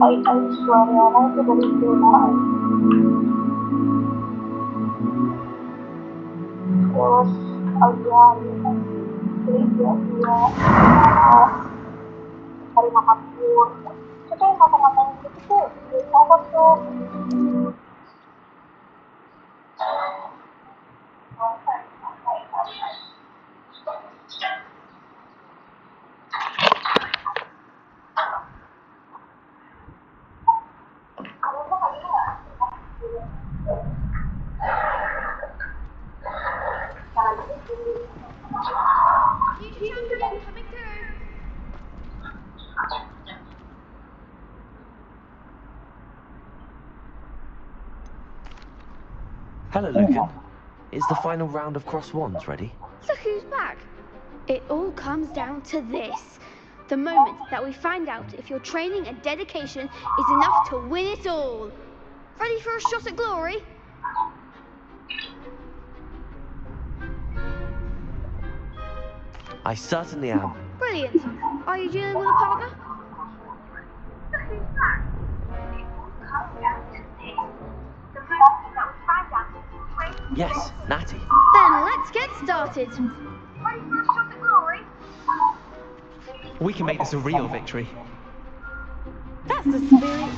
Hai suaranya itu dari film terus kalian dia hari makan pur itu yang ngata-ngatain gitu tuh apa tuh kamu tuh kayak gini nggak jangan gitu. Future champion coming through. Hello, Lucan. Is the final round of cross wands ready? Look who's back. It all comes down to this. The moment that we find out if your training and dedication is enough to win it all. Ready for a shot at glory? I certainly am. Brilliant. Are you dealing with a partner? Yes, Natty. Then let's get started. Ready for a shot at glory? We can make this a real victory. That's the spirit.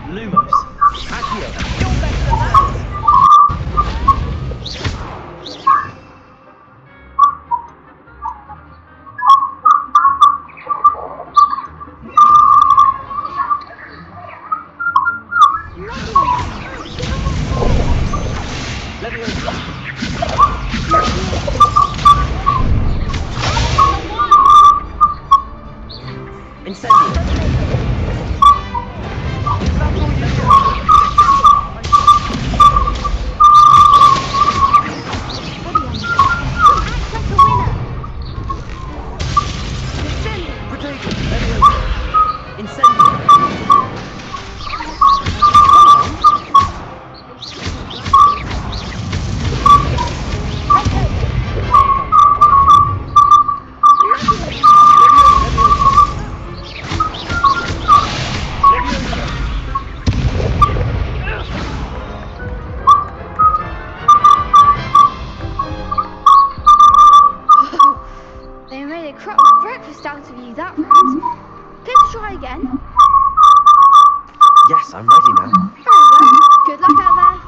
Lumos. Accio. Incendio. They made a crop of breakfast out of you that round. Let's try again. Yes, I'm ready now. Very well. Good luck out there.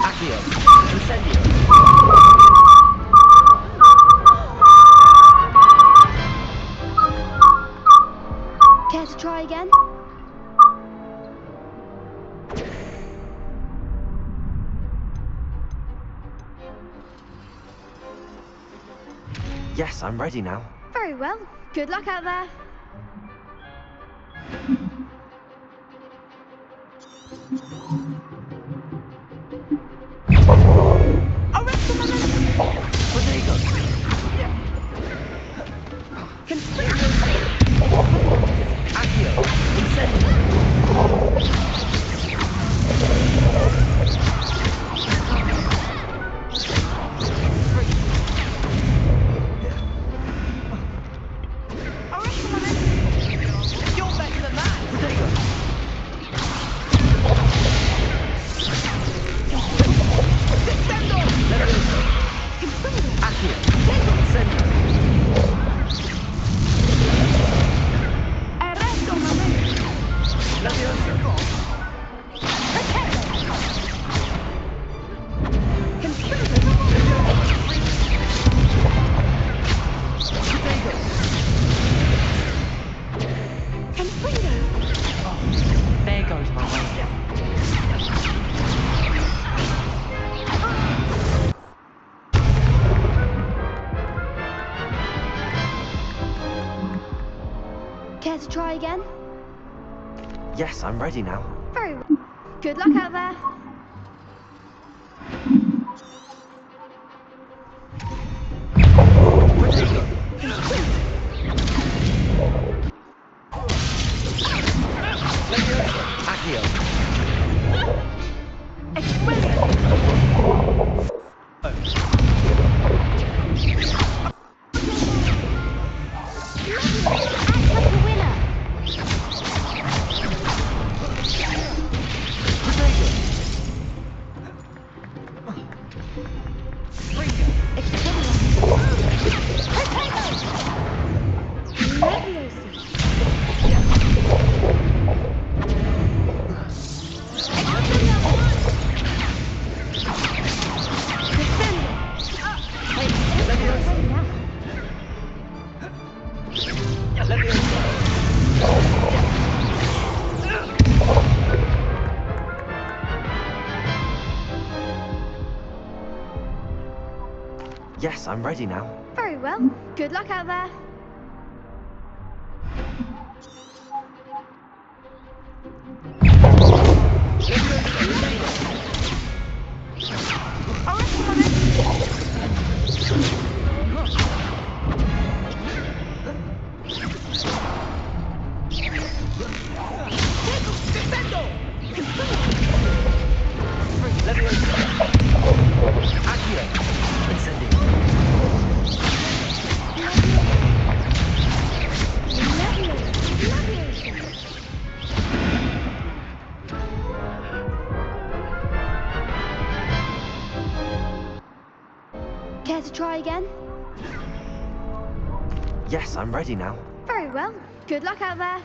Accio. Incendio. Care to try again? Yes, I'm ready now. Very well. Good luck out there. Protego. Accio. Incendio. try again? Yes, I'm ready now. Very well. Good luck out there. Act like a winner. Yes, I'm ready now. Very well. Good luck out there. Care to try again? Yes, I'm ready now. Very well. Good luck out there.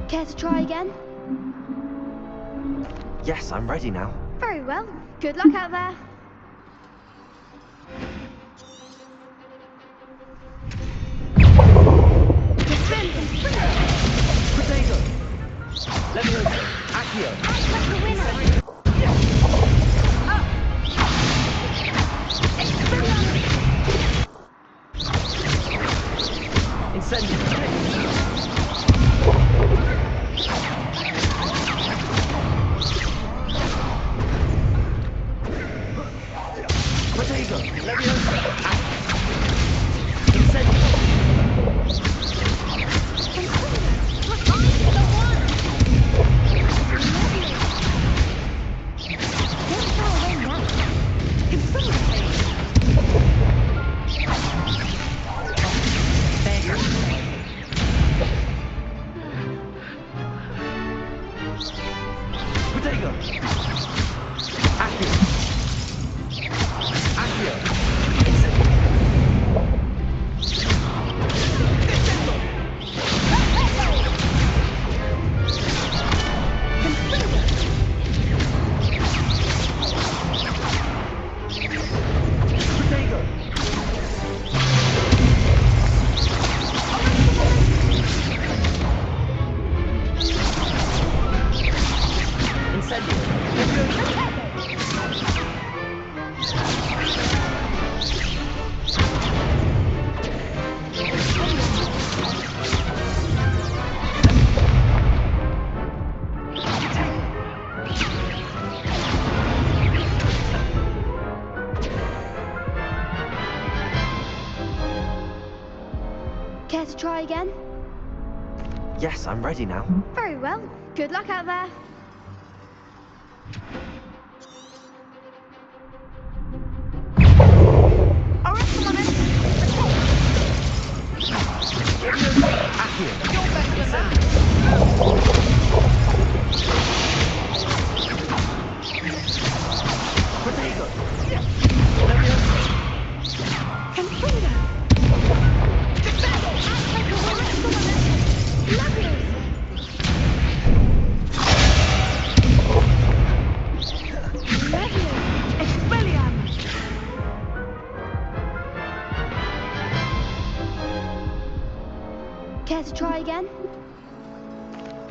Care to try again? Yes, I'm ready now. Very well. Good luck out there. Act like a winner. Care to try again? Yes, I'm ready now. Very well. Good luck out there. Care to try again?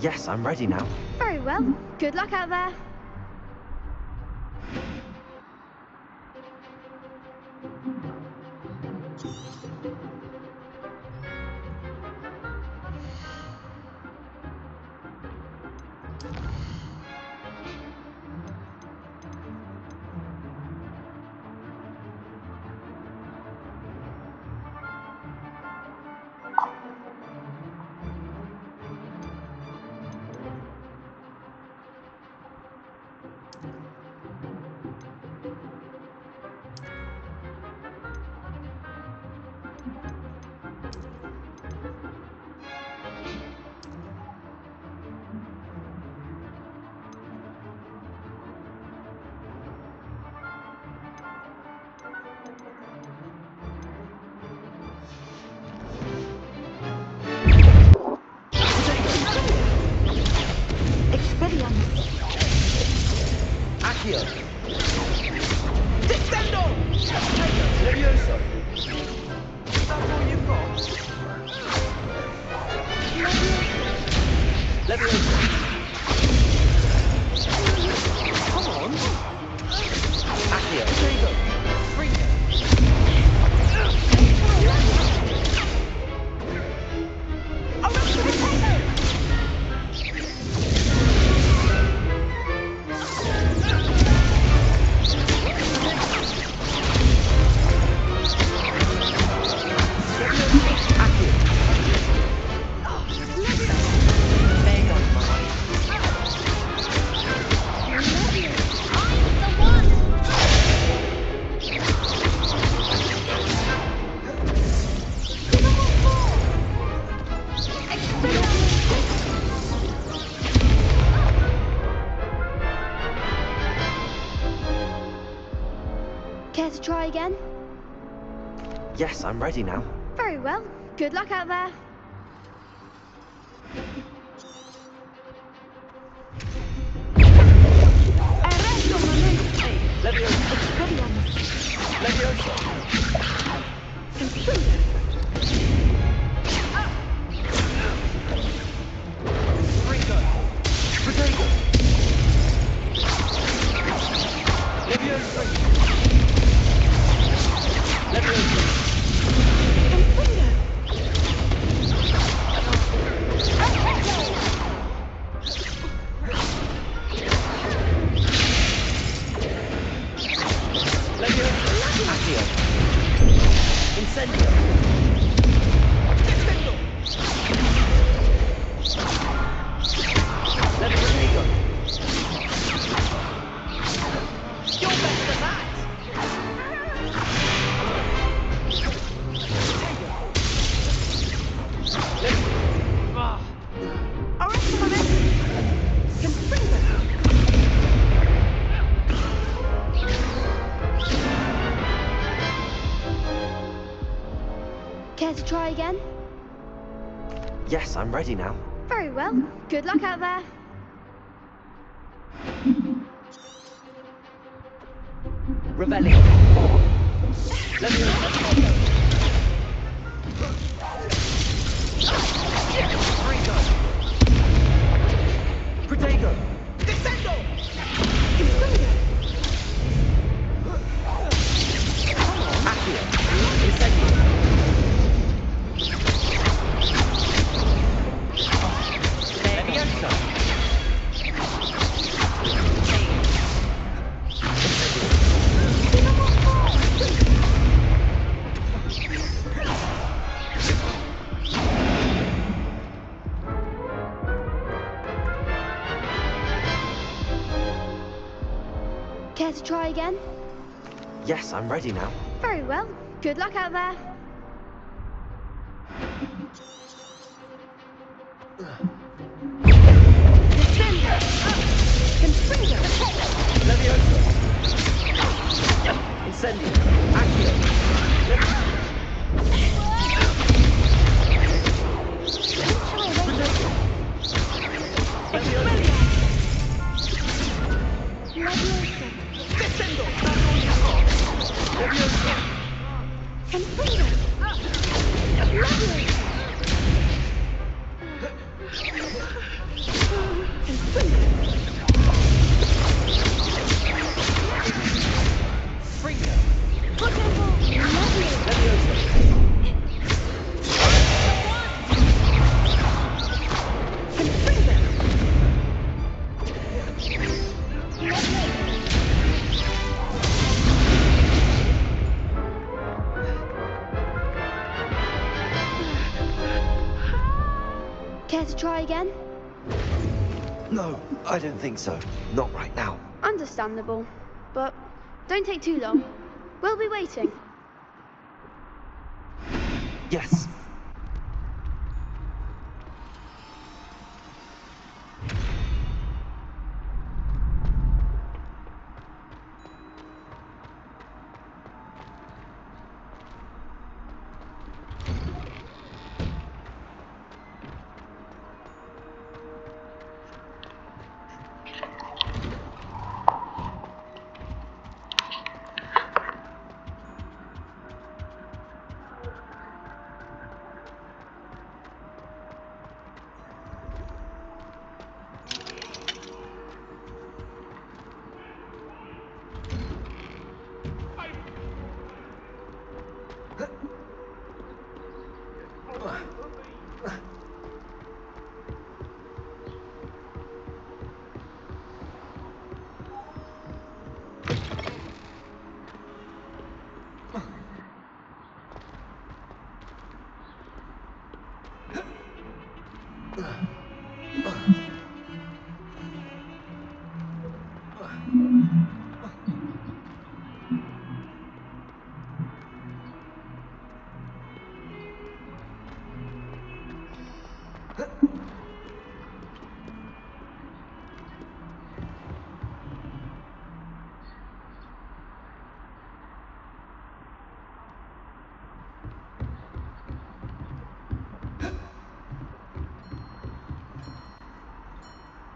Yes, I'm ready now. Very well. Good luck out there. Accio! Dixendo! Levioso! That's all you've got? Levioso! Come on! Accio! There you go! Bring it! Care to try again? Yes, I'm ready now. Very well. Good luck out there. Levioso! Levioso! Ringo! Potato! Levioso! Levioso! Accio! Incendio! Dixendo! Levioso! You're better than that! Care to try again? Yes, I'm ready now. Very well. Good luck out there. Revelio! Levioso! Ringo! Potato! Dixendo! Accio! Incendio! Levioso! Care to try again? Yes, I'm ready now. Very well. Good luck out there. Descendo! Confringo! Levioso! Incendio! Accio! Levioso! Descendo! Levioso! Confringo! Levioso! Fringo! Levioso! Levioso! Confringo! Care to try again? No, I don't think so. Not right now. Understandable. But don't take too long. We'll be waiting. Yes.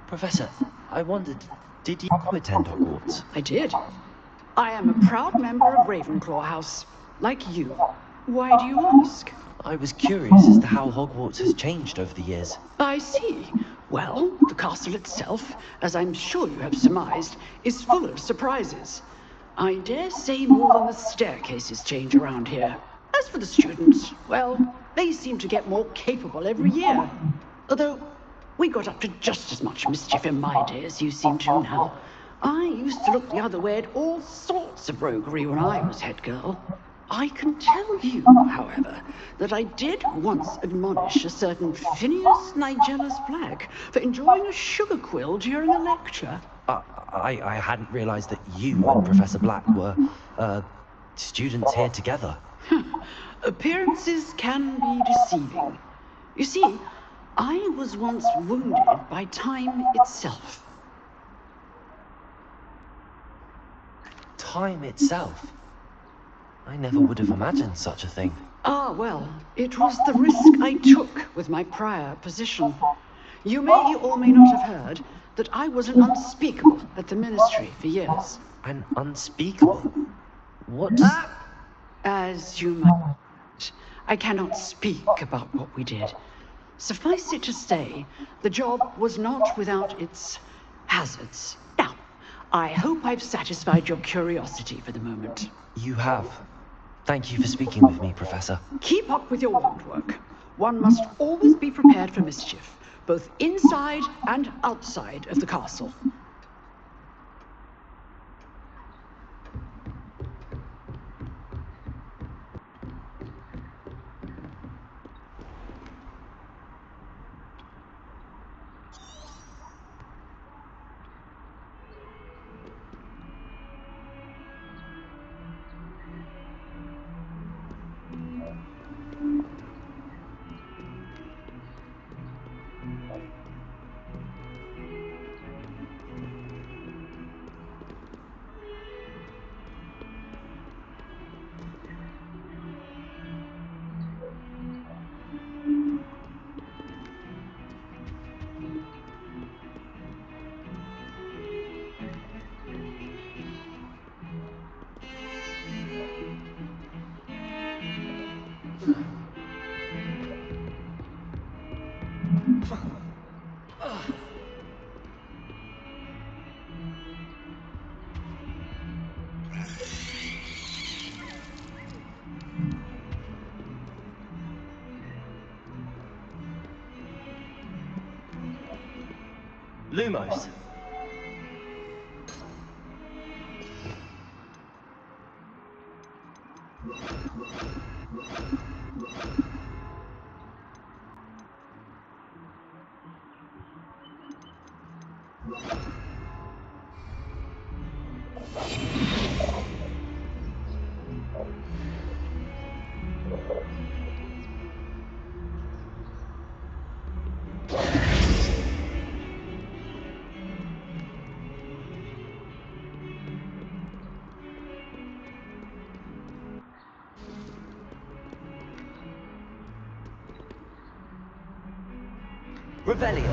Professor, I wondered, did you attend Hogwarts? I did. I am a proud member of Ravenclaw House, like you. Why do you ask? I was curious as to how Hogwarts has changed over the years. I see. Well, the castle itself, as I'm sure you have surmised, is full of surprises. I dare say more than the staircases change around here. As for the students, well, they seem to get more capable every year. Although, we got up to just as much mischief in my day as you seem to now. I used to look the other way at all sorts of roguery when I was head girl. I can tell you, however, that I did once admonish a certain Phineas Nigellus Black for enjoying a sugar quill during a lecture. I hadn't realized that you and Professor Black were, students here together. Appearances can be deceiving. You see, I was once wounded by time itself. Time itself? I never would have imagined such a thing. Ah, well, it was the risk I took with my prior position. You may or may not have heard that I was an unspeakable at the ministry for years. An unspeakable? What? As you might, I cannot speak about what we did. Suffice it to say, the job was not without its hazards. Now, I hope I've satisfied your curiosity for the moment. You have. Thank you for speaking with me, Professor. Keep up with your wand work. One must always be prepared for mischief, both inside and outside of the castle. Lumos. Revelio.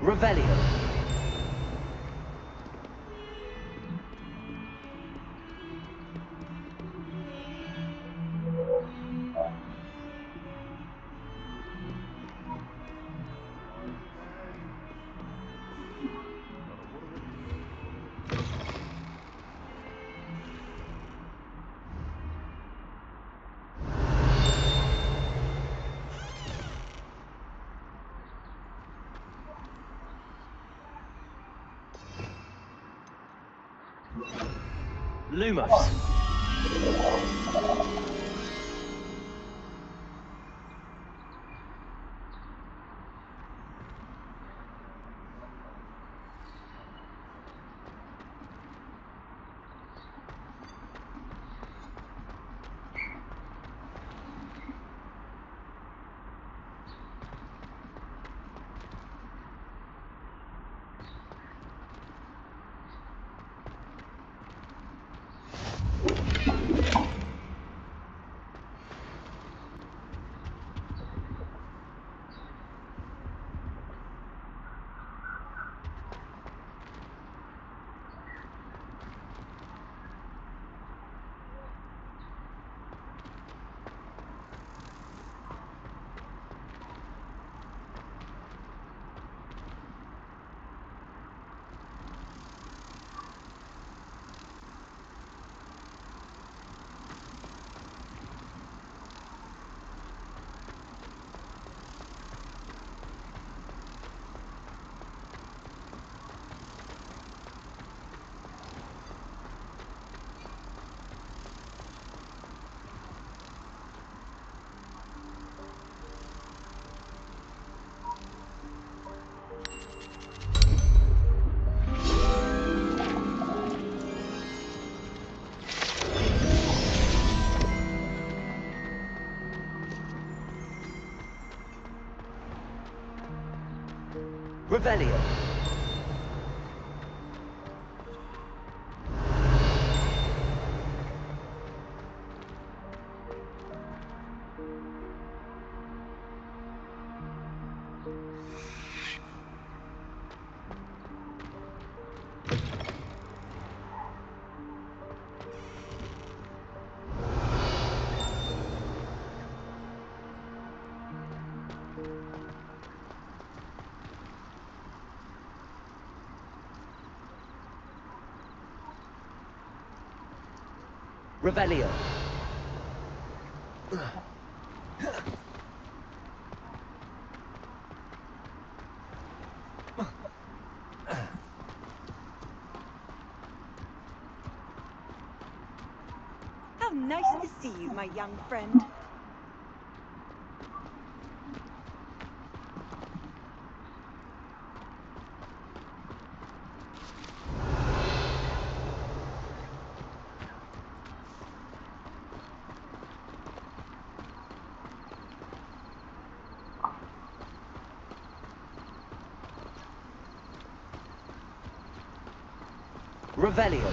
Revelio. Lumos. Revelio. Revelio. How nice to see you, my young friend. Revelio.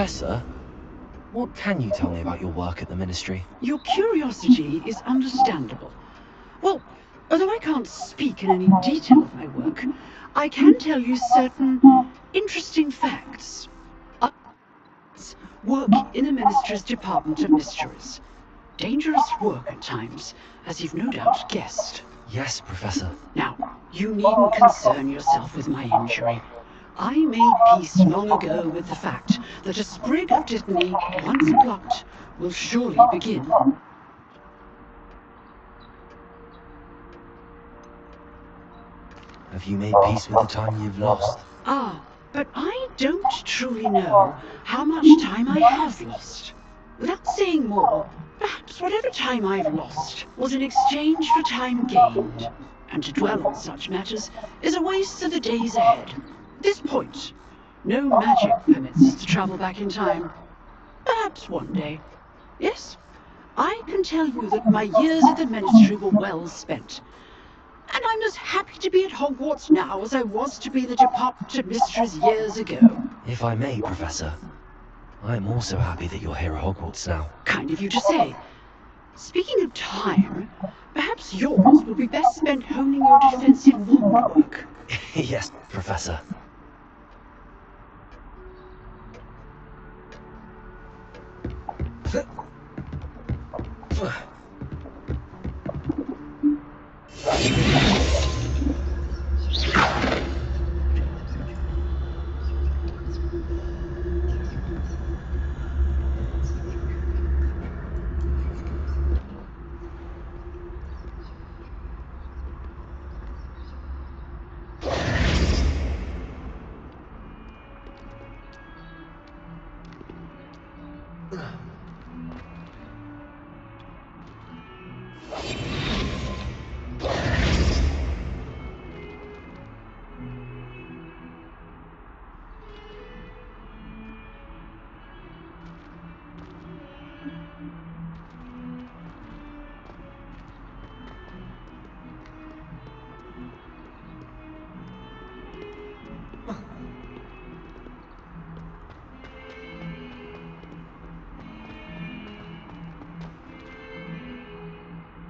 Professor, what can you tell me about your work at the Ministry? Your curiosity is understandable. Well, although I can't speak in any detail of my work, I can tell you certain interesting facts. I work in the Ministry's Department of Mysteries. Dangerous work at times, as you've no doubt guessed. Yes, Professor. Now, you needn't concern yourself with my injury. I made peace long ago with the fact that a sprig of dittany, once plucked, will surely begin. Have you made peace with the time you've lost? Ah, But I don't truly know how much time I have lost. Without saying more, perhaps whatever time I've lost was in exchange for time gained. And to dwell on such matters is a waste of the days ahead. At this point, no magic permits us to travel back in time. Perhaps one day. Yes, I can tell you that my years at the Ministry were well spent. And I'm as happy to be at Hogwarts now as I was to be the Department Mistress years ago. If I may, Professor, I am also happy that you're here at Hogwarts now. Kind of you to say. Speaking of time, perhaps yours will be best spent honing your defensive woodwork. Yes, Professor.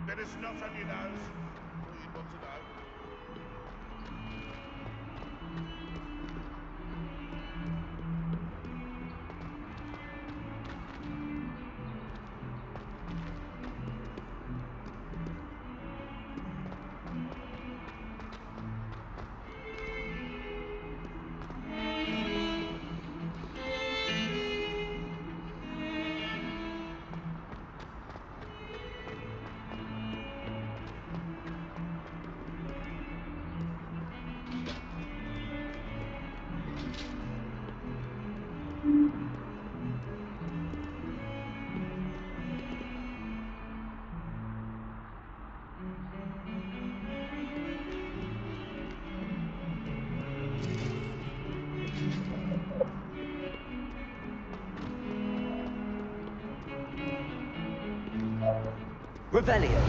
There is snot on your nose. All you'd want to know. Rebellion!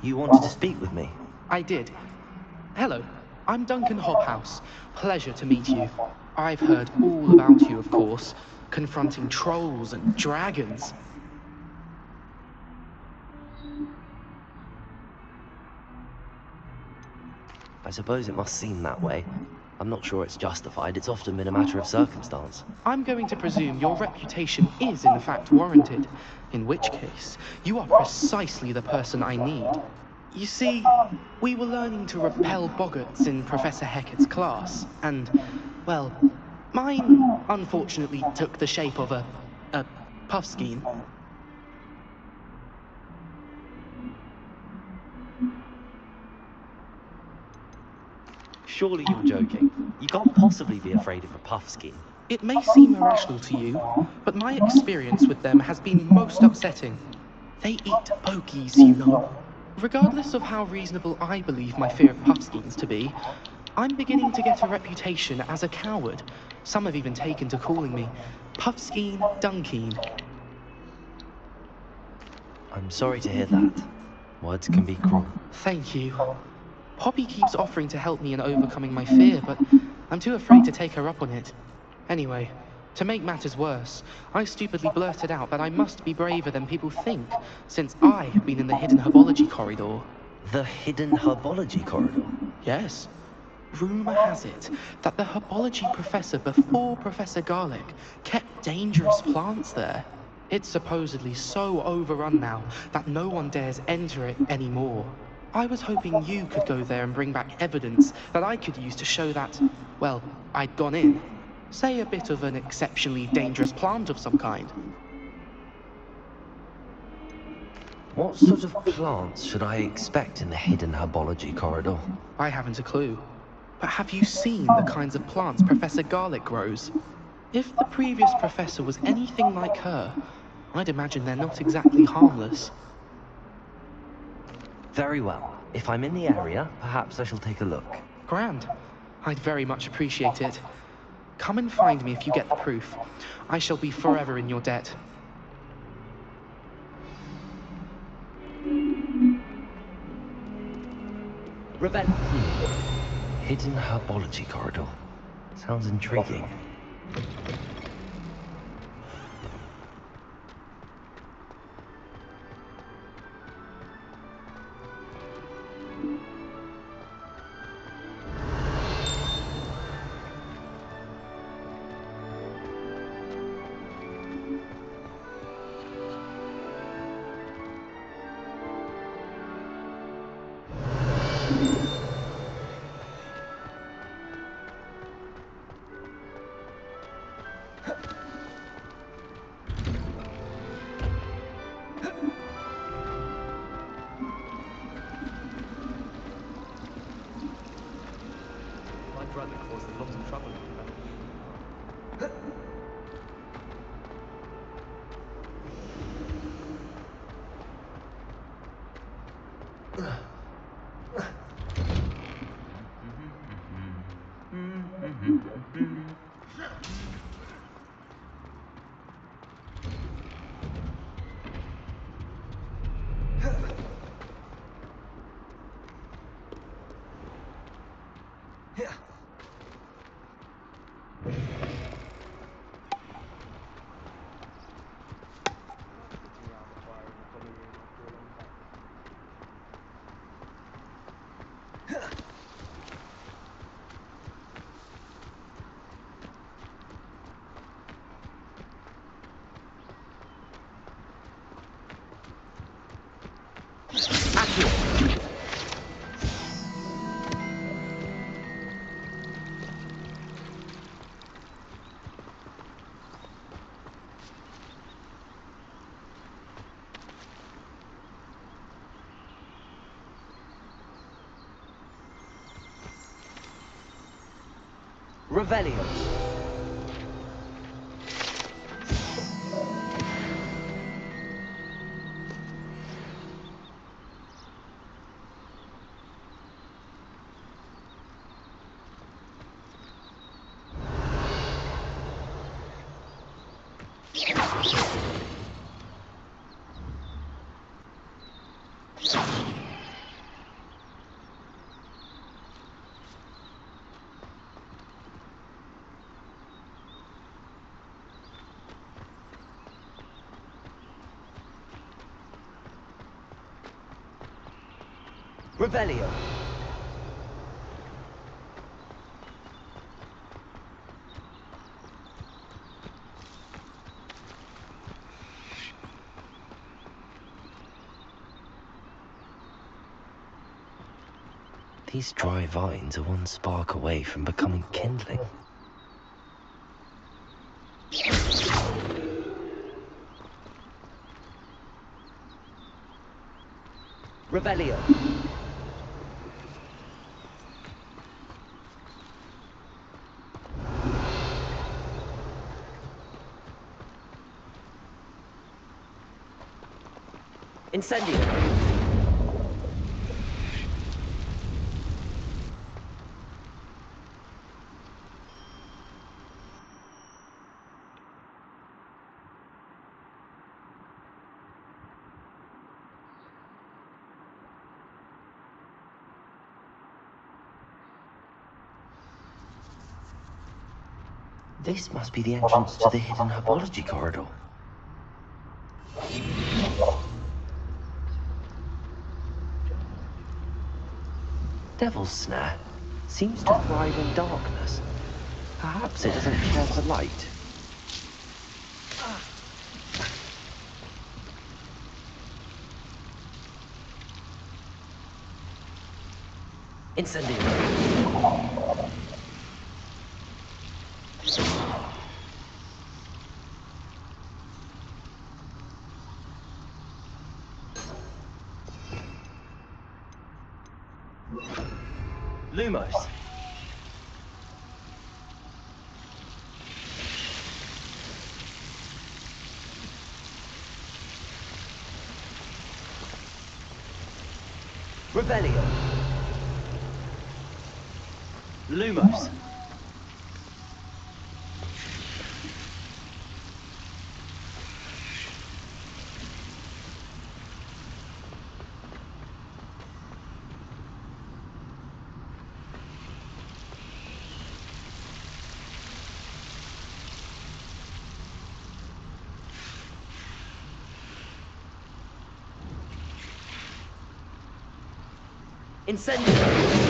You wanted to speak with me? I did. Hello, I'm Duncan Hobhouse. Pleasure to meet you. I've heard all about you, of course, confronting trolls and dragons. I suppose it must seem that way. I'm not sure it's justified. It's often been a matter of circumstance. I'm going to presume your reputation is in fact warranted, in which case, you are precisely the person I need. You see, we were learning to repel boggarts in Professor Hecat's class, and, well, mine unfortunately took the shape of a puffskein. Surely you're joking. You can't possibly be afraid of a puff scheme. It may seem irrational to you, but my experience with them has been most upsetting. They eat bogies, you know. Regardless of how reasonable I believe my fear of Puffskeins to be, I'm beginning to get a reputation as a coward. Some have even taken to calling me Puffskeen Dunkeen. I'm sorry to hear that. Words can be cruel. Thank you. Poppy keeps offering to help me in overcoming my fear, but I'm too afraid to take her up on it. Anyway, to make matters worse, I stupidly blurted out that I must be braver than people think, since I have been in the hidden herbology corridor. The hidden herbology corridor? Yes. Rumor has it that the herbology professor before Professor Garlic kept dangerous plants there. It's supposedly so overrun now that no one dares enter it anymore. I was hoping you could go there and bring back evidence that I could use to show that, well, I'd gone in. Say a bit of an exceptionally dangerous plant of some kind. What sort of plants should I expect in the hidden herbology corridor? I haven't a clue. But have you seen the kinds of plants Professor Garlic grows? If the previous professor was anything like her, I'd imagine they're not exactly harmless. Very well. If I'm in the area, perhaps I shall take a look. Grand. I'd very much appreciate it. Come and find me if you get the proof. I shall be forever in your debt. Rebecca. Hidden herbology corridor. Sounds intriguing. My brother caused a lot of trouble. Revelio. Revelio. These dry vines are one spark away from becoming kindling. Revelio. Incendio. This must be the entrance to the hidden herbology corridor. Devil's Snare seems to thrive in darkness. Perhaps it doesn't care for light. Incendio. Lumos. Rebellion. Lumos. Incendio.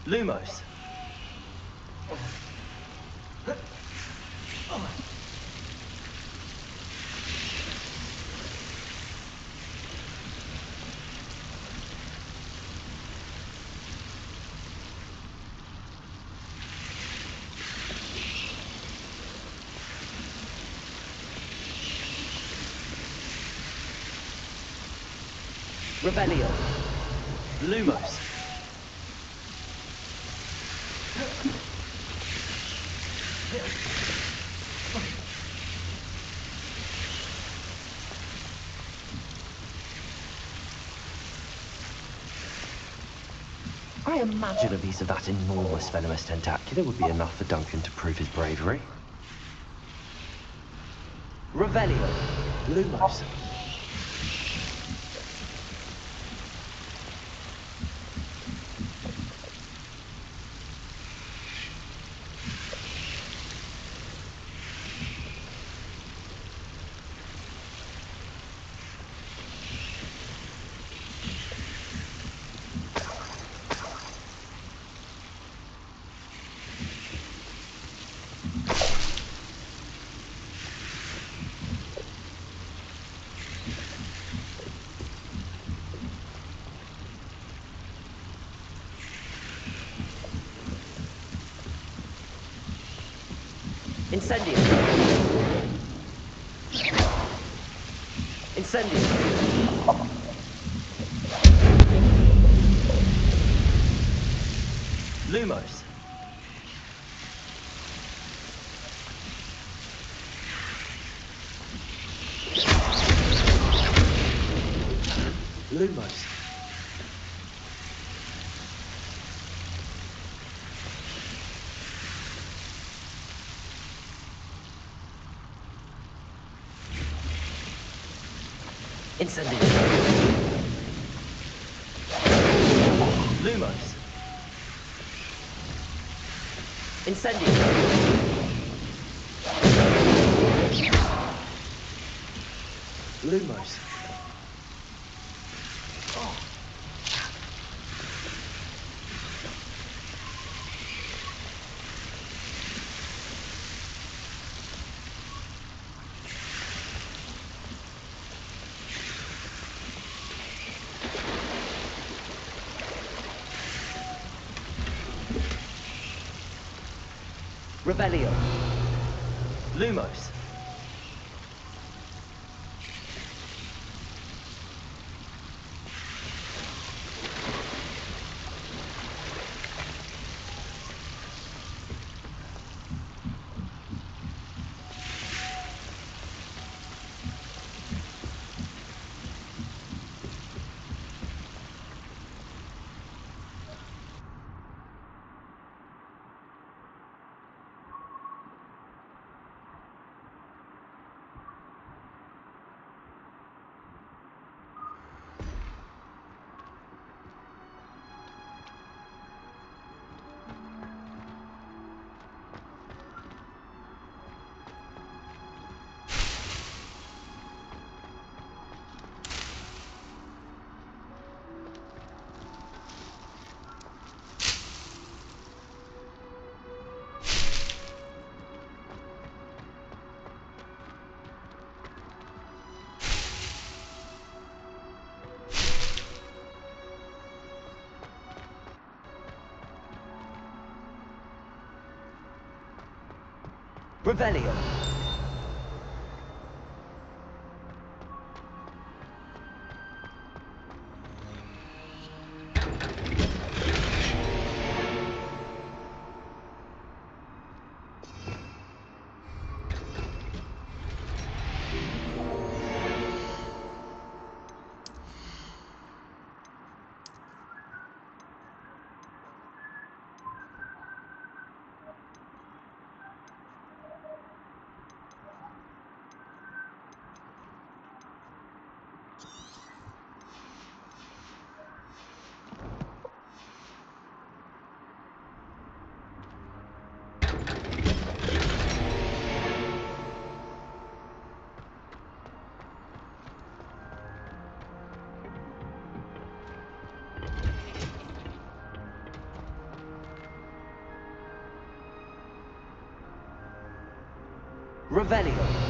Lumos. Rebellion. Lumos. I imagine a piece of that enormous venomous tentacular would be enough for Duncan to prove his bravery. Revelio. Lumos. Incendio. Incendio. Lumos. Lumos. Incendio. Lumos. Incendio. Lumos. Revelio. Lumos. Revelio. Revelio.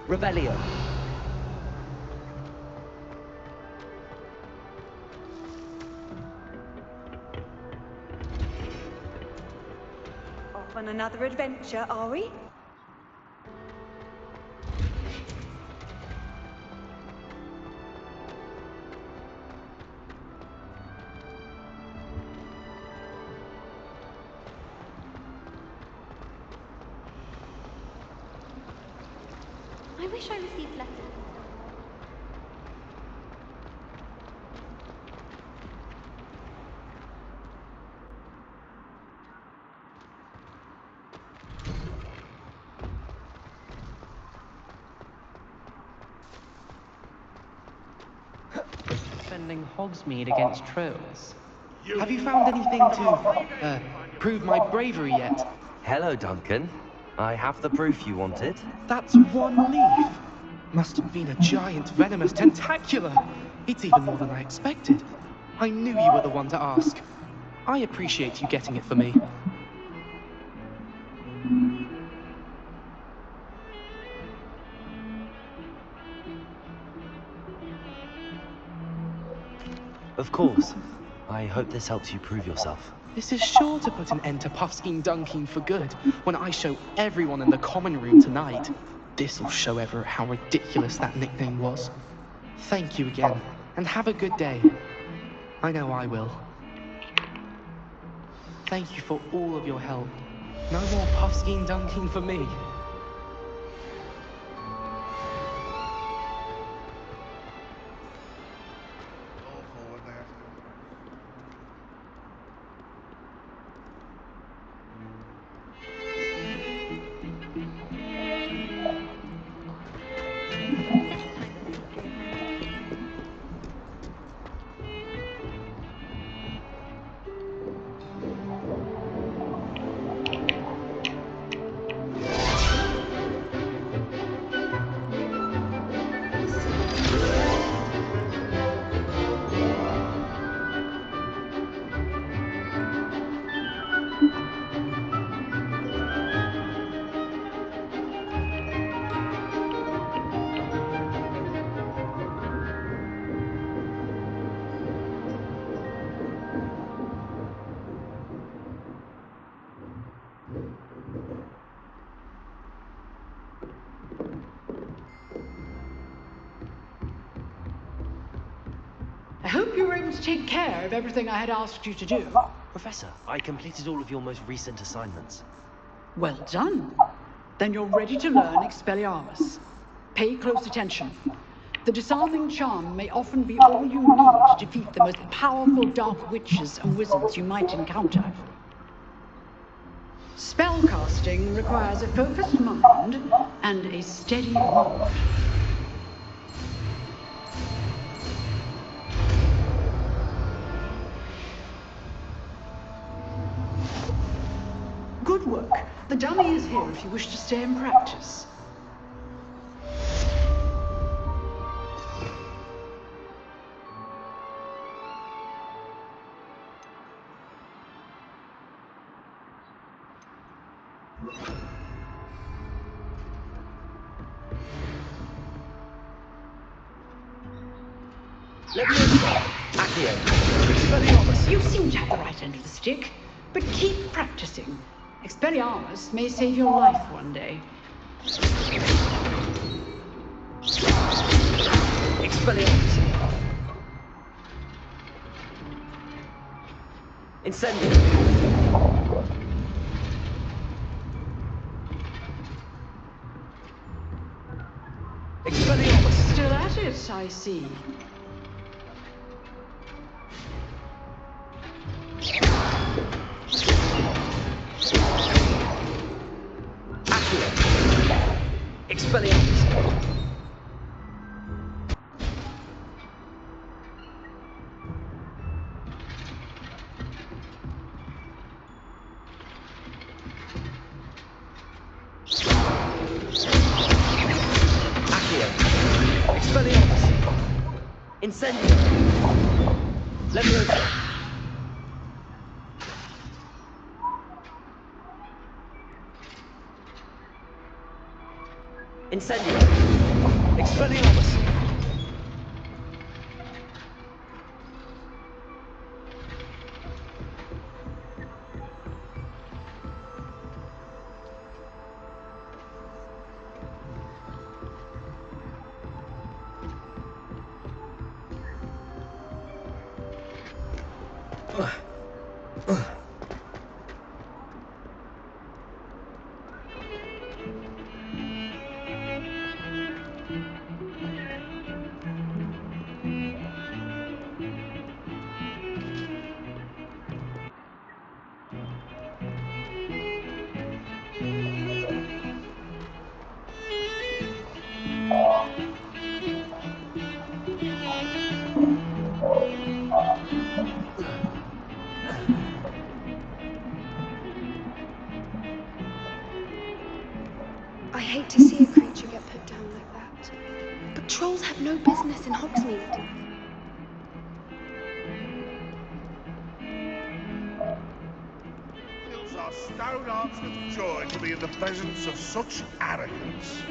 Revelio. Off on another adventure, are we? I wish I received letters. Defending Hogsmeade against trolls. Have you found anything to, prove my bravery yet? Hello, Duncan. I have the proof you wanted. That's one leaf. Must have been a giant venomous tentacula. It's even more than I expected. I knew you were the one to ask. I appreciate you getting it for me. Of course. I hope this helps you prove yourself. This is sure to put an end to Puffskein Dunking for good when I show everyone in the common room tonight. This'll show Everett how ridiculous that nickname was. Thank you again, and have a good day. I know I will. Thank you for all of your help. No more Puffskein Dunking for me. Awful when they have to. going to take care of everything I had asked you to do? Professor, I completed all of your most recent assignments. Well done. Then you're ready to learn Expelliarmus. Pay close attention. The disarming charm may often be all you need to defeat the most powerful dark witches and wizards you might encounter. Spellcasting requires a focused mind and a steady wand. Good work. The dummy is here if you wish to stay and practice. Accio. Expelliarmus. You seem to have the right end of the stick, but keep practicing. Expelliarmus may save your life one day. Expelliarmus. Incendio. Expelliarmus. Still at it, I see. Accio. Expelliarmus. Expelliarmus. Incendio. Leviosa. Incendio. Expelliarmus. I hate to see a creature get put down like that. But trolls have no business in Hogsmeade. Fills our stone hearts with joy to be in the presence of such arrogance.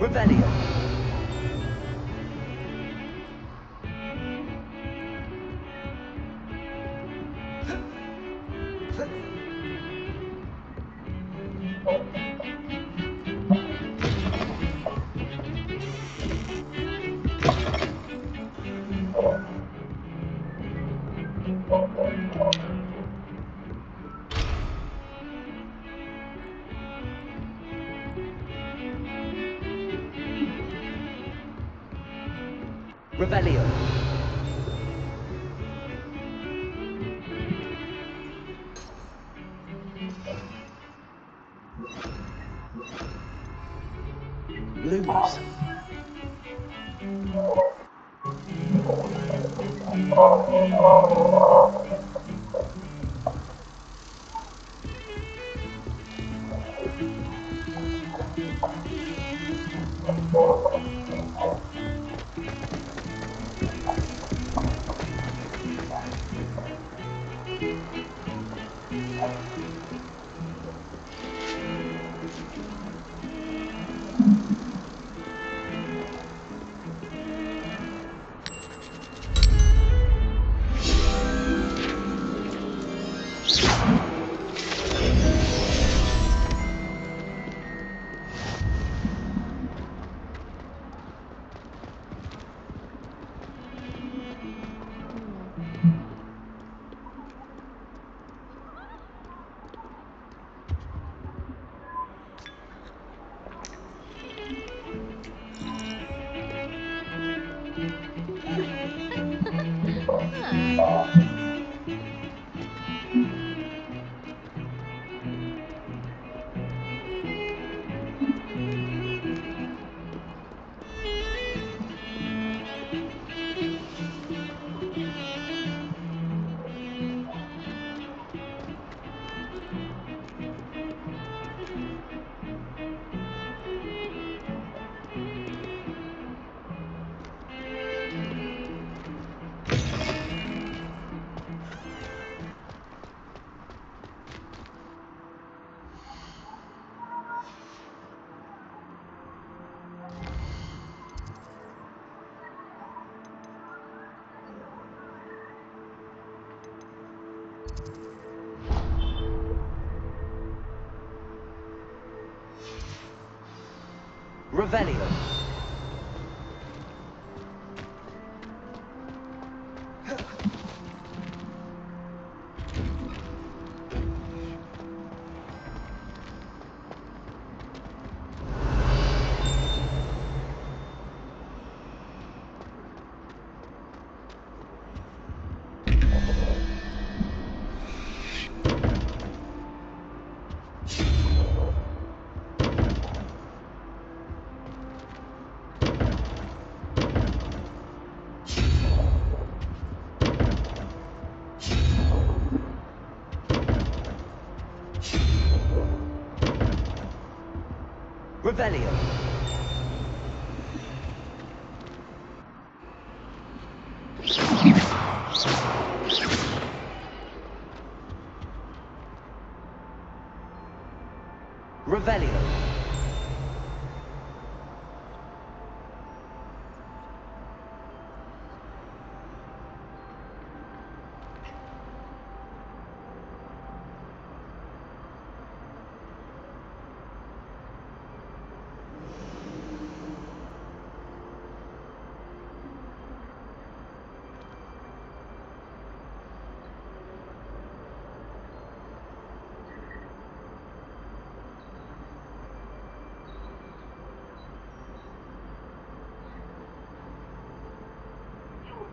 Revelio. Revelio. Lose. Revelio. Revelio. Revelio.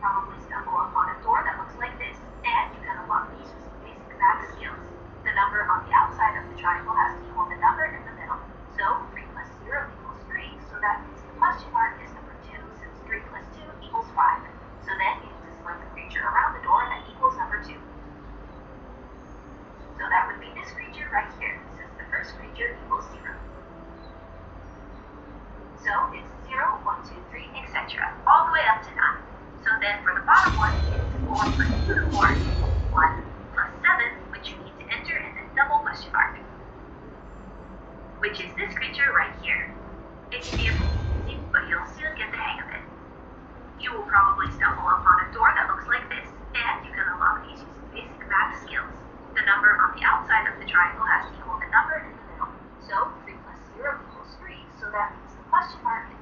Probably stumble upon a door that looks like this, and you can unlock these with some basic math skills. The number on the outside of the triangle has to equal the number in the middle. So 3 plus 0 equals 3, so that means the question mark is number 2, since 3 plus 2 equals 5. So then you need to select the creature around the door that equals number 2. So that would be this creature right here, since the first creature equals 0. So it's 0, 1, 2, 3, etc., all the way up to 9. So then for the bottom one, it's 4 plus unicorn, 1 plus 7, which you need to enter and then double question mark, which is this creature right here. It can be a bit confusing, but you'll soon get the hang of it. You will probably stumble upon a door that looks like this, and you can unlock these using basic math skills. The number on the outside of the triangle has to equal the number in the middle. So 3 plus 0 equals 3, so that means the question mark is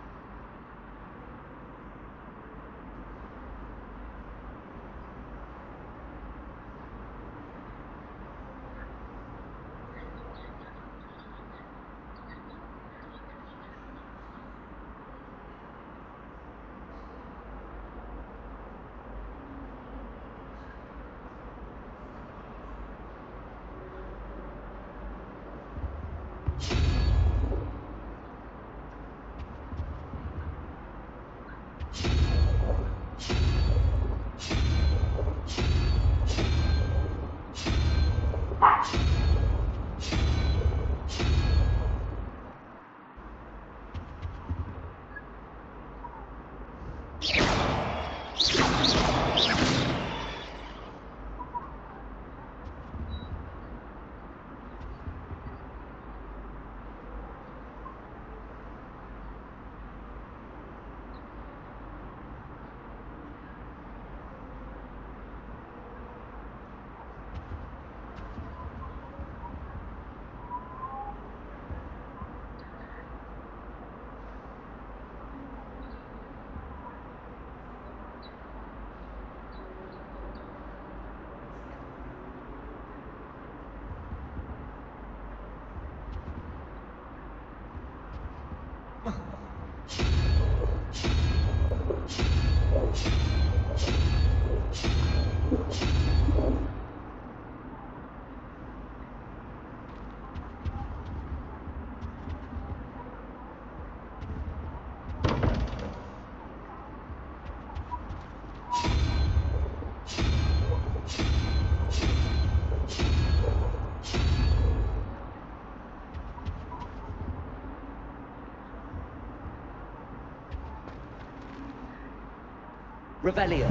Revelio.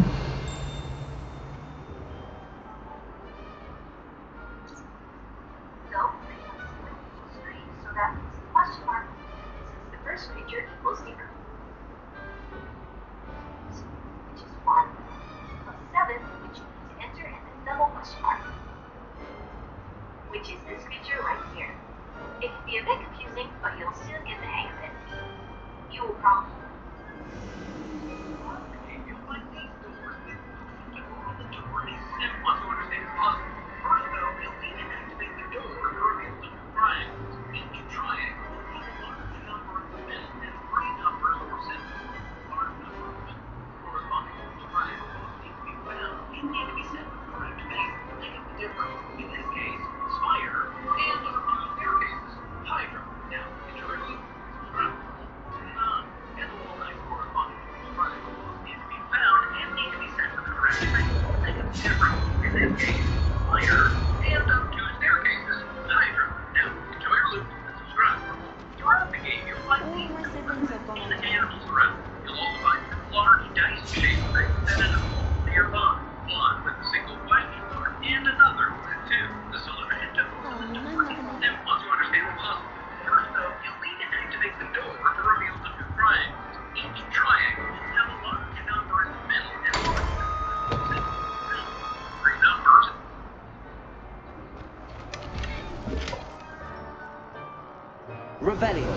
So, 3 plus 0 equals 3, so that means question mark. Since the first creature equals 0. Which is 1, plus 7, which you need to enter, and then double question mark. Which is this creature right here. It can be a bit confusing, but you'll soon get the hang of it. You will probably... You'll find these doors that to open the door is simple to understand the puzzle. First, though, you'll need to activate the door to reveal the two triangles. Each triangle will have a large number in the middle and 3 numbers or symbols. Large numbers corresponding to each triangle must need to be found and need to be set with the correct face. Think of the difference. In this case, spire and 2 staircases. Hydra. Now, enjoy the loop. Subscribe. None. And the wall lines corresponding to each triangle must need to be found and need to be set to the correct face. Think of the difference. In this case, spire and 2 staircases. Hydra. Now, enjoy your loop and subscribe. Throughout the game, you'll find All these my siblings have gone and away. animals around. You'll also find large dice-shaped things set in a hole nearby. One with a single question mark and another with 2. The television to open Oh, the my door. mother never... Now, once you understand the puzzle, first though, you'll need to activate the door to reveal the 2 triangles. Each triangle will have a large number in the middle and 3 numbers. Revelio.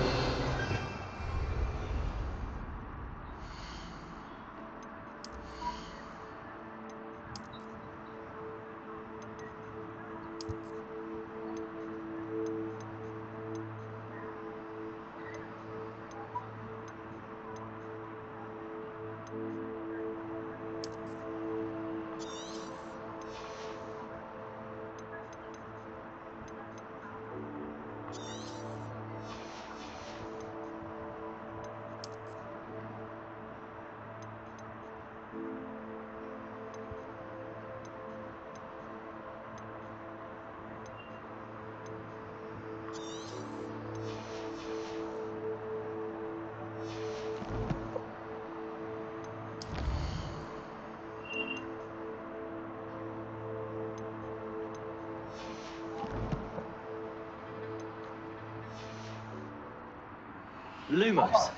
Lumos.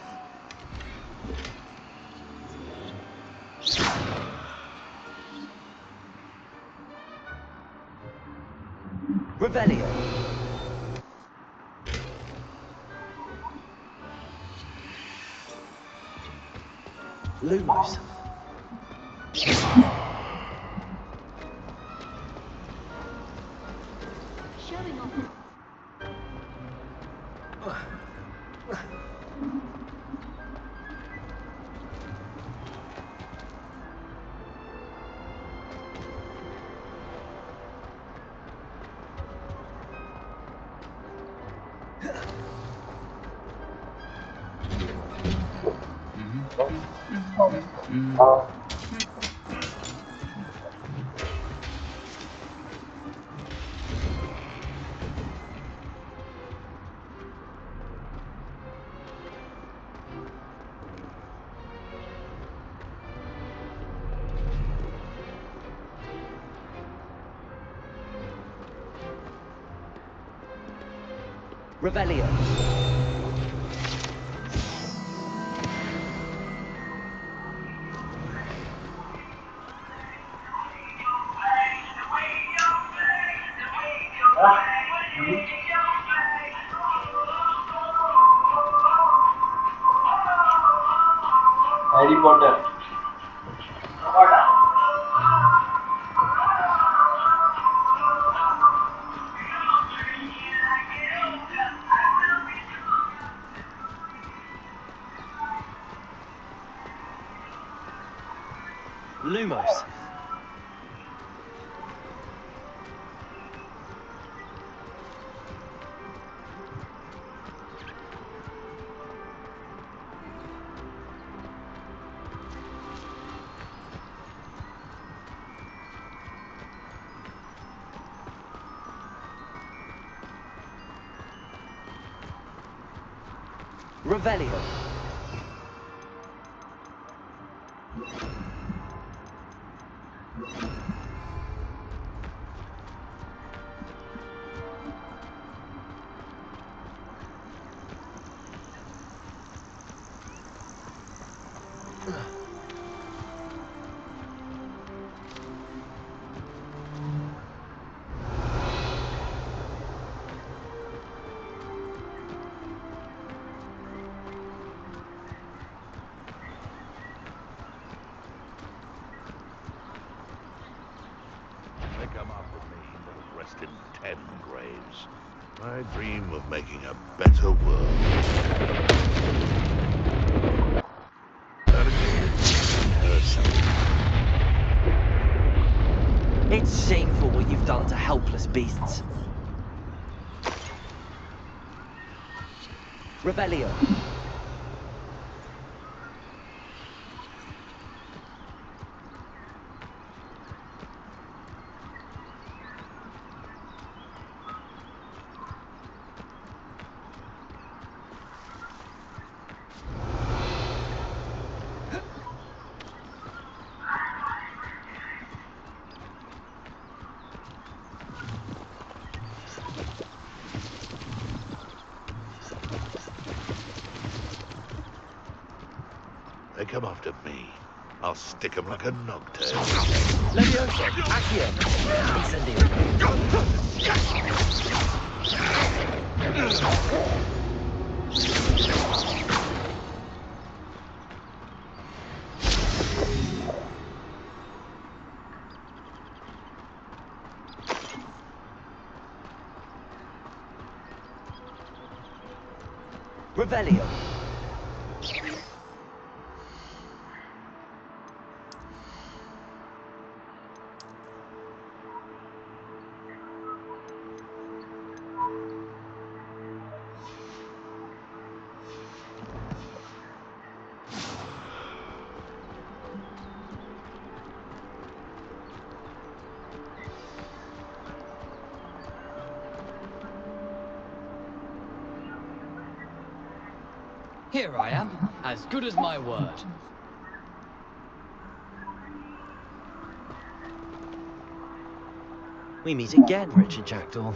Revelio. Lumos. Showing off. Revelio. Harry Potter. Lumos. Revelio. I dream of making a better world. That again, I heard something. It's shameful what you've done to helpless beasts. Revelio. They come after me. I'll stick 'em like a nogtail. Levioso, Accio. Revelio. Here I am, as good as my word. We meet again, Richard Jackdaw.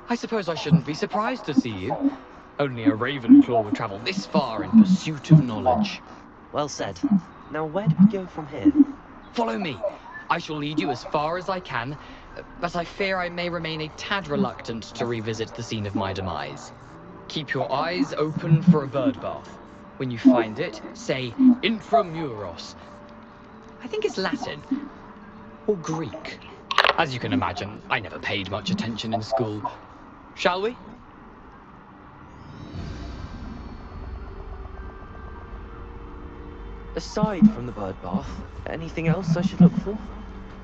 I suppose I shouldn't be surprised to see you. Only a Ravenclaw would travel this far in pursuit of knowledge. Well said. Now where do we go from here? Follow me. I shall lead you as far as I can, but I fear I may remain a tad reluctant to revisit the scene of my demise. Keep your eyes open for a bird bath. When you find it, say Intramuros. I think it's Latin. Or Greek. As you can imagine, I never paid much attention in school. Shall we? Aside from the bird bath, anything else I should look for?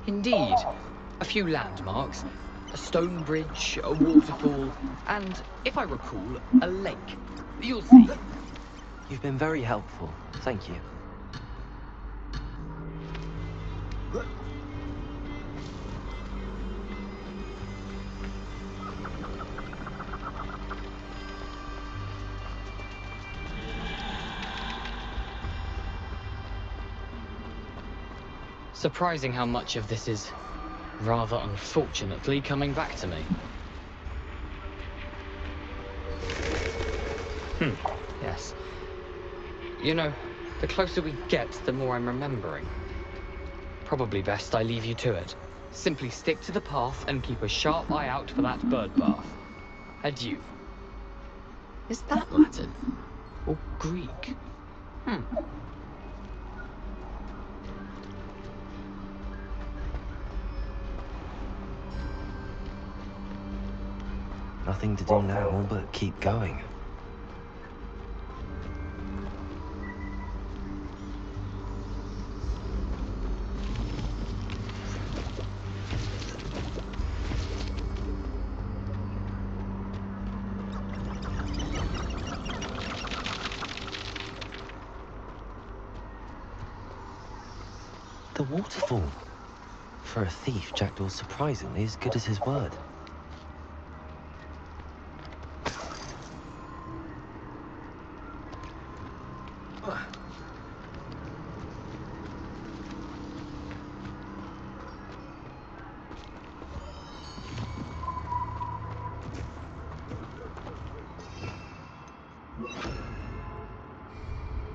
Indeed. A few landmarks. A stone bridge, a waterfall, and, if I recall, a lake. You'll see. You've been very helpful. Thank you. Surprising how much of this is, rather unfortunately, coming back to me. Yes. You know, the closer we get, the more I'm remembering. Probably best I leave you to it. Simply stick to the path and keep a sharp eye out for that bird bath. Adieu. Is that Latin? Or Greek? Nothing to do now but keep going. The waterfall. For a thief, Jackdaw's surprisingly as good as his word.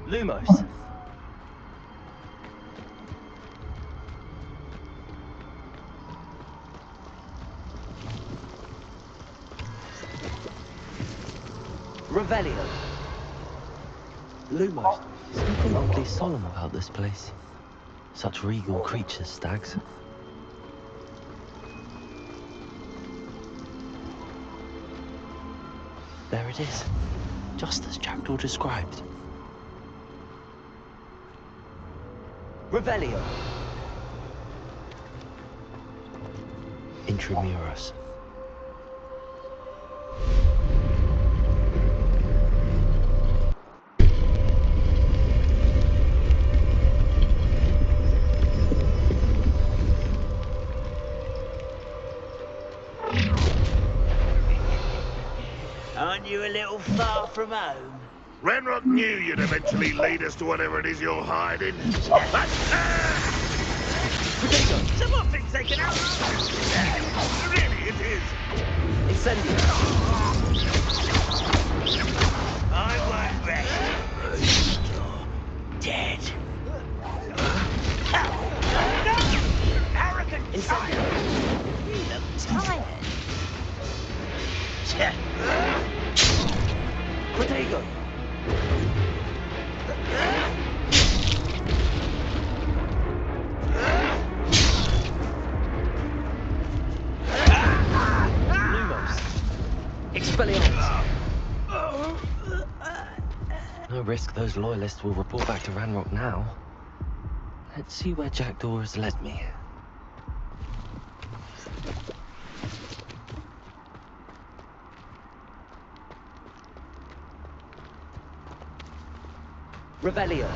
Lumos. Revelio. Lumos. Something oddly solemn about this place. Such regal creatures, stags. There it is, just as Jackdaw described. Revelio. Intramuros. Aren't you a little far from home? Ranrock knew you'd eventually lead us to whatever it is you're hiding. Someone thinks they can help. Really, it is. Incendio. I won't rest. You're dead. No! Arrogant Incendio. You look tired. Protego. Lumos. Expelliarmus. No risk those loyalists will report back to Ranrock now. Let's see where Jackdaw has led me. Revelio.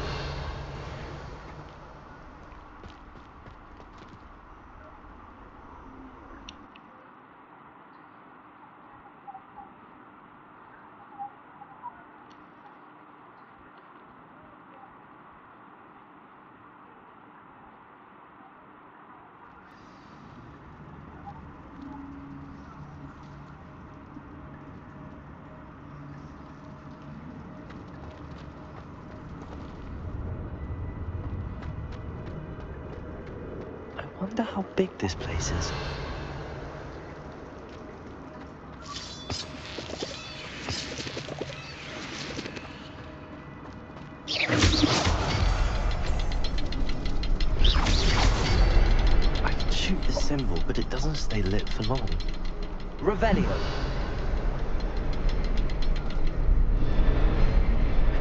I wonder how big this place is. I can shoot the symbol, but it doesn't stay lit for long. Revelio.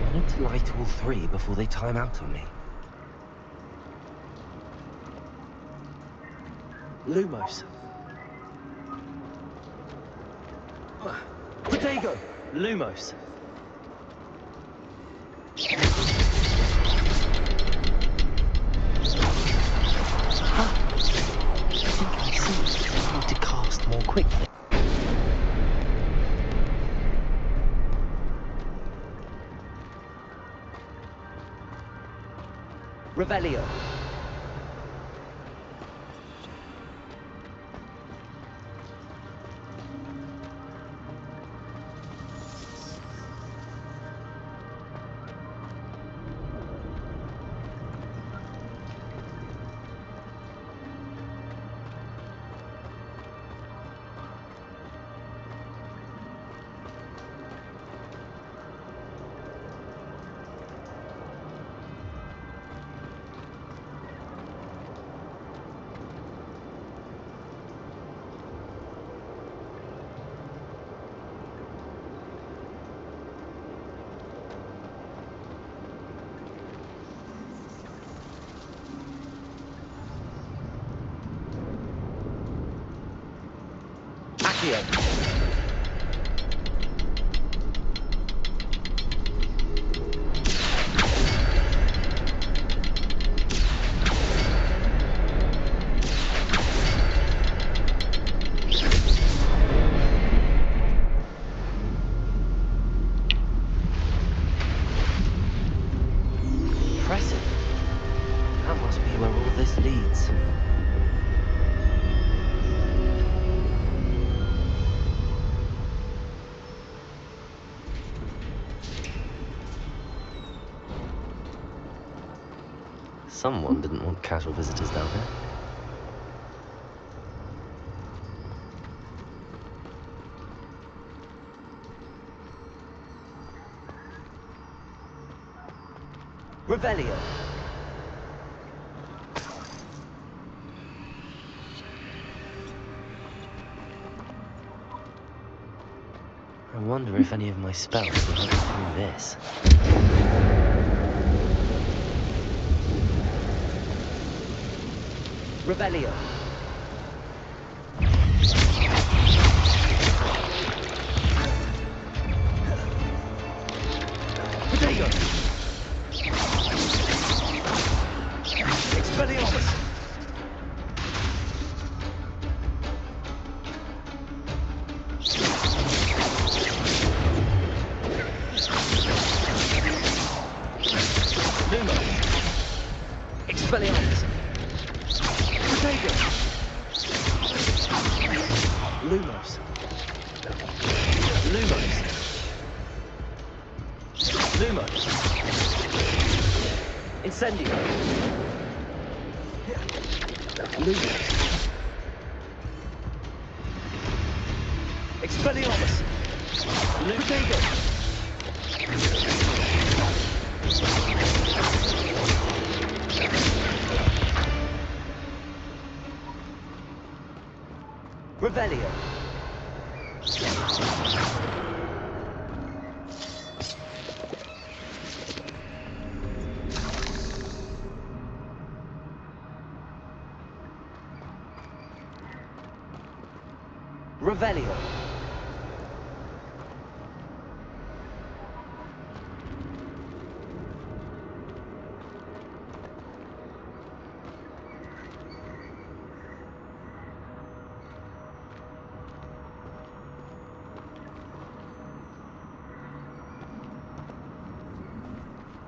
I need to light all three before they time out on me. Lumos. Protego. Lumos. I think I need to cast more quickly. Revelio. Accio. Impressive. That must be where all this leads. Someone didn't want casual visitors down here. Revelio. I wonder if any of my spells will help through this. Revelio. Potato! Expelliarmus! Lumo! Expelliarmus! Potato! Lumos! Lumos! Lumos! Incendio! Lumos! Expelliarmus! Potato! Revelio. Revelio.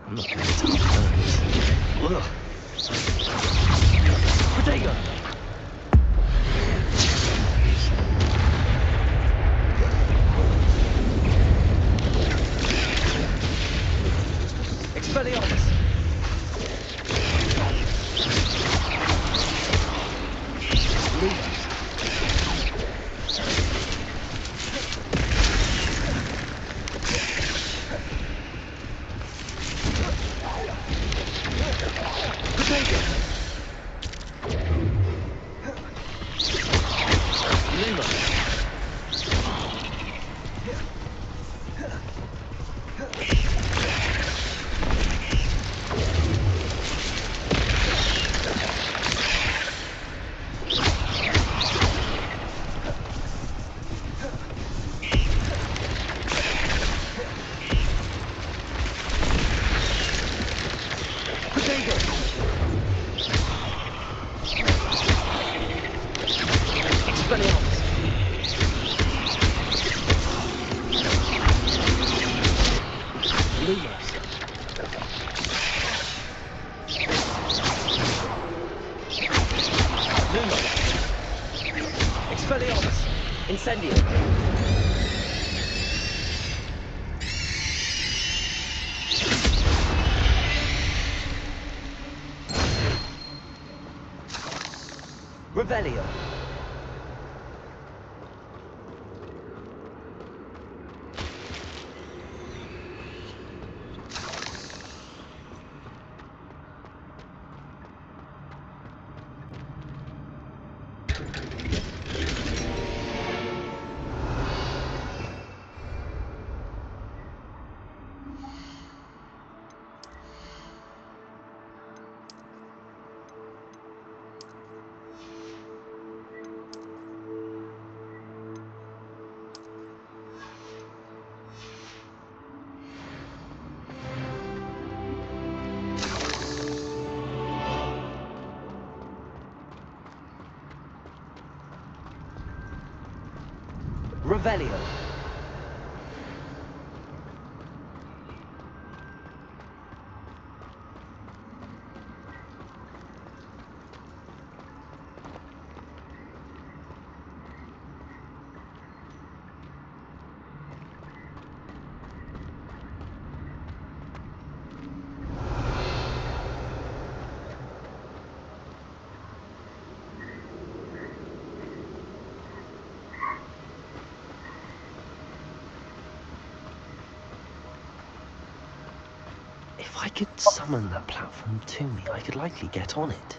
I'm not going to tell those. Potato! Expelliarmus! Lumos! Potato! Lumos! Potato! Expelliarmus! Lumos! Lumos! Expelliarmus! Incendio! Revelio. Revelio. If I could summon that platform to me, I could likely get on it.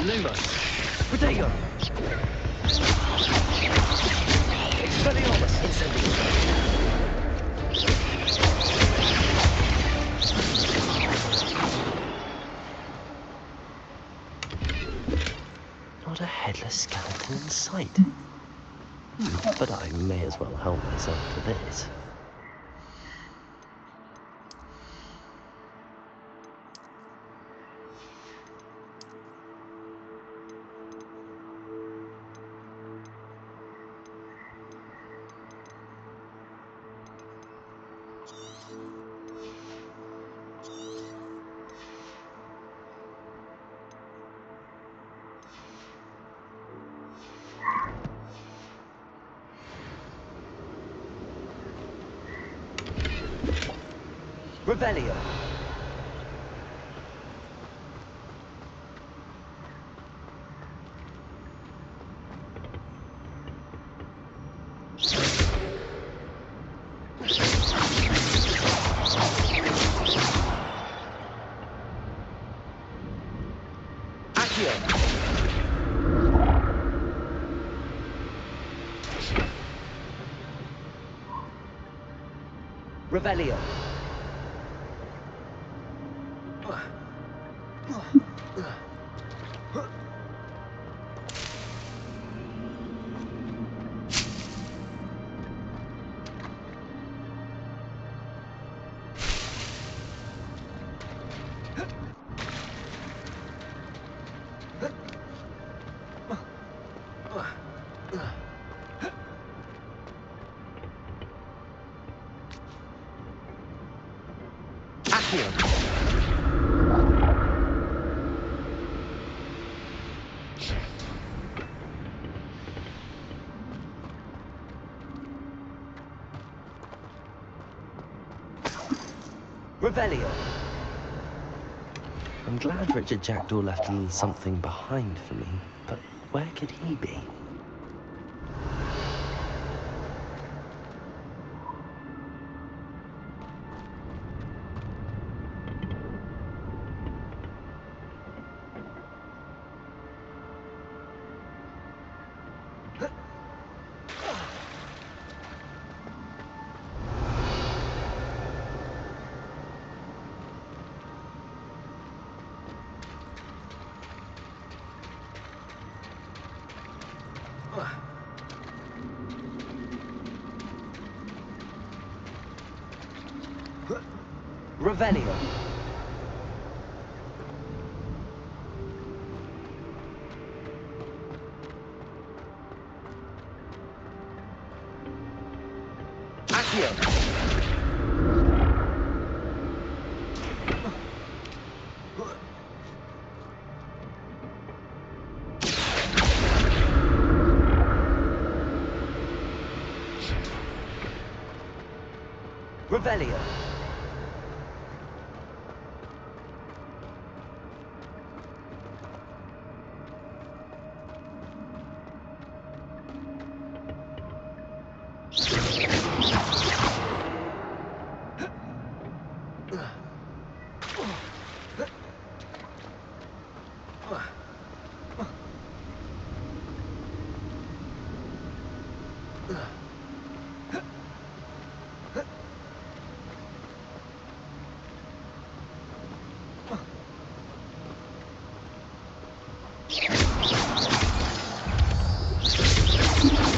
Lumos. Protego. Expelliarmus. Incendio. Not a headless skeleton in sight. But I may as well help myself to this. Revelio. Accio. Revelio. Revelio. I'm glad Richard Jackdaw left a little something behind for me, but where could he be? Revelio. Accio. Revelio.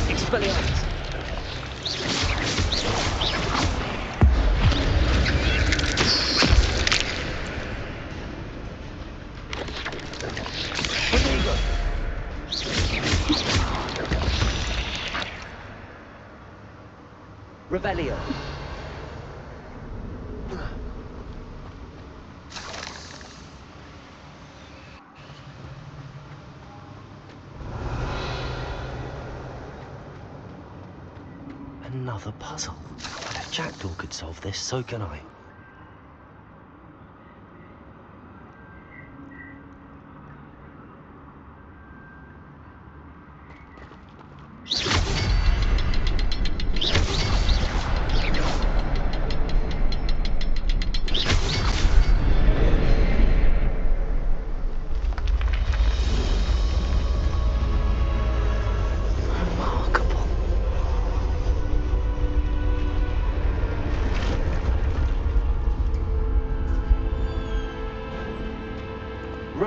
Expelliarmus. Protego. Revelio. Another puzzle. But if Jackdaw could solve this, so can I.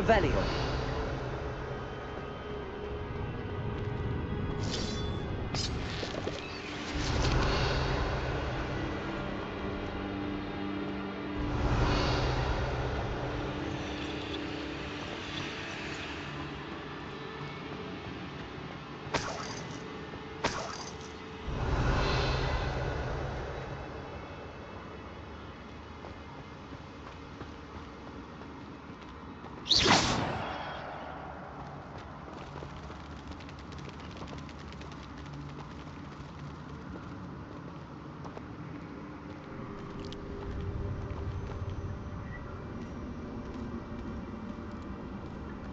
Revelio.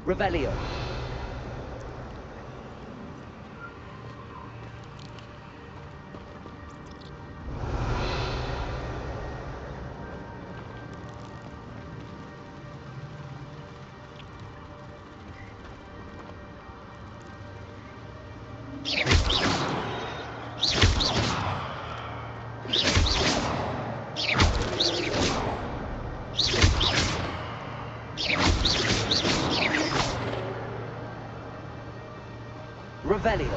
Revelio. Revelio.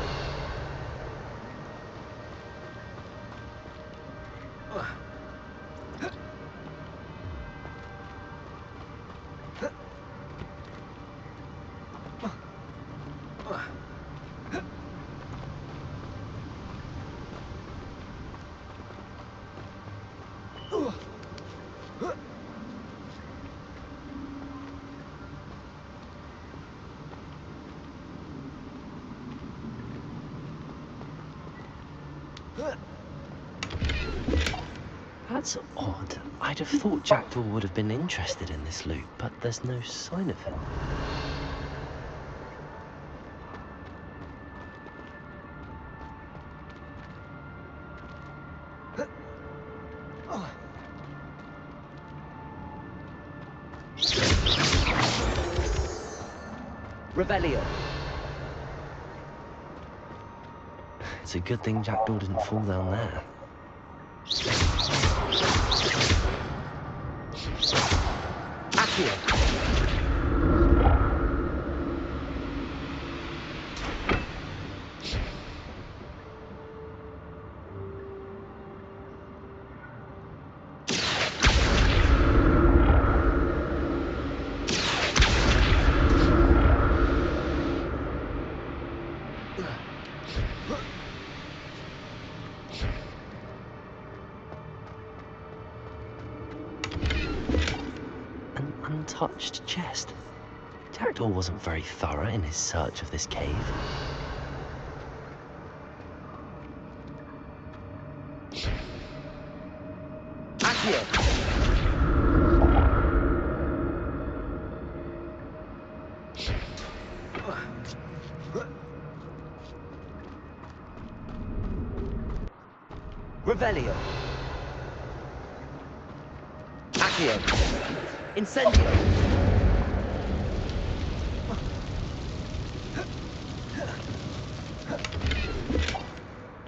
That's odd. I'd have thought Jackdaw would have been interested in this loot, but there's no sign of him. Revelio. It's a good thing Jackdaw didn't fall down there. Accio. An untouched chest. Jackdaw wasn't very thorough in his search of this cave. Accio. Revelio. Accio. Incendio.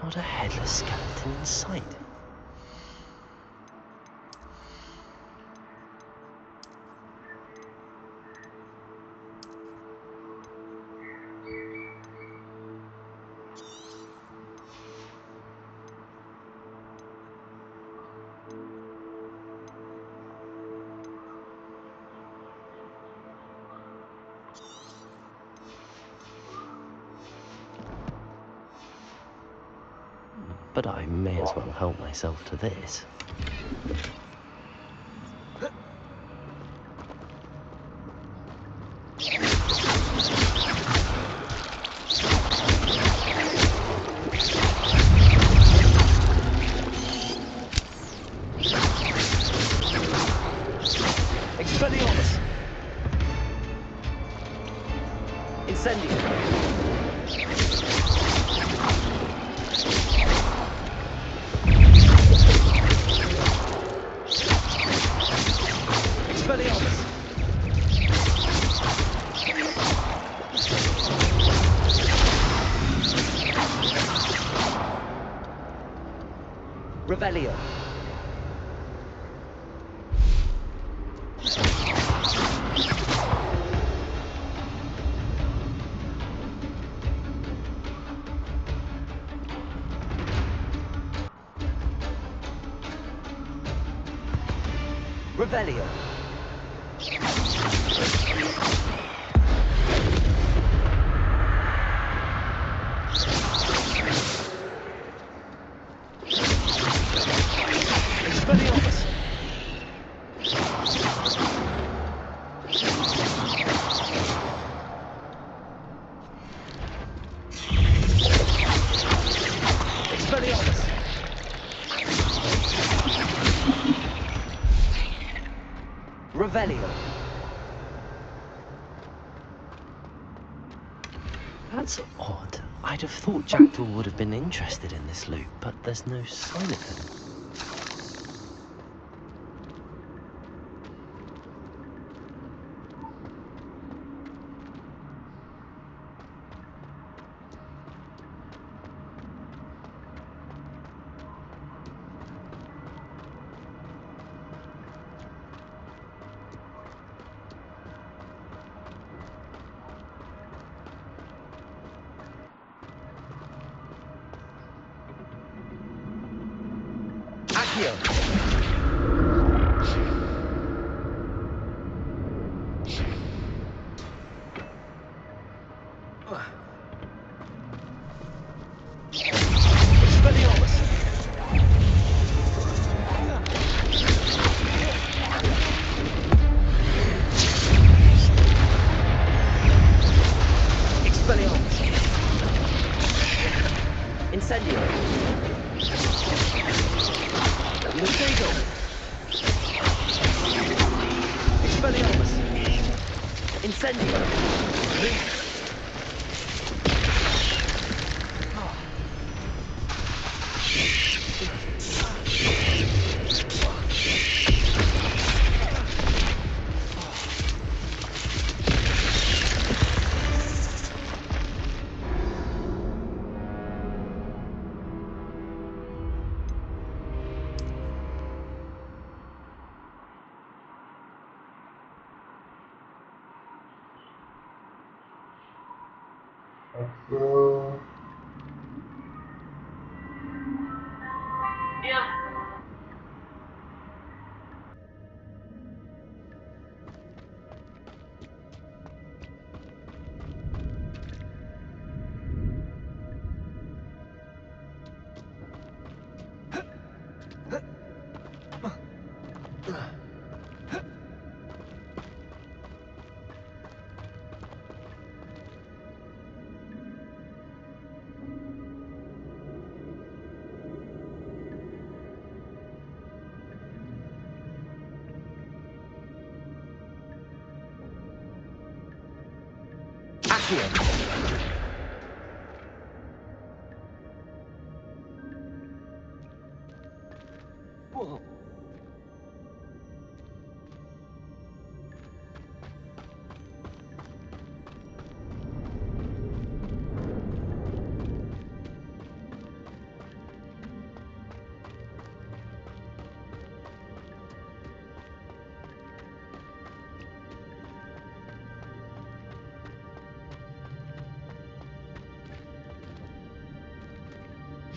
Not a headless skeleton in sight. But I may as well help myself to this. Expelliarmus. Incendio. Expelliarmus. Revelio. Revelio. Expelliarmus. Expelliarmus. Revelio. That's odd. I'd have thought Jackdaw would have been interested in this loot, but there's no sign of him. Accio. Expelliarmus. Expelliarmus. Incendio. Lucido. Expelliarmus. Incendio. Yeah. Accio. Whoa.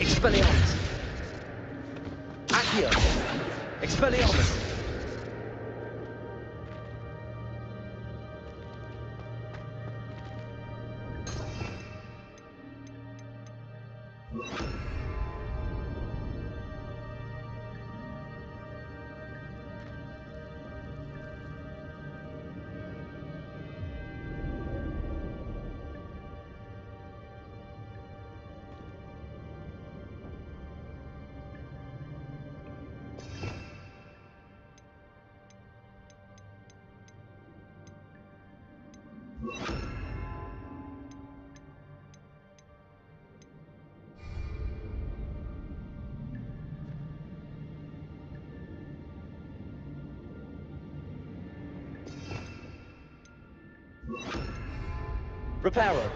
Expelliarmus. Accio. Expelliarmus. Reparo.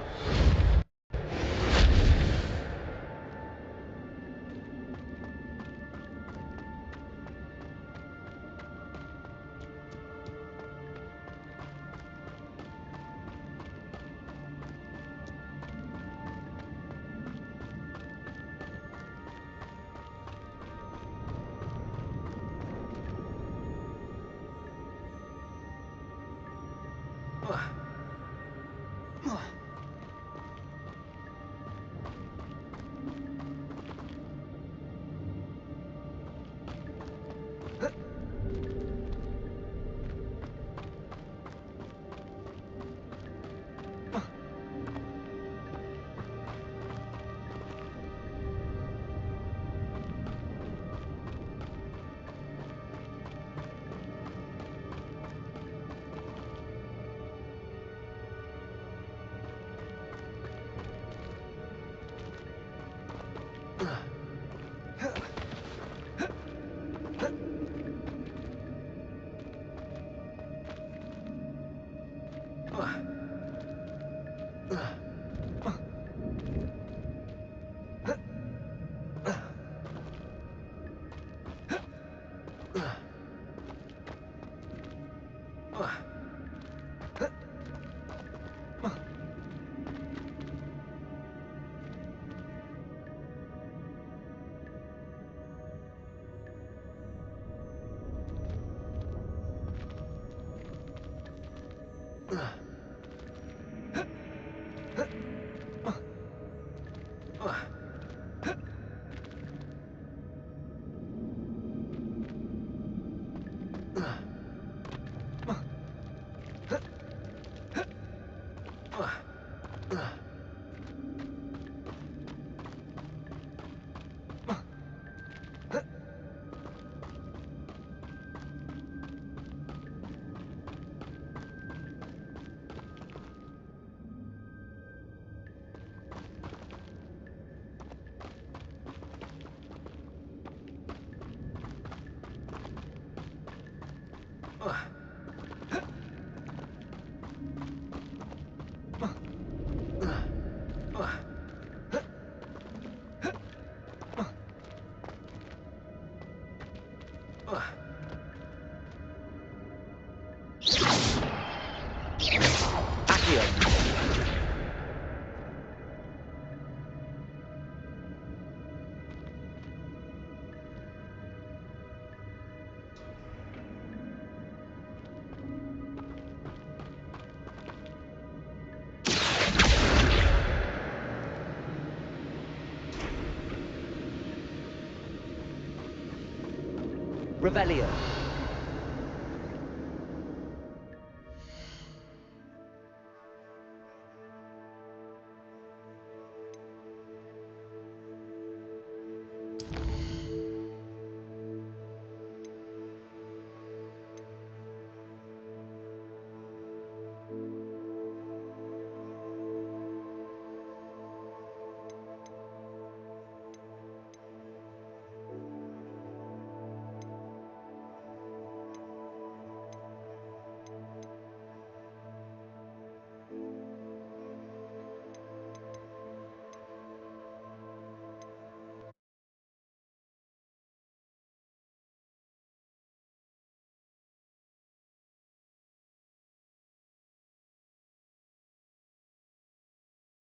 Accio. Revelio.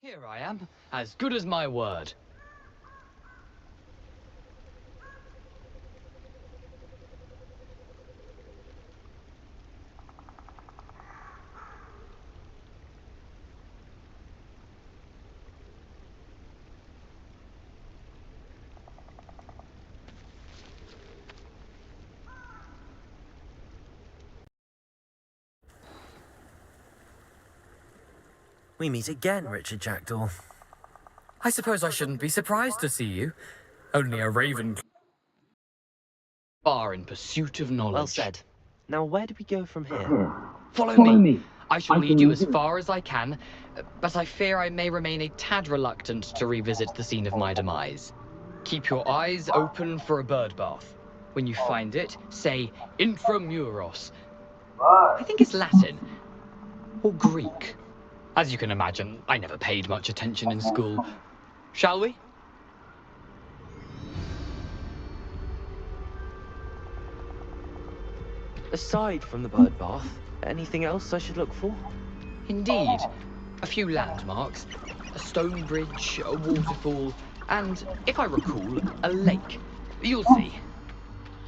Here I am, as good as my word. We meet again, Richard Jackdaw. I suppose I shouldn't be surprised to see you. Only a raven bar in pursuit of knowledge. Well said. Now, where do we go from here? Follow me. I shall lead you as far as I can, but I fear I may remain a tad reluctant to revisit the scene of my demise. Keep your eyes open for a bird bath. When you find it, say intramuros. I think it's Latin or Greek. As you can imagine, I never paid much attention in school. Shall we? Aside from the bird bath, anything else I should look for? Indeed. A few landmarks, a stone bridge, a waterfall, and, if I recall, a lake. You'll see.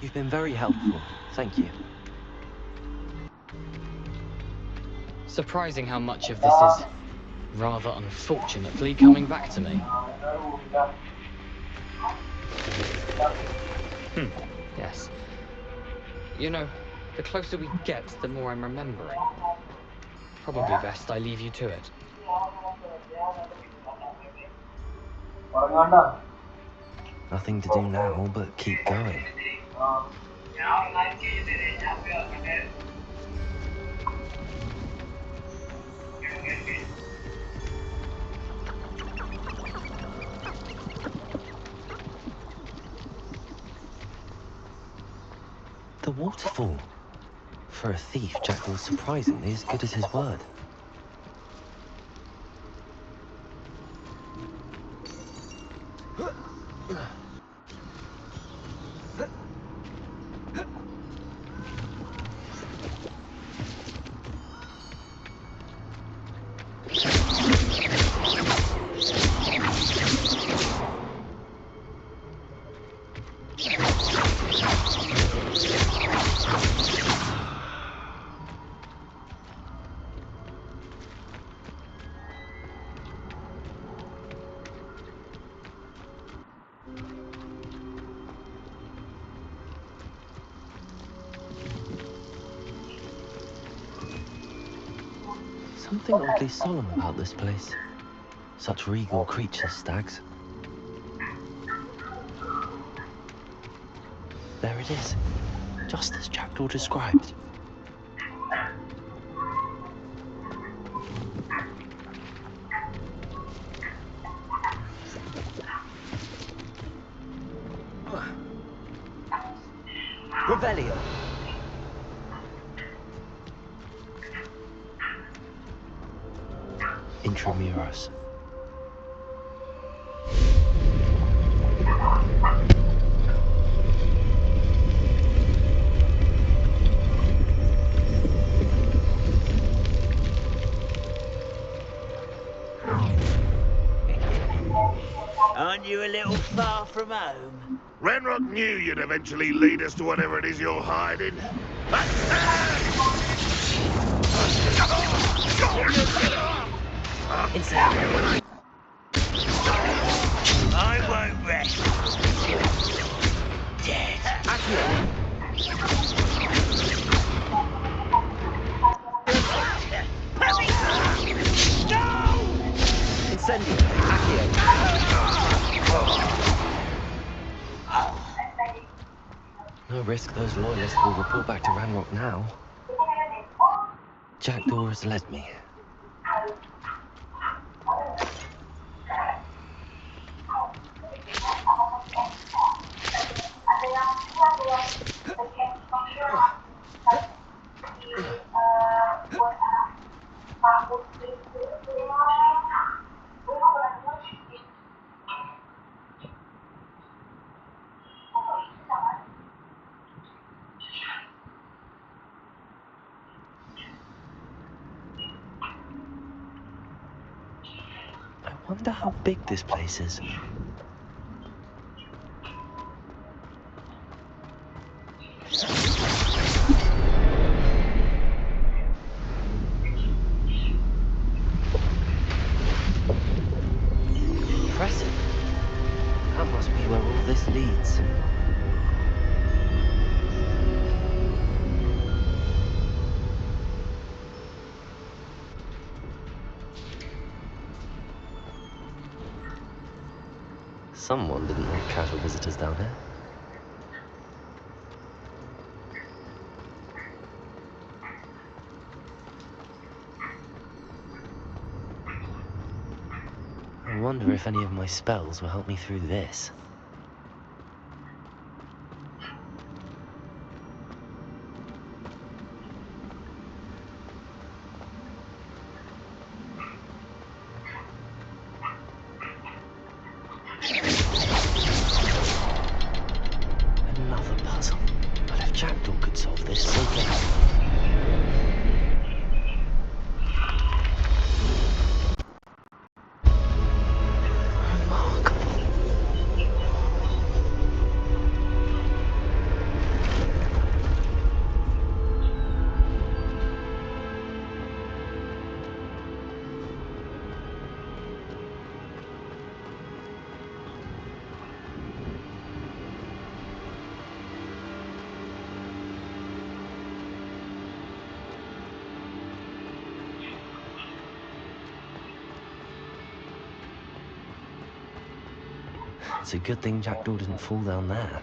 You've been very helpful. Thank you. Surprising how much of this is, rather unfortunately, coming back to me. Yes. You know, the closer we get, the more I'm remembering. Probably best I leave you to it. Nothing to do now but keep going. The waterfall. For a thief, Jackdaw's surprisingly as good as his word. Something oddly solemn about this place. Such regal creatures, stags. There it is, just as Jackdaw described. Revelio. Intramuros. you a little far from home? Renrock knew you'd eventually lead us to whatever it is you're hiding. Incendio. I won't rest. Dead. Accio! Incendio. Accio. No risk those loyalists will report back to Ranrock now. Jackdaw has led me. I wonder how big this place is. Impressive. That must be where all this leads. Someone didn't want casual visitors down here. I wonder if any of my spells will help me through this. Another puzzle. But if Jackdaw could solve this, so can I. It's a good thing Jackdaw didn't fall down there.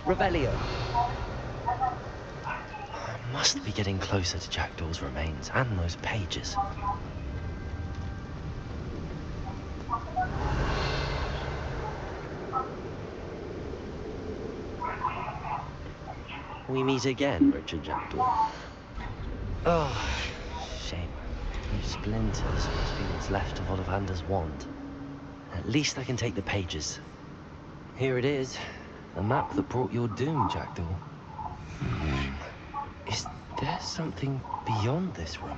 Revelio. I must be getting closer to Jackdaw's remains and those pages. We meet again, Richard Jackdaw. Oh, shame. Those splinters must be what's left of Ollivander's wand. At least I can take the pages. Here it is. The map that brought your doom, Jackdaw. Is there something beyond this room?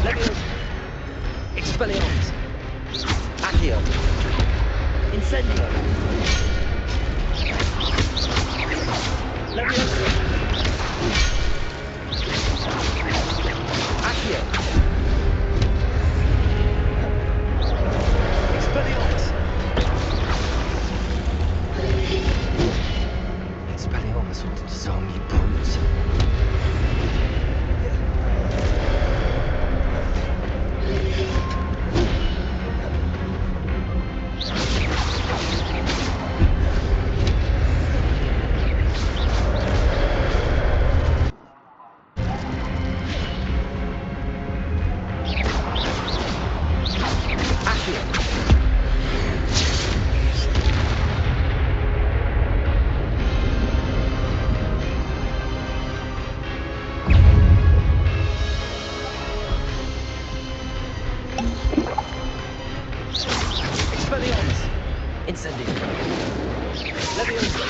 Leviosa! Expelliarmus! Accio! Incendio! Leviosa! Accio! Expelliarmus! Expelliarmus ought to disarm you brutes. Expelliarmus! Incendio! Leviosa!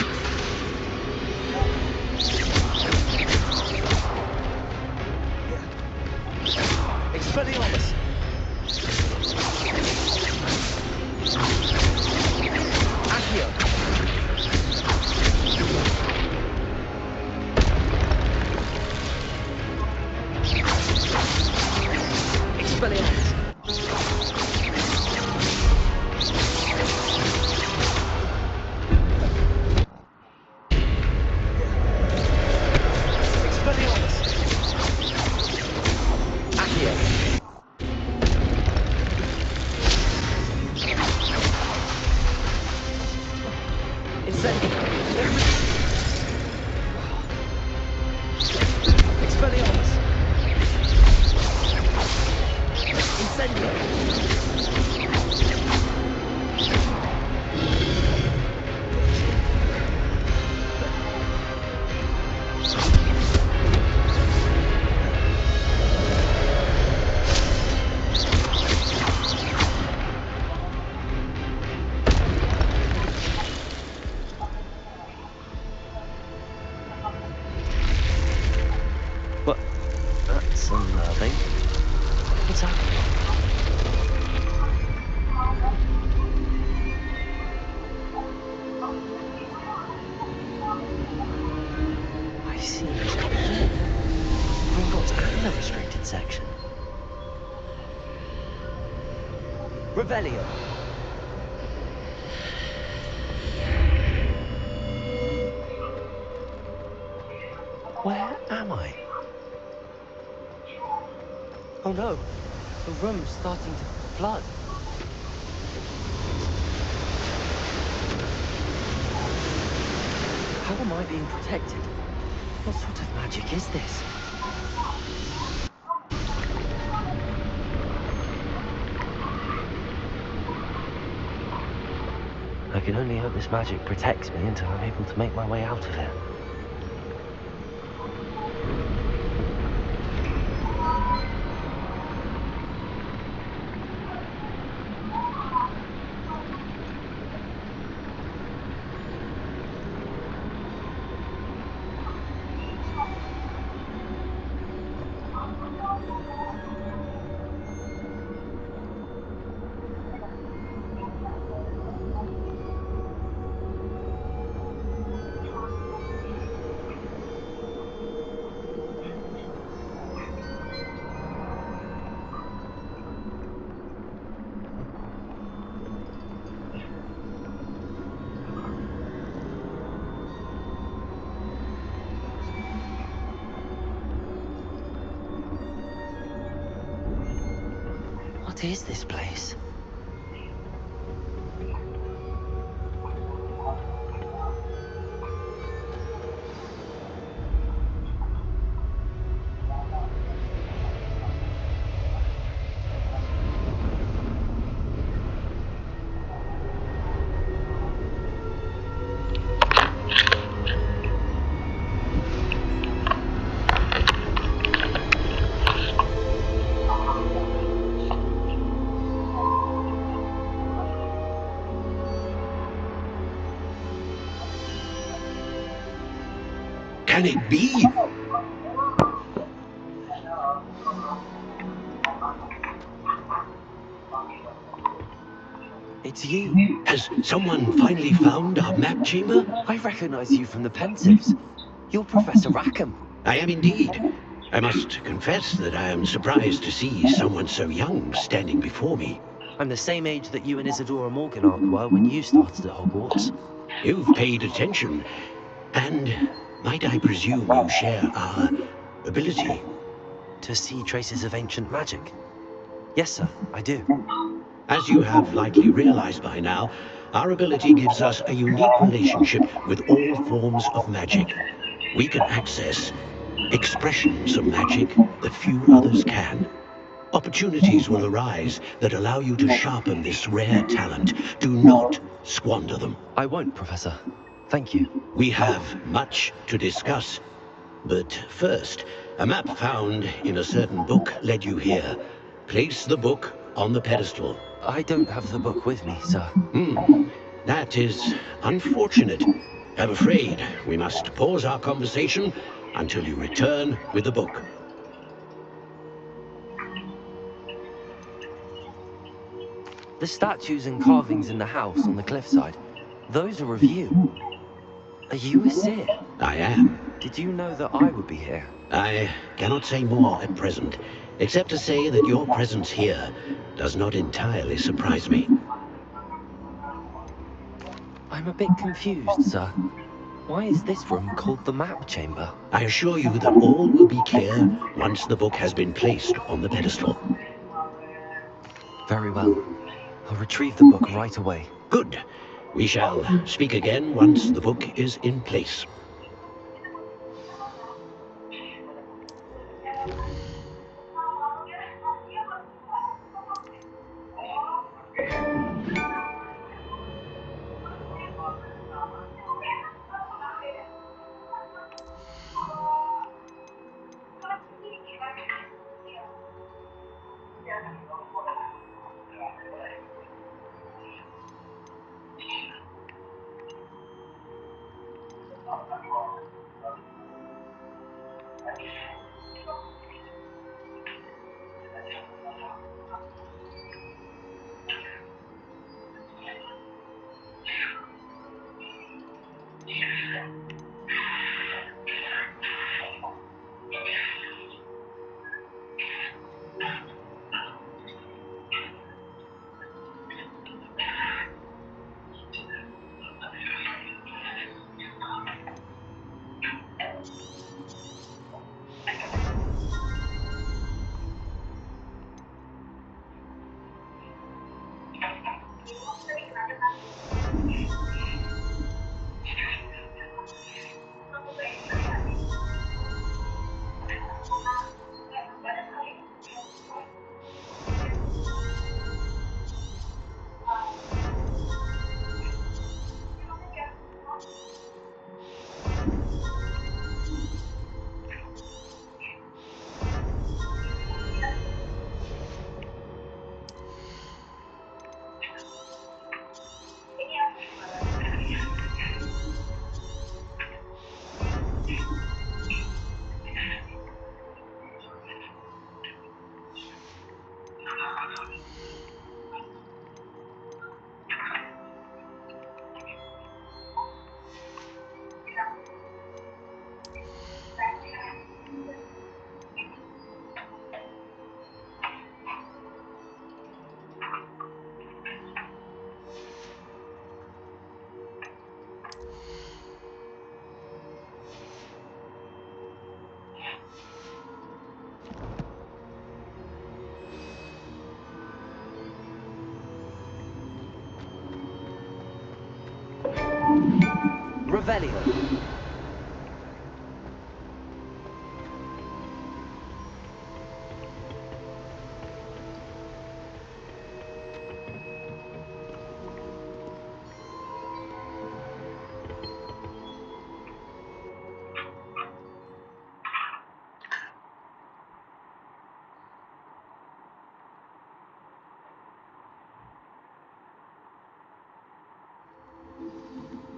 Expelliarmus! Accio! Expelliarmus! But that's unnerving. What's happening? I see he's got both. Gringotts and a restricted section. Revelio. Where am I? Oh no, the room's starting to flood. How am I being protected? What sort of magic is this? I can only hope this magic protects me until I'm able to make my way out of here. What is this place? Can it be? It's you. Has someone finally found our map chamber? I recognize you from the Pensives. You're Professor Rackham. I am indeed. I must confess that I am surprised to see someone so young standing before me. I'm the same age that you and Isadora Morganach were when you started at Hogwarts. You've paid attention. And might I presume you share our ability? To see traces of ancient magic? Yes, sir, I do. As you have likely realized by now, our ability gives us a unique relationship with all forms of magic. We can access expressions of magic that few others can. Opportunities will arise that allow you to sharpen this rare talent. Do not squander them. I won't, Professor. Thank you. We have much to discuss. But first, a map found in a certain book led you here. Place the book on the pedestal. I don't have the book with me, sir. That is unfortunate. I'm afraid we must pause our conversation until you return with the book. The statues and carvings in the house on the cliffside, those are of you. Are you a seer? I am. Did you know that I would be here? I cannot say more at present, except to say that your presence here does not entirely surprise me. I'm a bit confused, sir. Why is this room called the map chamber? I assure you that all will be clear once the book has been placed on the pedestal. Very well. I'll retrieve the book right away. Good. We shall speak again once the book is in place. Revelio.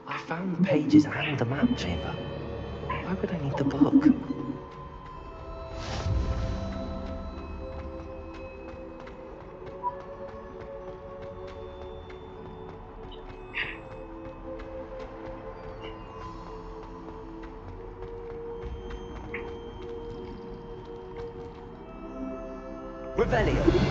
I found the pages and the map chamber. Why would I need the book? Revelio.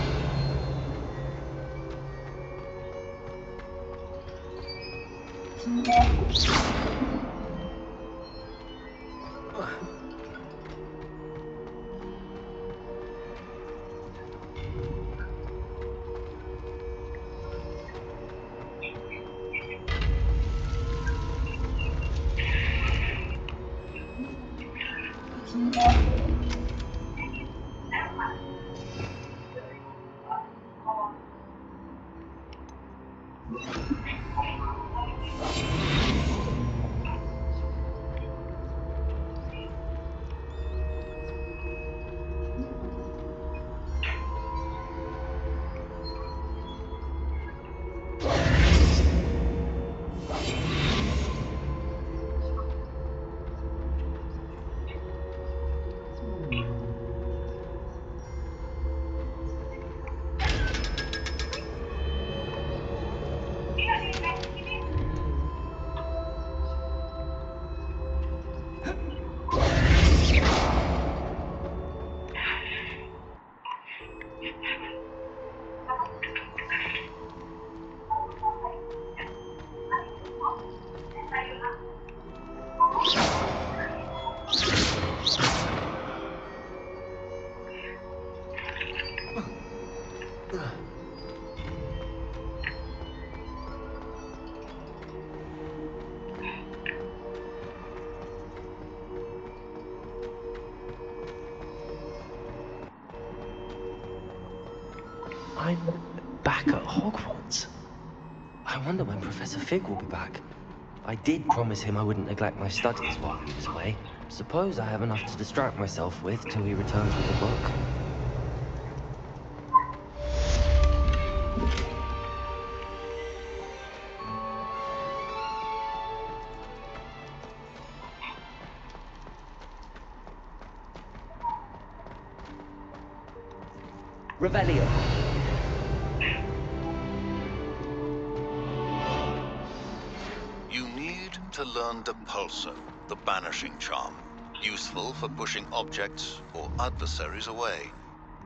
I'm back at Hogwarts. I wonder when Professor Fig will be back. I did promise him I wouldn't neglect my studies while he was away. Suppose I have enough to distract myself with till he returns with the book. Revelio. You need to learn Depulso, the banishing charm. Useful for pushing objects or adversaries away.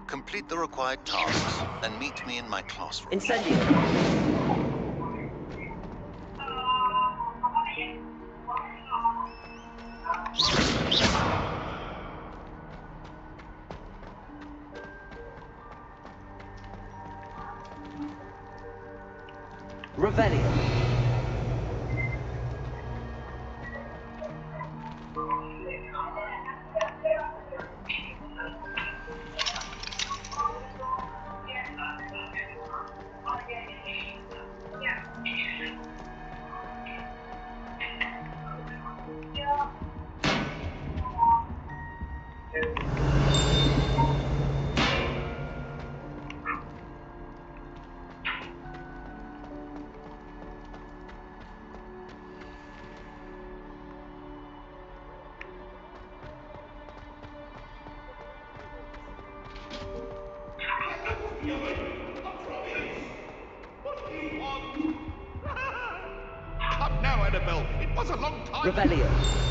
Complete the required tasks and meet me in my classroom. Incendio. Revelio. Come now, Annabelle. It was a long time. Revelio.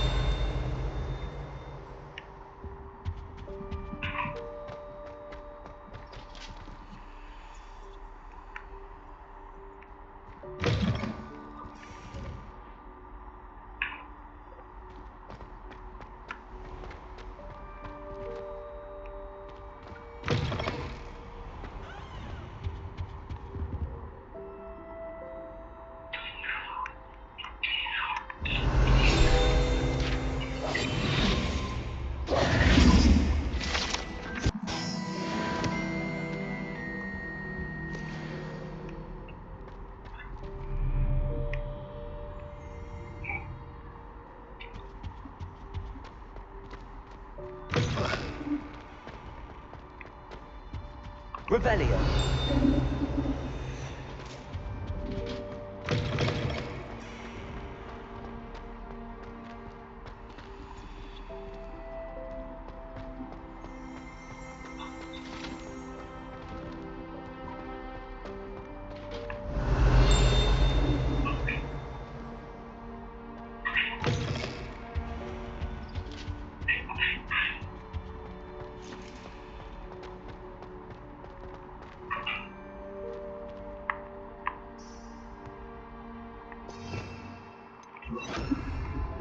Revelio.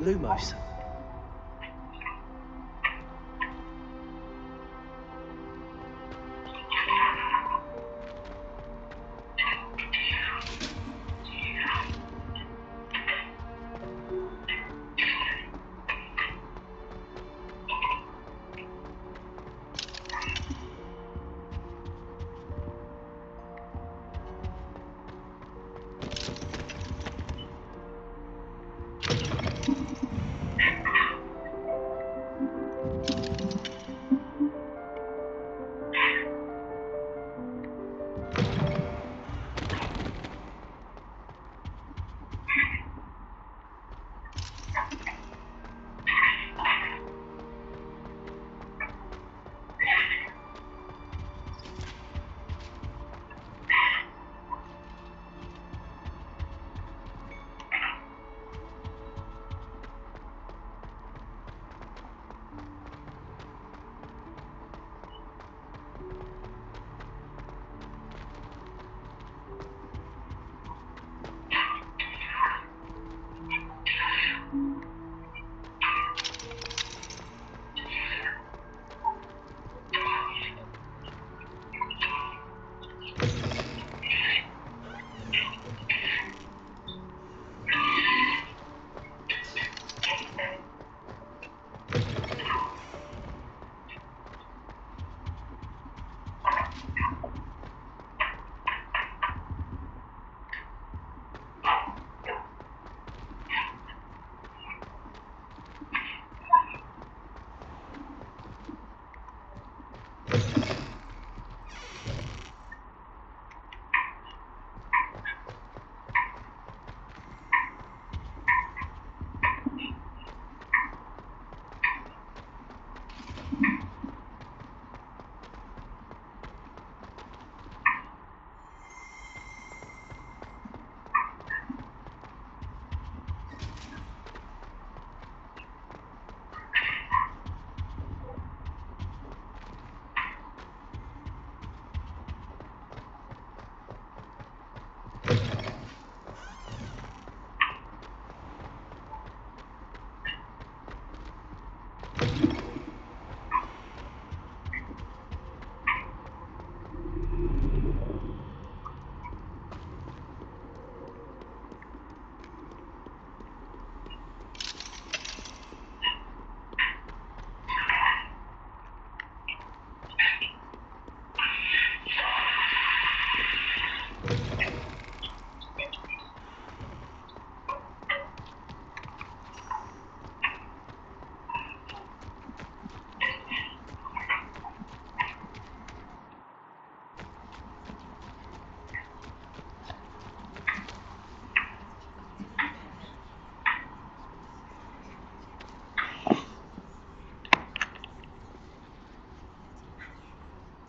Lumos.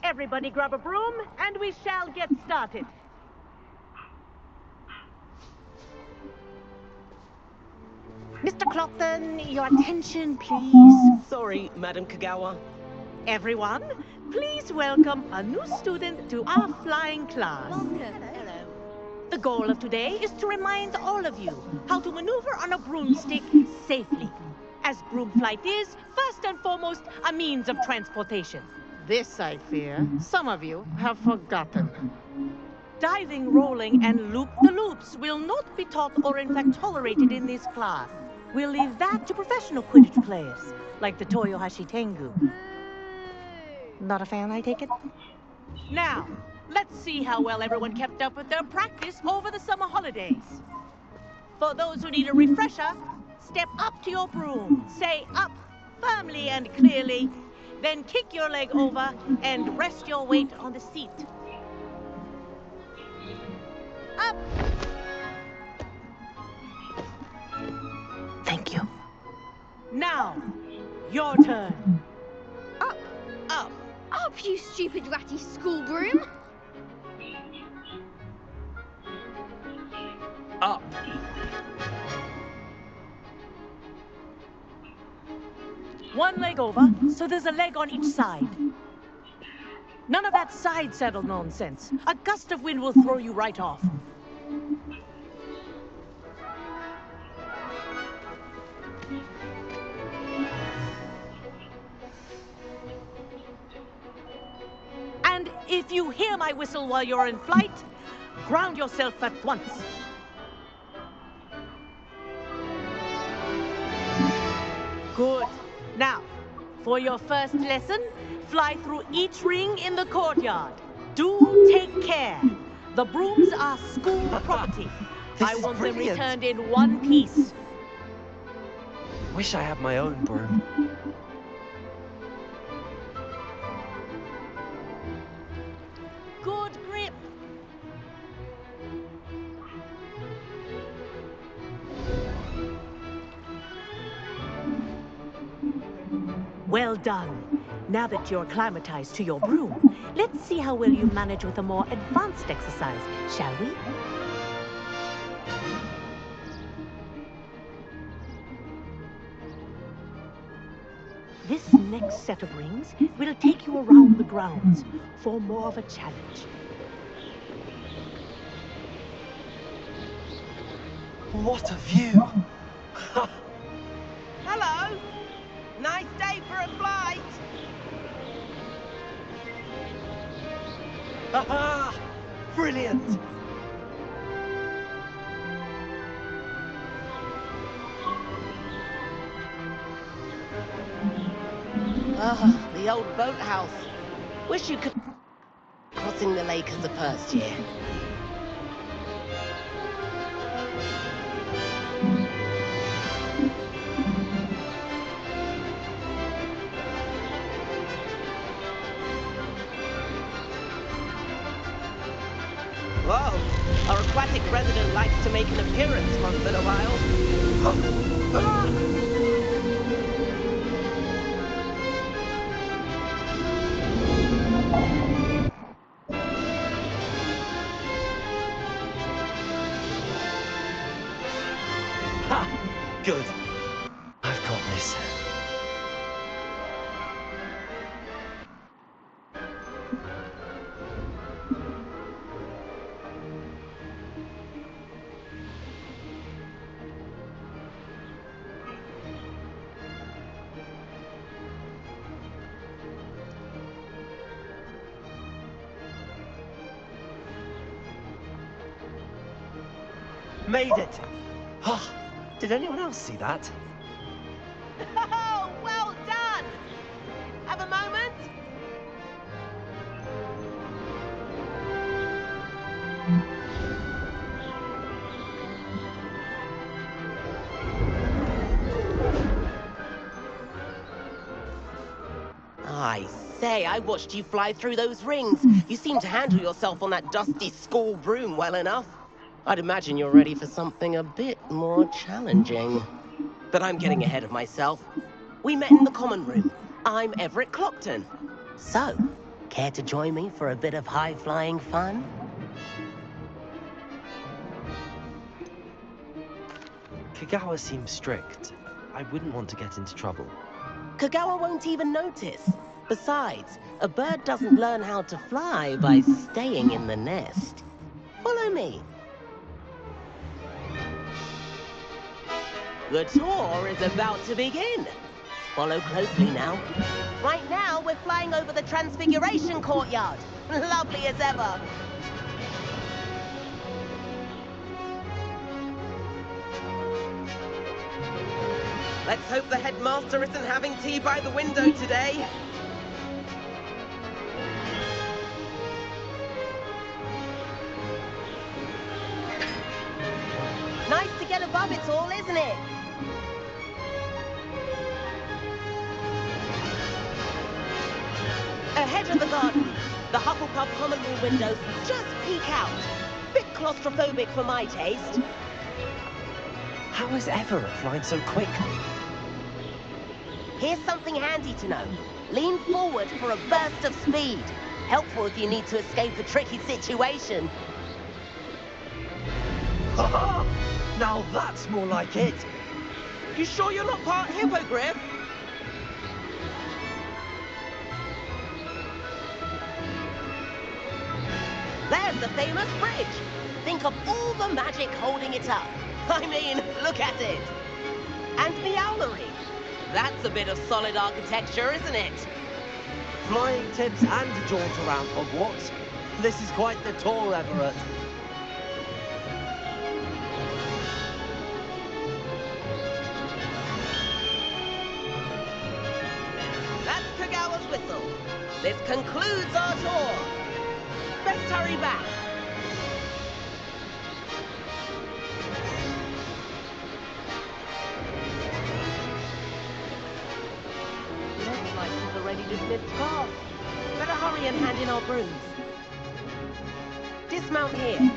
Everybody grab a broom, and we shall get started. Mr. Clopton, your attention, please. Sorry, Madam Kagawa. Everyone, please welcome a new student to our flying class. Welcome. Hello. The goal of today is to remind all of you how to maneuver on a broomstick safely, as broom flight is, first and foremost, a means of transportation. This, I fear, some of you have forgotten. Diving, rolling, and loop-the-loops will not be taught or in fact tolerated in this class. We'll leave that to professional Quidditch players, like the Toyohashi Tengu. Not a fan, I take it? Now, let's see how well everyone kept up with their practice over the summer holidays. For those who need a refresher, step up to your broom. Say up firmly and clearly, Then kick your leg over and rest your weight on the seat. Up! Thank you. Now, your turn. Up! Up! Up, you stupid ratty school broom! Up! One leg over, so there's a leg on each side. None of that side saddle nonsense. A gust of wind will throw you right off. And if you hear my whistle while you're in flight, ground yourself at once. Good. Now, for your first lesson, fly through each ring in the courtyard. Do take care. The brooms are school property. I want them returned in one piece. Wish I had my own broom. Good grip. Well done. Now that you're acclimatized to your broom, let's see how well you manage with a more advanced exercise, shall we? This next set of rings will take you around the grounds for more of a challenge. What a view! Hello! Nice day for a flight! Aha! Brilliant! Ah, the old boathouse. Wish you could... Crossing the lake as the first year. Whoa, our aquatic resident likes to make an appearance once in a while. Ha! Good. I've got this. Made it! Oh, did anyone else see that? Oh, well done! Have a moment? I say, I watched you fly through those rings. You seem to handle yourself on that dusty school broom well enough. I'd imagine you're ready for something a bit more challenging. But I'm getting ahead of myself. We met in the common room. I'm Everett Clockton. So, care to join me for a bit of high-flying fun? Kagawa seems strict. I wouldn't want to get into trouble. Kagawa won't even notice. Besides, a bird doesn't learn how to fly by staying in the nest. Follow me. The tour is about to begin. Follow closely now. Right now, we're flying over the Transfiguration Courtyard. Lovely as ever. Let's hope the headmaster isn't having tea by the window today. Nice to get above it all, isn't it? edge of the garden. The Hufflepuff common room windows just peek out. Bit claustrophobic for my taste. How is Everett flying so quickly? Here's something handy to know. Lean forward for a burst of speed. Helpful if you need to escape a tricky situation. Now that's more like it. You sure you're not part hippogriff? There's the famous bridge. Think of all the magic holding it up. I mean, look at it. And the owlery. That's a bit of solid architecture, isn't it? Flying tips and a jaunt around Hogwarts. This is quite the tour, Everett. That's Kagawa's whistle. This concludes our tour. Best hurry back. Looks like we've already dismissed class. Better hurry and hand in our brooms. Dismount here.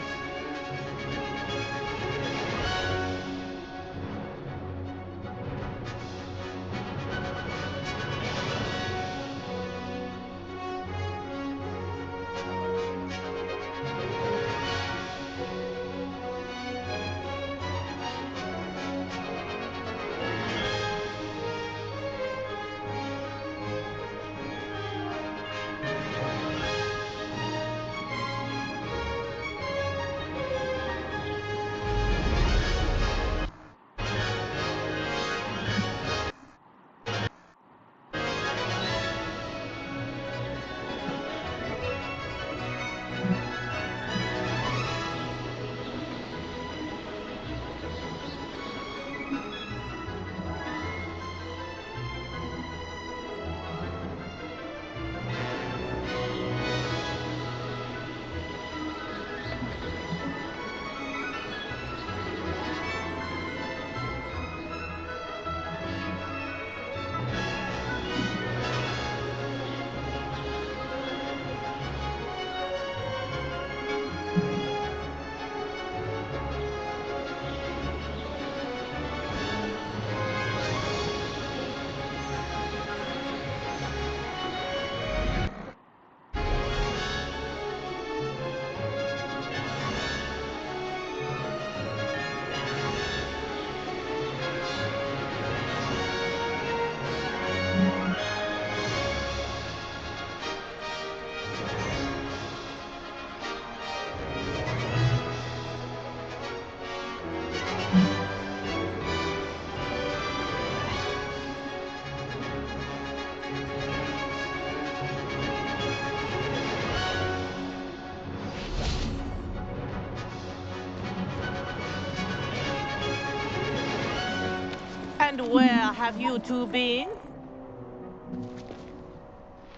And where have you two been?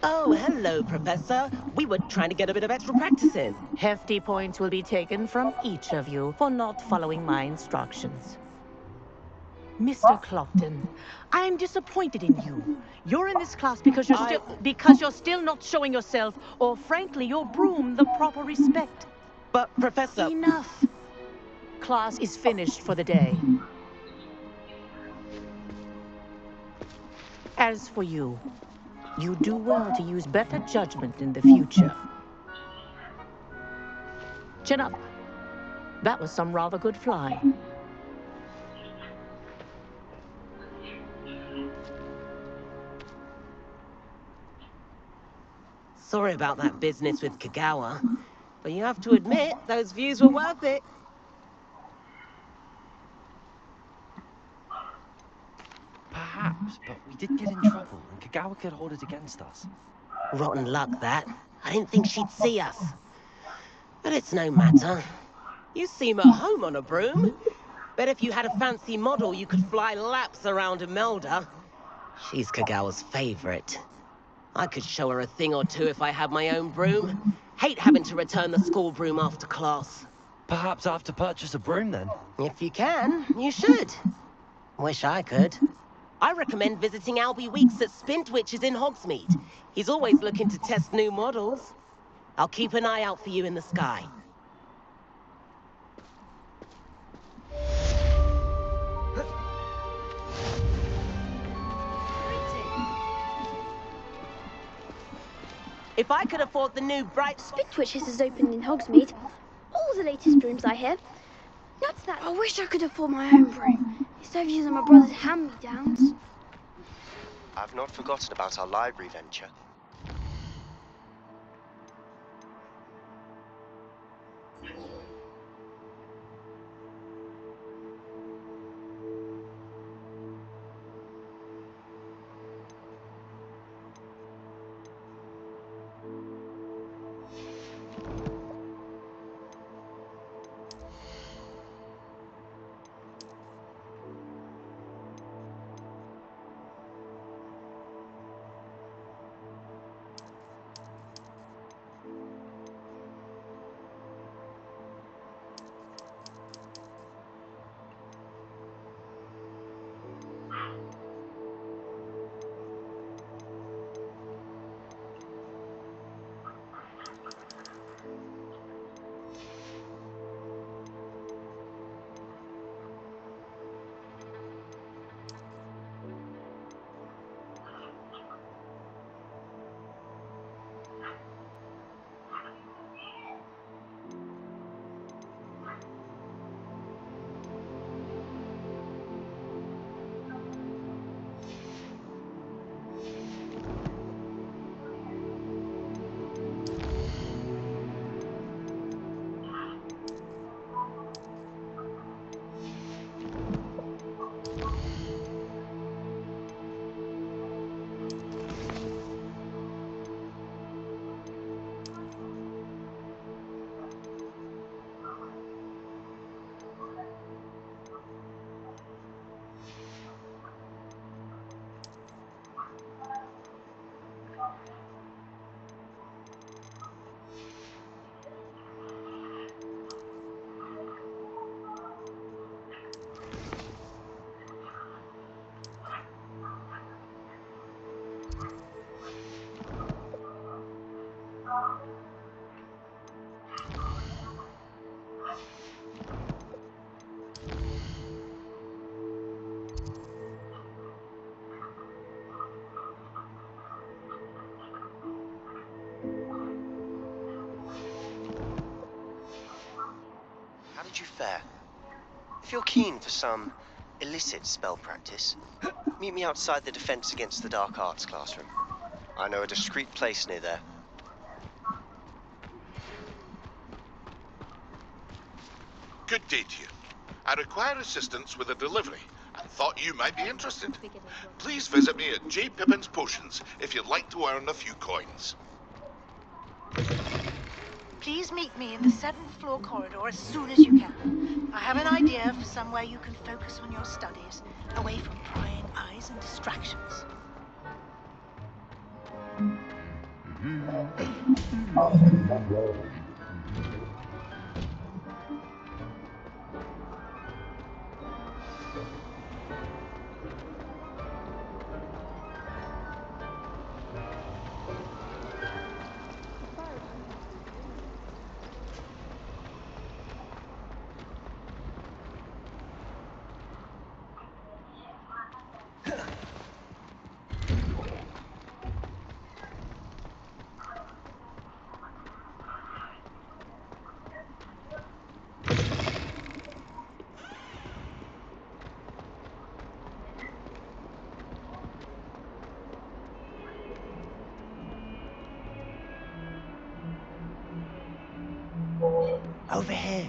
Oh, hello, Professor. We were trying to get a bit of extra practice in. Hefty points will be taken from each of you for not following my instructions. Mr. Clopton, I am disappointed in you. You're in this class because you're still not showing yourself, or frankly, your broom the proper respect. But, Professor... Enough. Class is finished for the day. As for you, you do well to use better judgment in the future. Chin up. That was some rather good flying. Sorry about that business with Kagawa, but you have to admit, those views were worth it. Perhaps, but we did get in trouble, and Kagawa could hold it against us. Rotten luck, that. I didn't think she'd see us. But it's no matter. You seem at home on a broom. Bet if you had a fancy model, you could fly laps around Imelda. She's Kagawa's favorite. I could show her a thing or two if I had my own broom. Hate having to return the school broom after class. Perhaps I have to purchase a broom then? If you can, you should. Wish I could. I recommend visiting Albie Weeks at Spintwitches in Hogsmeade. He's always looking to test new models. I'll keep an eye out for you in the sky. If I could afford the new bright... Spintwitches is opened in Hogsmeade. All the latest brooms, I hear. Not that I wish I could afford my own broom. Instead of using my brother's hand-me-downs. I've not forgotten about our library venture. How did you fare? If you're keen for some illicit spell practice, meet me outside the Defense Against the Dark Arts classroom. I know a discreet place near there. Good day to you. I require assistance with a delivery and thought you might be interested. Please visit me at J. Pippin's Potions if you'd like to earn a few coins. Please meet me in the 7th floor corridor as soon as you can. I have an idea for somewhere you can focus on your studies, away from prying eyes and distractions. Over here.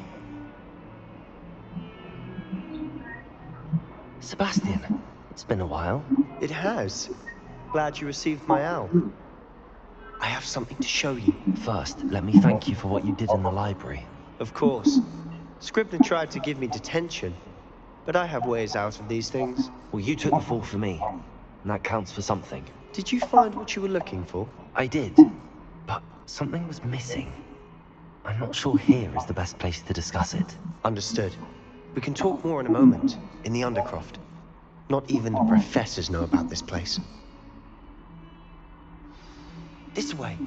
Sebastian, it's been a while. It has. Glad you received my owl. I have something to show you. First, let me thank you for what you did in the library. Of course. Scribner tried to give me detention, but I have ways out of these things. Well, you took the fall for me, and that counts for something. Did you find what you were looking for? I did, but something was missing. I'm not sure here is the best place to discuss it. Understood. We can talk more in a moment, in the Undercroft. Not even the professors know about this place. This way.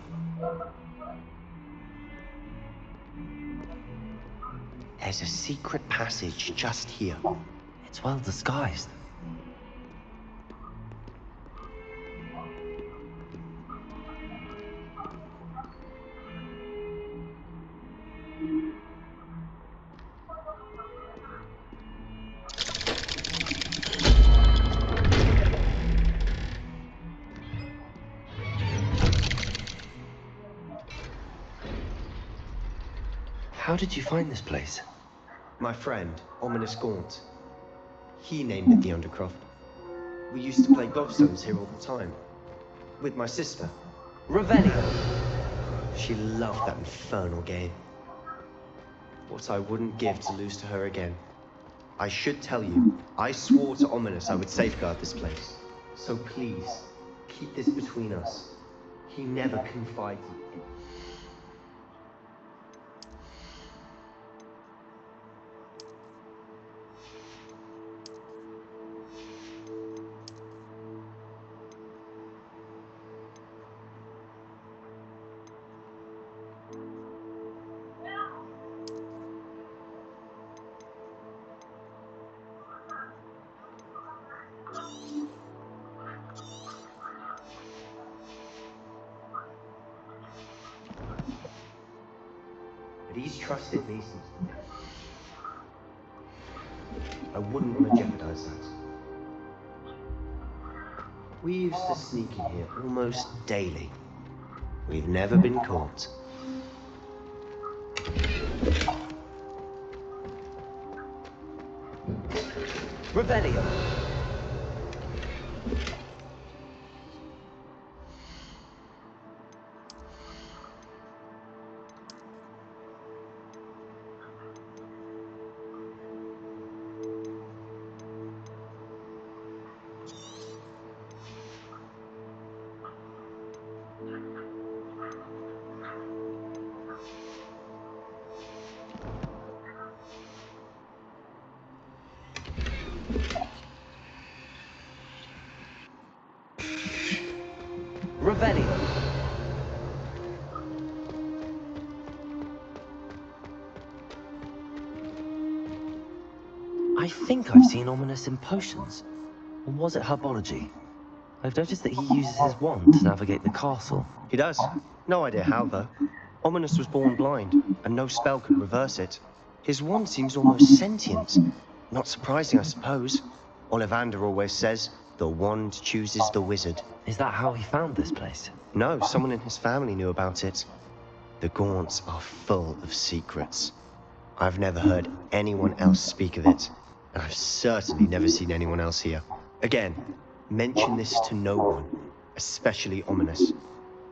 There's a secret passage just here. It's well disguised. How did you find this place? My friend, Ominous Gaunt. He named it the Undercroft. We used to play gobstones here all the time. With my sister, Revelio. She loved that infernal game. What I wouldn't give to lose to her again. I should tell you, I swore to Ominous I would safeguard this place. So please, keep this between us. He never confided in me. But he's trusted me since the day. I wouldn't want to jeopardize that. We used to sneak in here almost daily. We've never been caught. Revelio. Revelio. I think I've seen Ominous in potions. Or was it herbology? I've noticed that he uses his wand to navigate the castle. He does. No idea how, though. Ominous was born blind, and no spell could reverse it. His wand seems almost sentient. Not surprising, I suppose. Ollivander always says, the wand chooses the wizard. Is that how he found this place? No, someone in his family knew about it. The Gaunts are full of secrets. I've never heard anyone else speak of it, and I've certainly never seen anyone else here. Again, mention this to no one, especially Ominous.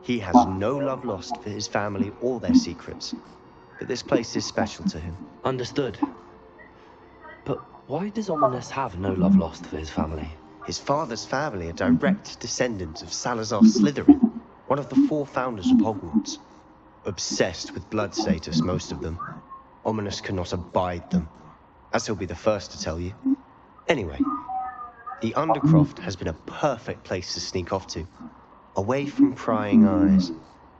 He has no love lost for his family or their secrets, but this place is special to him. Understood. But why does Ominous have no love lost for his family? His father's family are direct descendants of Salazar Slytherin, one of the 4 founders of Hogwarts. Obsessed with blood status, most of them. Ominous cannot abide them, as he'll be the first to tell you. Anyway, the Undercroft has been a perfect place to sneak off to, away from prying eyes,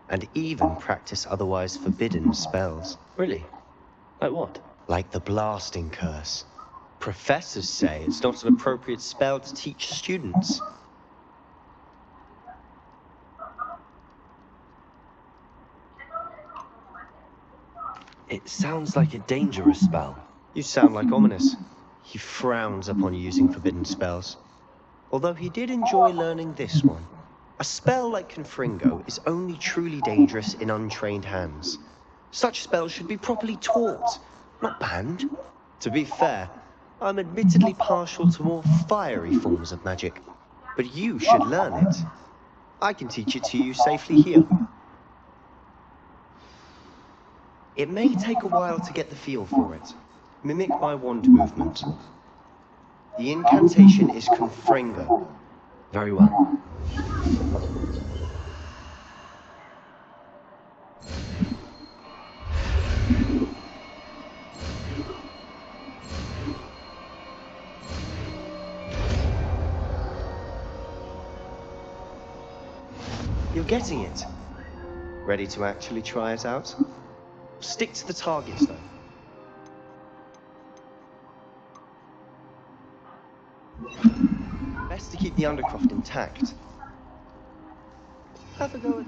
and even practice otherwise forbidden spells. Really? Like what? Like the blasting curse. Professors say it's not an appropriate spell to teach students. It sounds like a dangerous spell. You sound like Ominous. He frowns upon using forbidden spells. Although he did enjoy learning this one. A spell like Confringo is only truly dangerous in untrained hands. Such spells should be properly taught, not banned. To be fair, I'm admittedly partial to more fiery forms of magic, but you should learn it. I can teach it to you safely here. It may take a while to get the feel for it. Mimic my wand movement. The incantation is Confringo. Very well. You're getting it. Ready to actually try it out? Stick to the targets, though. Best to keep the undercroft intact. Have a go at it.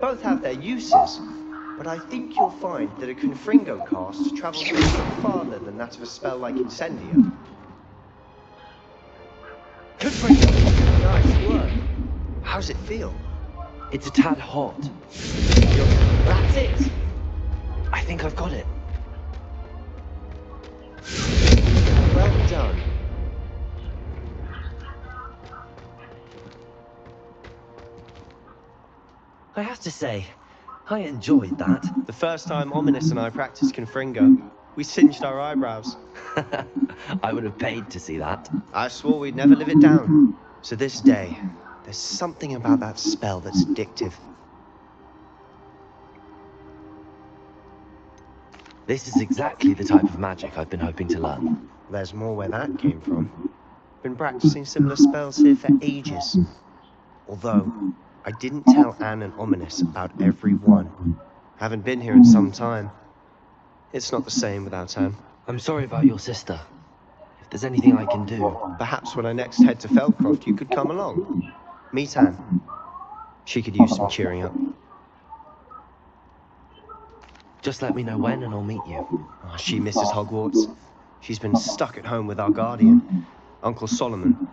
Both have their uses, but I think you'll find that a Confringo cast travels a little farther than that of a spell like Incendia. Confringo! Nice work. How's it feel? It's a tad hot. That's it! I think I've got it. Well done. I have to say, I enjoyed that. The first time Ominous and I practiced Confringo, we singed our eyebrows. I would have paid to see that. I swore we'd never live it down. To this day, there's something about that spell that's addictive. This is exactly the type of magic I've been hoping to learn. There's more where that came from. Been practicing similar spells here for ages. Although, I didn't tell Anne and Ominous about every one. Haven't been here in some time. It's not the same without Anne. I'm sorry about your sister. If there's anything I can do... Perhaps when I next head to Feldcroft, you could come along. Meet Anne. She could use some cheering up. Just let me know when and I'll meet you. Oh, she misses Hogwarts. She's been stuck at home with our guardian, Uncle Solomon.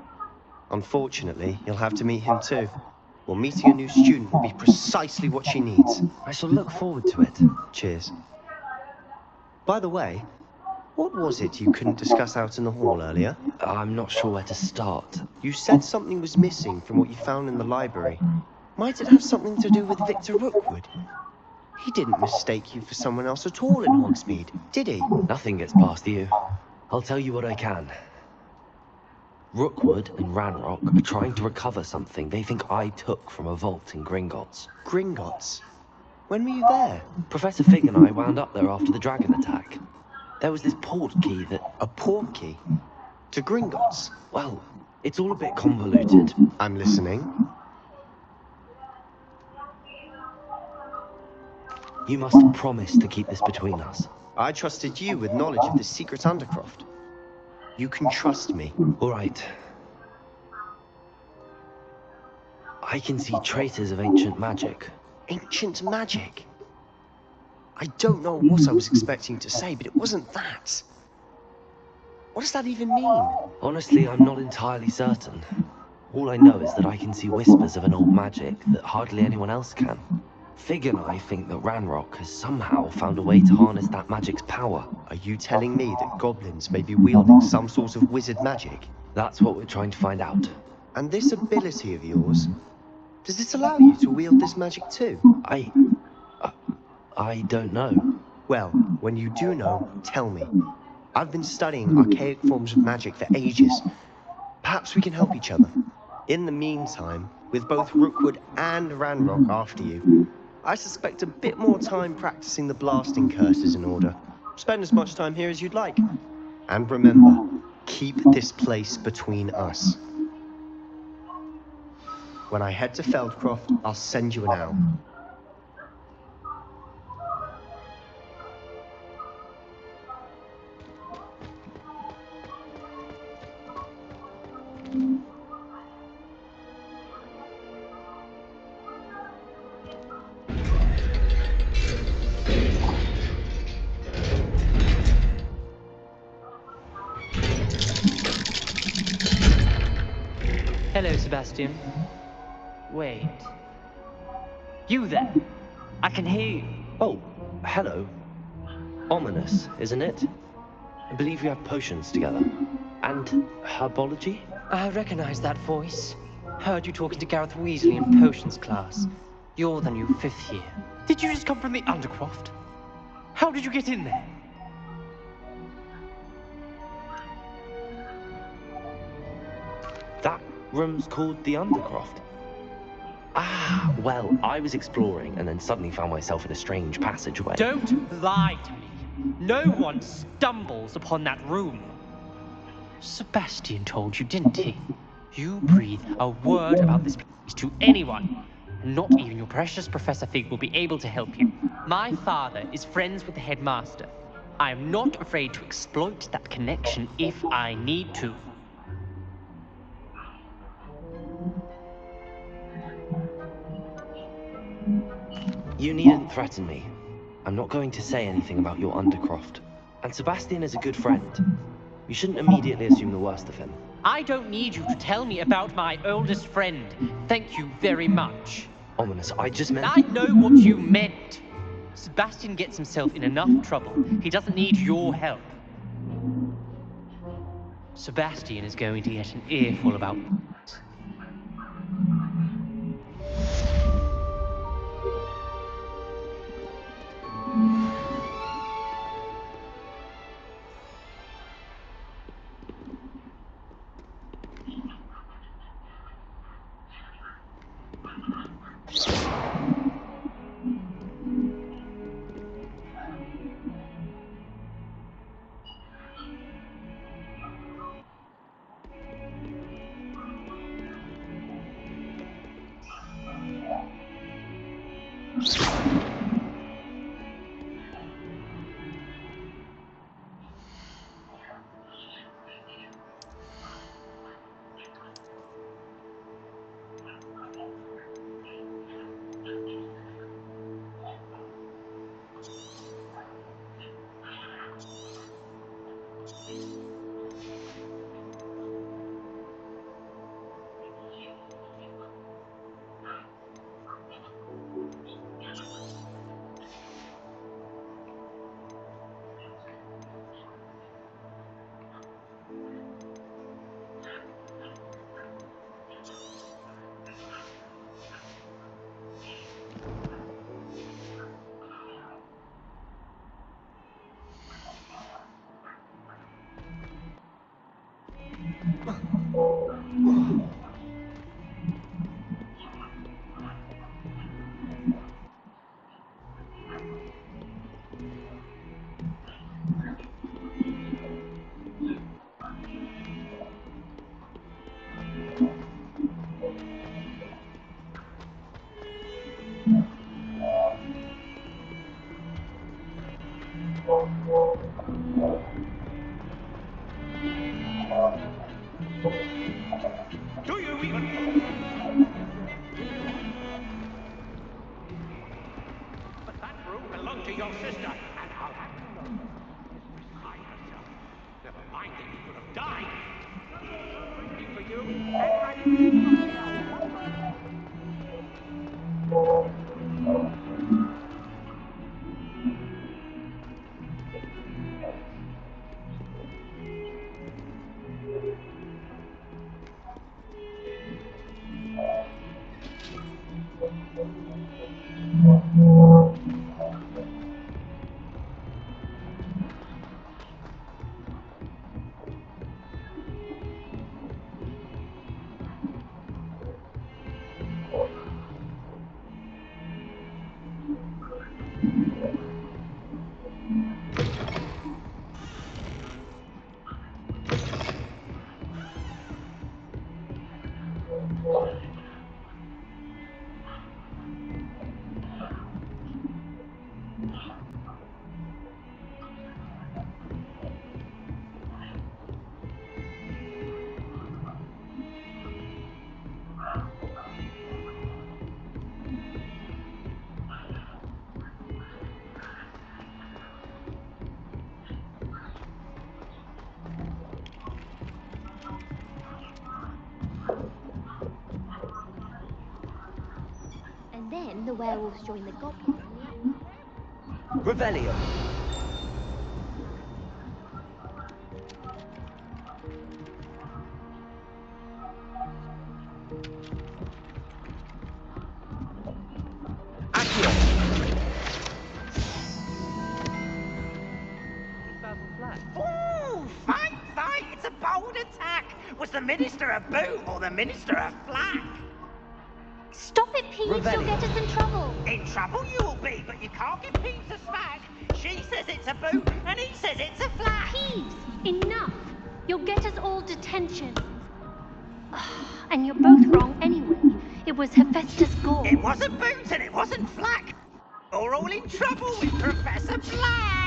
Unfortunately, you'll have to meet him too. Well, meeting a new student will be precisely what she needs. I shall look forward to it. Cheers. By the way, what was it you couldn't discuss out in the hall earlier? I'm not sure where to start. You said something was missing from what you found in the library. Might it have something to do with Victor Rookwood? He didn't mistake you for someone else at all in Hogsmeade, did he? Nothing gets past you. I'll tell you what I can. Rookwood and Ranrock are trying to recover something they think I took from a vault in Gringotts. Gringotts? When were you there? Professor Fig and I wound up there after the dragon attack. There was this port key that... A port key? To Gringotts? Well, it's all a bit convoluted. I'm listening. You must promise to keep this between us. I trusted you with knowledge of the secret Undercroft. You can trust me. All right. I can see traces of ancient magic. Ancient magic? I don't know what I was expecting to say, but it wasn't that. What does that even mean? Honestly, I'm not entirely certain. All I know is that I can see whispers of an old magic that hardly anyone else can. Fig and I think that Ranrock has somehow found a way to harness that magic's power. Are you telling me that goblins may be wielding some sort of wizard magic? That's what we're trying to find out. And this ability of yours, does it allow you to wield this magic too? I don't know. Well, when you do know, tell me. I've been studying archaic forms of magic for ages. Perhaps we can help each other. In the meantime, with both Rookwood and Ranrock after you, I suspect a bit more time practicing the blasting curses in order. Spend as much time here as you'd like. And remember, keep this place between us. When I head to Feldcroft, I'll send you an owl. Hello, Sebastian. Wait. You there? I can hear you. Oh, hello. Ominous, isn't it? I believe we have potions together. And herbology? I recognize that voice. Heard you talking to Gareth Weasley in potions class. You're the new 5th year. Did you just come from the Undercroft? How did you get in there? That room's called the Undercroft. Ah, well, I was exploring and then suddenly found myself in a strange passageway. Don't lie to me. No one stumbles upon that room. Sebastian told you, didn't he? You breathe a word about this place to anyone, and not even your precious Professor Fig will be able to help you. My father is friends with the headmaster. I am not afraid to exploit that connection if I need to. You needn't threaten me. I'm not going to say anything about your Undercroft. And Sebastian is a good friend. You shouldn't immediately assume the worst of him. I don't need you to tell me about my oldest friend. Thank you very much. Ominous, I just meant... I know what you meant. Sebastian gets himself in enough trouble. He doesn't need your help. Sebastian is going to get an earful about this. Then the werewolves join the goblins on the outside. Revelio. Ooh, fight, fight! It's a bold attack! Was the Minister a boom or the Minister a flack? Stop it, Peeves! You'll get us in trouble! In trouble you will be, but you can't give Peeves a smack! She says it's a boom, and he says it's a flack! Peeves! Enough! You'll get us all detention. And you're both wrong anyway. It was Hephaestus Gore. It wasn't booms and it wasn't flack! You're all in trouble with Professor Flack!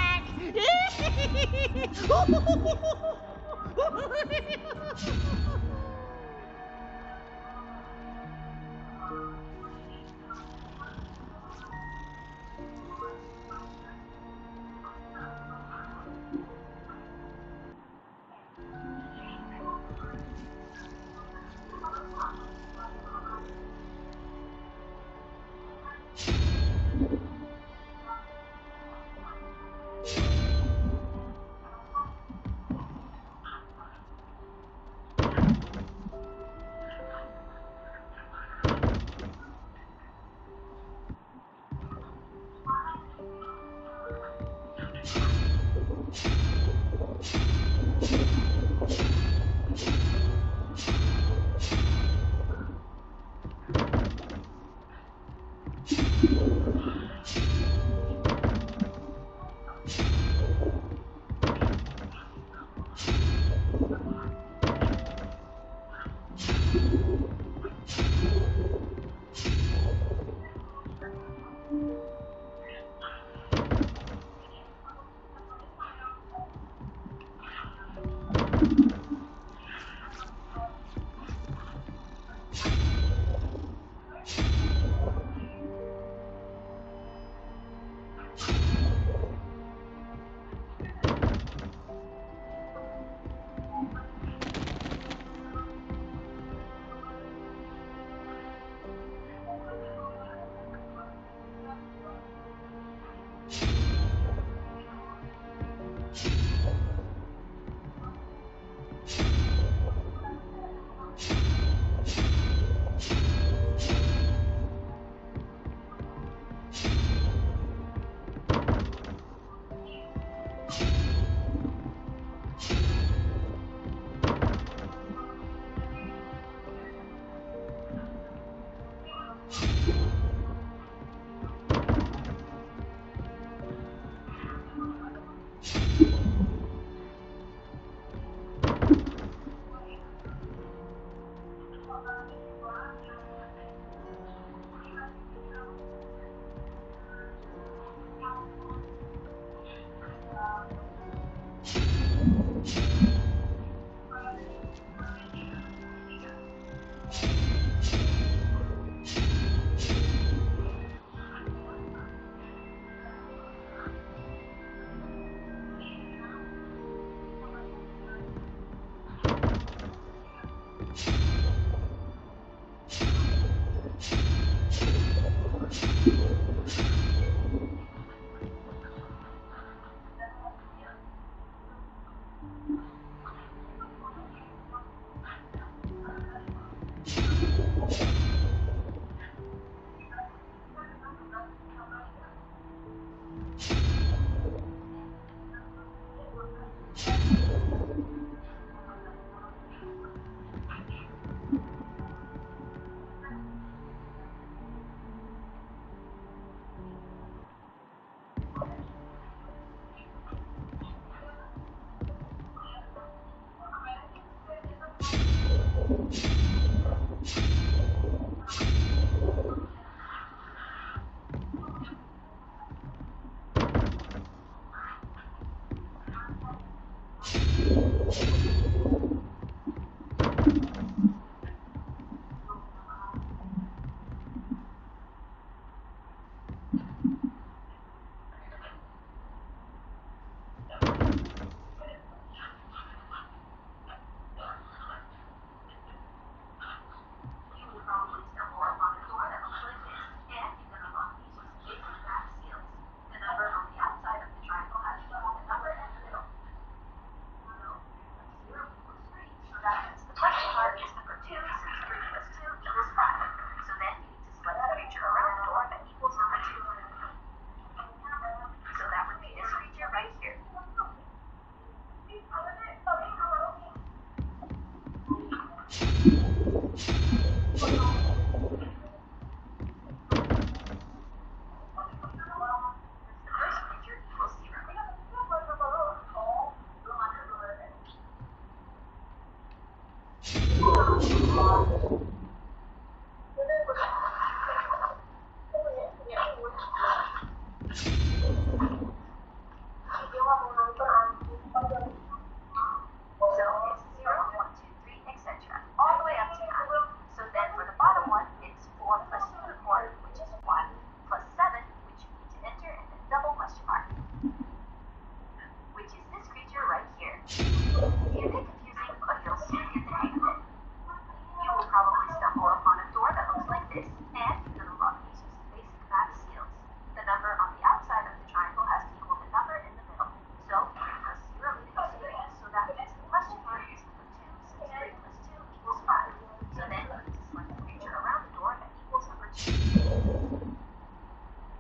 this, and you can unlock these using basic math skills. The number on the outside of the triangle has to equal the number in the middle. So 3 plus 0 equals 3, so that means the question mark is number 2, since 3 plus 2 equals 5. So then you need to select the creature around the door that equals number 2.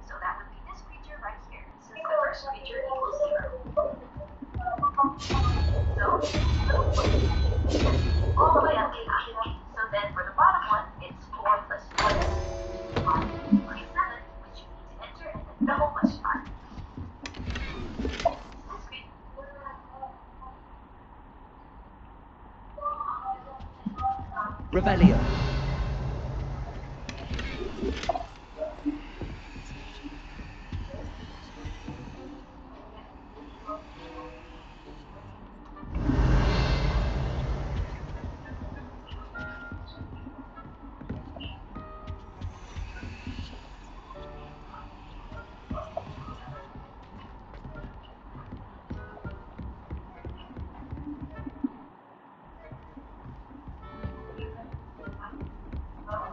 So that would be this creature right here, since the first creature equals 0. So, all the way up to 9. So then for the bottom one, it's 4 plus 1, 5 plus 7, which you need to enter, and then double plus 5. This screen. Revelio.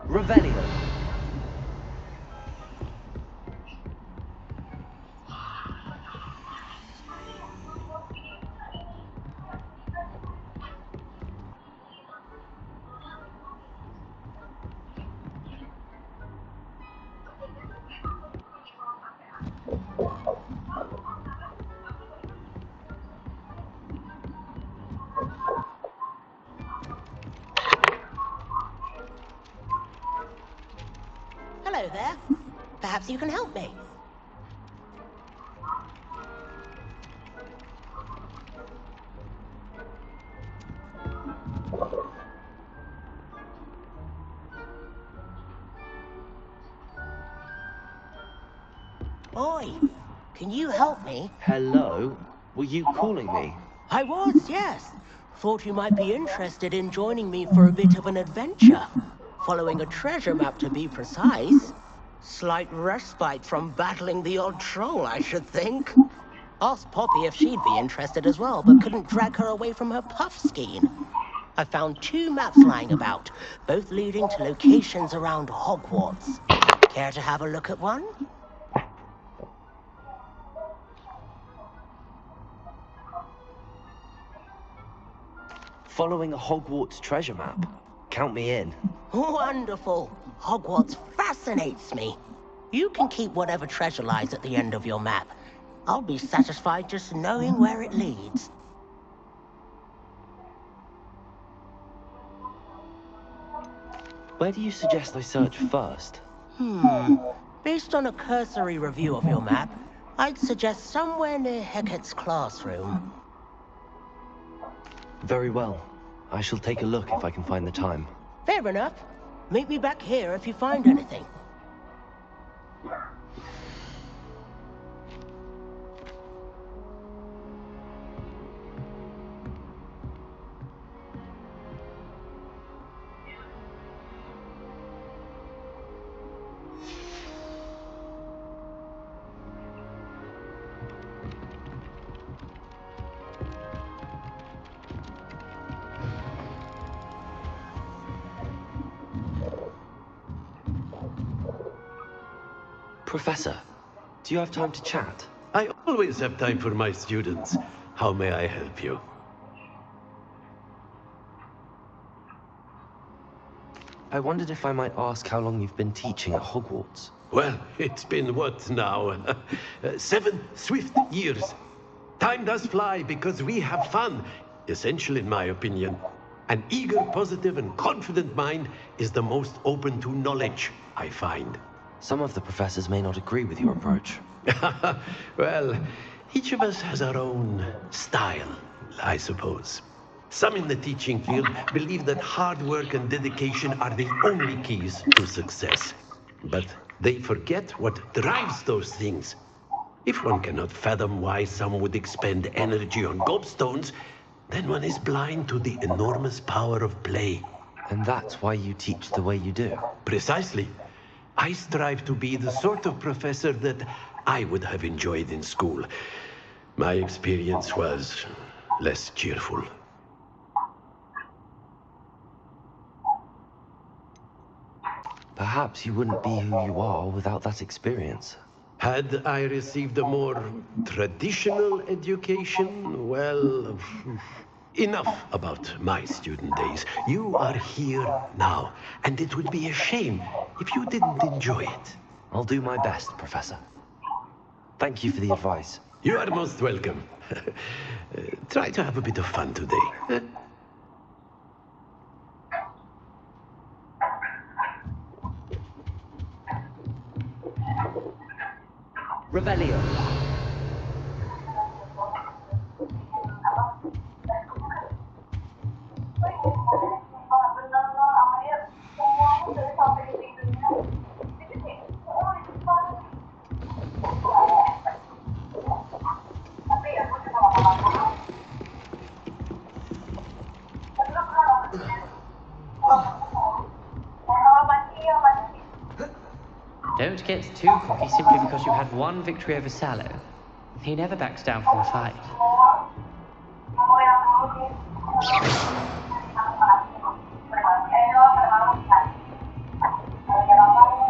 Revelio. Hello there. Perhaps you can help me. Oi, can you help me? Hello? Were you calling me? I was, yes. Thought you might be interested in joining me for a bit of an adventure. Following a treasure map, to be precise. Slight respite from battling the odd troll, I should think. Asked Poppy if she'd be interested as well, but couldn't drag her away from her puff skein. I found 2 maps lying about, both leading to locations around Hogwarts. Care to have a look at one? Following a Hogwarts treasure map? Count me in. Wonderful. Hogwarts fascinates me. You can keep whatever treasure lies at the end of your map. I'll be satisfied just knowing where it leads. Where do you suggest I search first? Based on a cursory review of your map, I'd suggest somewhere near Hecat's classroom. Very well. I shall take a look if I can find the time. Fair enough. Meet me back here if you find anything. Professor, do you have time to chat? I always have time for my students. How may I help you? I wondered if I might ask how long you've been teaching at Hogwarts. Well, it's been what now? 7 swift years. Time does fly because we have fun, essential in my opinion. An eager, positive, and confident mind is the most open to knowledge, I find. Some of the professors may not agree with your approach. Well, each of us has our own style, I suppose. Some in the teaching field believe that hard work and dedication are the only keys to success. But they forget what drives those things. If one cannot fathom why some would expend energy on gobstones, then one is blind to the enormous power of play. And that's why you teach the way you do? Precisely. I strive to be the sort of professor that I would have enjoyed in school. My experience was less cheerful. Perhaps you wouldn't be who you are without that experience. Had I received a more traditional education, well, enough about my student days. You are here now, and it would be a shame if you didn't enjoy it. I'll do my best, Professor. Thank you for the advice. You are most welcome. Try to have a bit of fun today. Revelio. Don't get too cocky simply because you had one victory over Sallow. He never backs down from a fight.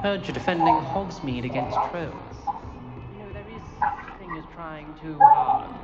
Heard you're defending Hogsmeade against trolls. You know, there is such a thing as trying too hard.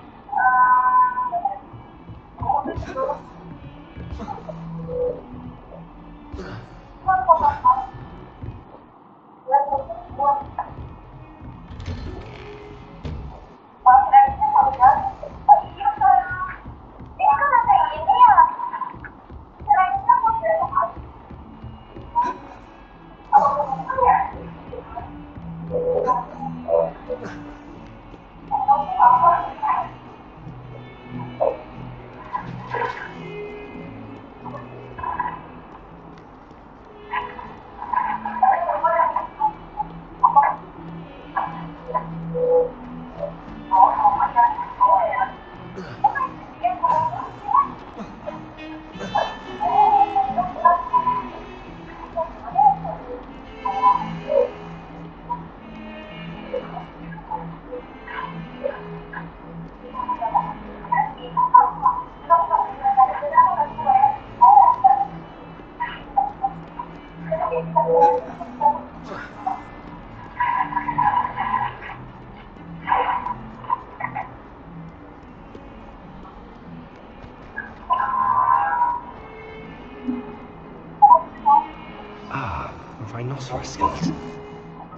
Rhinoceros skeleton.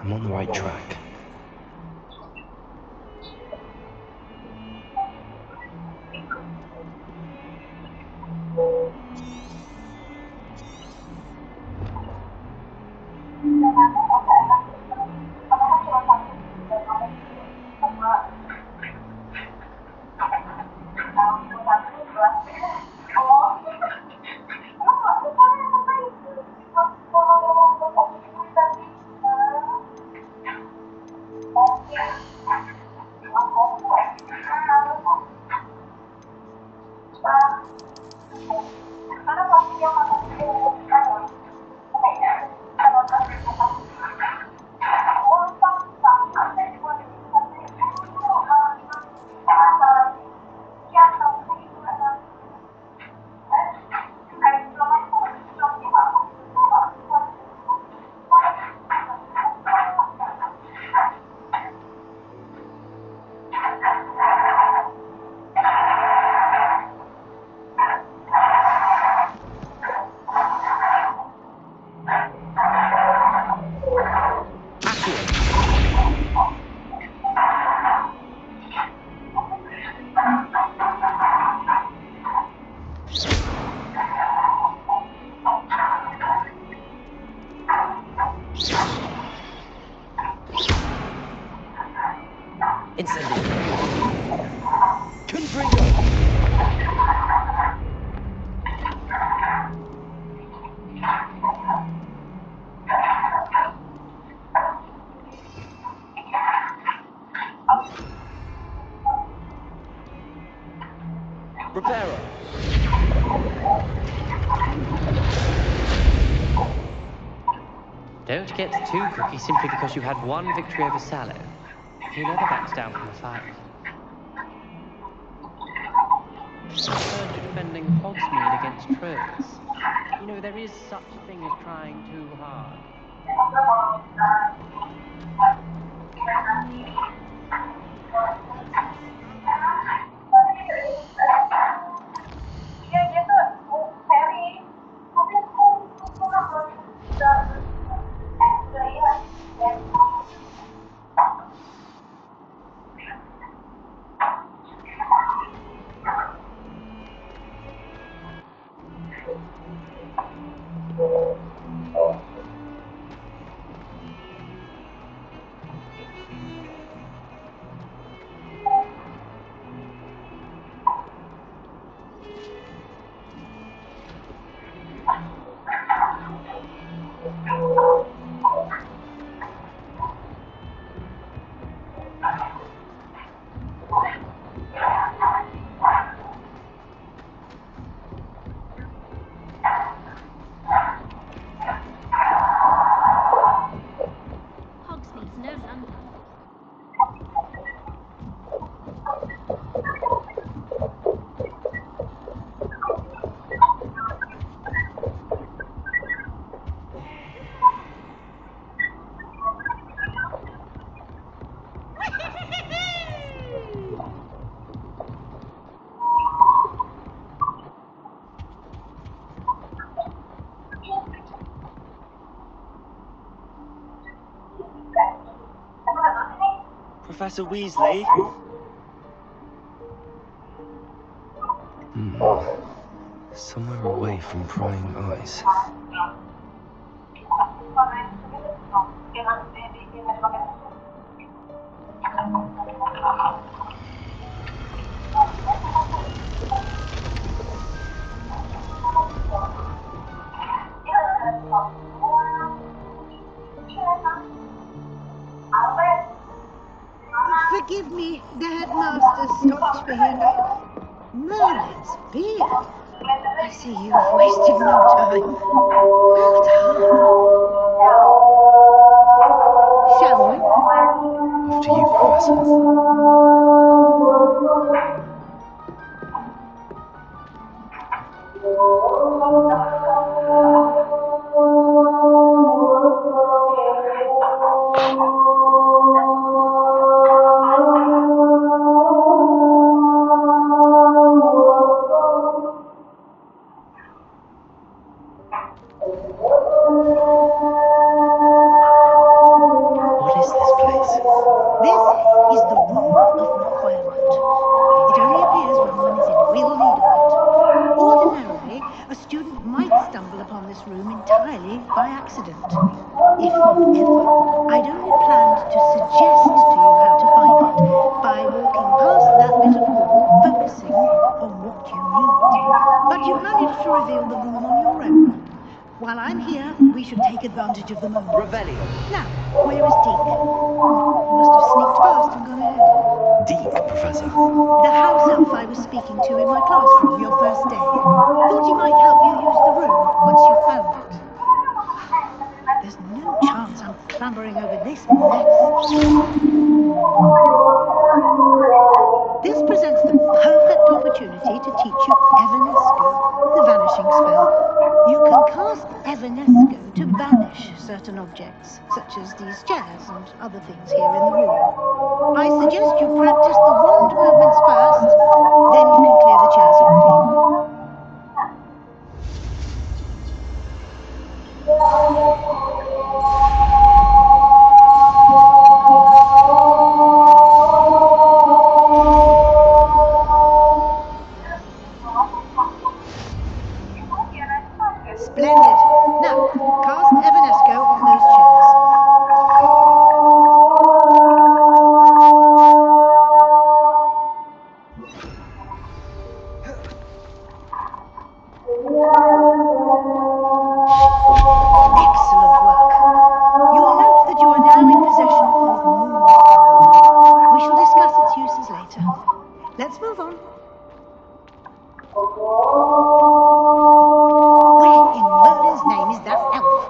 I'm on the right track. Don't get too cocky simply because you had one victory over Sallow. He never backs down from a fight. Heard you're defending Hogsmeade against trolls. You know, there is such a thing as trying too hard. Professor Weasley? Somewhere away from prying eyes. Forgive me, the headmaster stopped being Merlin's beard. I see you've wasted no time. Well done. Shall we? After you, Professor. What is this place? This is the Room of Requirement. It only appears when one is in real need of it. Ordinarily, a student might stumble upon this room entirely by accident. If ever, I'd only planned to suggest to you how to find it by walking past that bit of wall, focusing on what you need. But you've managed to reveal the room on your own. While I'm here, we should take advantage of the moment. Revelio. Now, where is Deke? Must have sneaked past and gone ahead. Deke, Professor. The house elf I was speaking to in my classroom your first day. Thought he might help you use the room once you found it. There's no chance I'm clambering over this mess. This presents the perfect opportunity to teach you Evanesco, the vanishing spell. You can cast Evanesco to banish certain objects, such as these chairs and other things here in the room. I suggest you practice the wand movements first, then you can clear the chairs away. Splendid. Now, cast Evanesco on those chairs. Excellent work. You will note that you are now in possession of Moonstone. We shall discuss its uses later. Let's move on. Where in Merlin's name is that elf?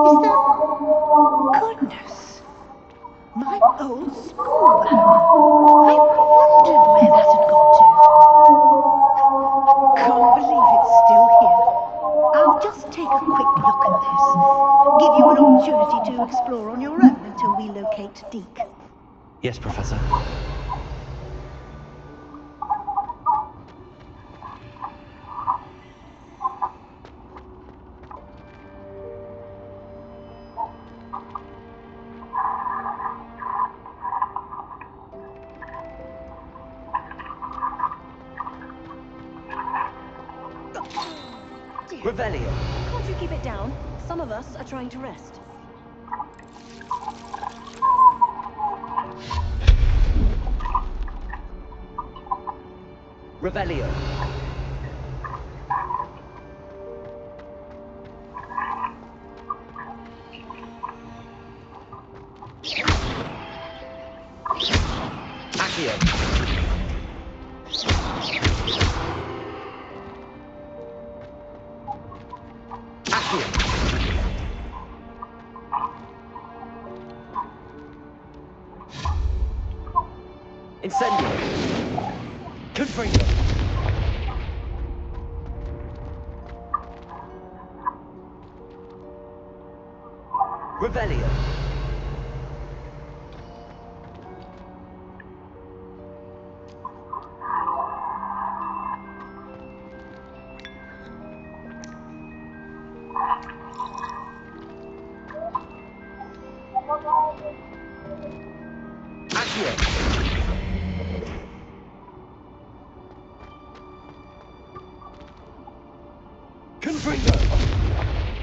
Is that... Goodness! My old school bag. I wondered where that had got to. Can't believe it's still here. I'll just take a quick look at this. Give you an opportunity to explore on your own until we locate Deke. Yes, Professor. Revelio. Can't you keep it down? Some of us are trying to rest. Revelio. Accio. Accio. Incendio. Confringo. Revelio. Confringo!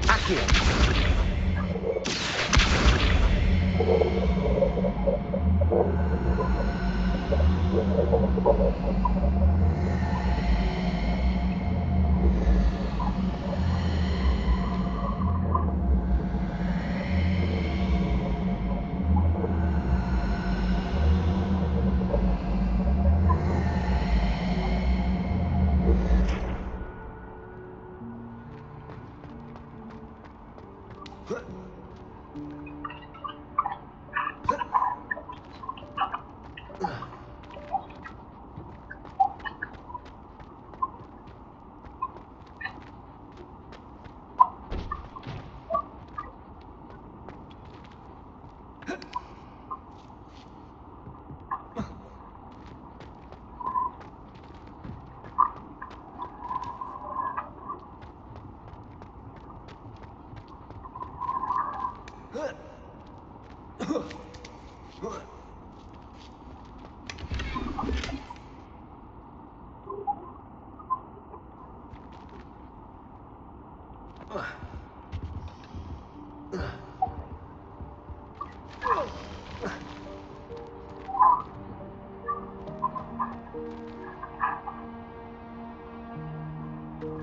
Accio!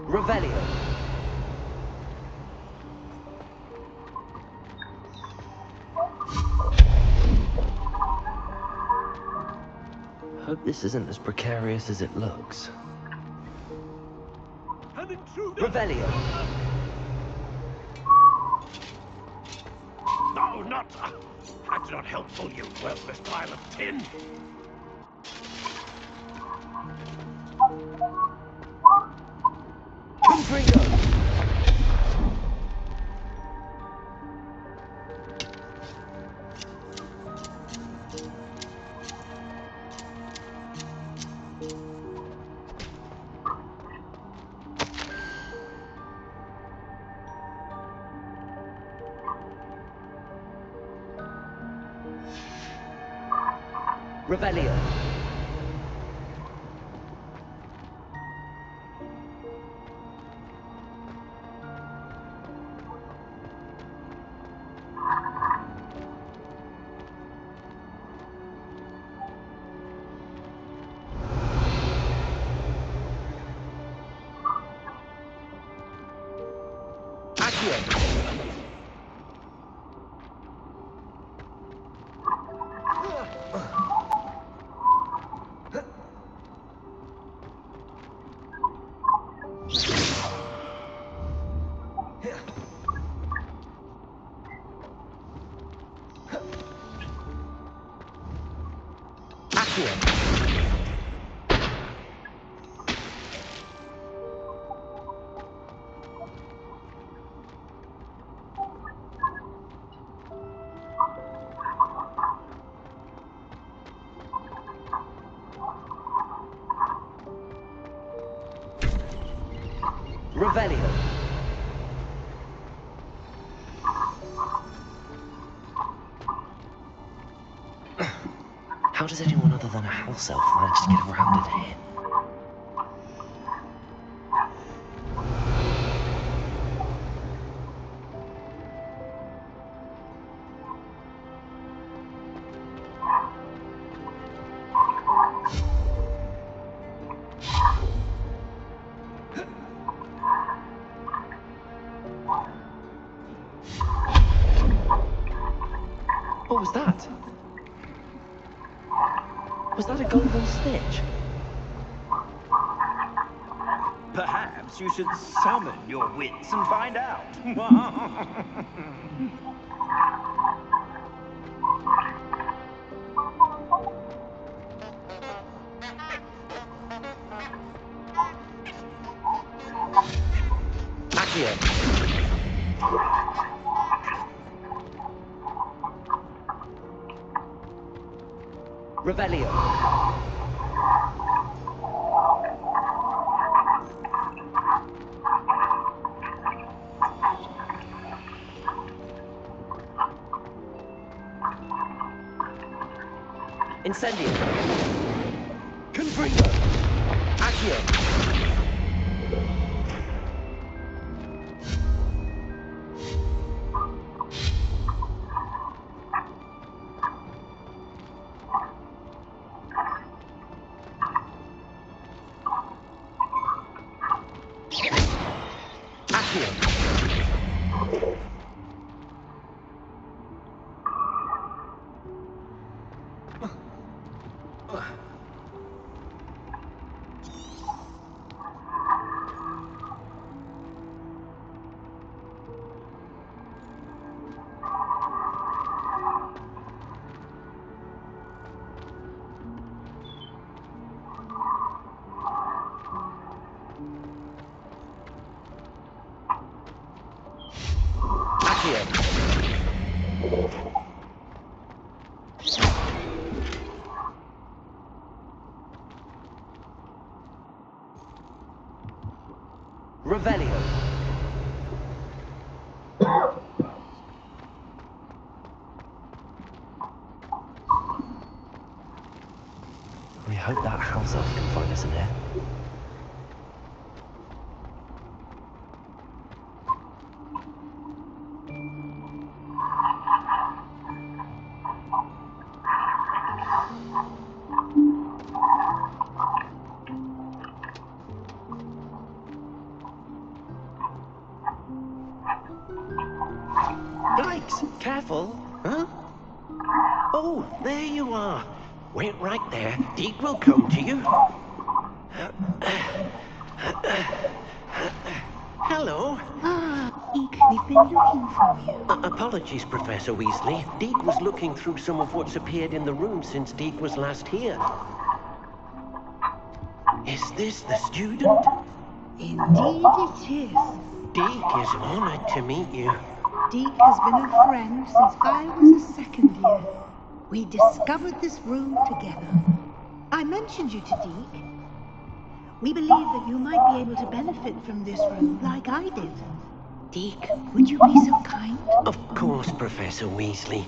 Revelio. Hope this isn't as precarious as it looks. Revelio. No, not... that's not helpful, you worthless pile of tin. Confringo! Revelio. Revelio. How does anyone other than a house elf manage to get around in here? What was that? Was that a golden snitch? Perhaps you should summon your wits and find out. Revelio. Incendio. Confringo. Accio. Revelio. We hope that house elf can find us in there. Yikes! Careful! Huh? Oh, there you are. Wait right there. Deke will come to you. Hello. Deke, we've been looking for you. Apologies, Professor Weasley. Deke was looking through some of what's appeared in the room since Deke was last here. Is this the student? Indeed it is. Deke is honored to meet you. Deke has been a friend since I was a second year. We discovered this room together. I mentioned you to Deke. We believe that you might be able to benefit from this room like I did. Deke, would you be so kind? Of course, Professor Weasley.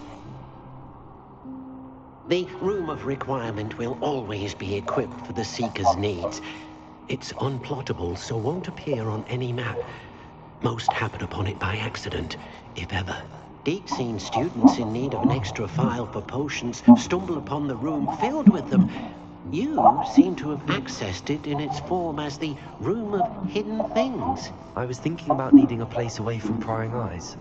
The Room of Requirement will always be equipped for the Seeker's needs. It's unplottable, so won't appear on any map. Most happen upon it by accident, if ever. Deke's seen students in need of an extra file for potions stumble upon the room filled with them. You seem to have accessed it in its form as the Room of Hidden Things. I was thinking about needing a place away from prying eyes.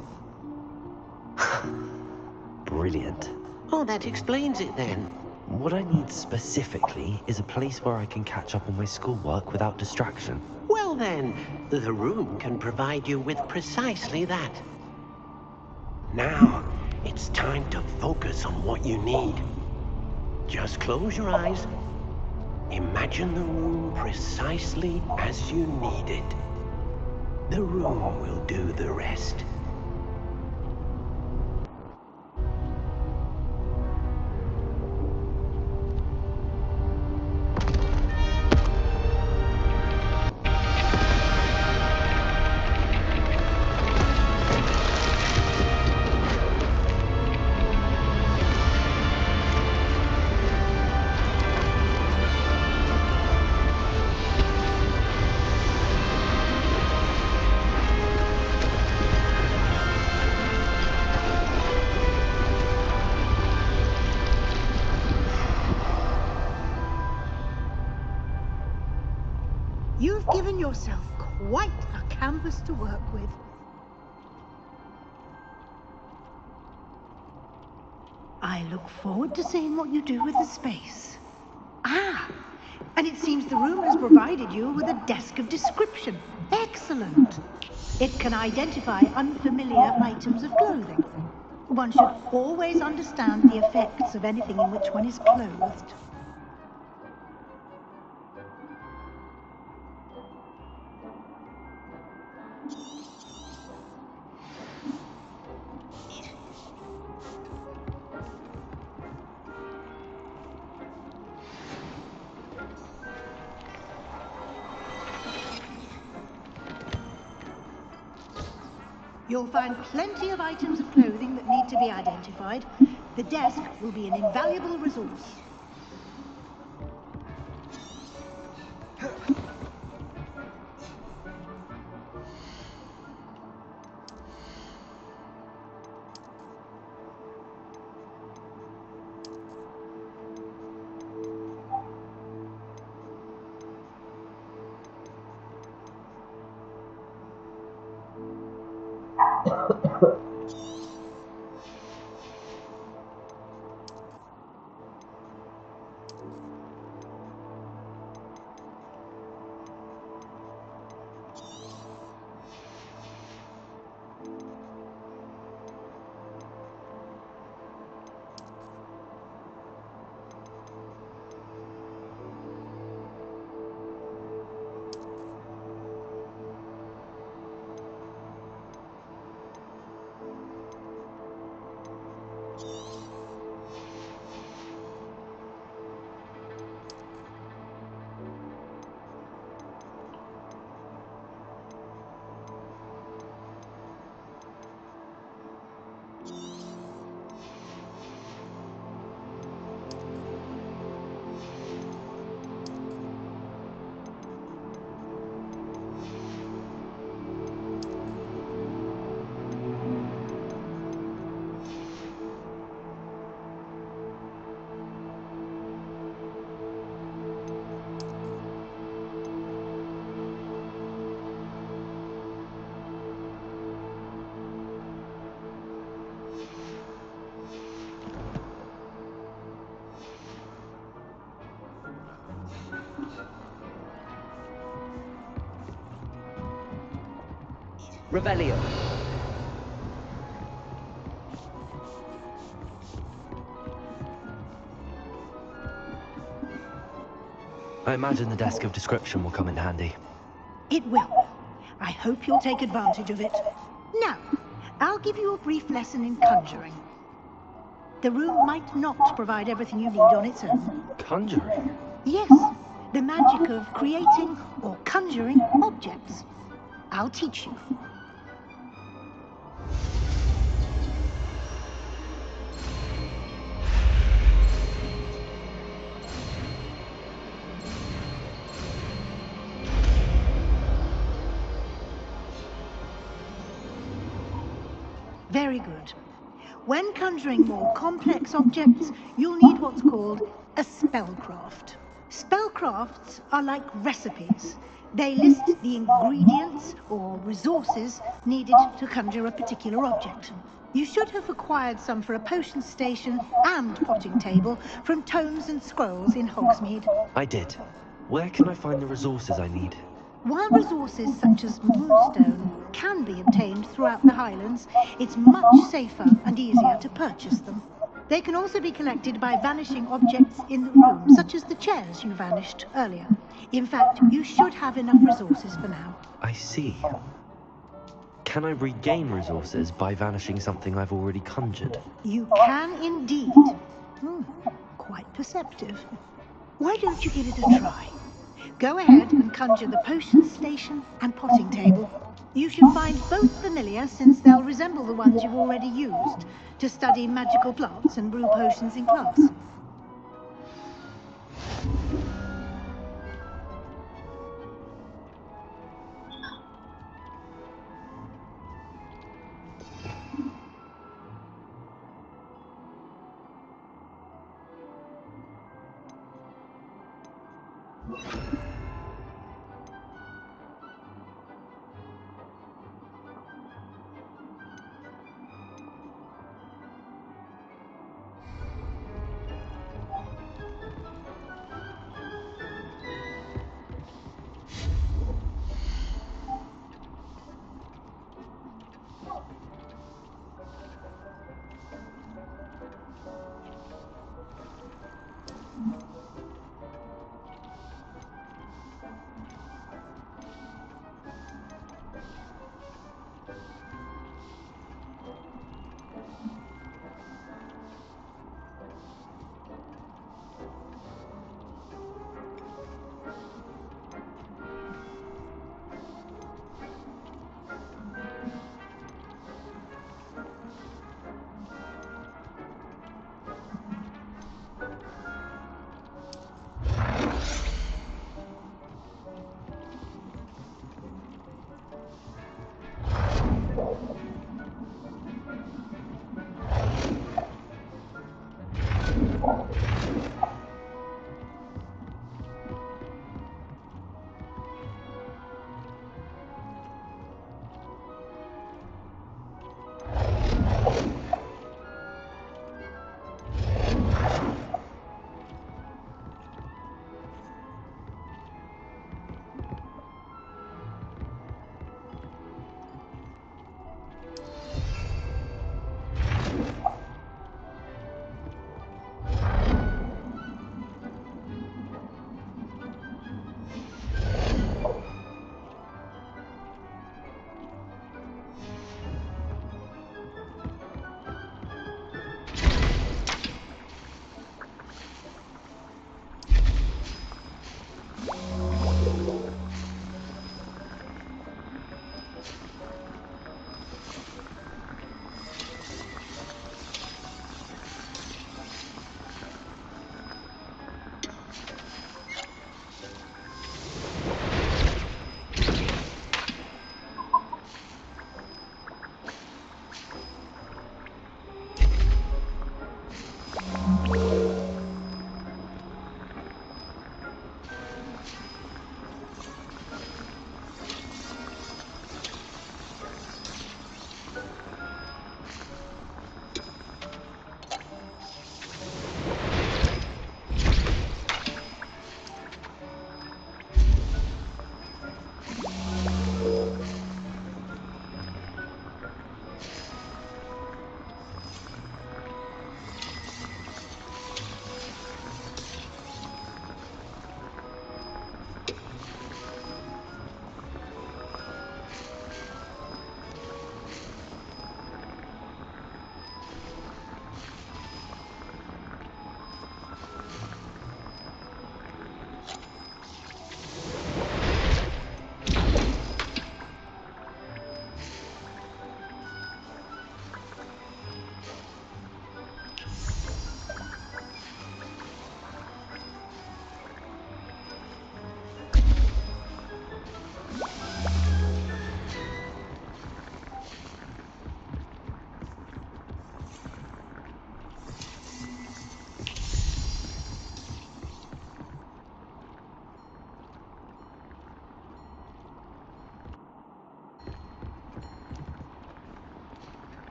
Brilliant. Oh, that explains it then. What I need specifically is a place where I can catch up on my schoolwork without distraction. Well then, the room can provide you with precisely that. Now, it's time to focus on what you need. Just close your eyes. Imagine the room precisely as you need it. The room will do the rest. You've given yourself quite a canvas to work with. I look forward to seeing what you do with the space. Ah, and it seems the room has provided you with a desk of description. Excellent. It can identify unfamiliar items of clothing. One should always understand the effects of anything in which one is clothed. You'll find plenty of items of clothing that need to be identified. The desk will be an invaluable resource. Rebellion. I imagine the desk of description will come in handy. It will. I hope you'll take advantage of it. Now, I'll give you a brief lesson in conjuring. The room might not provide everything you need on its own. Conjuring? Yes, the magic of creating or conjuring objects. I'll teach you. Very good. When conjuring more complex objects, you'll need what's called a spellcraft. Spellcrafts are like recipes. They list the ingredients or resources needed to conjure a particular object. You should have acquired some for a potion station and potting table from tomes and scrolls in Hogsmeade. I did. Where can I find the resources I need? While resources such as moonstone can be obtained throughout the Highlands, it's much safer and easier to purchase them. They can also be collected by vanishing objects in the room, such as the chairs you vanished earlier. In fact, you should have enough resources for now. I see. Can I regain resources by vanishing something I've already conjured? You can indeed. Quite perceptive. Why don't you give it a try? Go ahead and conjure the potion station and potting table. You should find both familiar, since they'll resemble the ones you've already used to study magical plants and brew potions in class.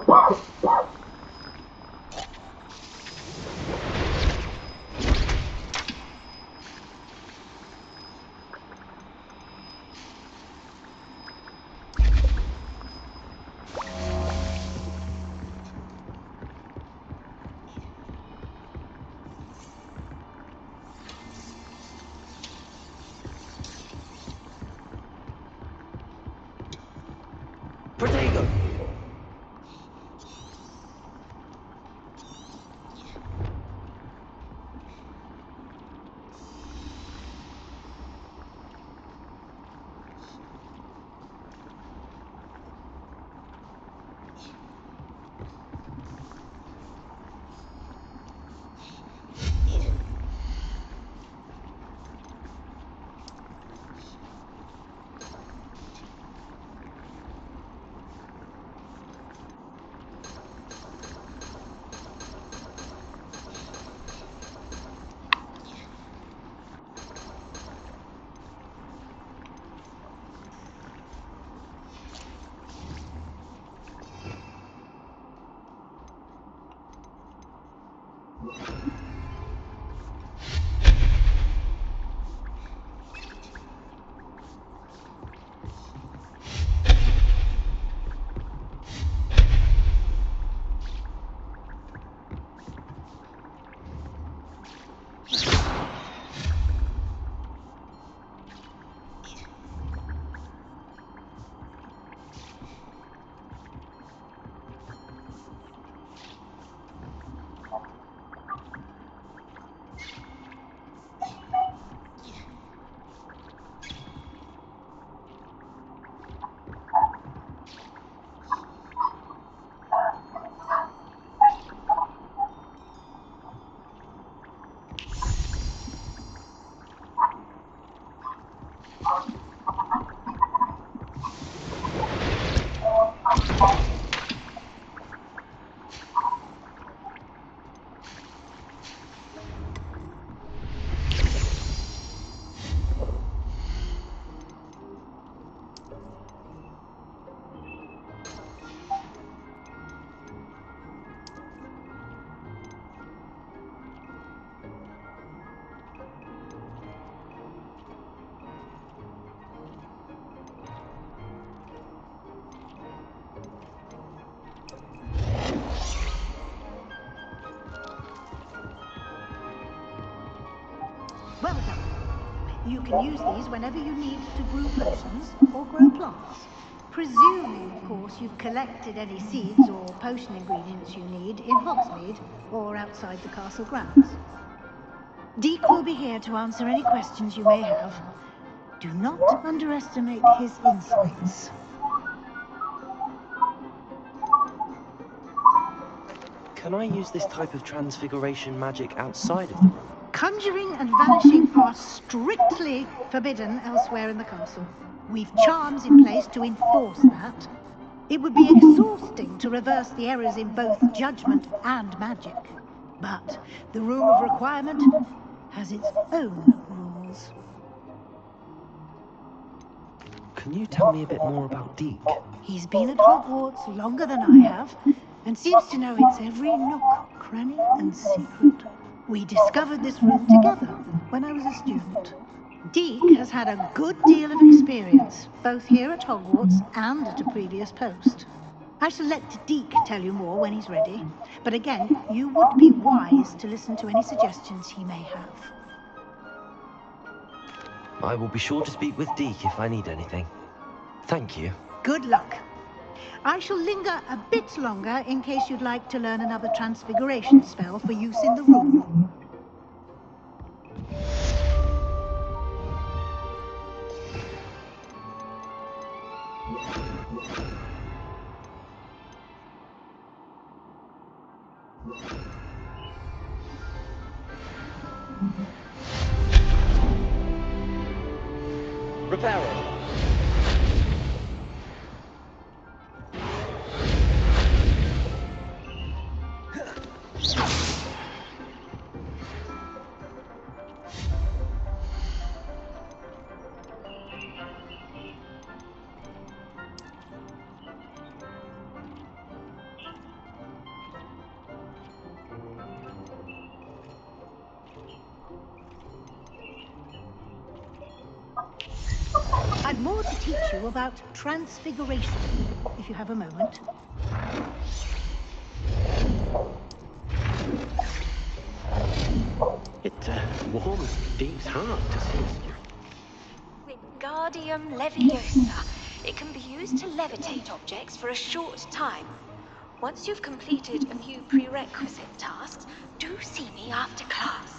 Protego! Well done. You can use these whenever you need to brew potions or grow plants. Presuming, of course, you've collected any seeds or potion ingredients you need in Hogsmeade or outside the castle grounds. Deek will be here to answer any questions you may have. Do not underestimate his insights. Can I use this type of transfiguration magic outside of the room? Conjuring and vanishing are strictly forbidden elsewhere in the castle. We've charms in place to enforce that. It would be exhausting to reverse the errors in both judgment and magic. But the Room of Requirement has its own rules. Can you tell me a bit more about Deek? He's been at Hogwarts longer than I have, and seems to know its every nook, cranny, and secret. We discovered this room together when I was a student. Deek has had a good deal of experience, both here at Hogwarts and at a previous post. I shall let Deek tell you more when he's ready, but again, you would be wise to listen to any suggestions he may have. I will be sure to speak with Deek if I need anything. Thank you. Good luck. I shall linger a bit longer in case you'd like to learn another transfiguration spell for use in the room. Reparo. I've more to teach you about transfiguration, if you have a moment. It warms Dee's heart to see us. Wingardium Leviosa. It can be used to levitate objects for a short time. Once you've completed a few prerequisite tasks, do see me after class.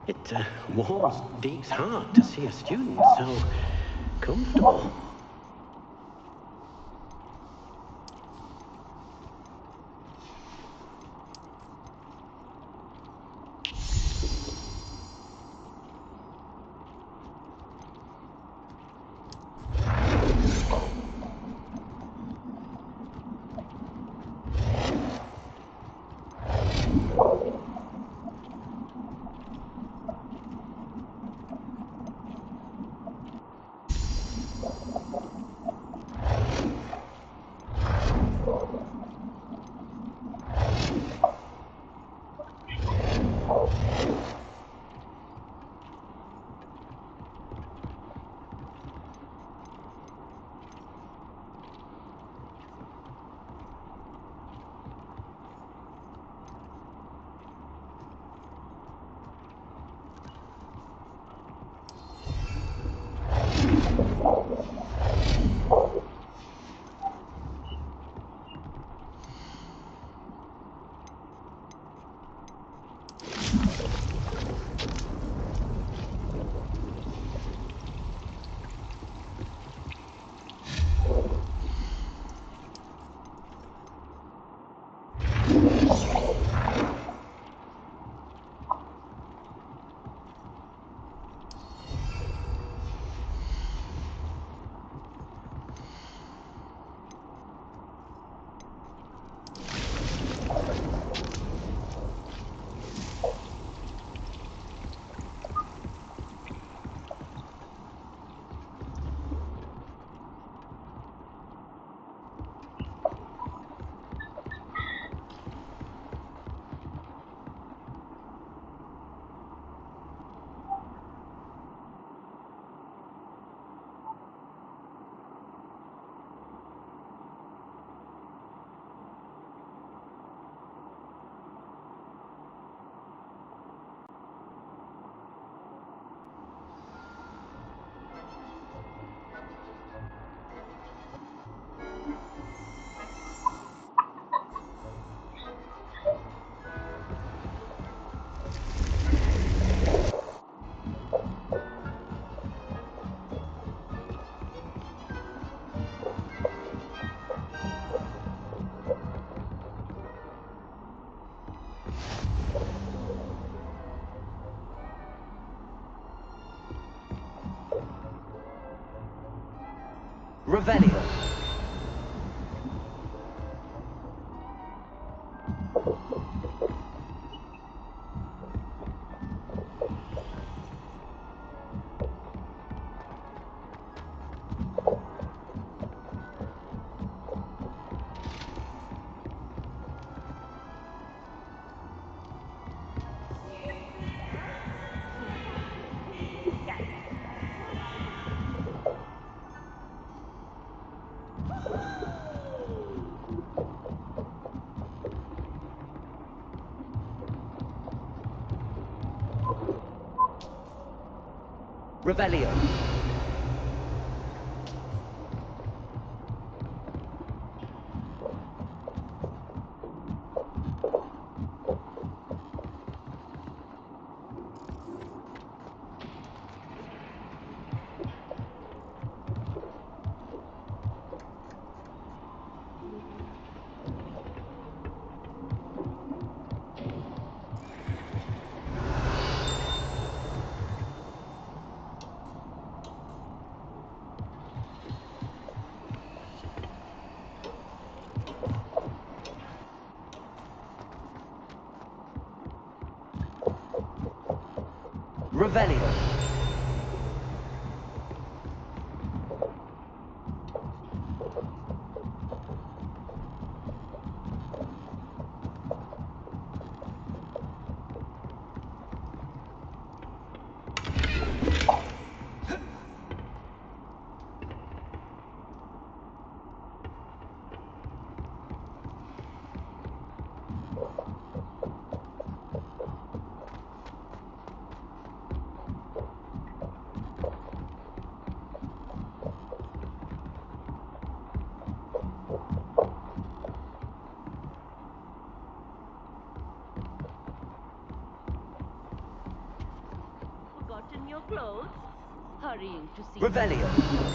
It warms Dee's heart to see a student so comfortable. Revelio. Revelio. Revelio. Forgotten your clothes? Hurrying to see Revelio.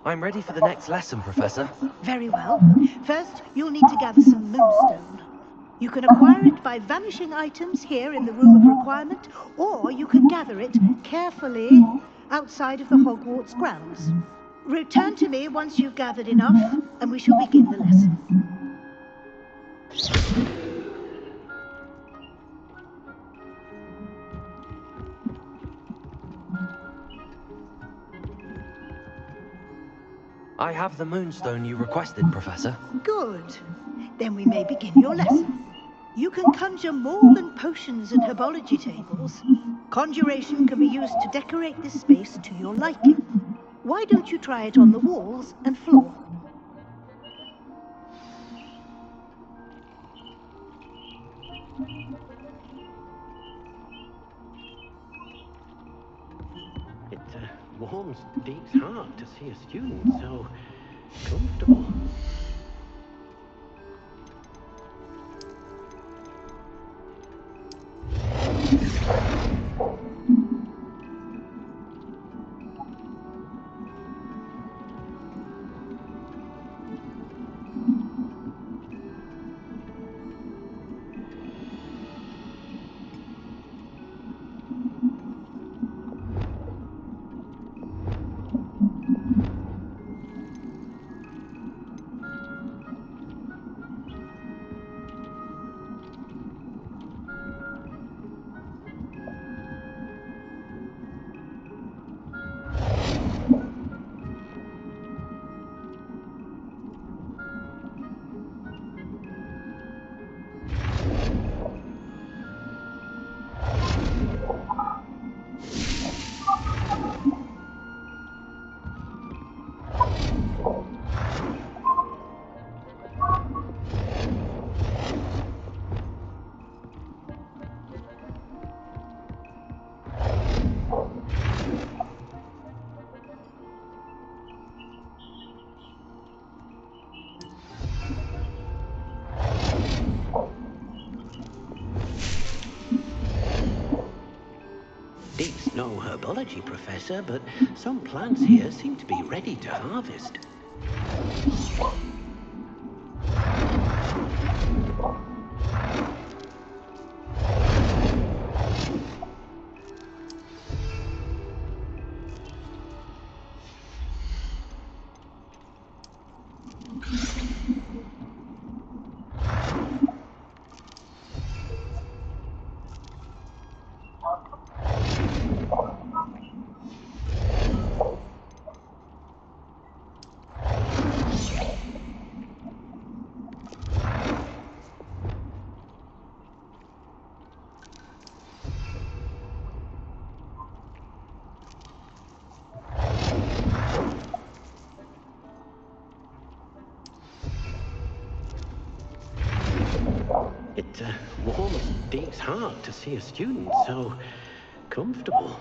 I'm ready for the next lesson, Professor. Very well. First, you'll need to gather some moonstone. You can acquire it by vanishing items here in the room of requirement, or you can gather it carefully outside of the Hogwarts grounds. Return to me once you've gathered enough, and we shall begin the lesson. I have the moonstone you requested, Professor. Good. Then we may begin your lesson. You can conjure more than potions and herbology tables. Conjuration can be used to decorate this space to your liking. Why don't you try it on the walls and floor? It warms Dean's heart to see a student so comfortable. Deep's no herbology professor, but some plants here seem to be ready to harvest. It warms Deep's heart to see a student so comfortable.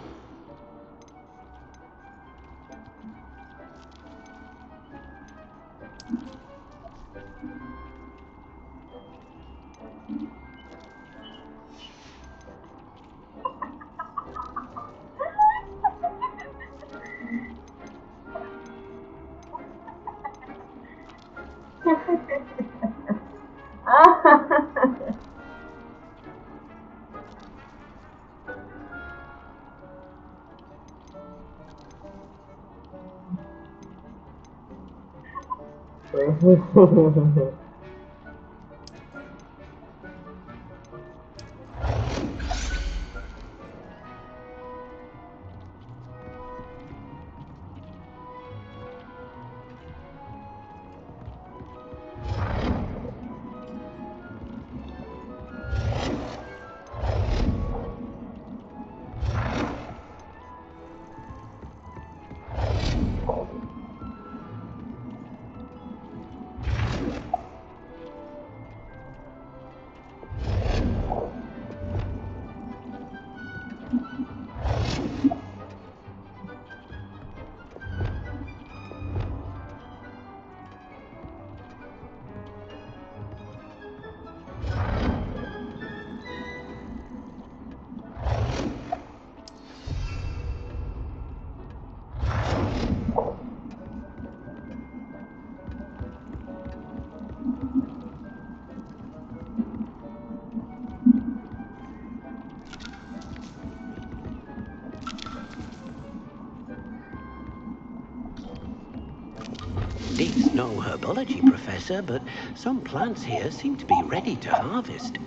Deep's no herbology professor, but some plants here seem to be ready to harvest.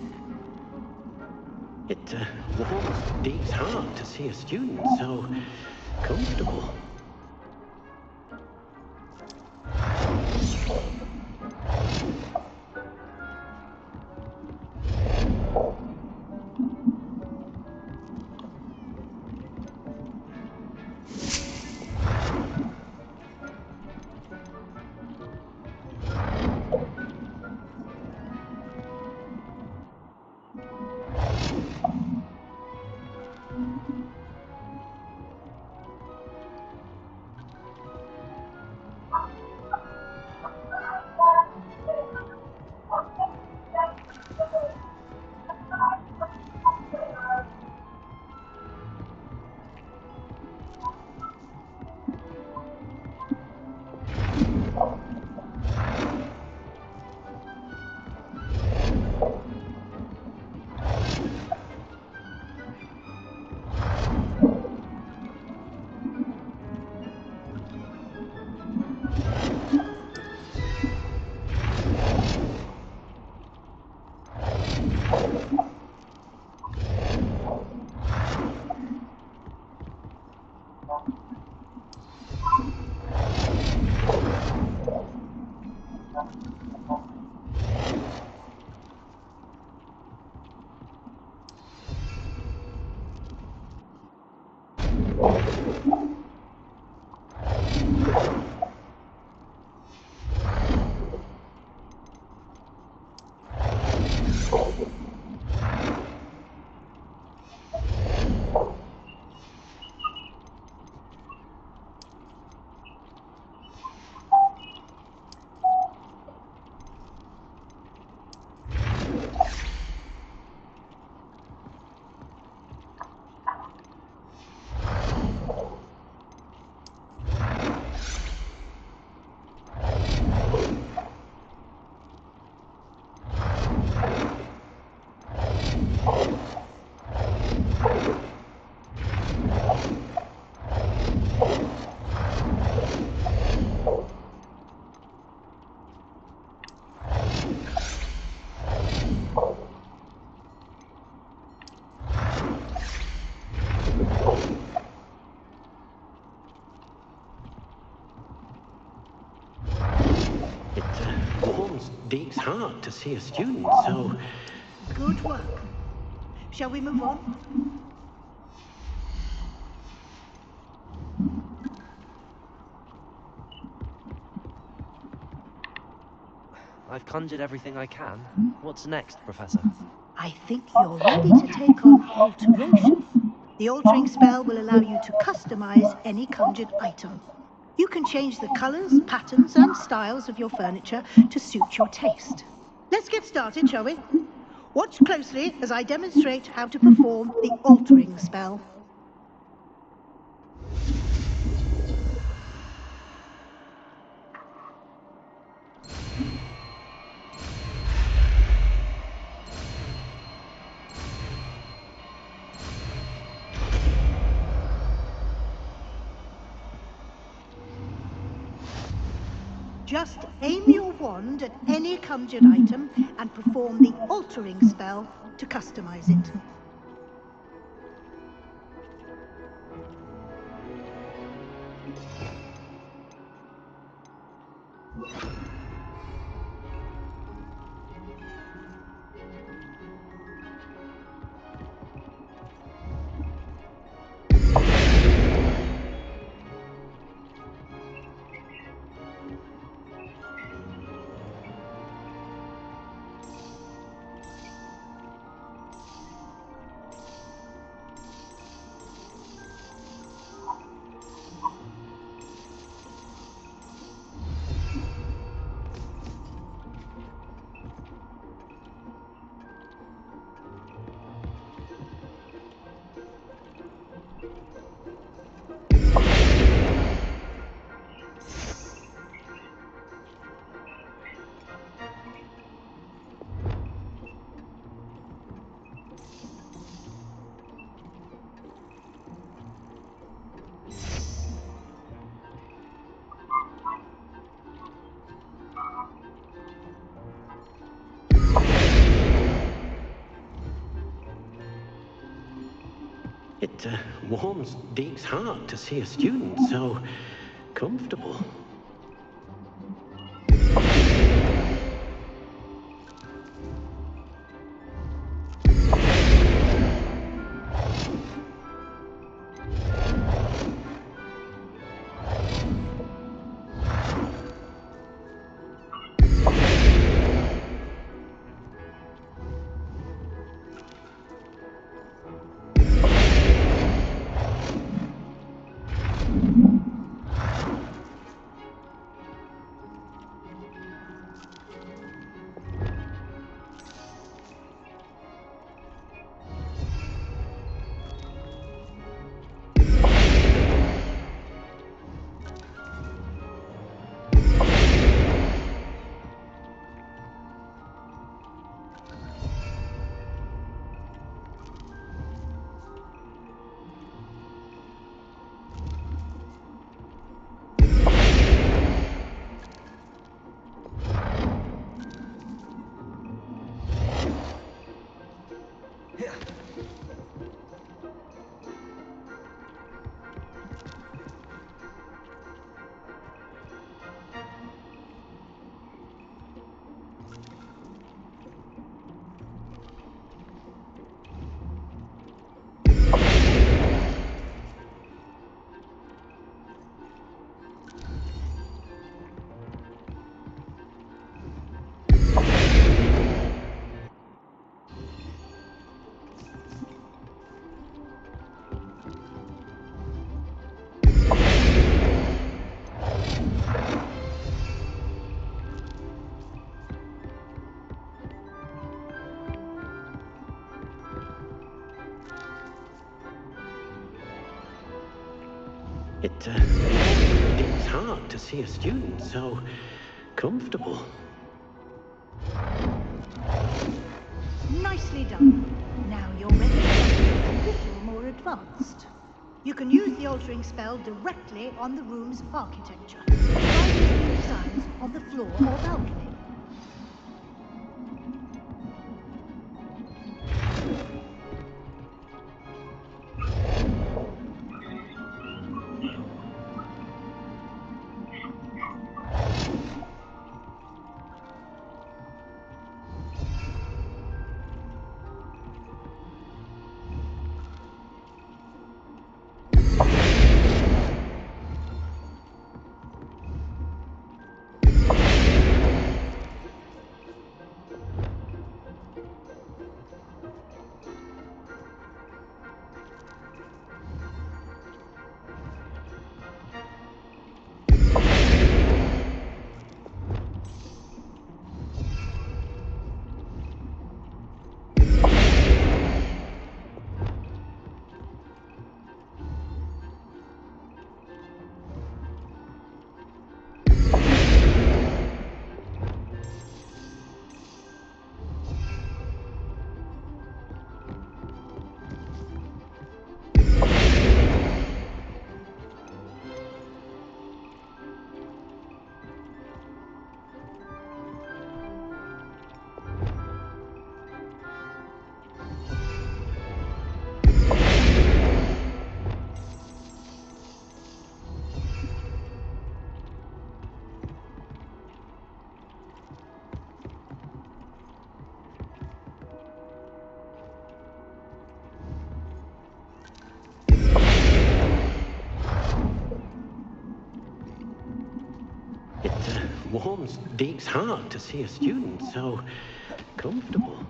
It warms Deep's heart to see a student so comfortable. Deek's hard to see a student so... Good work. Shall we move on? I've conjured everything I can. What's next, Professor? I think you're ready to take on alteration. The altering spell will allow you to customize any conjured item. You can change the colors, patterns, and styles of your furniture to suit your taste. Let's get started, shall we? Watch closely as I demonstrate how to perform the altering spell. Just aim your wand at any conjured item and perform the altering spell to customize it. It warms Deek's heart to see a student so comfortable. It's hard to see a student so comfortable. Nicely done. Now you're ready for something a little more advanced. You can use the altering spell directly on the room's architecture. Try using designs on the floor or balcony. warms Deke's heart to see a student so comfortable.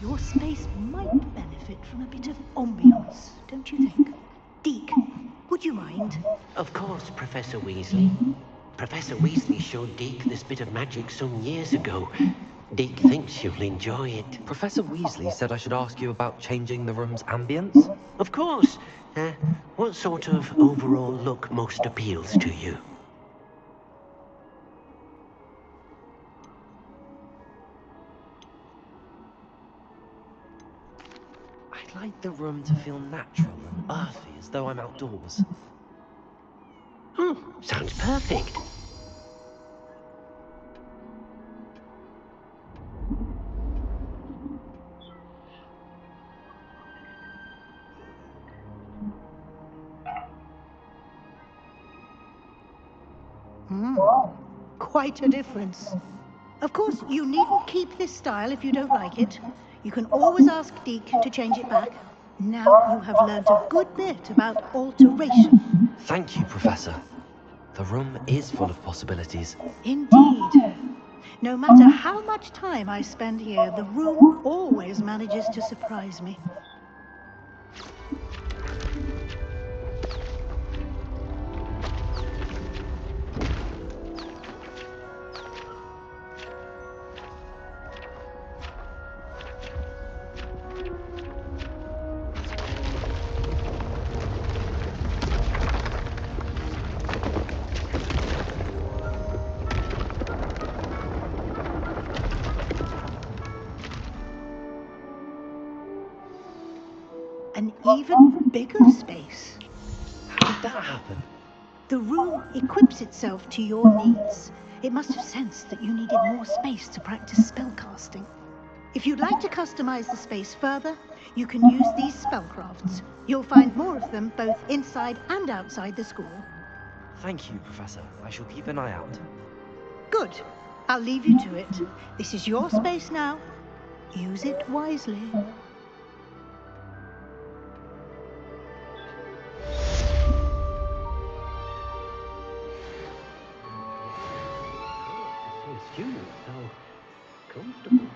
Your space might benefit from a bit of ambiance, don't you think? Deke, would you mind? Of course, Professor Weasley. Professor Weasley showed Deke this bit of magic some years ago. Deke thinks you'll enjoy it. Professor Weasley said I should ask you about changing the room's ambience? Of course. What sort of overall look most appeals to you? I'd like the room to feel natural and earthy, as though I'm outdoors. Sounds perfect. Quite a difference. Of course, you needn't keep this style if you don't like it. You can always ask Deke to change it back. Now you have learned a good bit about alteration. Thank you, Professor. The room is full of possibilities. Indeed. No matter how much time I spend here, the room always manages to surprise me. An even bigger space. How did that happen? The room equips itself to your needs. It must have sensed that you needed more space to practice spellcasting. If you'd like to customize the space further, you can use these spellcrafts. You'll find more of them both inside and outside the school. Thank you, Professor. I shall keep an eye out. Good. I'll leave you to it. This is your space now. Use it wisely. Student so comfortable.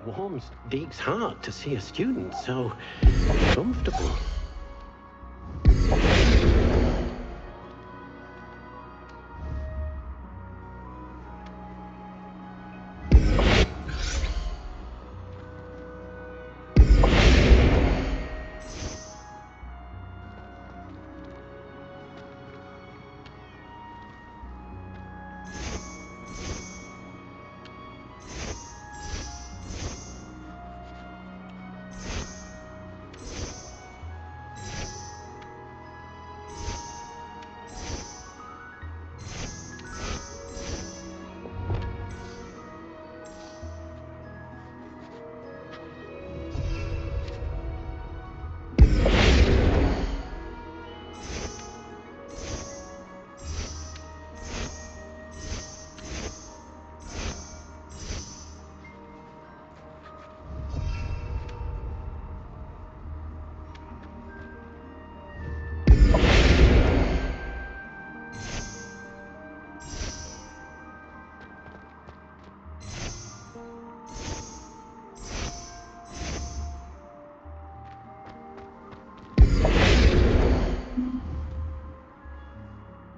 warms Deke's heart to see a student so comfortable.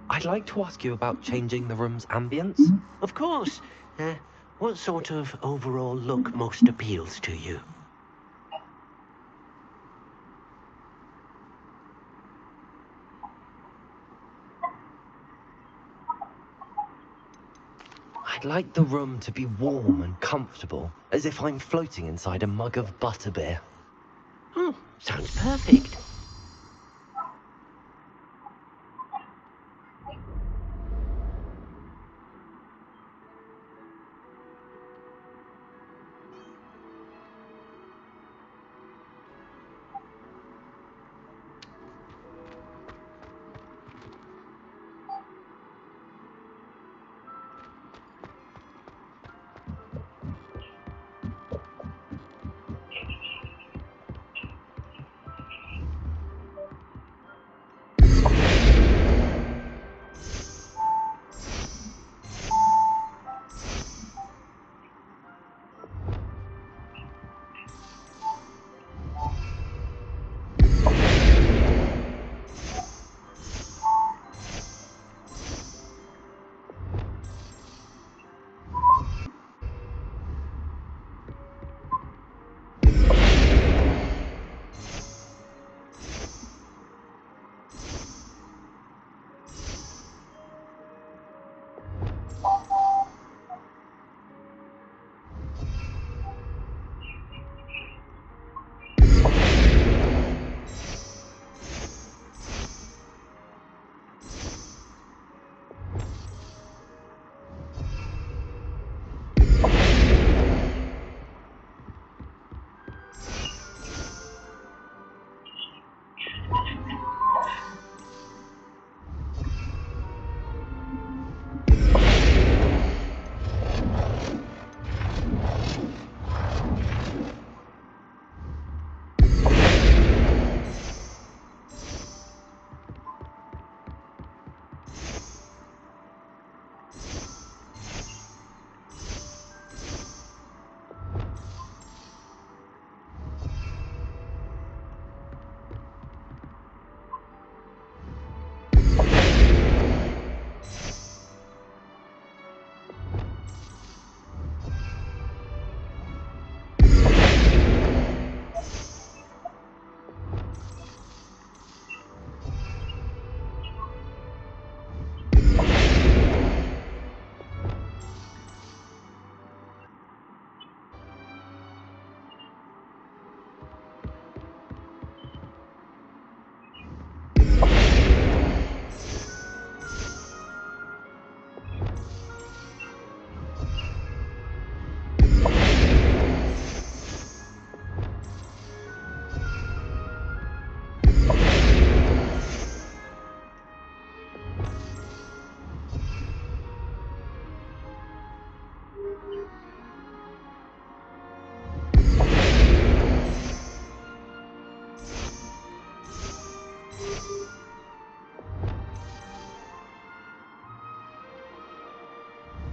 I'd like to ask you about changing the room's ambience. Of course. What sort of overall look most appeals to you? I'd like the room to be warm and comfortable, as if I'm floating inside a mug of butterbeer. Oh, sounds perfect.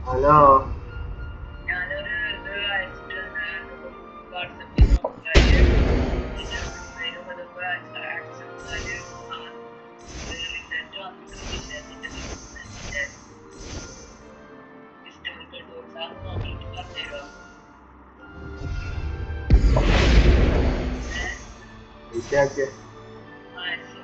Halo. Halo, Dul. Dul, sudah. guys are active players and usually they're done because they said in the development that historical works are not into Pantera. Okay. I see.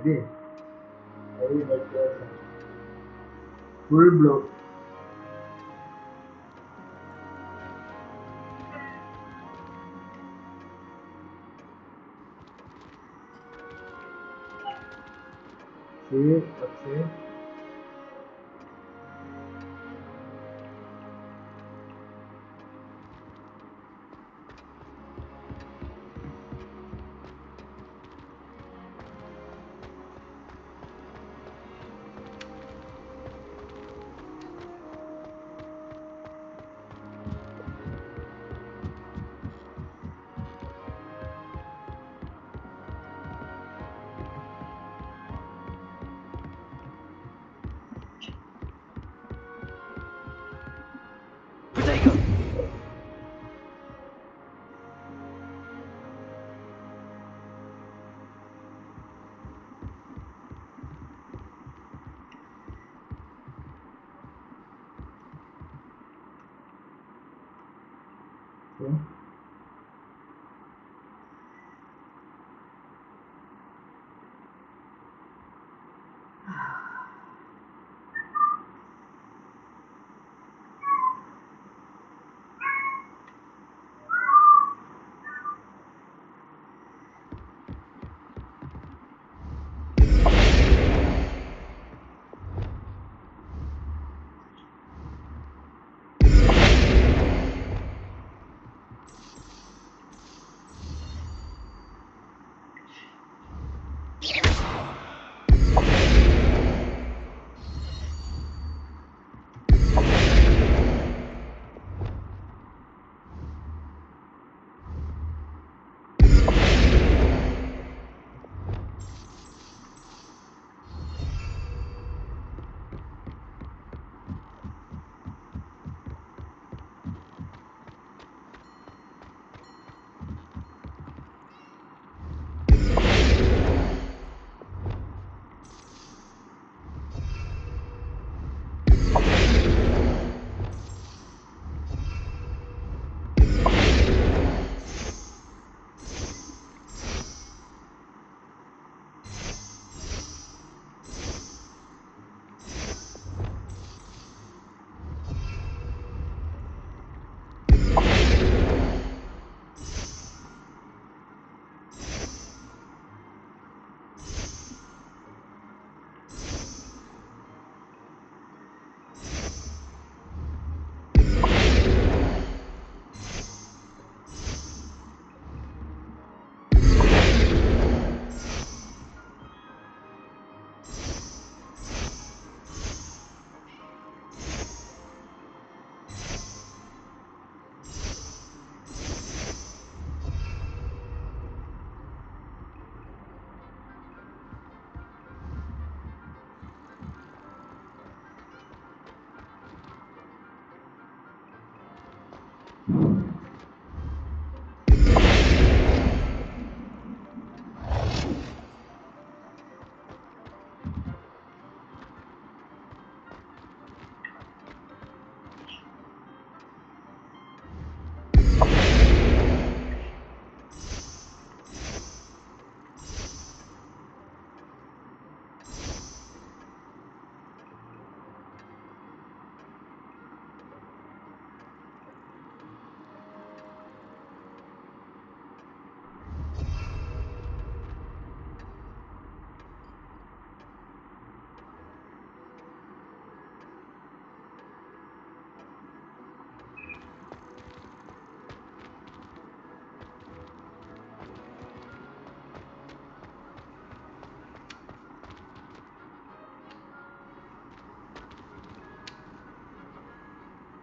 Okay. I will like full blow. See, okay. Okay.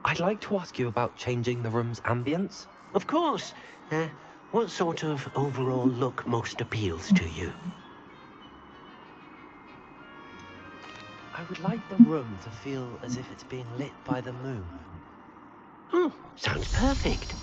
I'd like to ask you about changing the room's ambience. Of course. What sort of overall look most appeals to you? I would like the room to feel as if it's being lit by the moon. Oh, sounds perfect.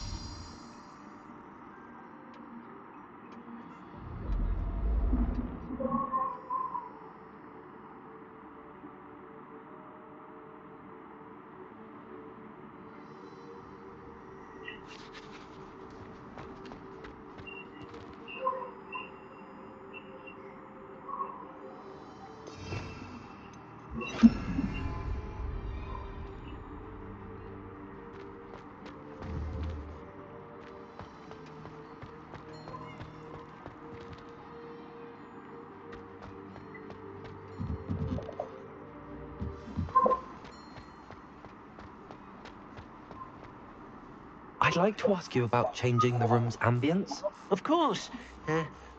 I'd like to ask you about changing the room's ambience. Of course.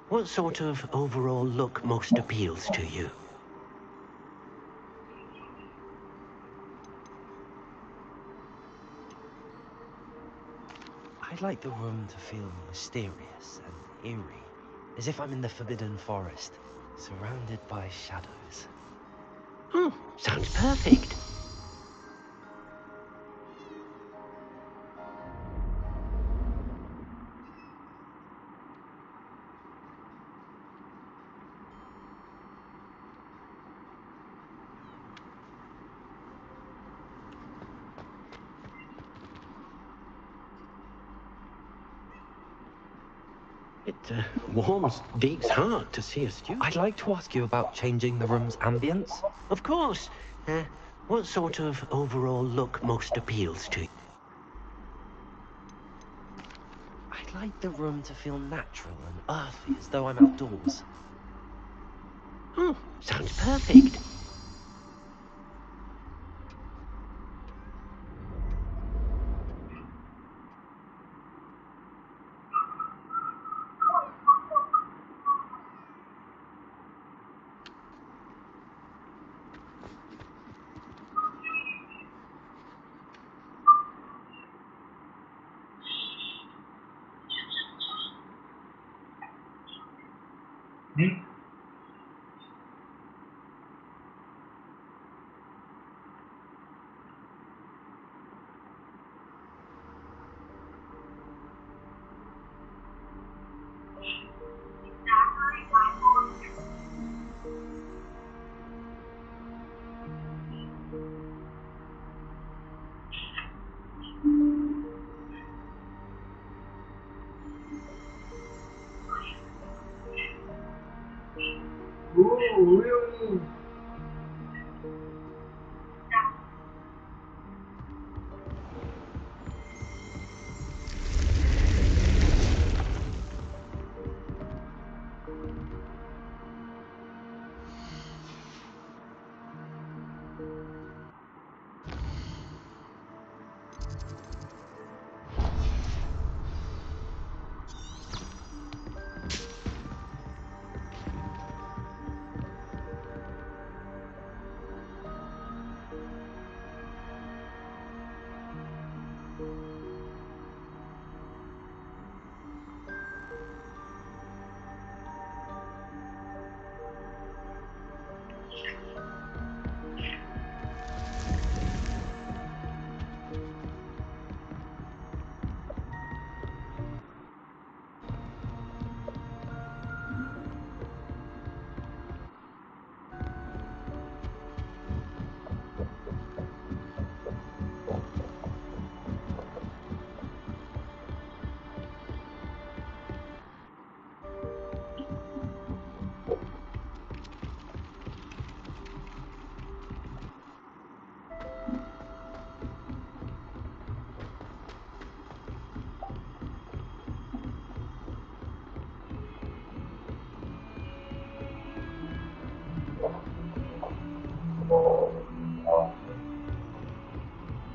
What sort of overall look most appeals to you? I'd like the room to feel mysterious and eerie, as if I'm in the Forbidden Forest, surrounded by shadows. Oh, sounds perfect. It warms Deke's heart to see a student. I'd like to ask you about changing the room's ambience. Of course. What sort of overall look most appeals to you? I'd like the room to feel natural and earthy, as though I'm outdoors. Oh, sounds perfect.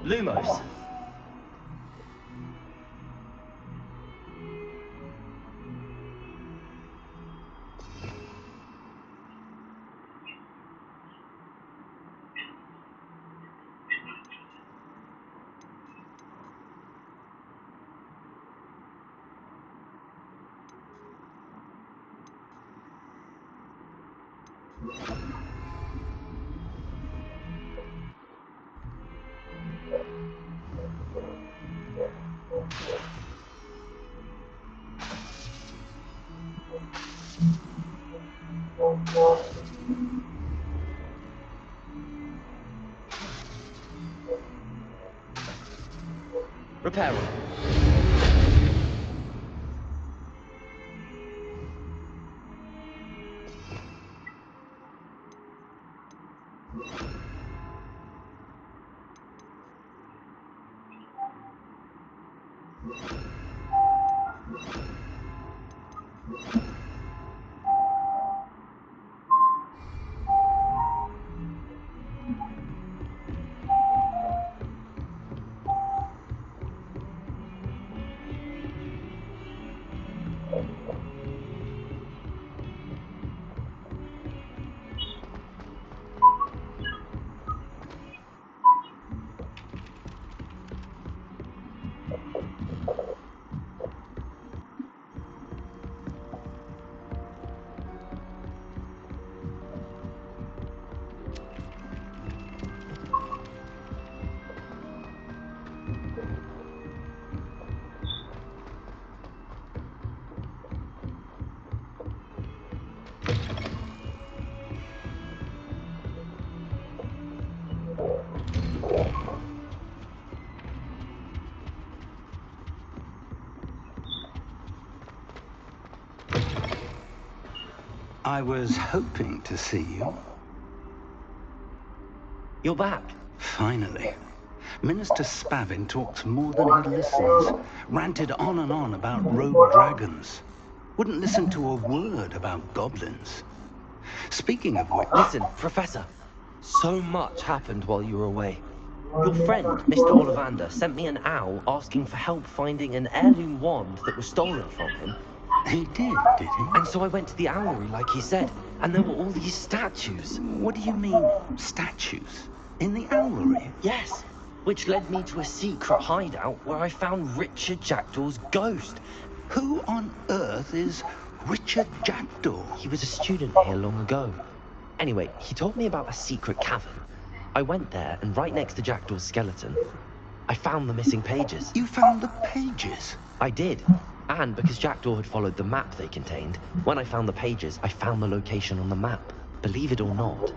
Lumos. Repairing. I was hoping to see you. You're back. Finally. Minister Spavin talks more than he listens. Ranted on and on about rogue dragons. Wouldn't listen to a word about goblins. Speaking of which... Listen, Professor. So much happened while you were away. Your friend, Mr. Ollivander, sent me an owl asking for help finding an heirloom wand that was stolen from him. He did he? And so I went to the owlery like he said, and there were all these statues. What do you mean, statues? In the owlery? Yes, which led me to a secret hideout where I found Richard Jackdaw's ghost. Who on earth is Richard Jackdaw? He was a student here long ago. Anyway, he told me about a secret cavern. I went there, and right next to Jackdaw's skeleton, I found the missing pages. You found the pages? I did. And because Jackdaw had followed the map they contained, when I found the pages, I found the location on the map. Believe it or not,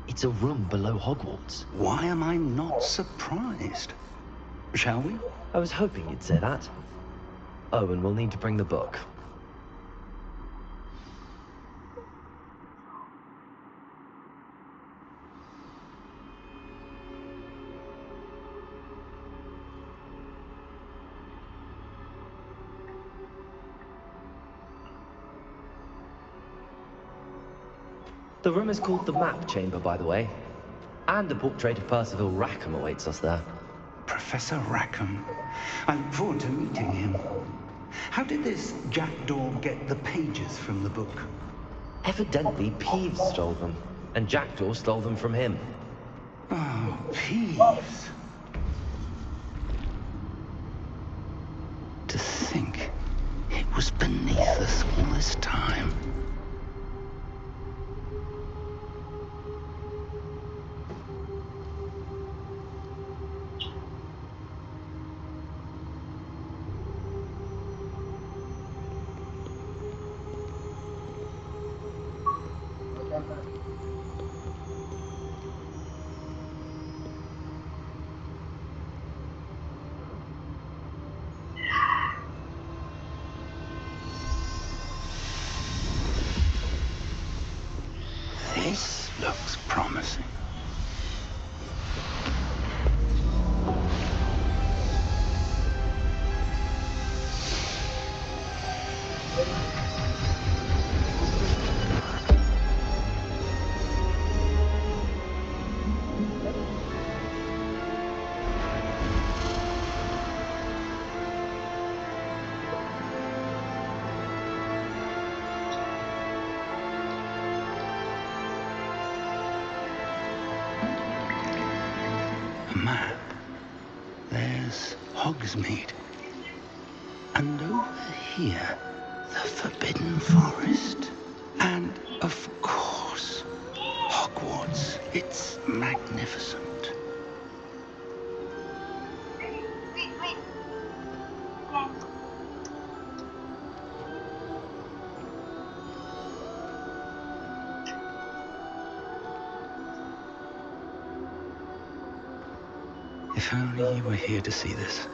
it's a room below Hogwarts. Why am I not surprised? Shall we? I was hoping you'd say that. Oh, and we'll need to bring the book. The room is called the Map Chamber, by the way. And a portrait of Percival Rackham awaits us there. Professor Rackham. I look forward to meeting him. How did this Jackdaw get the pages from the book? Evidently, Peeves stole them, and Jackdaw stole them from him. Oh, Peeves. To think it was beneath us all this time. This looks promising. Map. There's Hogsmeade. And over here, the Forbidden Forest. And, of course, Hogwarts. It's magnificent. If only you were here to see this.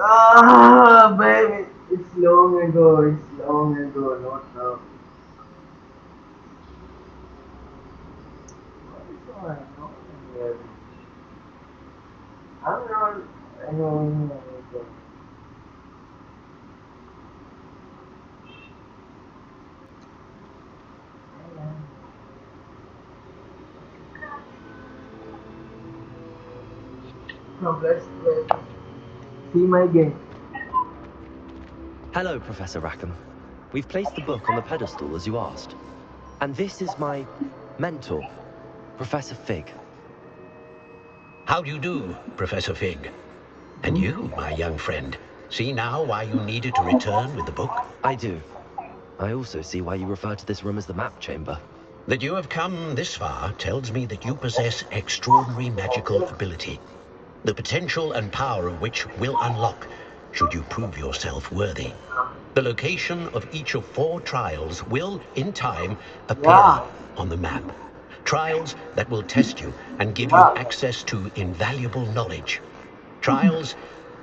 Ah, baby, it's long ago, not now. What is going on here? I'm not, I know. Now let's see my game. Hello, Professor Rackham. We've placed the book on the pedestal as you asked. And this is my mentor, Professor Fig. How do you do, Professor Fig? And you, my young friend, see now why you needed to return with the book? I do. I also see why you refer to this room as the Map Chamber. That you have come this far tells me that you possess extraordinary magical ability, the potential and power of which will unlock should you prove yourself worthy. The location of each of 4 trials will, in time, appear on the map. Trials that will test you and give you access to invaluable knowledge. Trials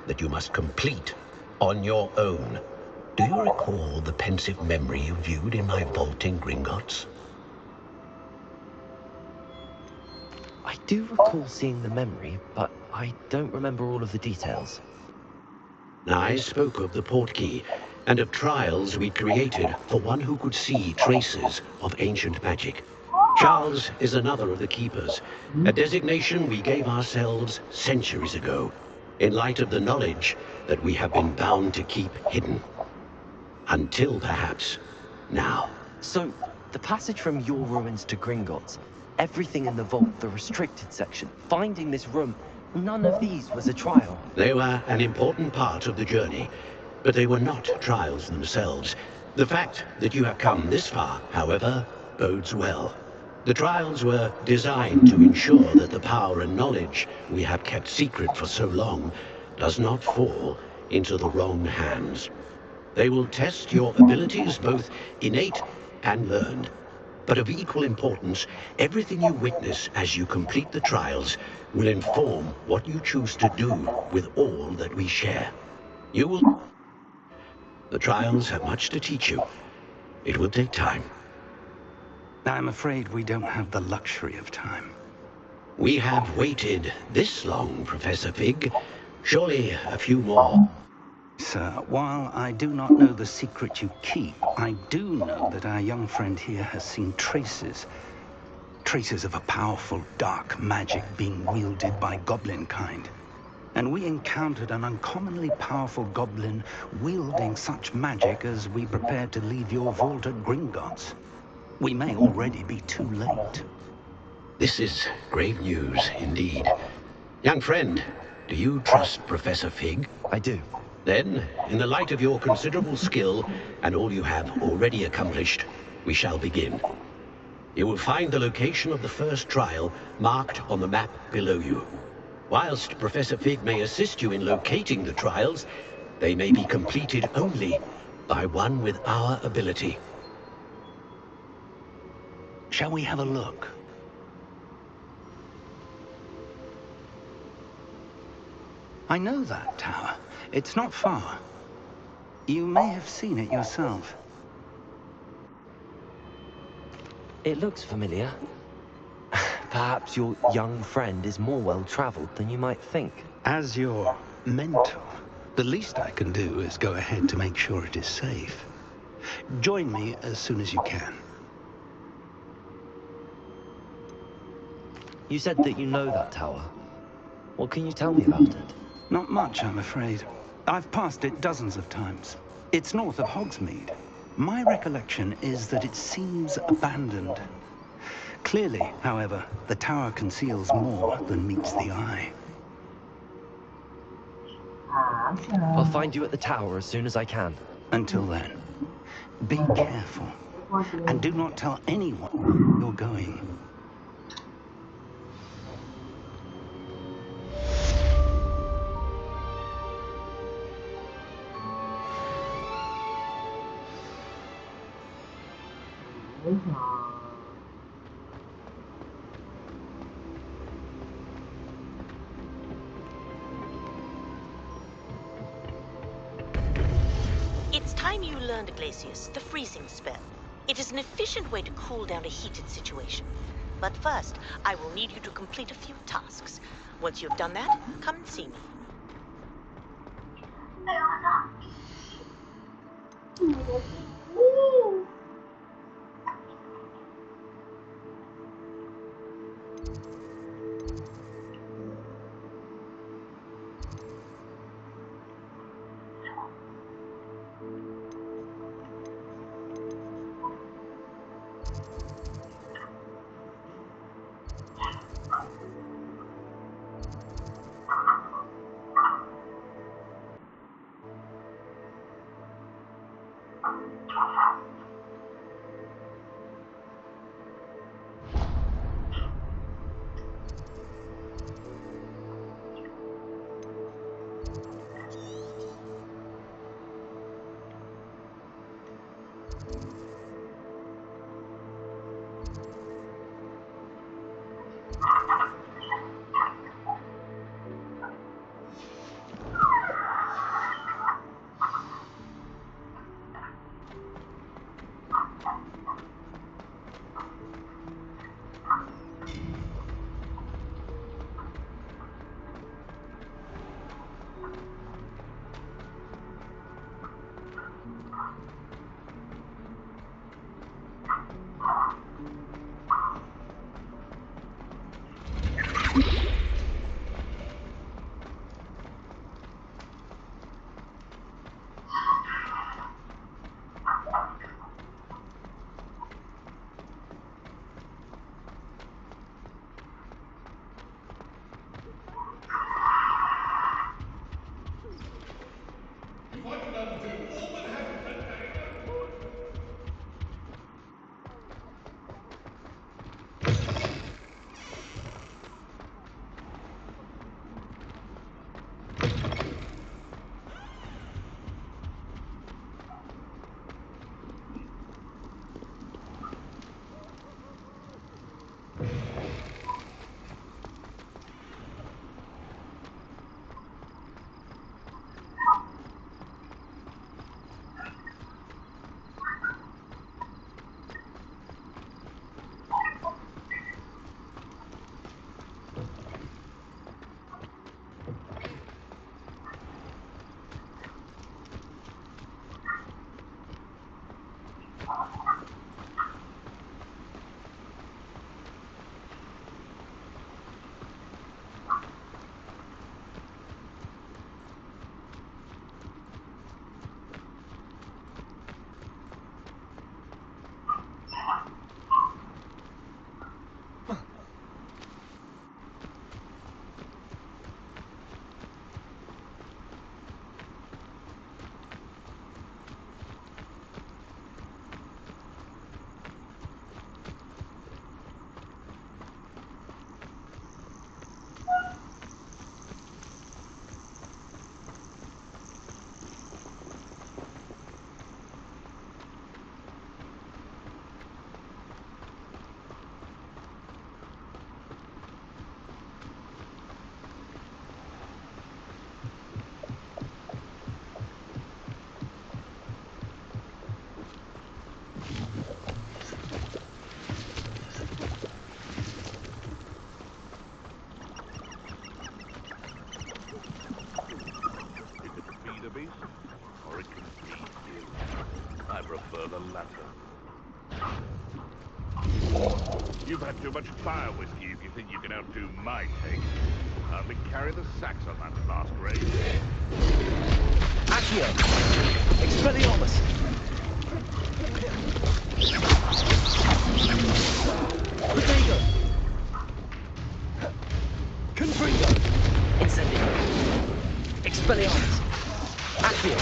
that you must complete on your own. Do you recall the pensive memory you viewed in my vault in Gringotts? I do recall seeing the memory, but I don't remember all of the details. I spoke of the portkey and of trials we created for one who could see traces of ancient magic. Charles is another of the keepers, a designation we gave ourselves centuries ago, in light of the knowledge that we have been bound to keep hidden. Until perhaps now. So, the passage from your ruins to Gringotts, everything in the vault, the restricted section, finding this room, none of these was a trial. They were an important part of the journey, but they were not trials themselves. The fact that you have come this far, however, bodes well. The trials were designed to ensure that the power and knowledge we have kept secret for so long does not fall into the wrong hands. They will test your abilities, both innate and learned. But of equal importance, everything you witness as you complete the trials will inform what you choose to do with all that we share. You will... The trials have much to teach you. It will take time. I'm afraid we don't have the luxury of time. We have waited this long, Professor Fig. Surely a few more. Sir, while I do not know the secret you keep, I do know that our young friend here has seen traces of a powerful dark magic being wielded by goblin kind. And we encountered an uncommonly powerful goblin wielding such magic as we prepared to leave your vault at Gringotts. We may already be too late. This is grave news indeed. Young friend, do you trust Professor Fig? I do. Then, in the light of your considerable skill and all you have already accomplished, we shall begin. You will find the location of the first trial marked on the map below you. Whilst Professor Fig may assist you in locating the trials, they may be completed only by one with our ability. Shall we have a look? I know that tower. It's not far. You may have seen it yourself. It looks familiar. Perhaps your young friend is more well-traveled than you might think. As your mentor, the least I can do is go ahead to make sure it is safe. Join me as soon as you can. You said that you know that tower. What can you tell me about it? Not much, I'm afraid. I've passed it dozens of times. It's north of Hogsmeade. My recollection is that it seems abandoned. Clearly, however, the tower conceals more than meets the eye. I'll find you at the tower as soon as I can. Until then, be careful. And do not tell anyone you're going. It's time you learned, Glacius, the freezing spell. It is an efficient way to cool down a heated situation. But first, I will need you to complete a few tasks. Once you've done that, come and see me. What did I do? All but have a good. Or it can feed you. I prefer the latter. You've had too much fire whiskey if you think you can outdo my taste. Hardly carry the sacks on that last raid. Accio! Expelliarmus! Protego! Confringo! Incendio! Expelliarmus! Accio!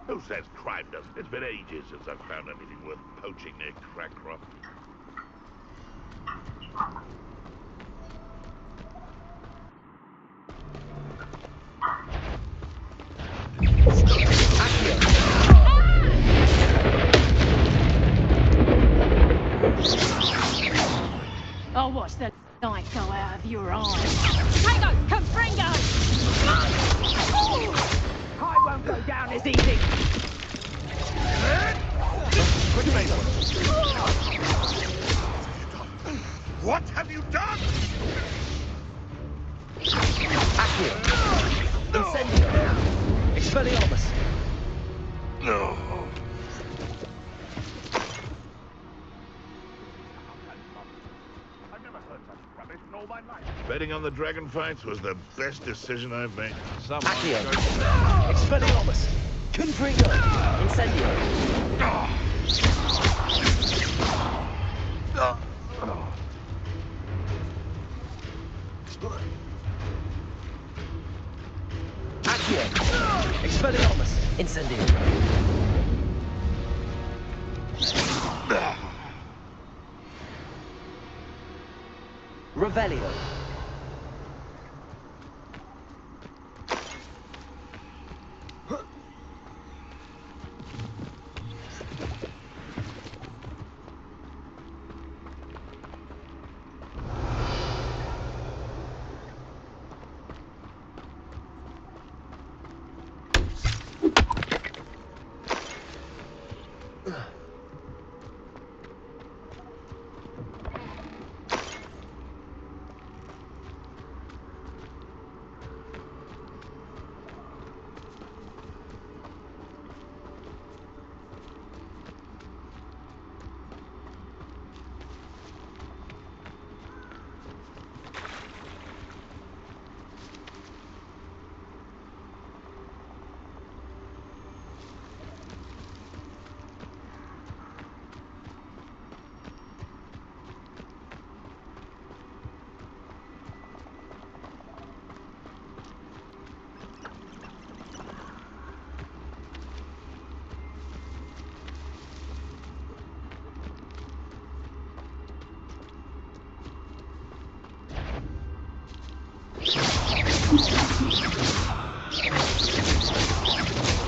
Who says crime doesn't? It's been ages since I've found anything worth poaching near Crackcroft. I'll watch the light go out of your eyes. Tango! Confringo! I won't go down as easy. What have you done? Accio! Incendio! Expelliarmus! No. I've never heard such rubbish in all my life. Betting on the dragon fights was the best decision I've made. Accio! Expelliarmus! Confringo! Incendio! Accio! Expelliarmus! Incendio! Revelio!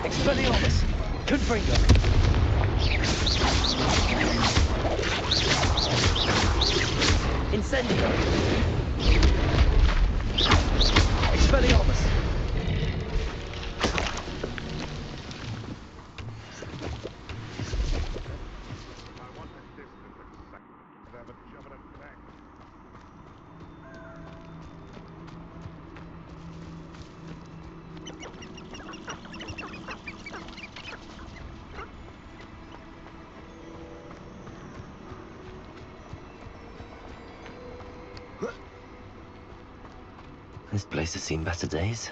Expelliarmus! Confringo! Incendio! Expelliarmus! This place has seen better days.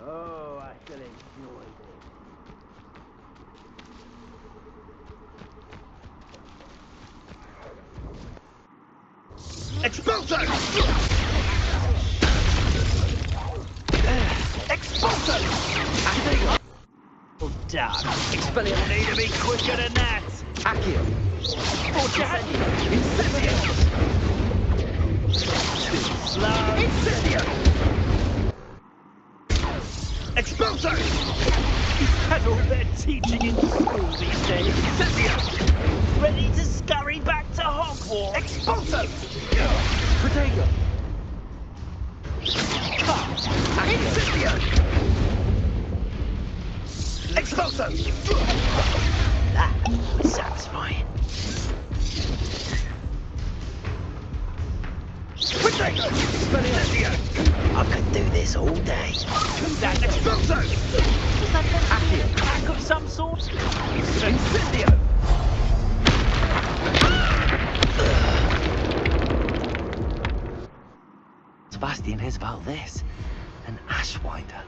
Oh, I shall enjoy this. Expulso! Expulso! Oh, damn. Expelliarmus! Need to be quicker than that! Accio! Incendio! Slow! Incendio! Expulso! Is that all they're teaching in school these days? Incendio! Ready to scurry back to Hogwarts? Expulso! Protego! Incendio! Expulso! That was satisfying. Protego! Incendio! I could do this all day. Expulso! Is that meant to be an attack of some sort? Incendio! Sebastian hears about this. An Ashwinder.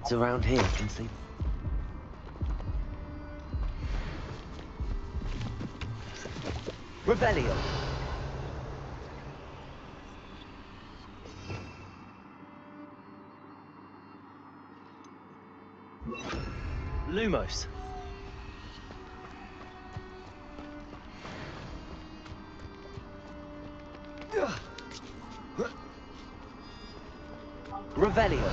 It's around here, I can see. Revelio! Lumos! Revelio!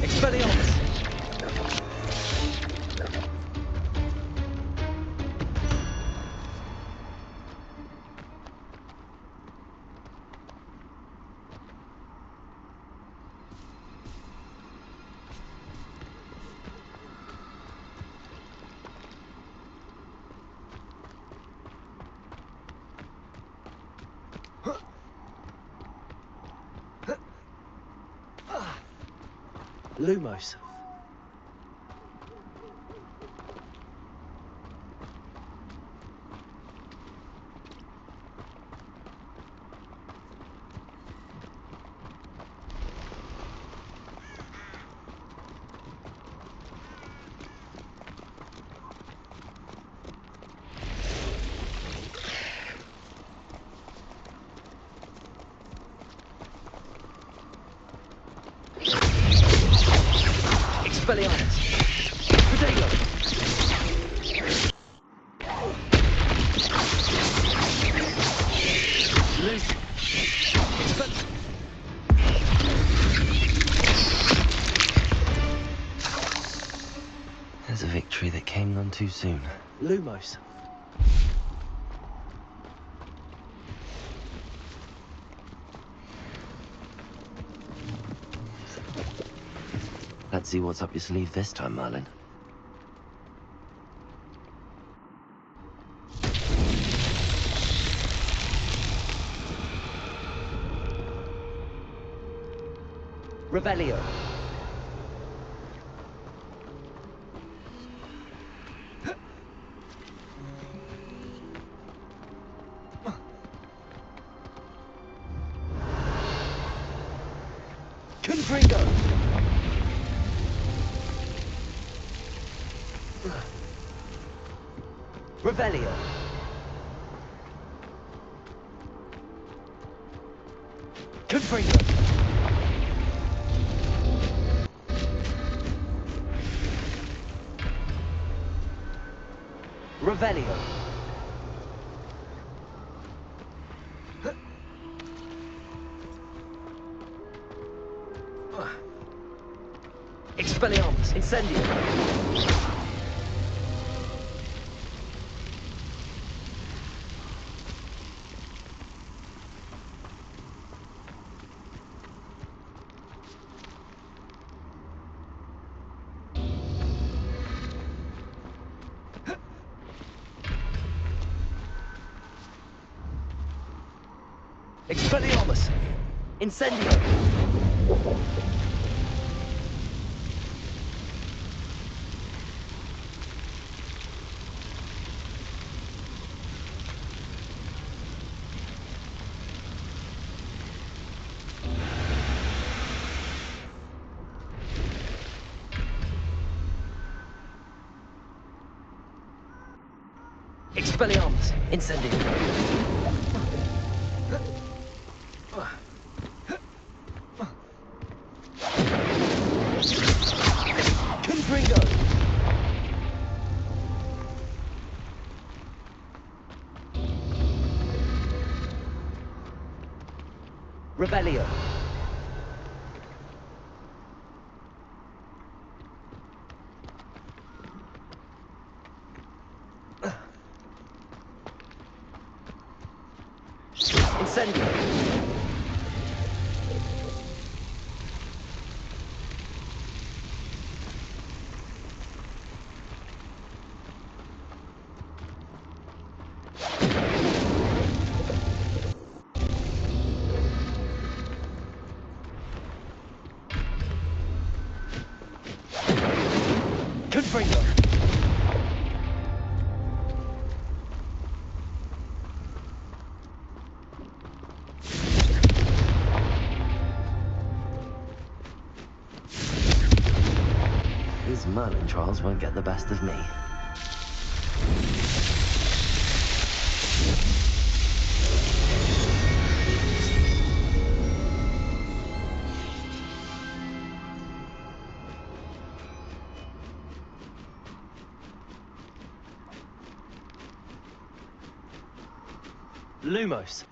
Expelliarmus! Lumos. Expelliarmus! Protego! Loose! There's a victory that came none too soon. Lumos! Let's see what's up your sleeve this time, Merlin. Revelio. Confringo. Revelio. Confringo. Revelio. Expelliarmus. Incendio. Expelliarmus! Incendio! Expelliarmus! Incendio! Confringo! Revelio. Incendio. Confringo. These Merlin trials won't get the best of me. Lumos.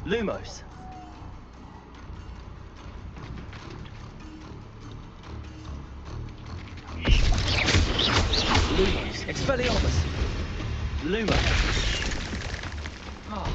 Lumos. Lumos. Expelliarmus. Lumos. Oh.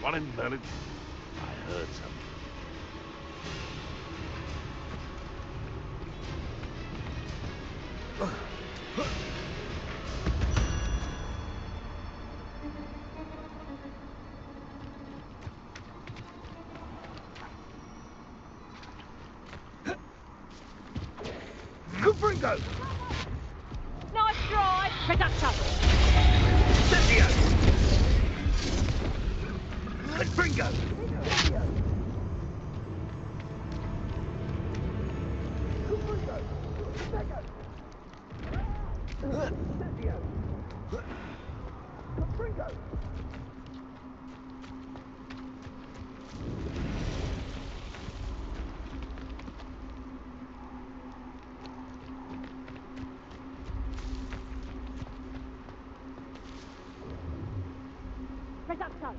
One in Merlin. I heard something. Confringo! Nice try! Reducto! Incendio! Confringo! Reducto!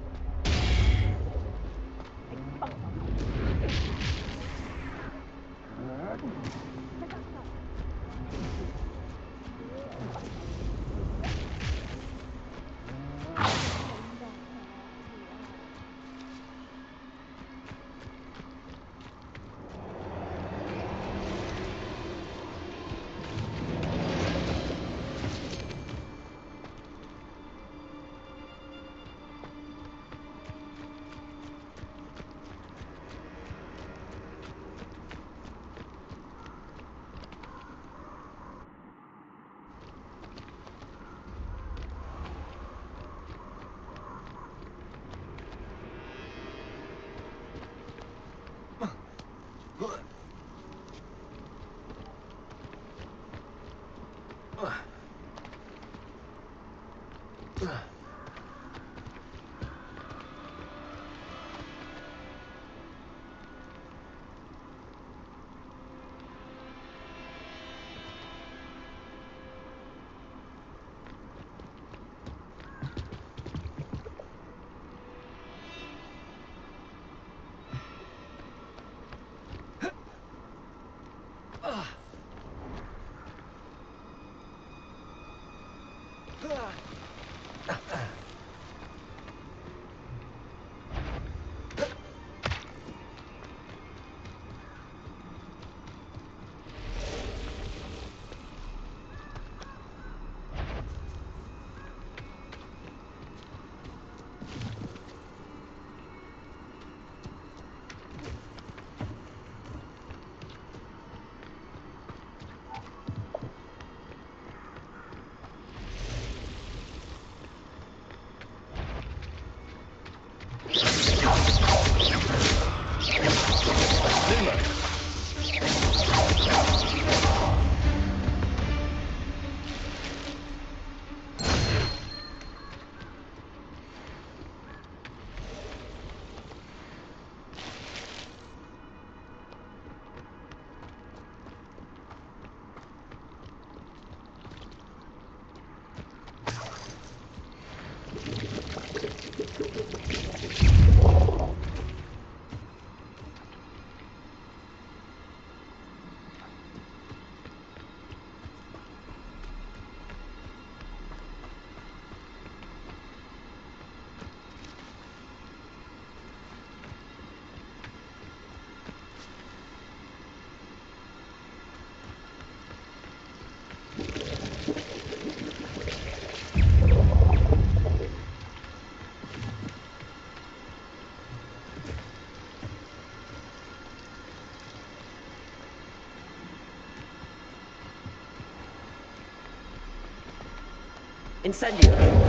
Incendio!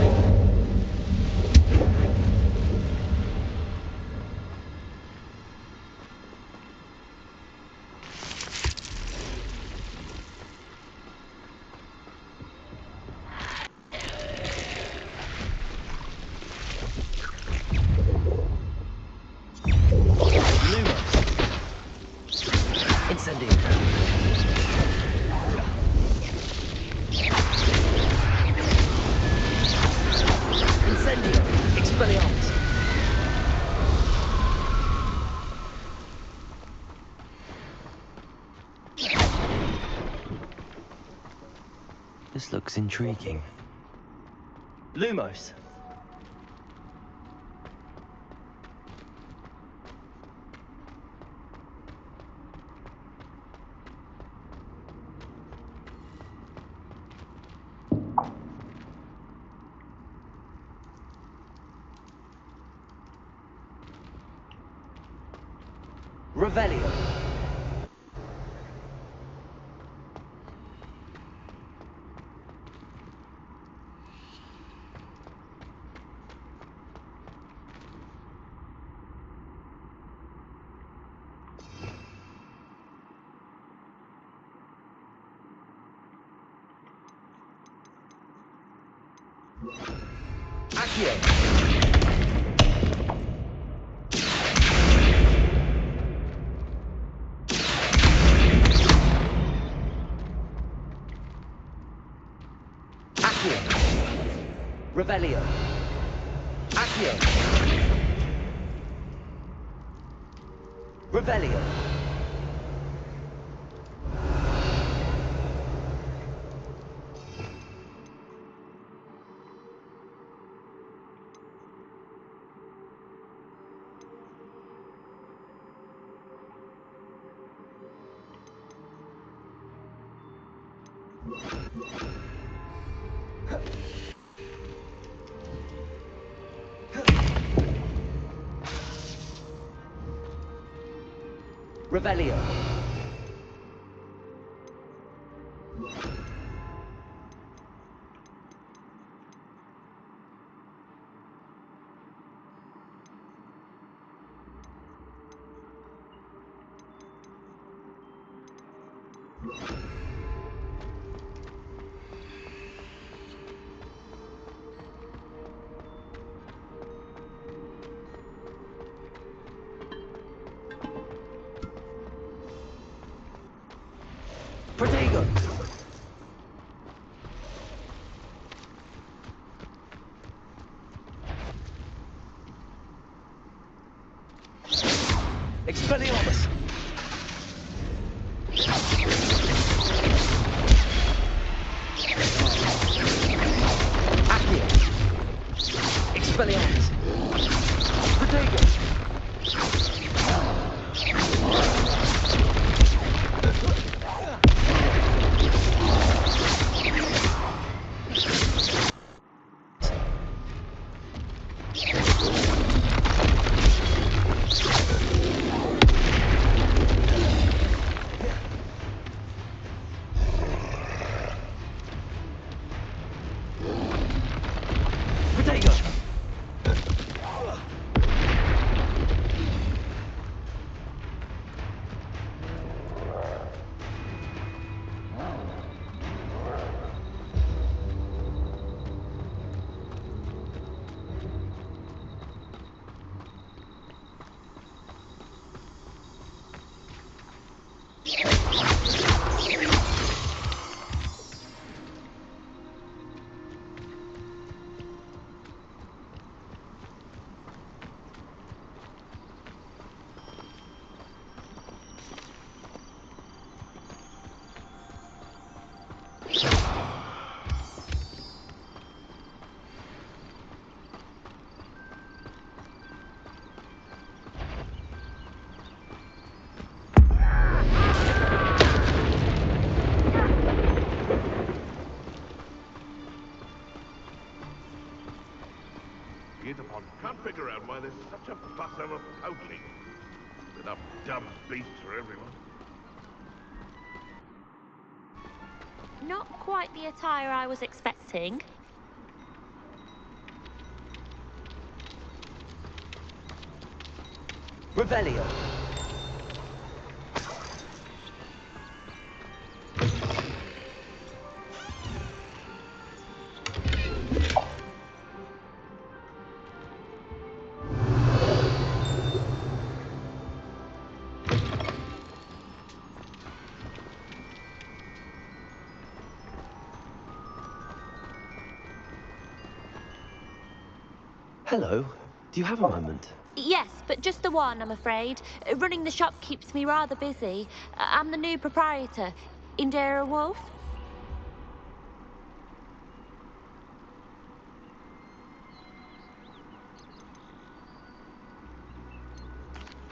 This looks intriguing. Lumos! Revelio! Accio! Accio! Revelio! Accio! Revelio! Revelio! Protego! Expelliarmus! Accio! Expelliarmus! Protego! Protego! Can't figure out why there's such a fuss over poaching. Enough dumb beasts for everyone. Not quite the attire I was expecting. Revelio! Hello. Do you have a moment? Yes, but just the one, I'm afraid. Running the shop keeps me rather busy. I'm the new proprietor, Indira Wolf.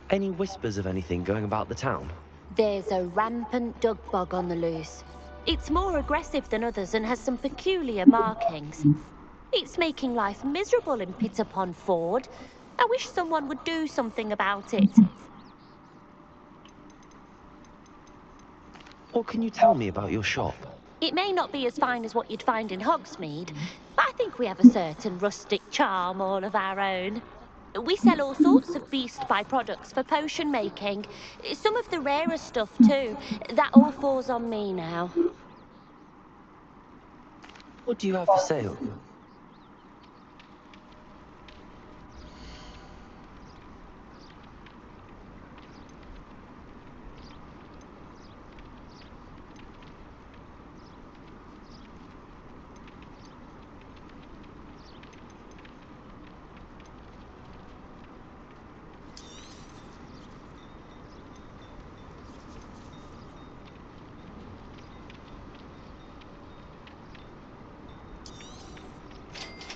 Any whispers of anything going about the town? There's a rampant dug bug on the loose. It's more aggressive than others and has some peculiar markings. It's making life miserable in Pitterpond Ford. I wish someone would do something about it. What can you tell me about your shop? It may not be as fine as what you'd find in Hogsmeade, but I think we have a certain rustic charm all of our own. We sell all sorts of beast byproducts for potion making. Some of the rarer stuff too. That all falls on me now. What do you have for sale?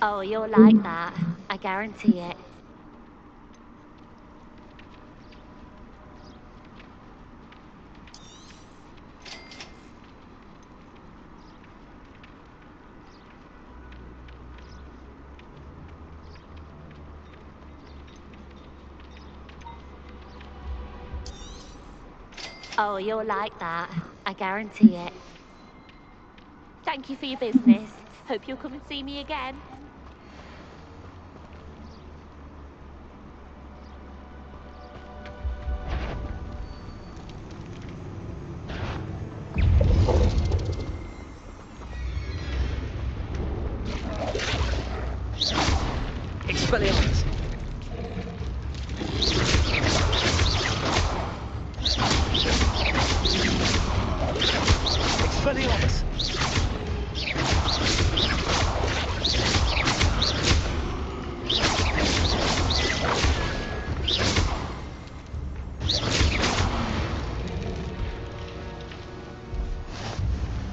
Oh, you'll like that. I guarantee it. Oh, you'll like that. I guarantee it. Thank you for your business. Hope you'll come and see me again. Expelliarmus! Expelliarmus!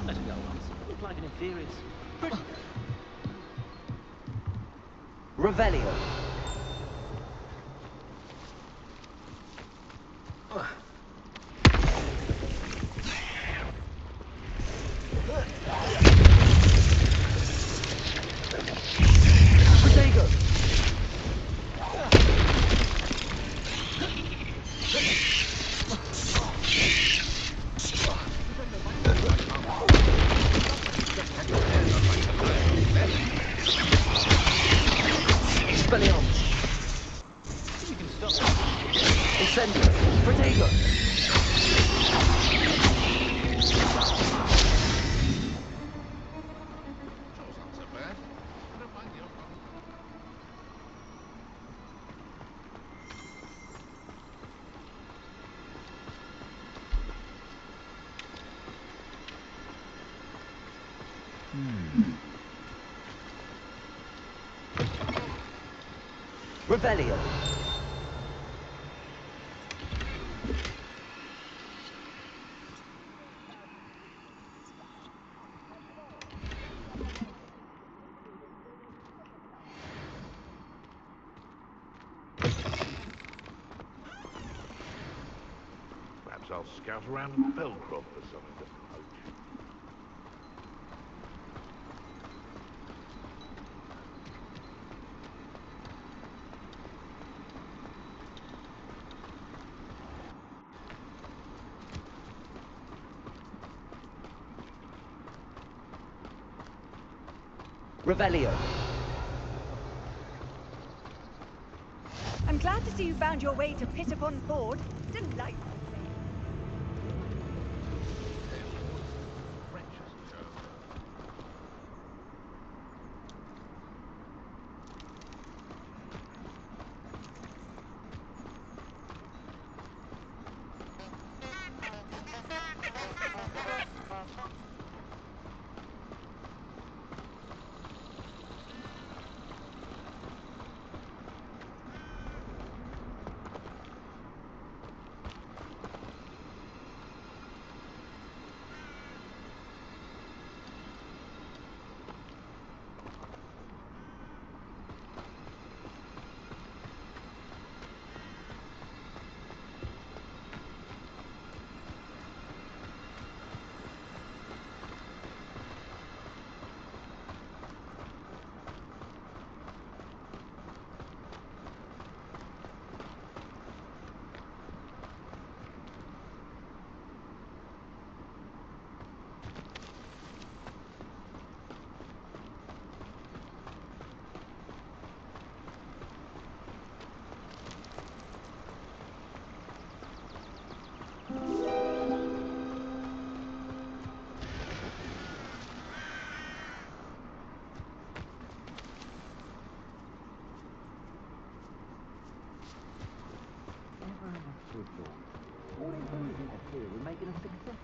Let it go, Hans. Look like an inferior. Revelio. Protego. Expelliarmus. You can stop. Incendio. Protego. Chore's not so bad. I don't mind the odd one. Revelio. Perhaps I'll scout around Felcroft for something to poach. Revelio. I'm glad to see you found your way to Pit upon Ford. Delightful. All they do is interfere with making a success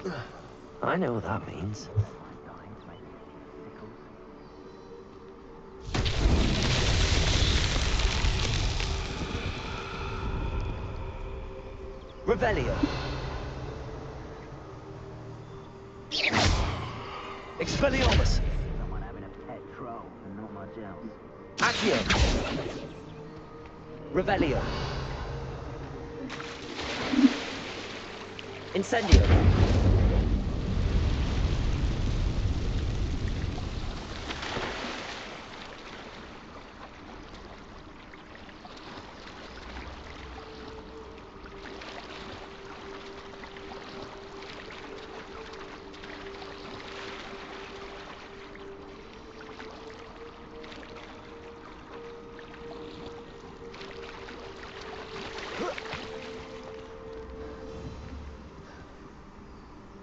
of yourself. I know what that means. Revelio. Expelliarmus. Someone having a pet troll and not much else. Accio. Revelio. Incendio.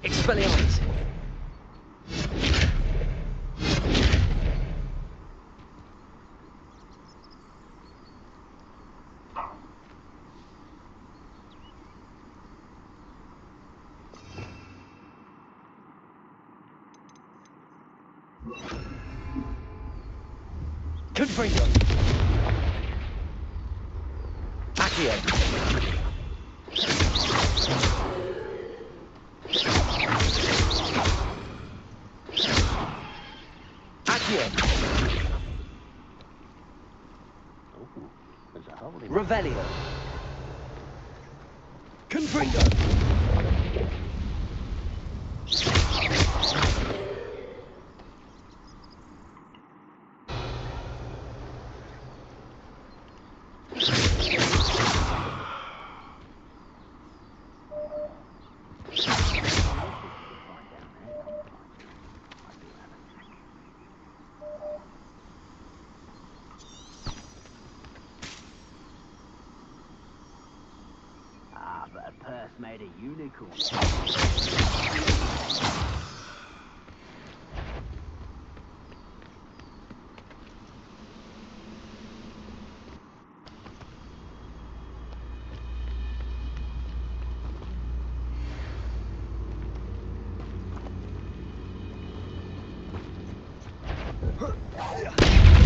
Expelliarmus. Confringo. Accio. Accio. Revelio. Confringo. But a purse made a unicorn.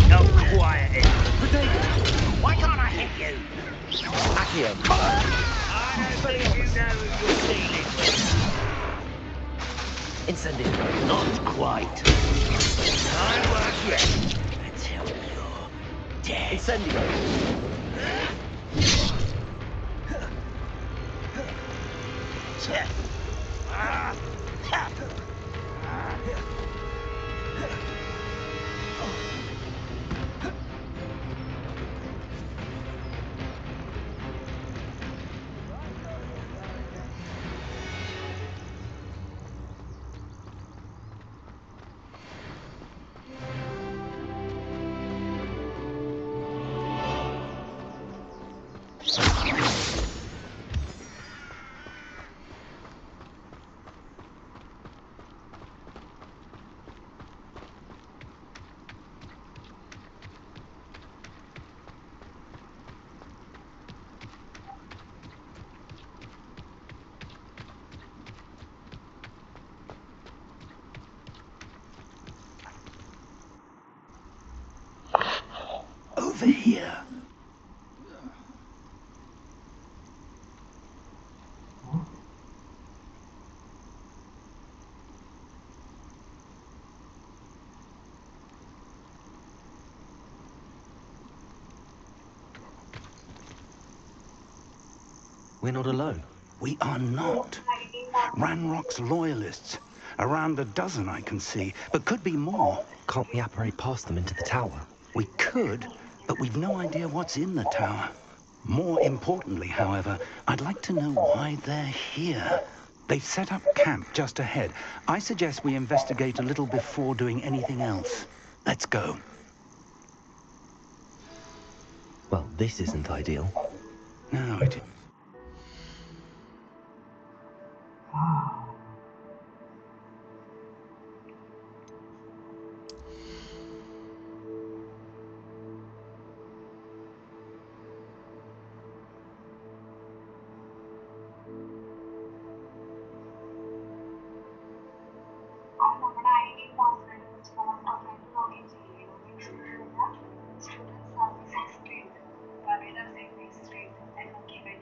Oh, quiet it. Why can't I hit you? Accio. I don't believe you know who you're dealing with. Incendio. Not quite. I work yet. Until you're dead. Incendio. Over here. We're not alone. We are not. Ranrock's loyalists. Around a dozen I can see, but could be more. Can't we apparate past them into the tower? We could, but we've no idea what's in the tower. More importantly, however, I'd like to know why they're here. They've set up camp just ahead. I suggest we investigate a little before doing anything else. Let's go. Well, this isn't ideal. No, it... Student service history, Barbados Evening Street, and Given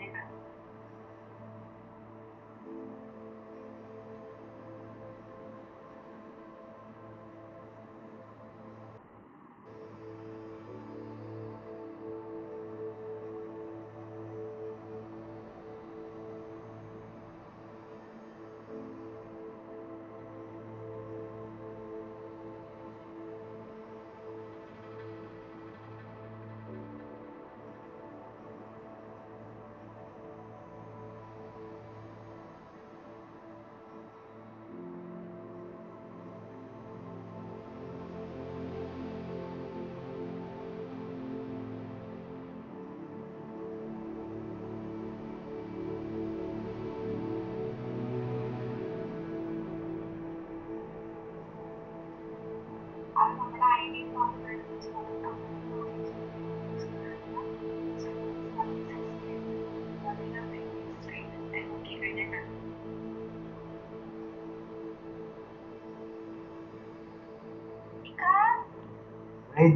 Wait.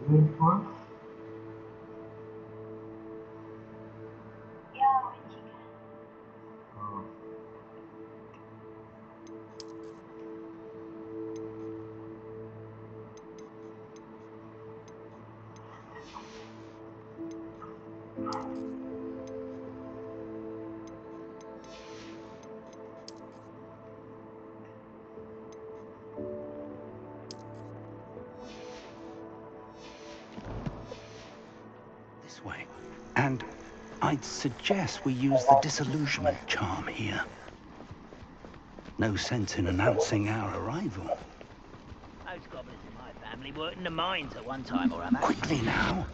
Wait for. This way. And I'd suggest we use the disillusionment charm here. No sense in announcing our arrival. Those goblins in my family worked in the mines at one time or other. Quickly now.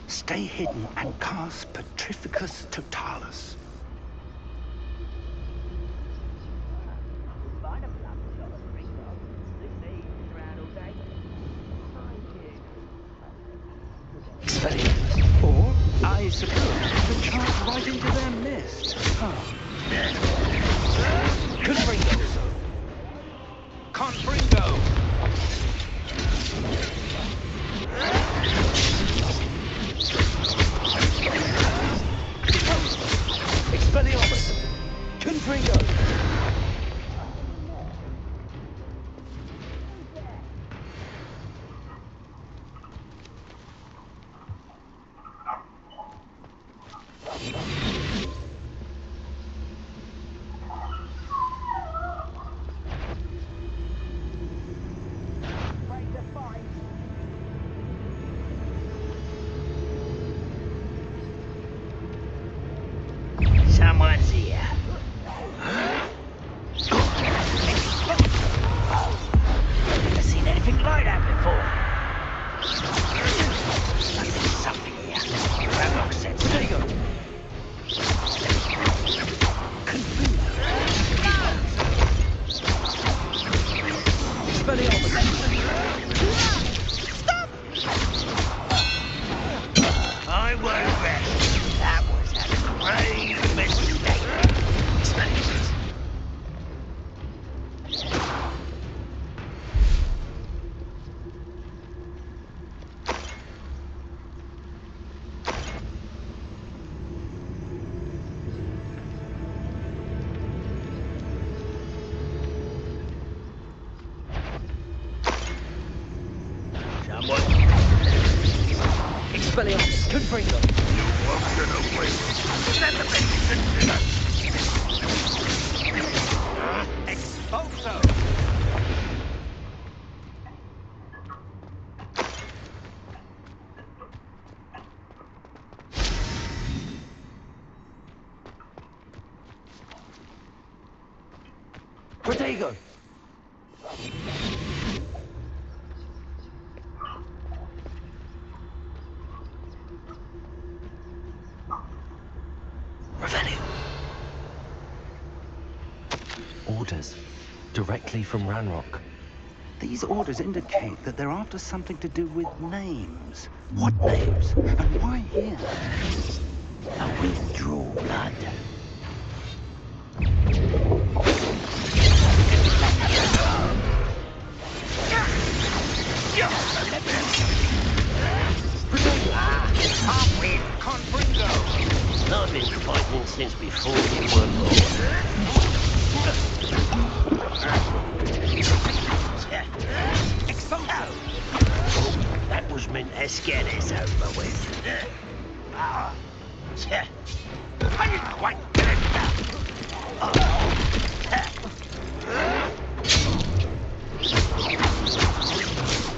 Stay hidden and cast Petrificus Totalis. Expelliarmus. Or, I suppose, the charge right into their mist. Oh. Confringo. Confringo. Expelliarmus! Confringo! Someone's here. Never seen anything like that before. Must be something here. Ramlock said so. There you go. I won't rest. That was a grave mistake. Someone. Expelliarmus, Confringo. You won't get away. Is that the best you can do? Expulso! Protego! Orders. Directly from Ranrock. These orders indicate that they're after something to do with names. What names? And why here? A withdraw blood. Half-wit, Confringo. I've been fighting since before you were born. Oh, that was meant to get this over with. I didn't quite get it done.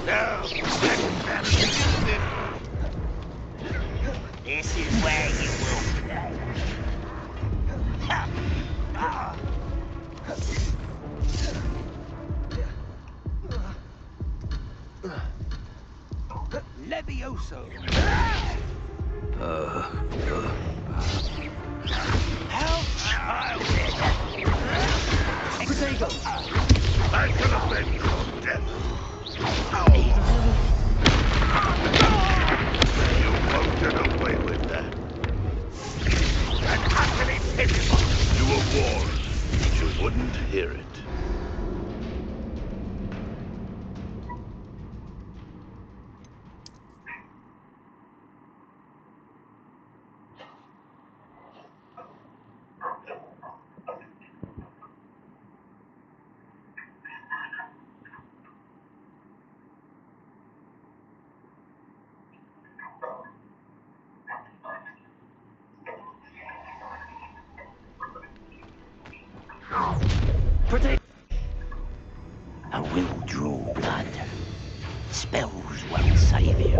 No, that's better than you did. This is where you will. Levioso. How childish! Protego. I can avenge your death. You won't get away with that. And utterly pitiful! You were warned, but you wouldn't hear it. Protect. I will draw blood. Spells won't save you. You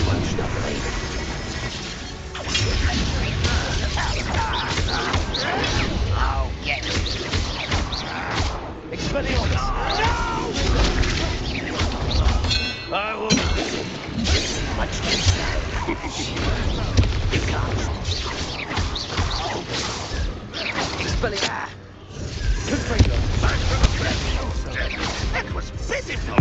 won't stop me. I'll get you. Expelliarmus! No! I will. Much too slow. You can't. Expelliarmus! Confringo! That was pitiful!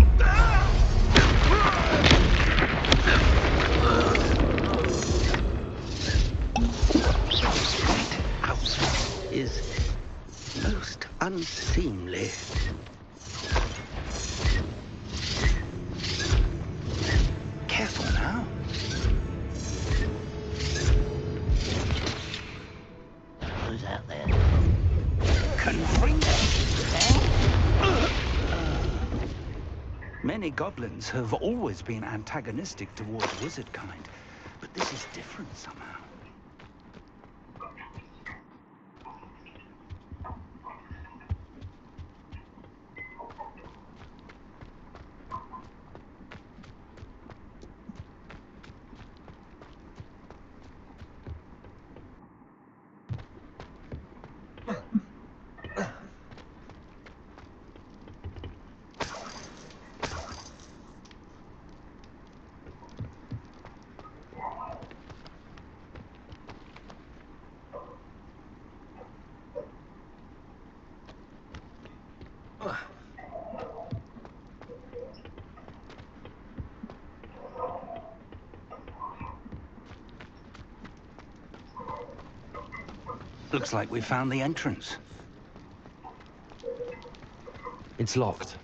Out is most unseemly. Careful now. Who's out there? Confringo. Many goblins have always been antagonistic towards wizard kind, but this is different somehow. Looks like we found the entrance. It's locked.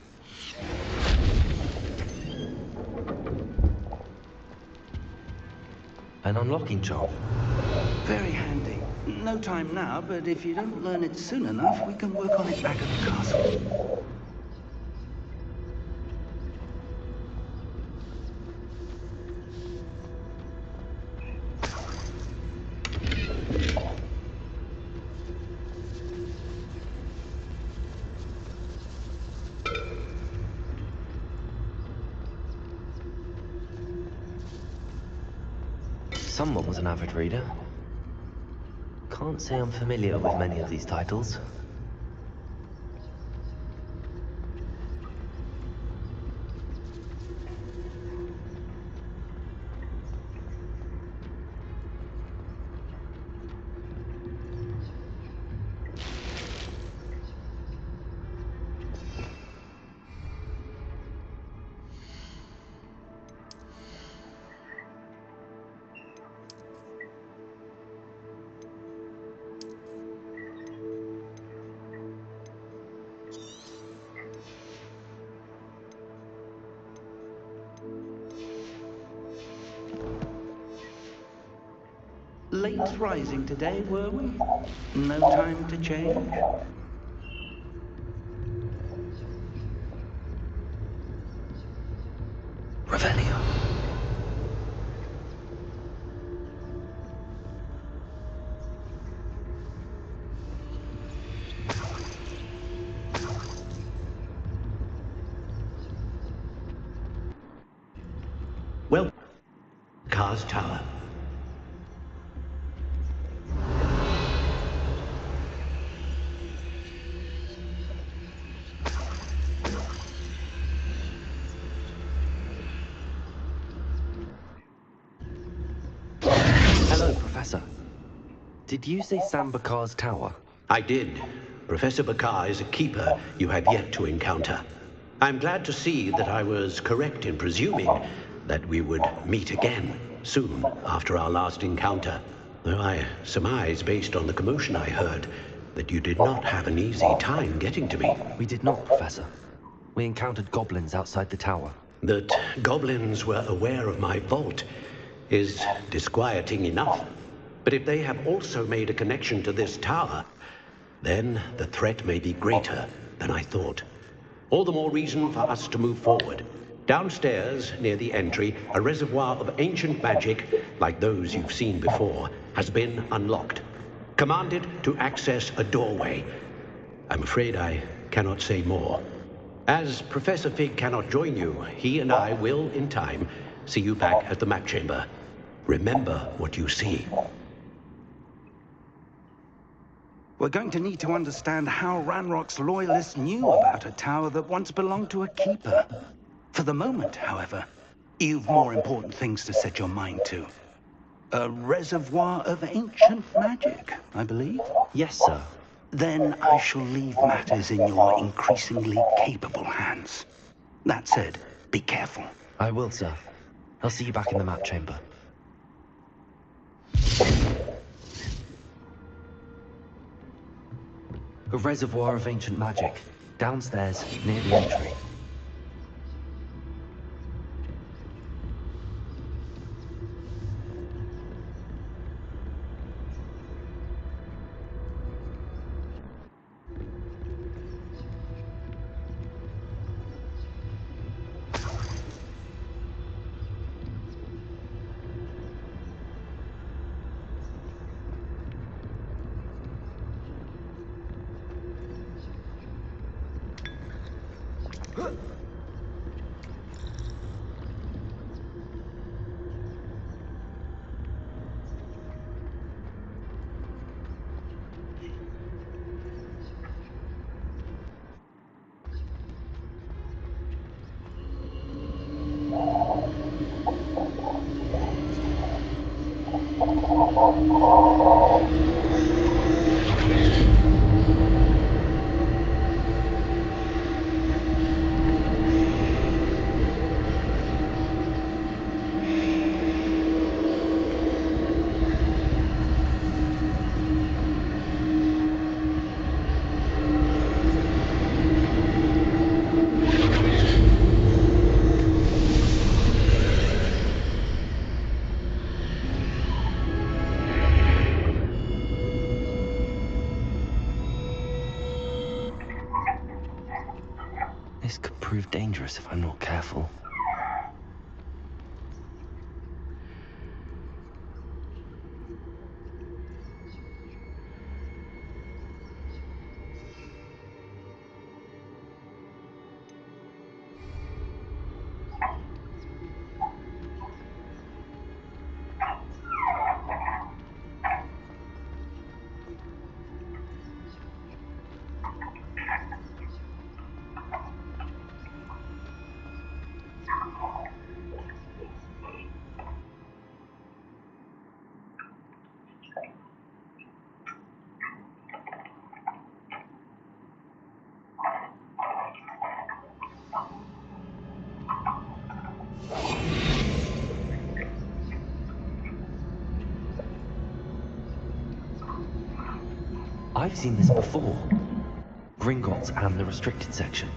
An unlocking charm. Very handy. No time now, but if you don't learn it soon enough, we can work on it back at the castle. Someone was an avid reader. Can't say I'm familiar with many of these titles. Late rising today, were we? No time to change? Revelio. Well, Bakar's tower. Hello, Professor. Did you say Sam Bakar's tower? I did. Professor Bakar is a keeper you have yet to encounter. I'm glad to see that I was correct in presuming that we would meet again soon after our last encounter. Though I surmise, based on the commotion I heard, that you did not have an easy time getting to me. We did not, Professor. We encountered goblins outside the tower. That goblins were aware of my vault is disquieting enough. But if they have also made a connection to this tower, then the threat may be greater than I thought. All the more reason for us to move forward. Downstairs, near the entry, a reservoir of ancient magic, like those you've seen before, has been unlocked. Commanded to access a doorway. I'm afraid I cannot say more. As Professor Fig cannot join you, he and I will, in time, see you back at the map chamber. Remember what you see. We're going to need to understand how Ranrock's loyalists knew about a tower that once belonged to a keeper. For the moment, however, you've more important things to set your mind to. A reservoir of ancient magic, I believe? Yes, sir. Then I shall leave matters in your increasingly capable hands. That said, be careful. I will, sir. I'll see you back in the map chamber. A reservoir of ancient magic, downstairs, near the entry. This could prove dangerous if I'm not careful. I've seen this before. Gringotts and the restricted section.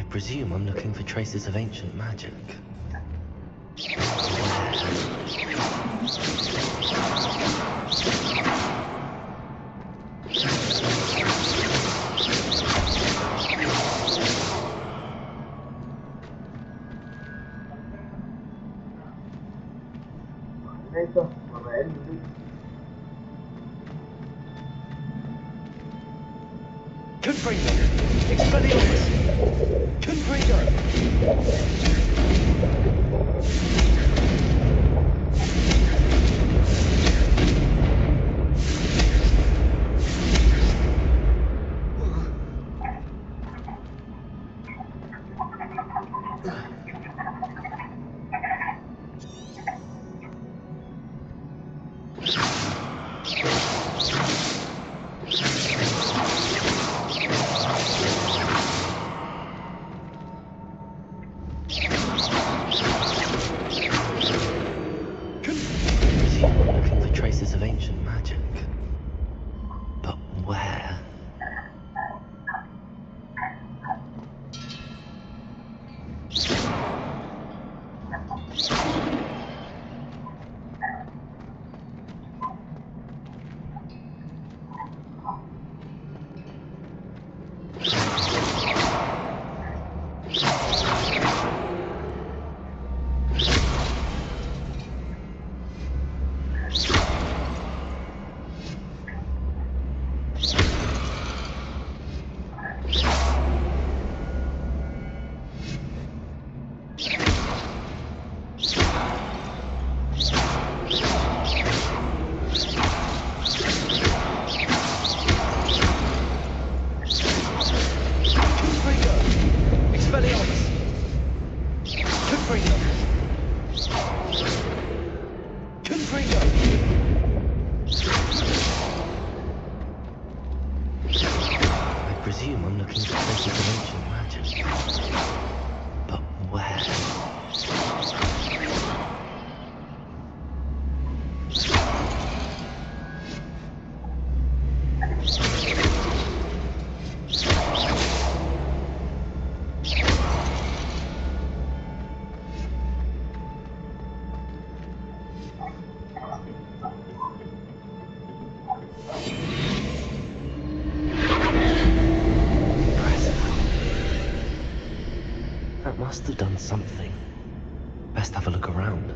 presume I'm looking for traces of ancient magic. Eso, correr, Confringo! Expelliarmus! Confringo! Looking for traces of ancient magic. But where? I presume I'm looking for traces of ancient magic. But where? That must have done something. Best have a look around.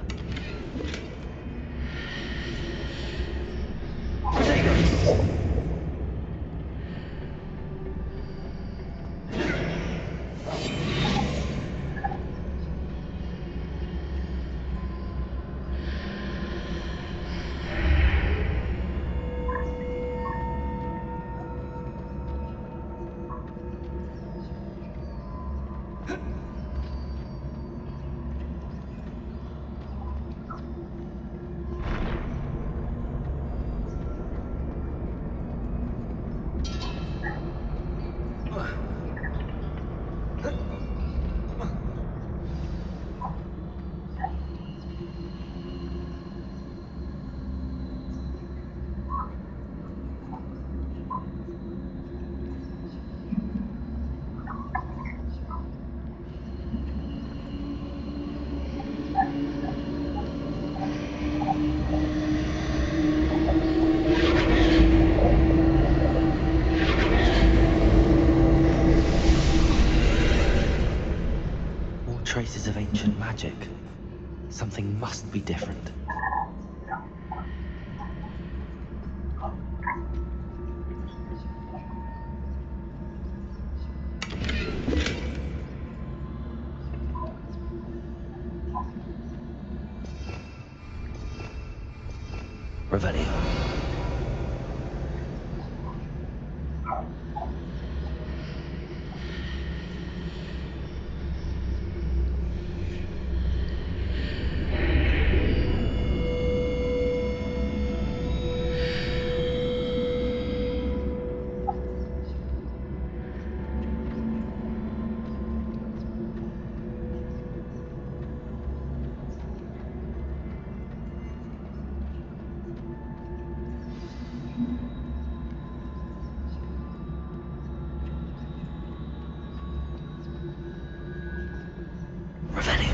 More traces of ancient magic. Something must be different. Revelio. Revelio.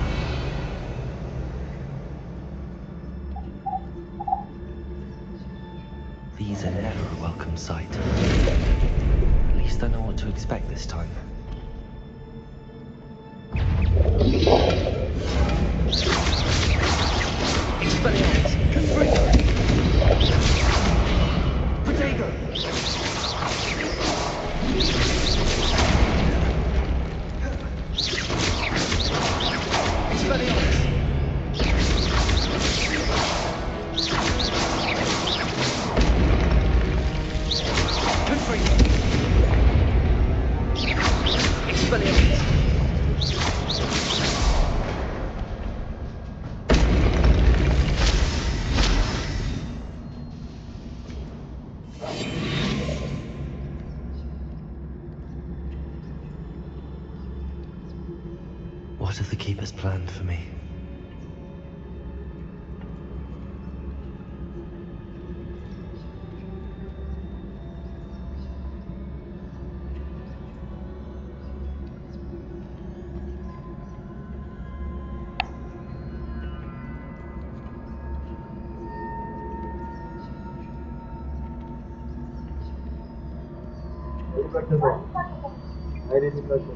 These are never a welcome sight. At least I know what to expect this time. Expelliarmus! Confringo! Protego! Expelliarmus! Confringo! Expelliarmus! What have the Keepers planned for me? I really got the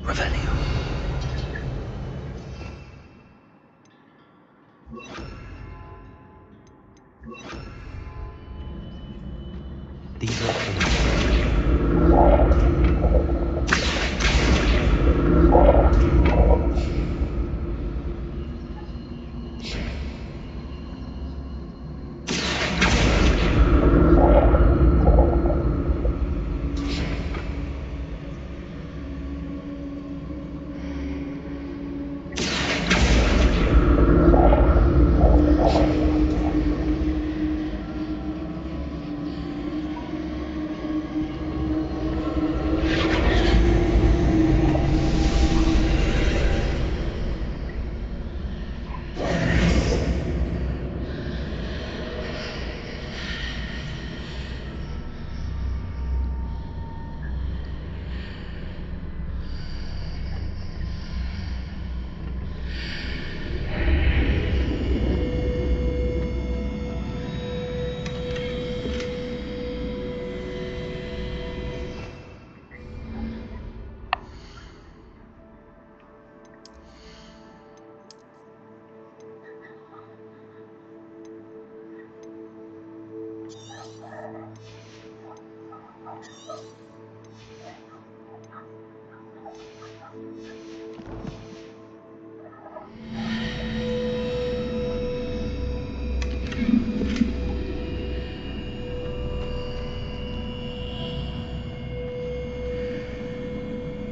Revelio. These are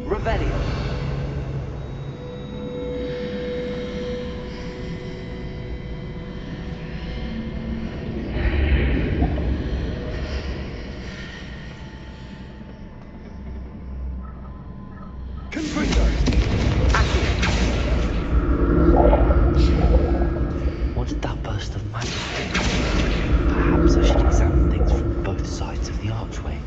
Revelio. Confringo. Accio. What did that burst of magic do? Perhaps I should examine things from both sides of the archway.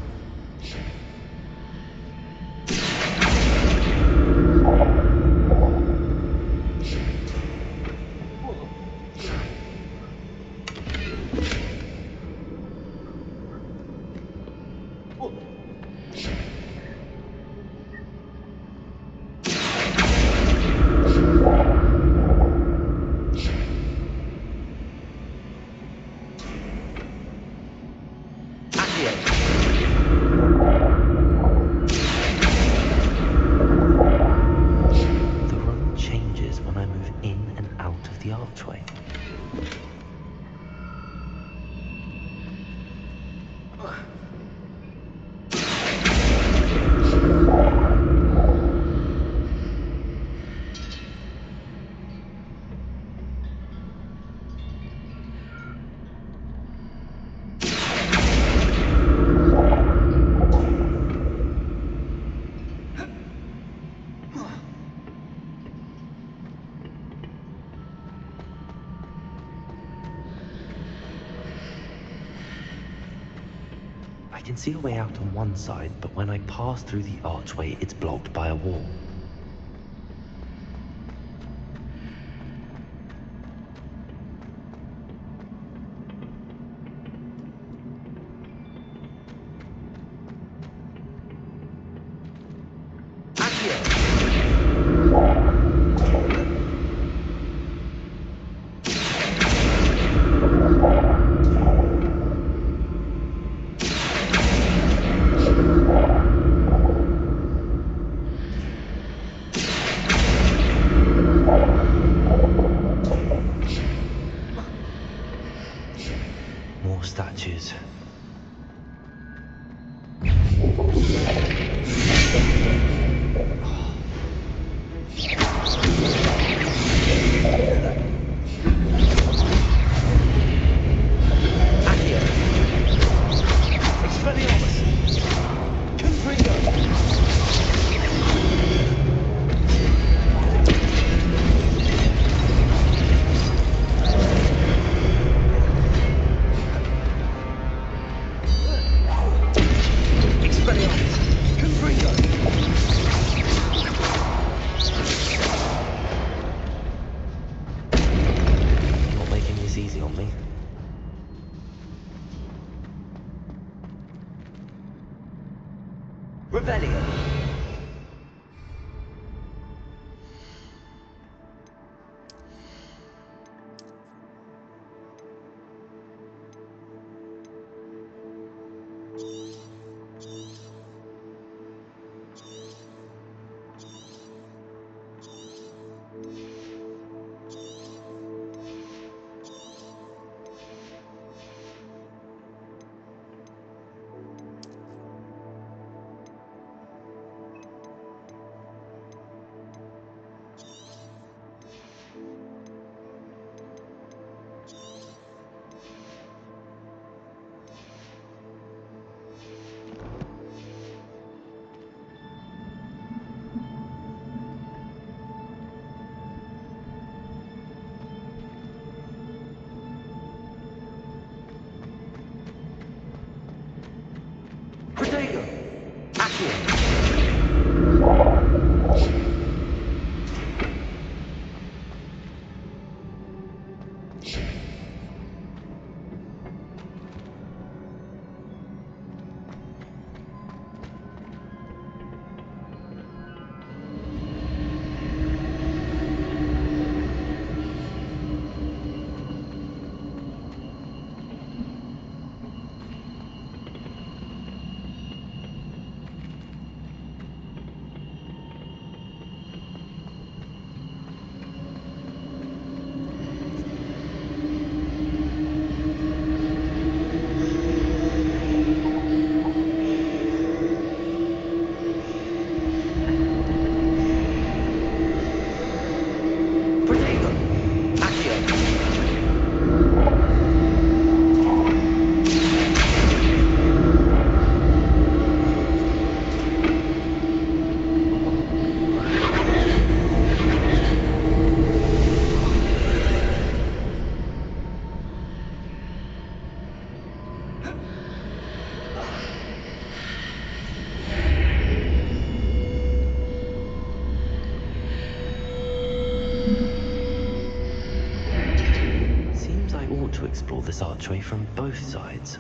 The room changes when I move in and out of the archway. can see a way out on one side, but when I pass through the archway, it's blocked by a wall. More statues. Not making this easy on me. Rebellion. Protego. Accio. I ought to explore this archway from both sides.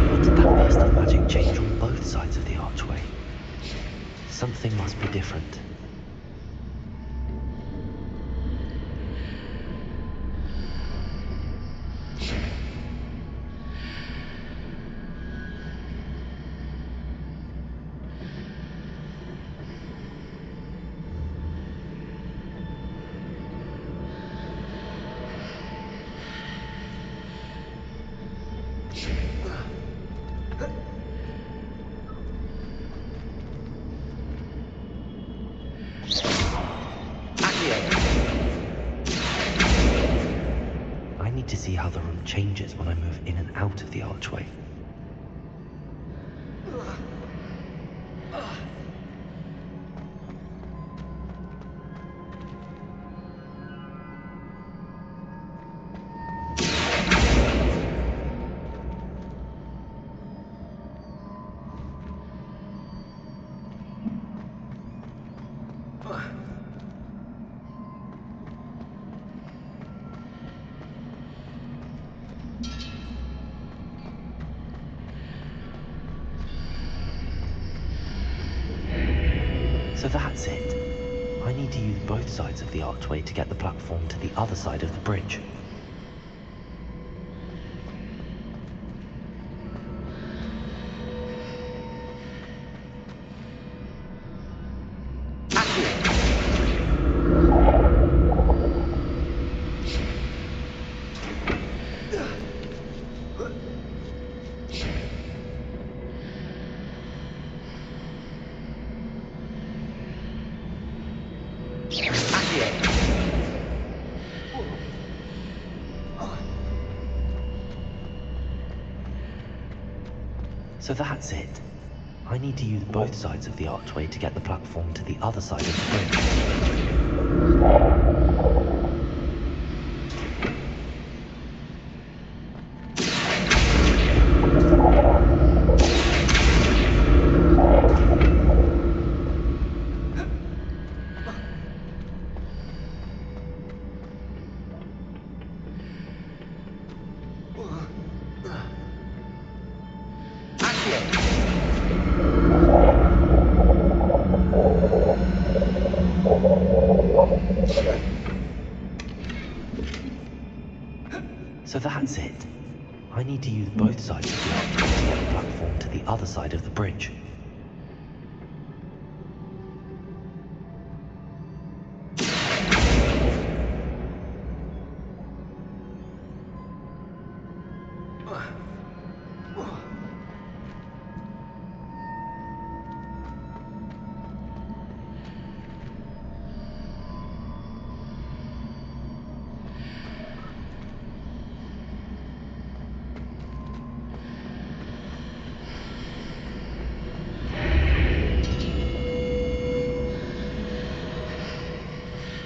What did that burst of magic change on both sides of the archway? Something must be different. I need to see how the room changes when I move in and out of the archway. So that's it. I need to use both sides of the archway to get the platform to the other side of the bridge. So that's it. I need to use both sides of the archway to get the platform to the other side of the bridge. So that's it. I need to use both sides of the archway to get the platform to the other side of the bridge.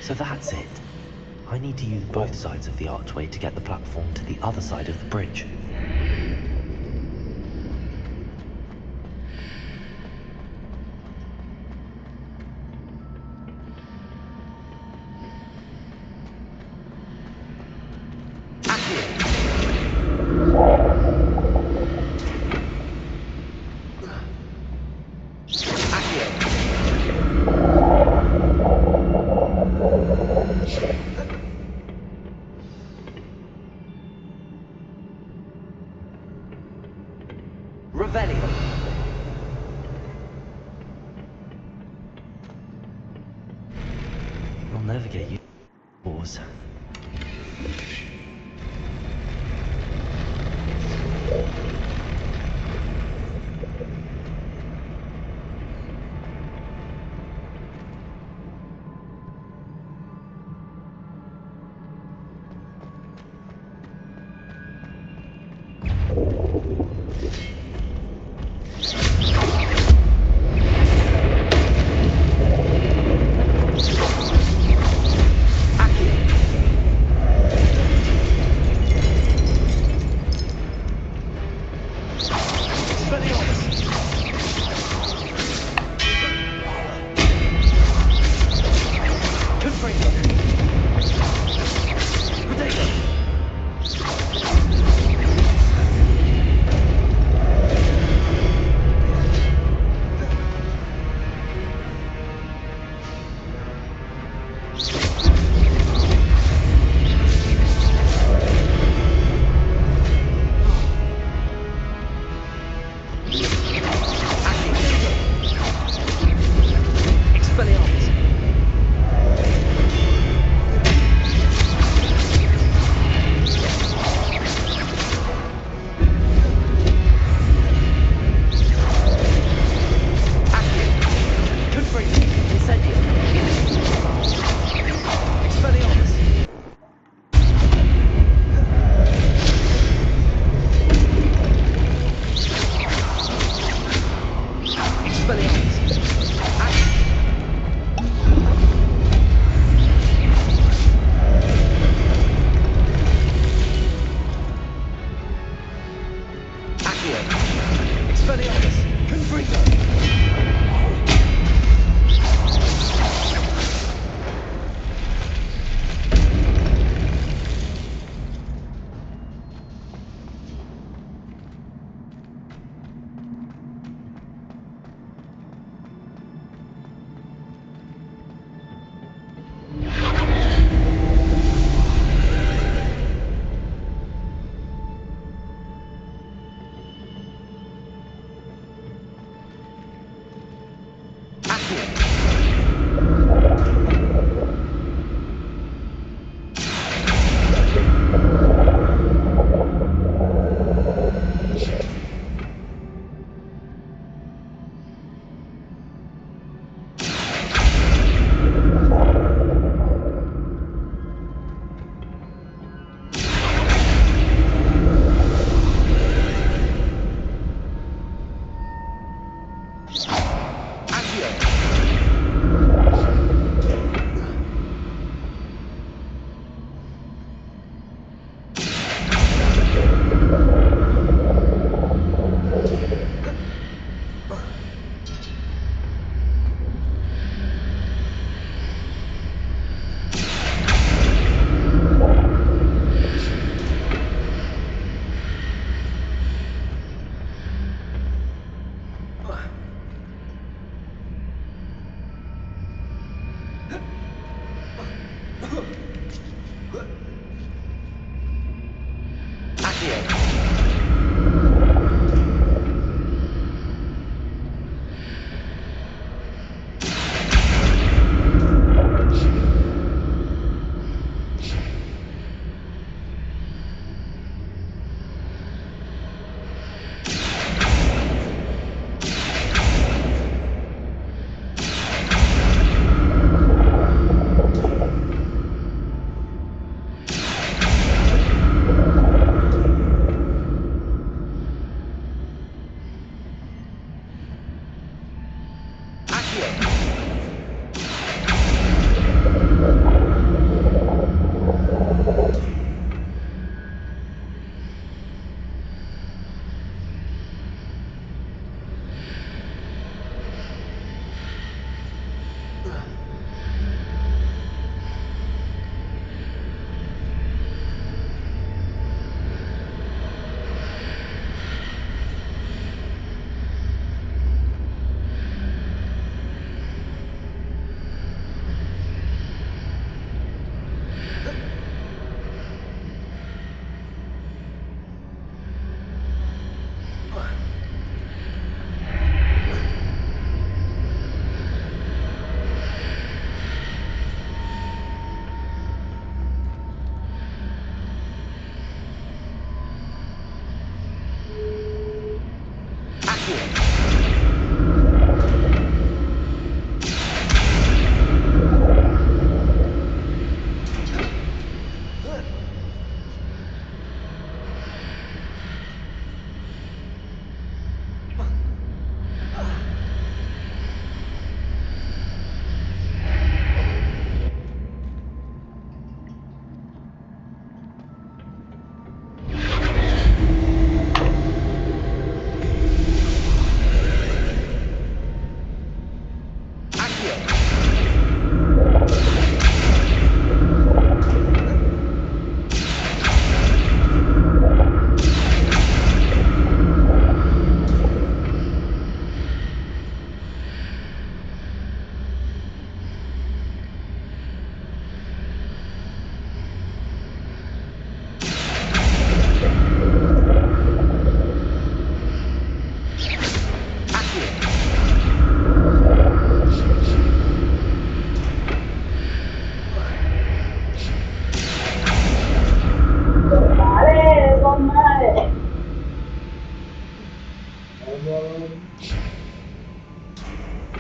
So that's it. I need to use both sides of the archway to get the platform to the other side of the bridge. Revelio. You'll never get used to wars.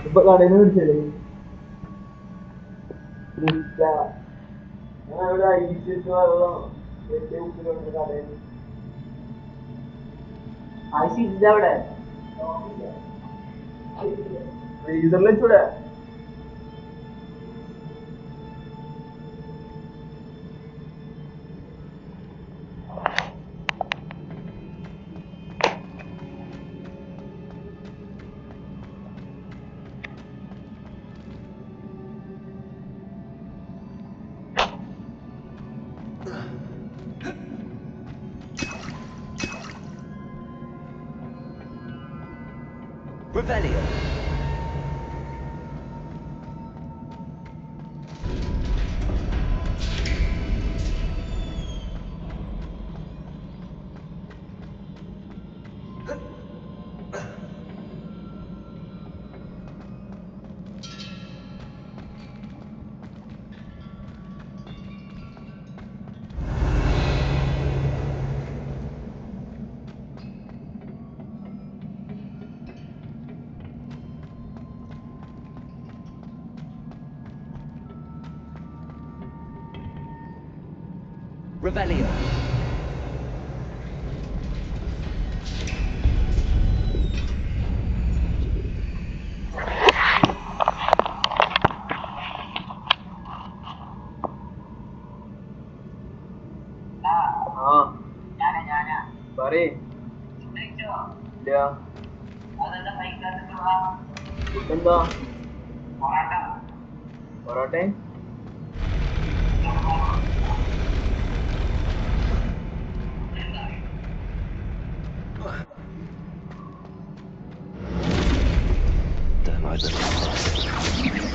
Sebab lah dia nulis lagi. Terus dah. Udah isi soal lo. Dia ukur dengan ini. IC sudah udah. User lain sudah. Revelio. Revelio. Bari. Dia. Benda. Parate. Damn, I better.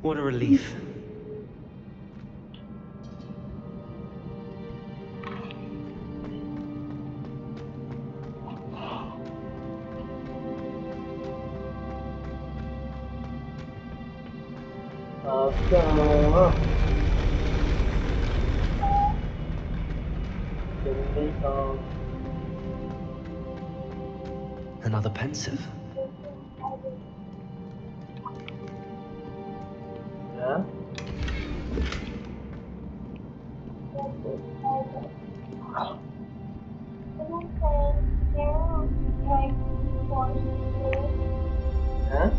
What a relief. Another pensive. Yeah. Huh?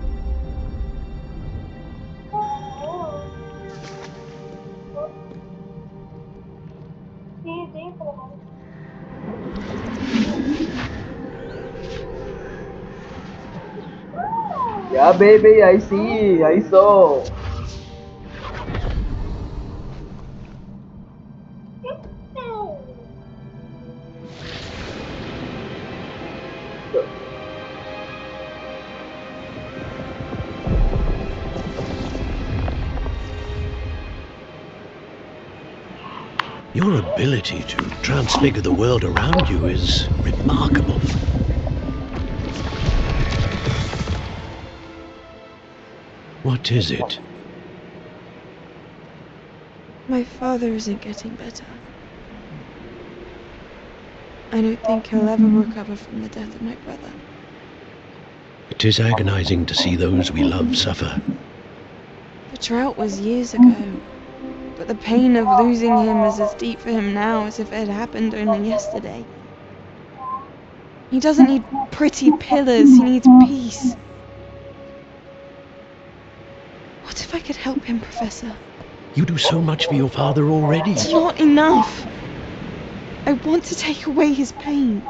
Yeah, baby, I see. I saw. Your ability to transfigure the world around you is remarkable. What is it? My father isn't getting better. I don't think he'll ever recover from the death of my brother. It is agonizing to see those we love suffer. The drought was years ago, but the pain of losing him is as deep for him now as if it had happened only yesterday. He doesn't need pretty pillars, he needs peace. What if I could help him, Professor? You do so much for your father already. It's not enough. I want to take away his pain.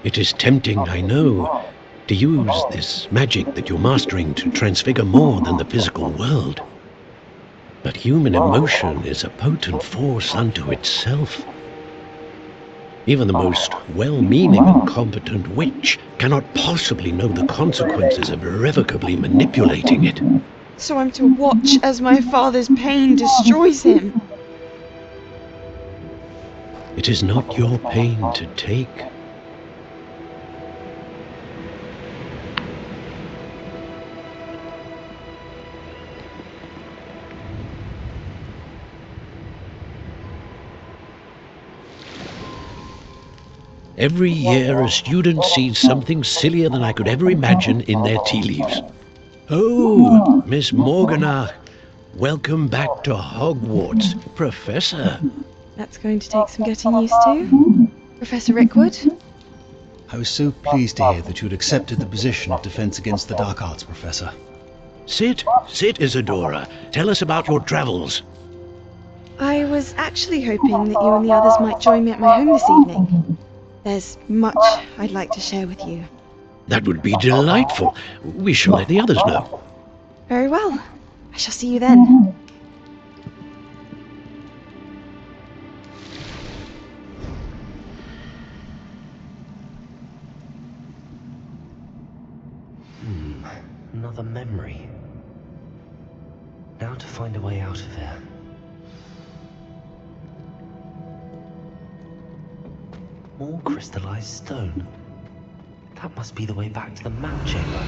It is tempting, I know, to use this magic that you're mastering to transfigure more than the physical world. But human emotion is a potent force unto itself. Even the most well-meaning and competent witch cannot possibly know the consequences of irrevocably manipulating it. So I'm to watch as my father's pain destroys him. It is not your pain to take. Every year a student sees something sillier than I could ever imagine in their tea leaves. Oh, Miss Morganach, welcome back to Hogwarts, Professor. That's going to take some getting used to. Professor Rickwood? I was so pleased to hear that you'd accepted the position of Defense Against the Dark Arts, Professor. Sit, Isadora. Tell us about your travels. I was actually hoping that you and the others might join me at my home this evening. There's much I'd like to share with you. That would be delightful. We shall let the others know. Very well. I shall see you then. Another memory. Now to find a way out of here. More crystallized stone. That must be the way back to the map chamber.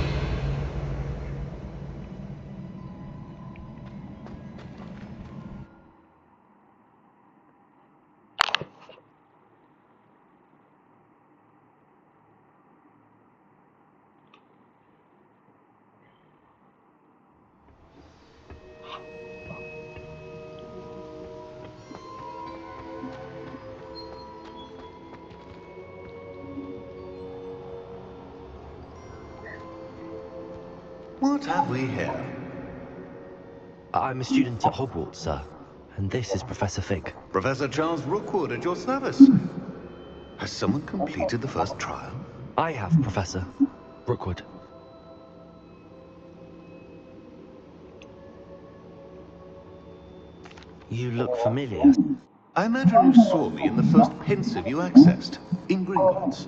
What have we here? I'm a student at Hogwarts, sir. And this is Professor Fig. Professor Charles Rookwood at your service. Has someone completed the first trial? I have, Professor Rookwood. You look familiar. I imagine you saw me in the first pensive you accessed, in Gringotts.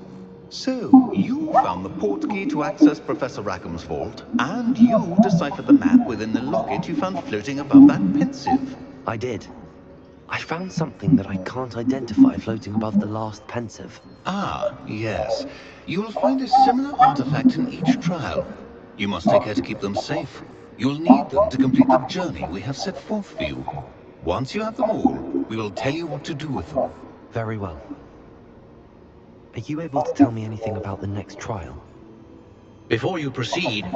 So, you found the portkey to access Professor Rackham's vault, and you deciphered the map within the locket you found floating above that pensive. I did. I found something that I can't identify floating above the last pensive. Ah, yes. You will find a similar artifact in each trial. You must take care to keep them safe. You'll need them to complete the journey we have set forth for you. Once you have them all, we will tell you what to do with them. Very well. Are you able to tell me anything about the next trial? Before you proceed,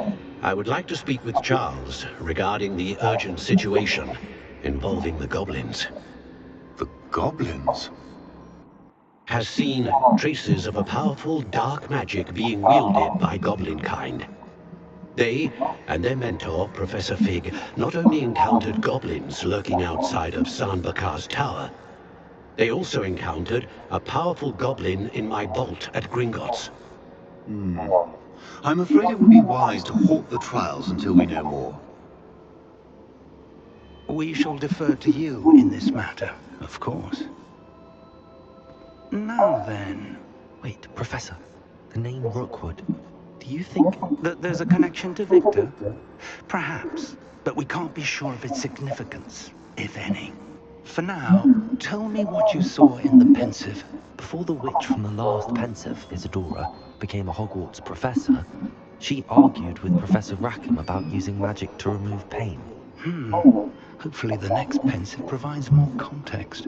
I would like to speak with Charles regarding the urgent situation involving the goblins. The goblins? Has seen traces of a powerful dark magic being wielded by goblin kind. They and their mentor, Professor Fig, not only encountered goblins lurking outside of Sanbakar's tower, they also encountered a powerful goblin in my vault at Gringotts. I'm afraid it would be wise to halt the trials until we know more. We shall defer to you in this matter, of course. Now then... Wait, Professor. The name Rookwood. Do you think that there's a connection to Victor? Perhaps, but we can't be sure of its significance, if any. For now, tell me what you saw in the pensive. Before the witch from the last pensive, Isadora, became a Hogwarts professor, she argued with Professor Rackham about using magic to remove pain. Hopefully the next pensive provides more context.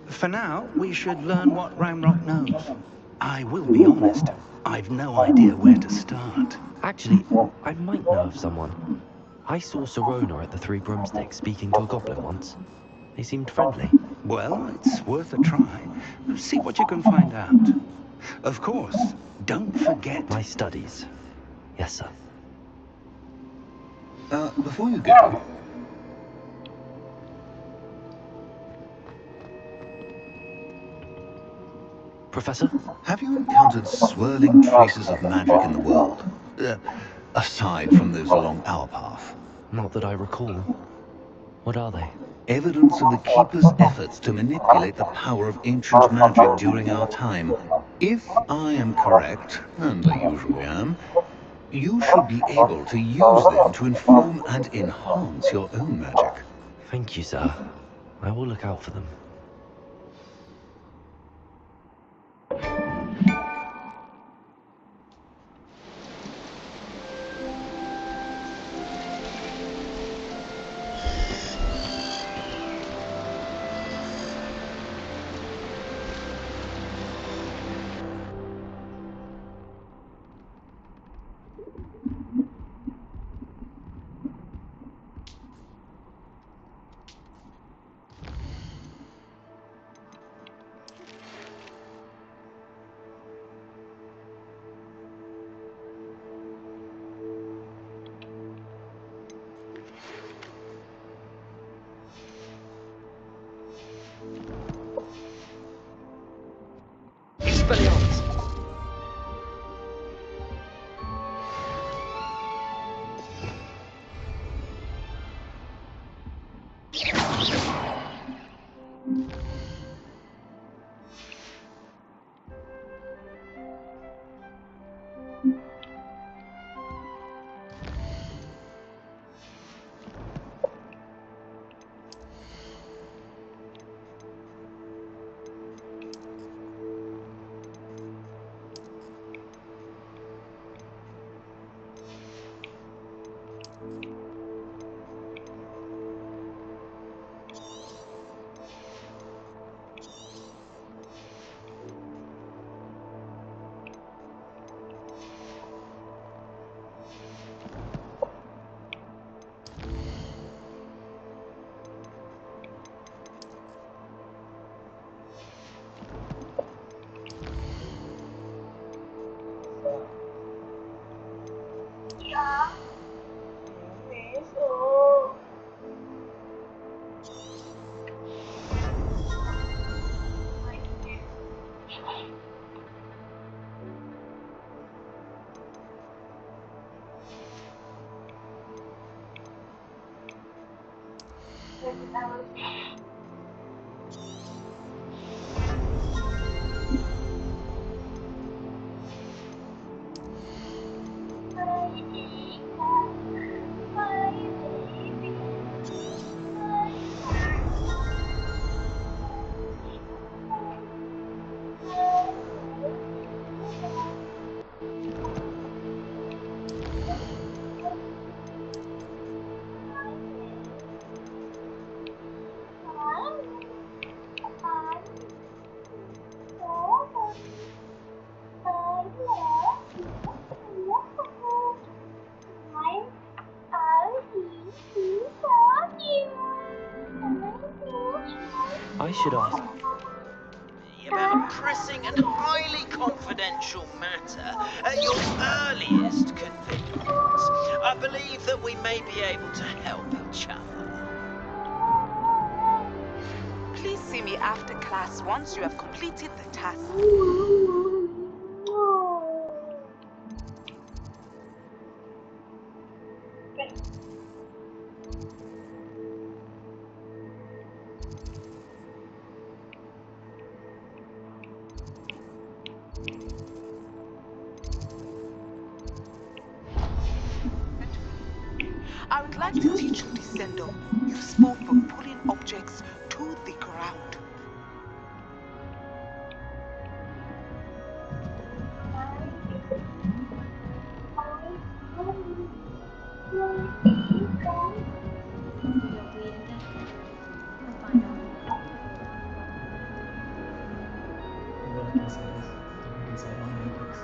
For now, we should learn what Ramrock knows. I will be honest, I've no idea where to start. Actually, I might know of someone. I saw Sirona at the Three Broomsticks speaking to a goblin once. They seemed friendly. Well, it's worth a try. See what you can find out. Of course, don't forget... My studies. Yes, sir. Before you go... Professor? Have you encountered swirling traces of magic in the world? Aside from those along our path? Not that I recall. What are they? Evidence of the Keeper's efforts to manipulate the power of ancient magic during our time. If I am correct, and I usually am, you should be able to use them to inform and enhance your own magic. Thank you, sir. I will look out for them. Expelliarmus! should ask? About a pressing and highly confidential matter at your earliest convenience. I believe that we may be able to help each other. Please see me after class once you have completed the task. I would like to teach you descendo, useful for pulling objects to the ground. All I can say is, I can say onwards.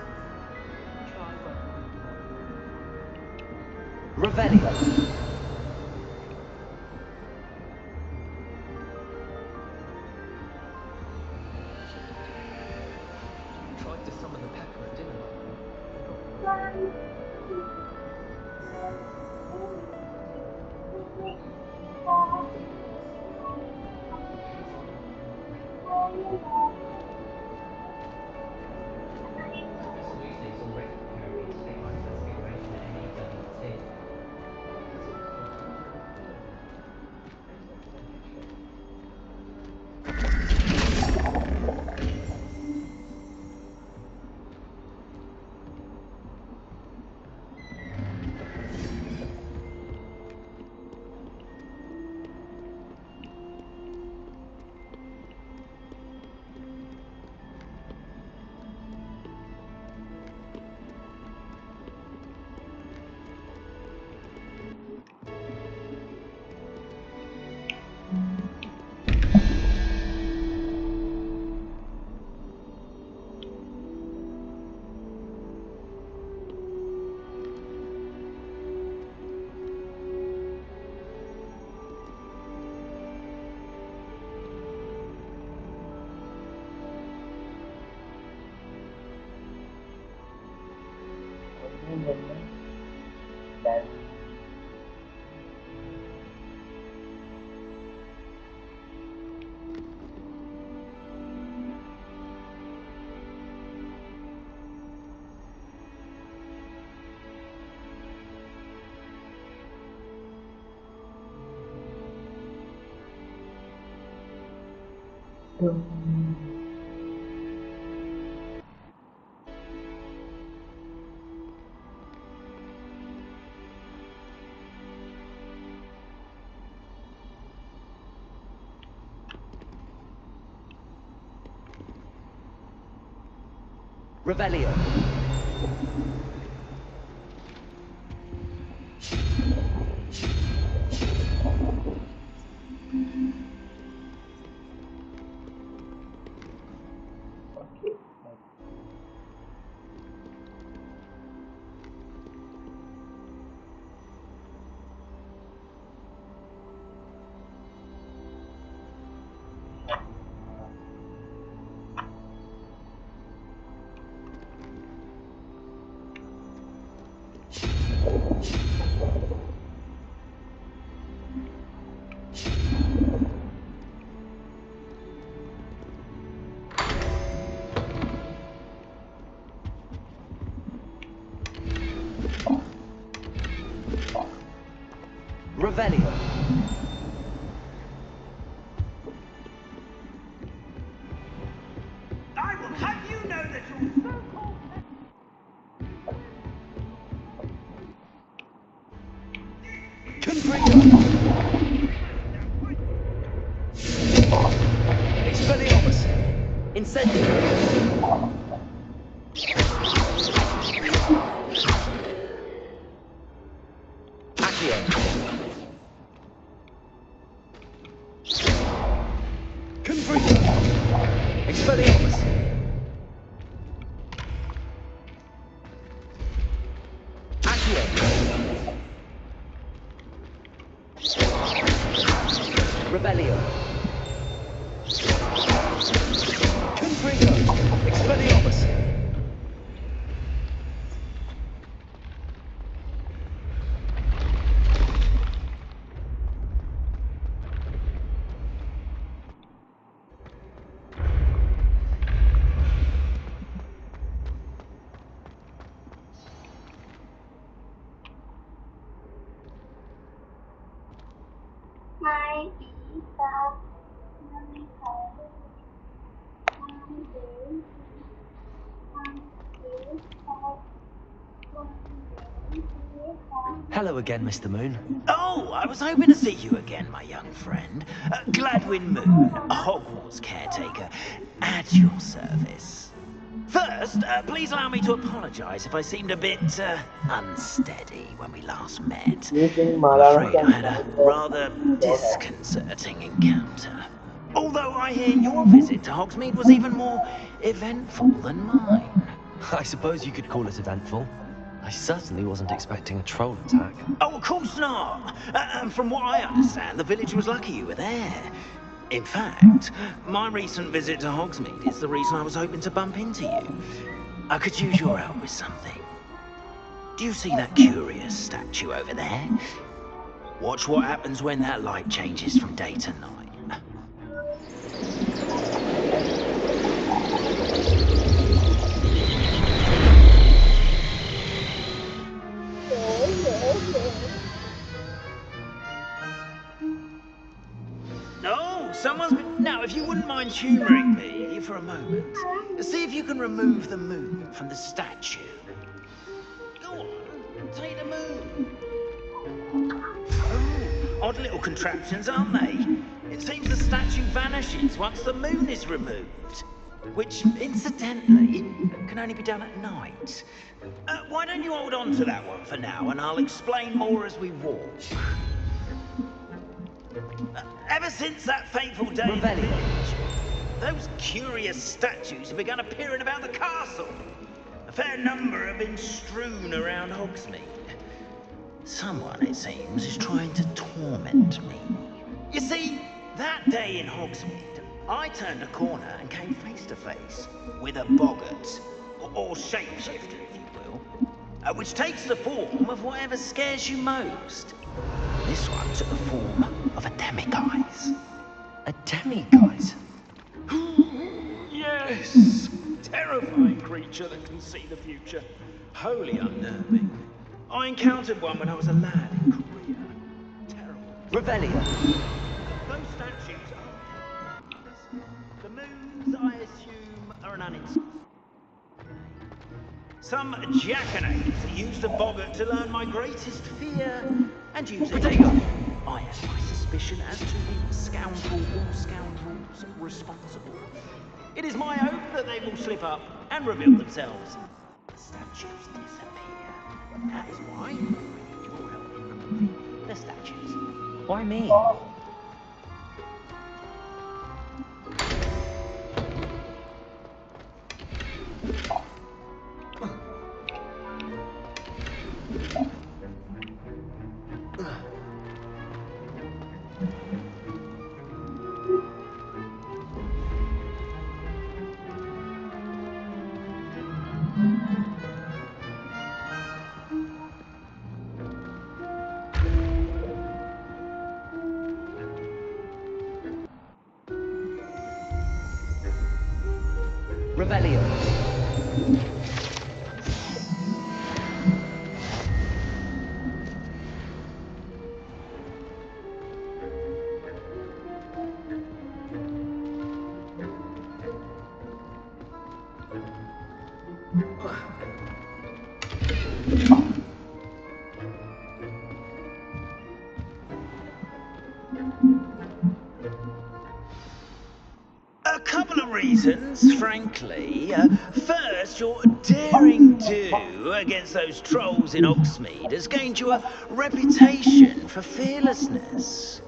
Revelio. Tried to summon the pecker, didn't I? Professor Weasley is already preparing me to take my transfiguration at any guarantee. Revelio. Revelio. I will have you know that your so-called... Expelliarmus. Incendio. Confringo. Expelliarmus. Accio. Revelio. Intrigo! Expelliarmus! Hello again, Mr. Moon. Oh, I was hoping to see you again, my young friend. Gladwin Moon, Hogwarts caretaker, at your service. First, please allow me to apologize if I seemed a bit unsteady when we last met. I'm afraid I had a rather disconcerting encounter. Although I hear your visit to Hogsmeade was even more eventful than mine. I suppose you could call it eventful. I certainly wasn't expecting a troll attack. Oh, of course not. And from what I understand, the village was lucky you were there. In fact, my recent visit to Hogsmeade is the reason I was hoping to bump into you. I could use your help with something. Do you see that curious statue over there? Watch what happens when that light changes from day to night. No, someone's been... Now, if you wouldn't mind humouring me for a moment, see if you can remove the moon from the statue. Go on, take the moon. Oh, odd little contraptions, aren't they? It seems the statue vanishes once the moon is removed. Which, incidentally, can only be done at night. Why don't you hold on to that one for now, and I'll explain more as we walk. Ever since that fateful day in the village, those curious statues have begun appearing about the castle. A fair number have been strewn around Hogsmeade. Someone, it seems, is trying to torment me. You see, that day in Hogsmeade, I turned a corner and came face to face with a boggart, or shapeshifter, if you will, which takes the form of whatever scares you most. This one took the form of a demiguise. A demiguise? Yes! Terrifying creature that can see the future. Wholly unnerving. I encountered one when I was a lad in Korea. Terrible. Revelio. Those statues are... The moons, I assume, are an uninspired. Some jackanapes used the boggart to learn my greatest fear and use it. I have my suspicion as to the scoundrel or scoundrels responsible. It is my hope that they will slip up and reveal themselves. The statues disappear. That is why I need your help in removing the statues. Why me? Revelio. A couple of reasons, frankly. First, your daring do against those trolls in Hogsmeade has gained you a reputation for fearlessness.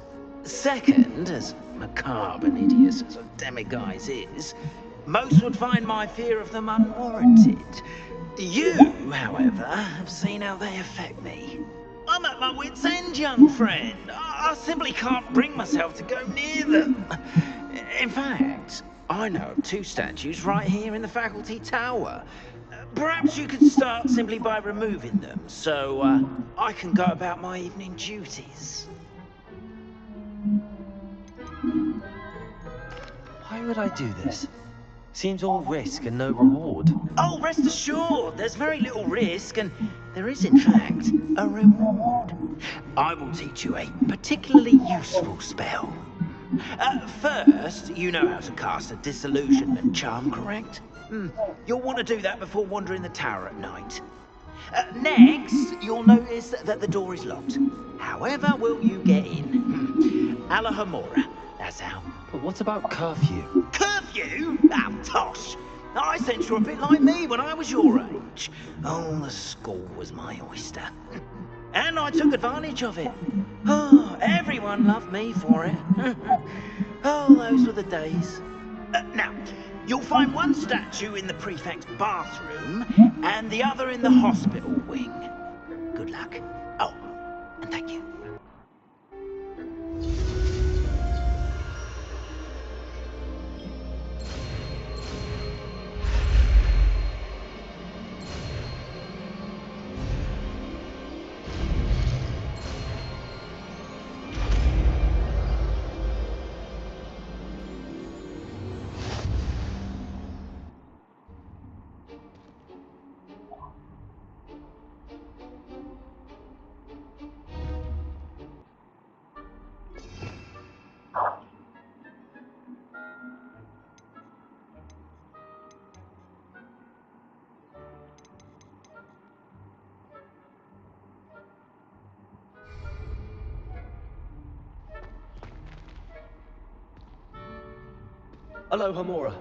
Second, as macabre and hideous as a demiguise is, most would find my fear of them unwarranted. You, however, have seen how they affect me. I'm at my wit's end, young friend. I simply can't bring myself to go near them. In fact, I know of 2 statues right here in the faculty tower. Perhaps you could start simply by removing them, so I can go about my evening duties. Why would I do this? Seems all risk and no reward. Oh, rest assured, there's very little risk, and there is, in fact, a reward. I will teach you a particularly useful spell. First, you know how to cast a disillusionment charm, correct? You'll want to do that before wandering the tower at night. Next, you'll notice that the door is locked. However will you get in? Alahomora, that's how. But what about curfew? Curfew? Ah, tosh! I sense you're a bit like me when I was your age. Oh, the school was my oyster. And I took advantage of it. Oh, everyone loved me for it. Oh, those were the days. Now, you'll find one statue in the prefect's bathroom and the other in the hospital wing. Good luck. Oh, and thank you. Alohomora.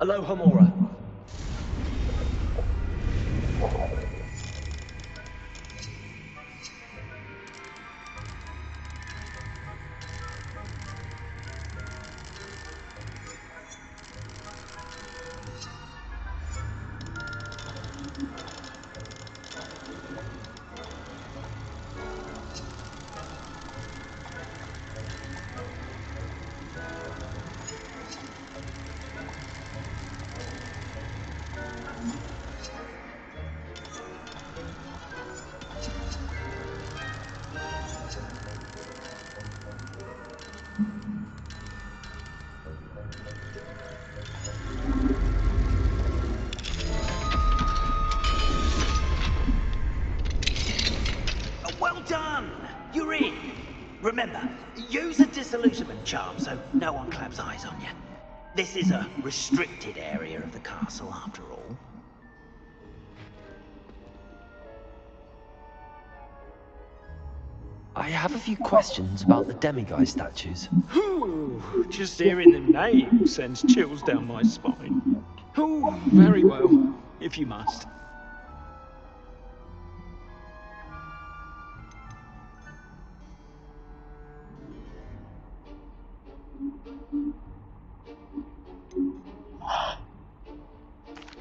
Alohomora. Well done! You're in. Remember, use a disillusionment charm so no one claps eyes on you. This is a restricted area of the castle, after all. I have a few questions about the demiguise statues. Ooh, just hearing the name sends chills down my spine. Oh, very well, if you must.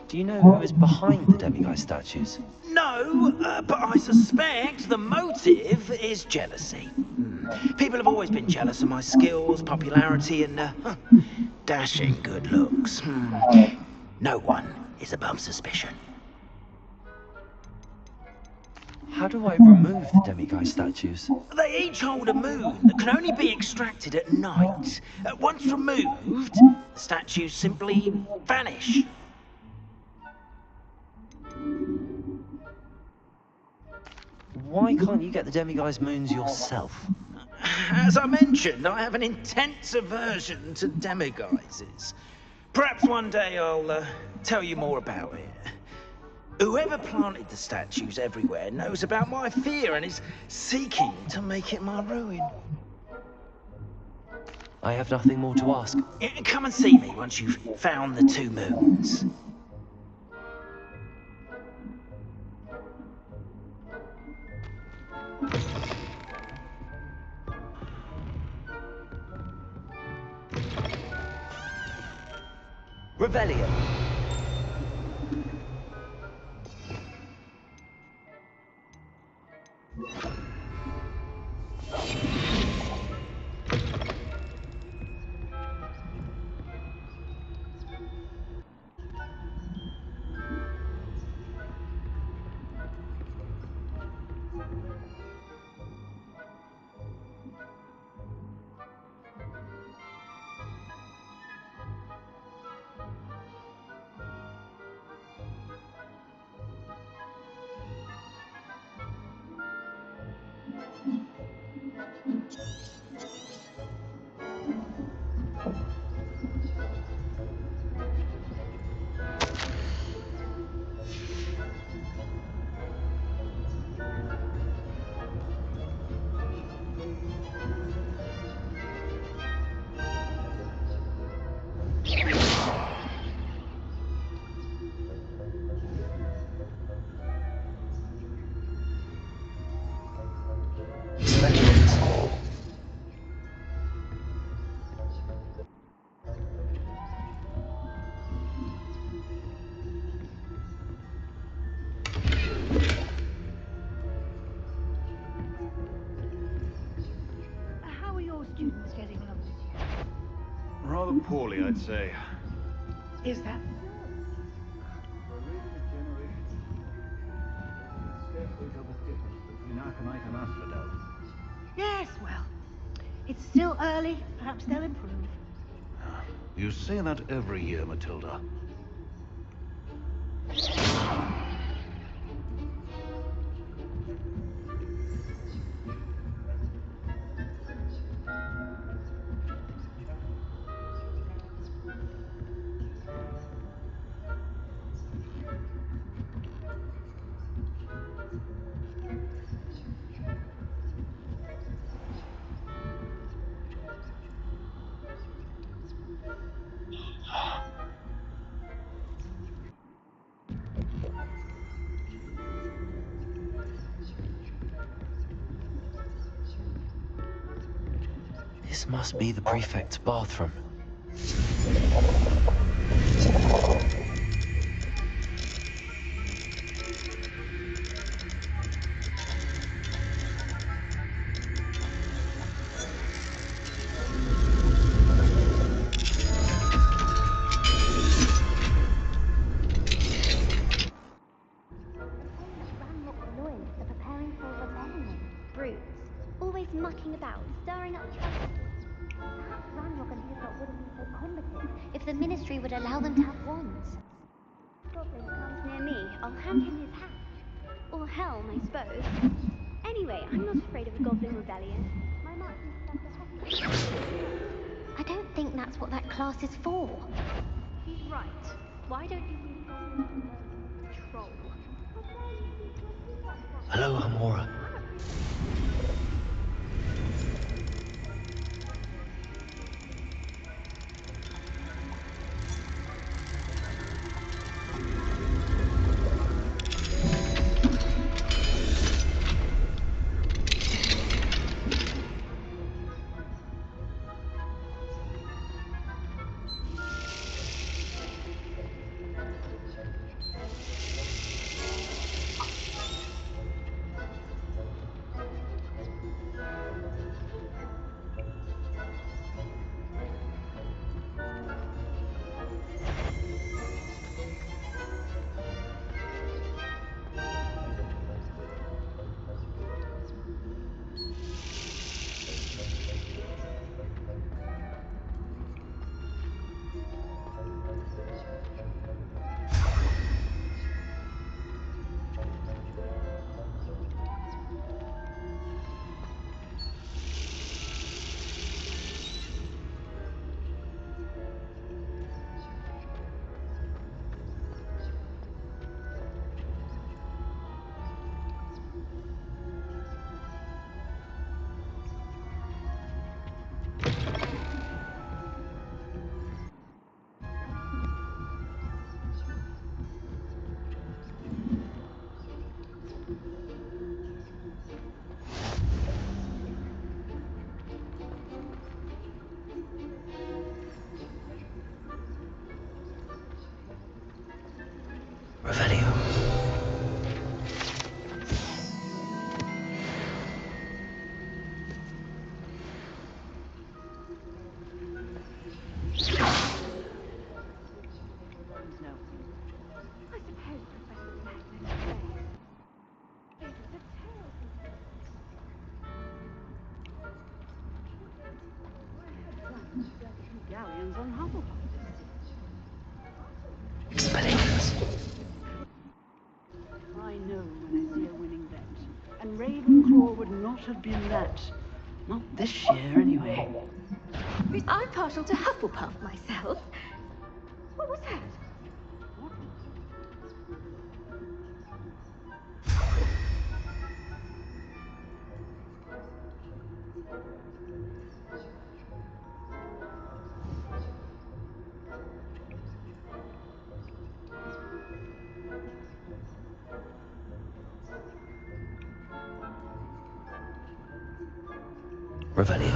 Do you know who is behind the demiguise statues? No, but I suspect the motive is jealousy. People have always been jealous of my skills, popularity, and dashing good looks. No one is above suspicion. How do I remove the demiguise statues? They each hold a moon that can only be extracted at night. Once removed, the statues simply vanish. Why can't you get the demiguise moons yourself? As I mentioned, I have an intense aversion to demiguises. Perhaps one day I'll tell you more about it. Whoever planted the statues everywhere knows about my fear and is seeking to make it my ruin. I have nothing more to ask. Come and see me once you've found the 2 moons. Rebellion! How are your students getting along? Rather poorly, I'd say. Is that We're raising a generation of scarcely tell the difference between aconite and asphodel. Yes, well, it's still early. Perhaps they'll improve. You say that every year, Matilda. This must be the prefect's bathroom. Annoying because they're preparing for a rebellion. Brutes. Always mucking about, stirring up trouble. Perhaps Ranrock and Hislop wouldn't be so combative if the Ministry would allow them to have wands. Goblin comes near me, I'll hand him his hat. Or helm, I suppose. Anyway, I'm not afraid of a goblin rebellion. My marching stuff are I don't think that's what that class is for. He's right. Why don't you use goblins as a troll? Hello, Amora. Revelio. No. I suppose Professor Magnus says. It was a tale. Galleons on Hufflepuff Expelliarmus. I know when I see a winning bet. And Ravenclaw would not have been that. Not this year, anyway. I'm partial to Hufflepuff myself. What was that? Revelio.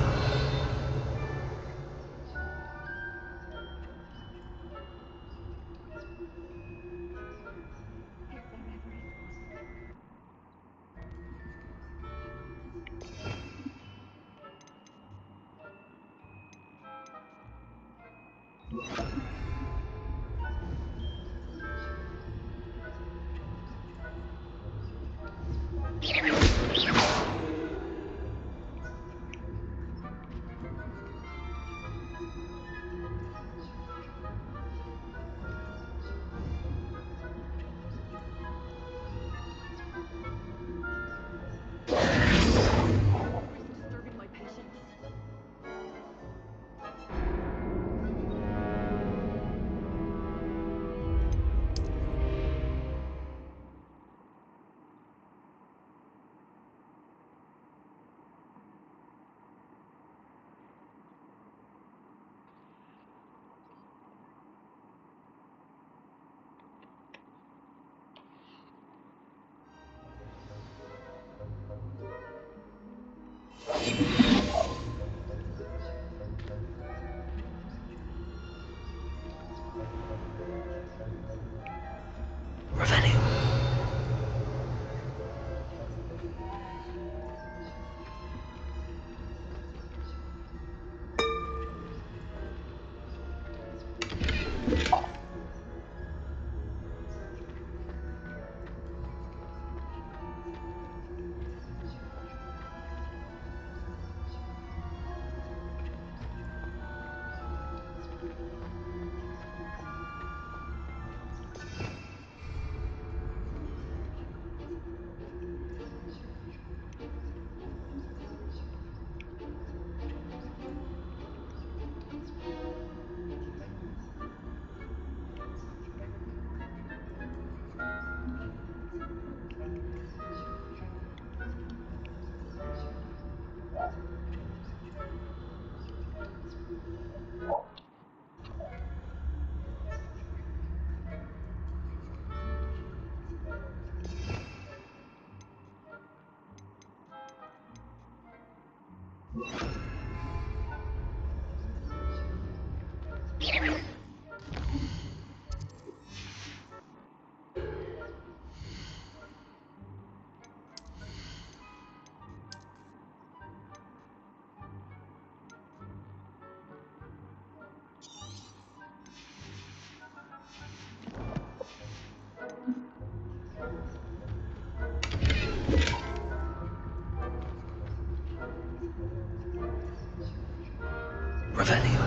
Disturbing my patience. Revelio. Revelio.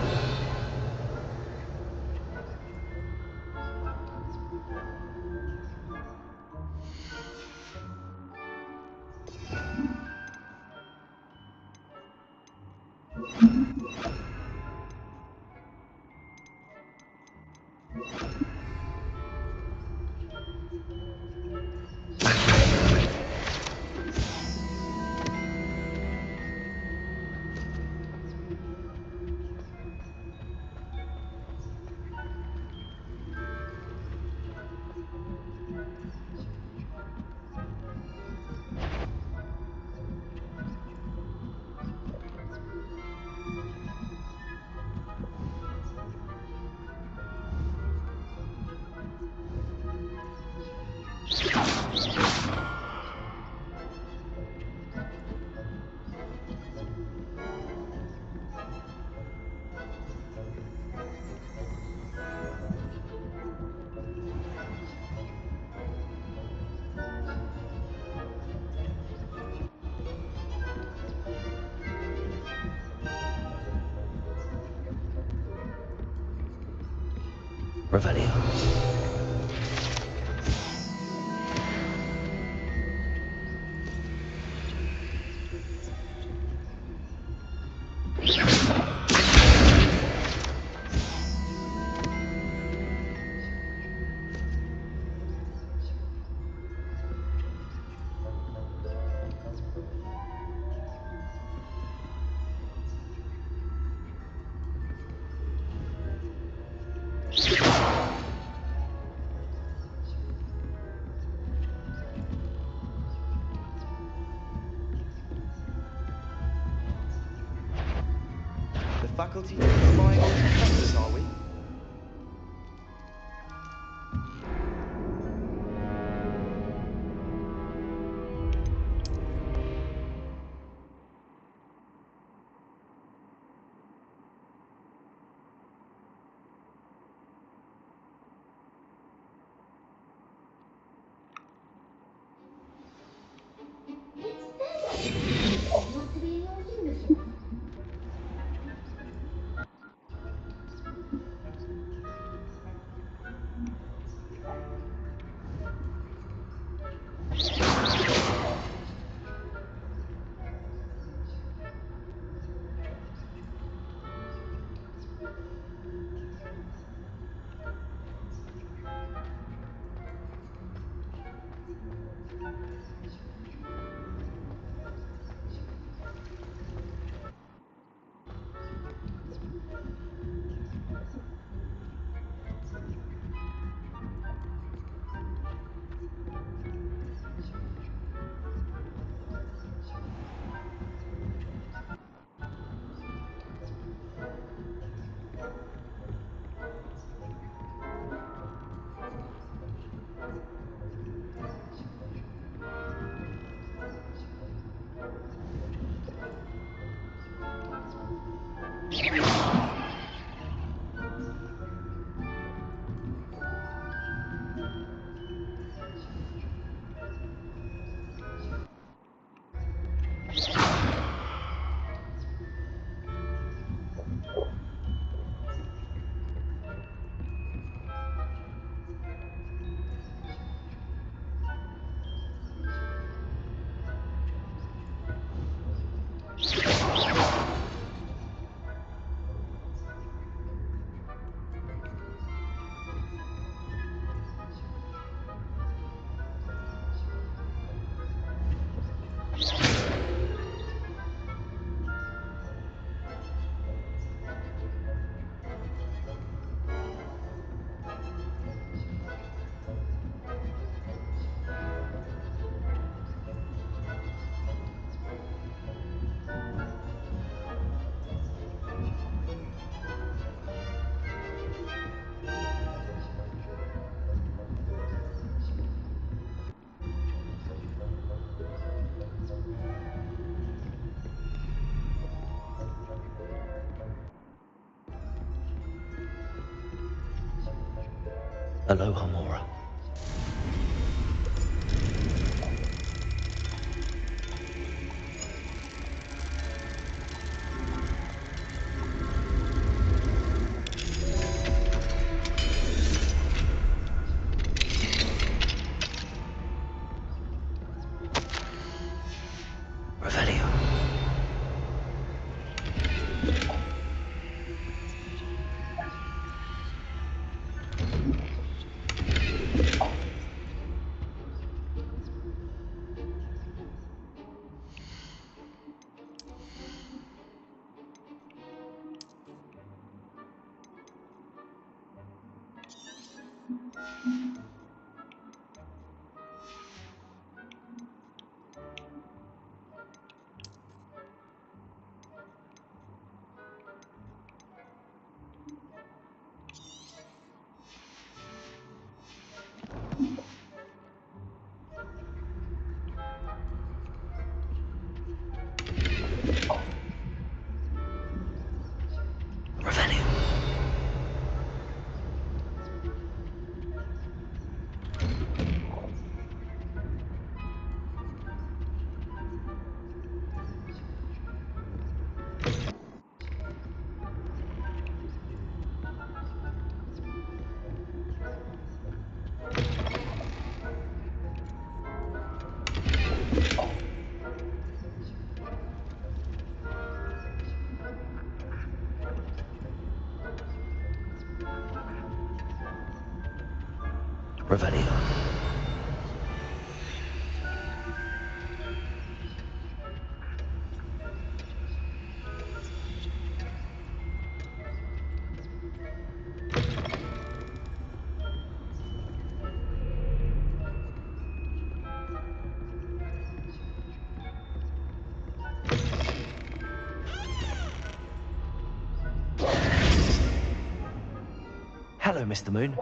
Revelio. The faculty relying on professors, are we? Not to be in your uniform. Aloha, Mora. Revelio. Revelio. Hello, Mr. Moon.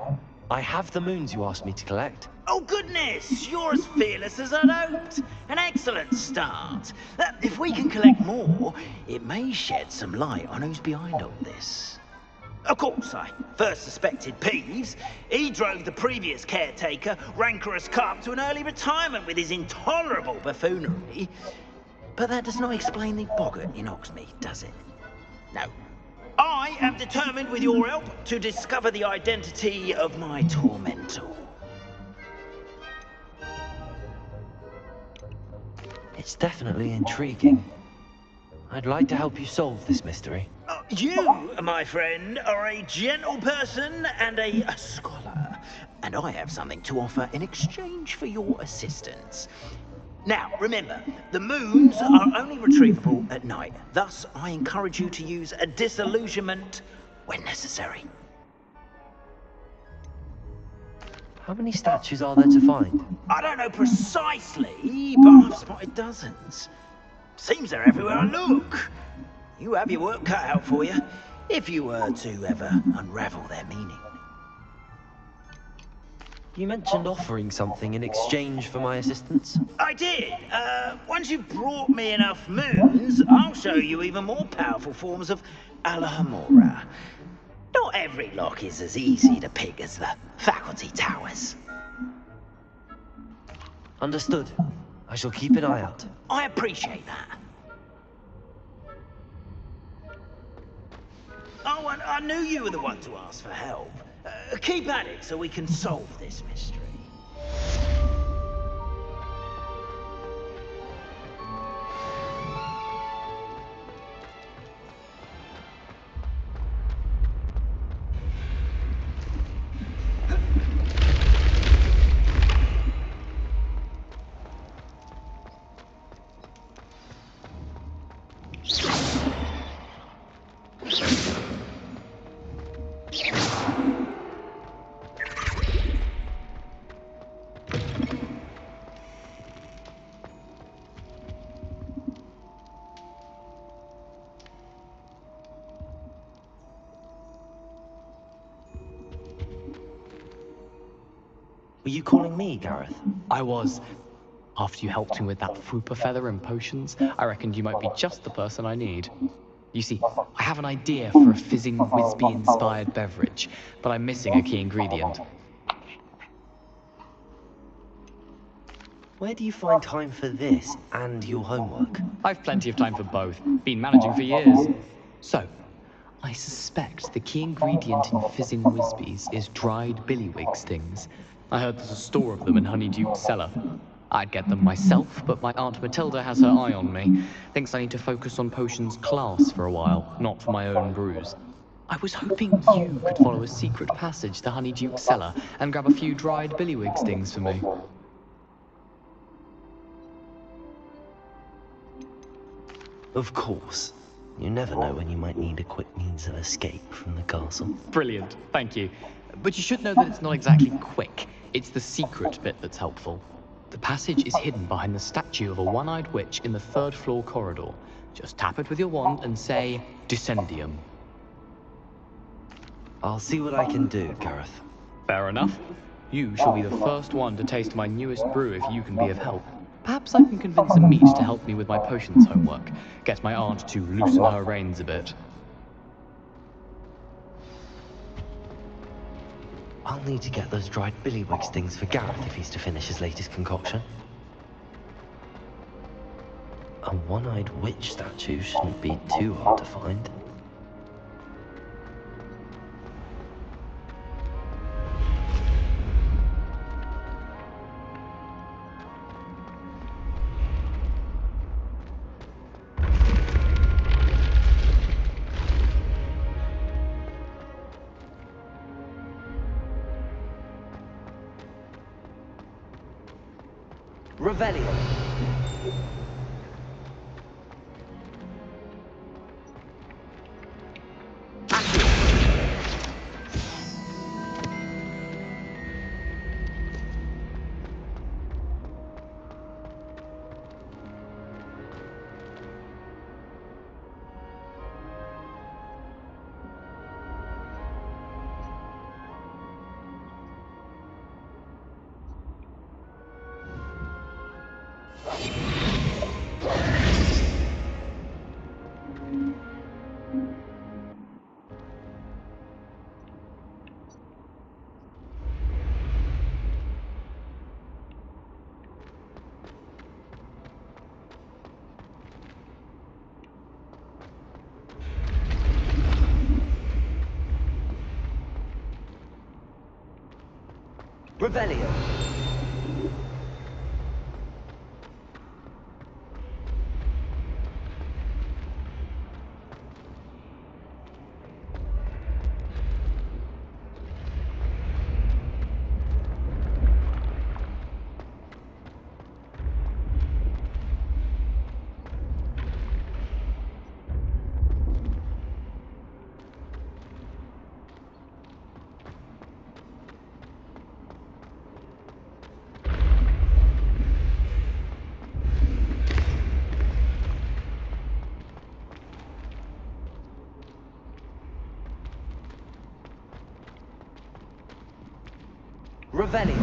I have the moons you asked me to collect. Oh, goodness! You're as fearless as I'd hoped. An excellent start. If we can collect more, it may shed some light on who's behind all this. Of course, I first suspected Peeves. He drove the previous caretaker, rancorous Carp, to an early retirement with his intolerable buffoonery. But that does not explain the boggart in Oxmead, does it? No. I am determined, with your help, to discover the identity of my tormentor. It's definitely intriguing. I'd like to help you solve this mystery. You, my friend, are a gentle person and a scholar, and I have something to offer in exchange for your assistance. Now, remember, the moons are only retrievable at night. Thus, I encourage you to use a disillusionment when necessary. How many statues are there to find? I don't know precisely, but I've spotted dozens. Seems they're everywhere I look. You have your work cut out for you, if you were to ever unravel their meaning. You mentioned offering something in exchange for my assistance? I did. Once you've brought me enough moons, I'll show you even more powerful forms of Alohomora. Not every lock is as easy to pick as the faculty towers. Understood. I shall keep an eye out. I appreciate that. Oh, and I knew you were the one to ask for help. Keep at it so we can solve this mystery. Were you calling me, Gareth? I was. After you helped me with that Fooper feather and potions, I reckoned you might be just the person I need. You see, I have an idea for a fizzing Whizbee-inspired beverage, but I'm missing a key ingredient. Where do you find time for this and your homework? I've plenty of time for both. Been managing for years. So, I suspect the key ingredient in fizzing Whizbees is dried billywig stings. I heard there's a store of them in Honeyduke's cellar. I'd get them myself, but my Aunt Matilda has her eye on me. Thinks I need to focus on potions class for a while, not for my own brews. I was hoping you could follow a secret passage to Honeyduke's cellar and grab a few dried billywig stings for me. Of course. You never know when you might need a quick means of escape from the castle. Brilliant, thank you. But you should know that it's not exactly quick. It's the secret bit that's helpful. The passage is hidden behind the statue of a one-eyed witch in the third-floor corridor. Just tap it with your wand and say, Descendium. I'll see what I can do, Gareth. Fair enough. You shall be the first one to taste my newest brew if you can be of help. Perhaps I can convince a meat to help me with my potions homework. Get my aunt to loosen her reins a bit. I'll need to get those dried billywig stings for Gareth if he's to finish his latest concoction. A one-eyed witch statue shouldn't be too hard to find. Revelio. Revelio. Revelio.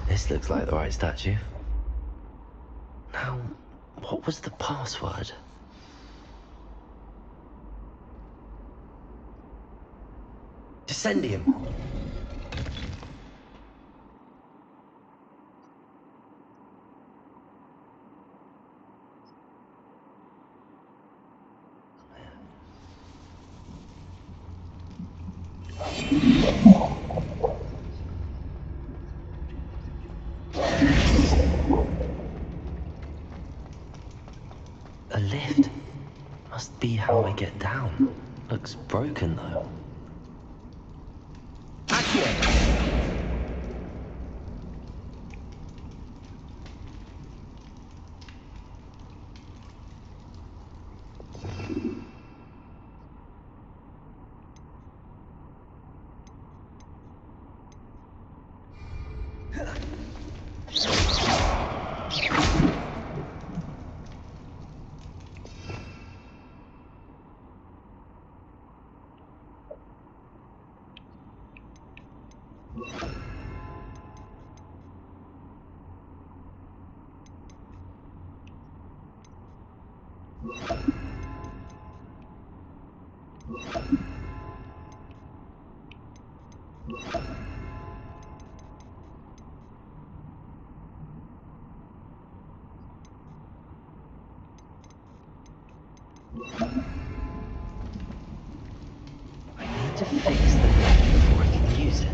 This looks like the right statue. Now, what was the password? Descendium. A lift. Must be how I get down. Looks broken though. I need to fix the lift before I can use it.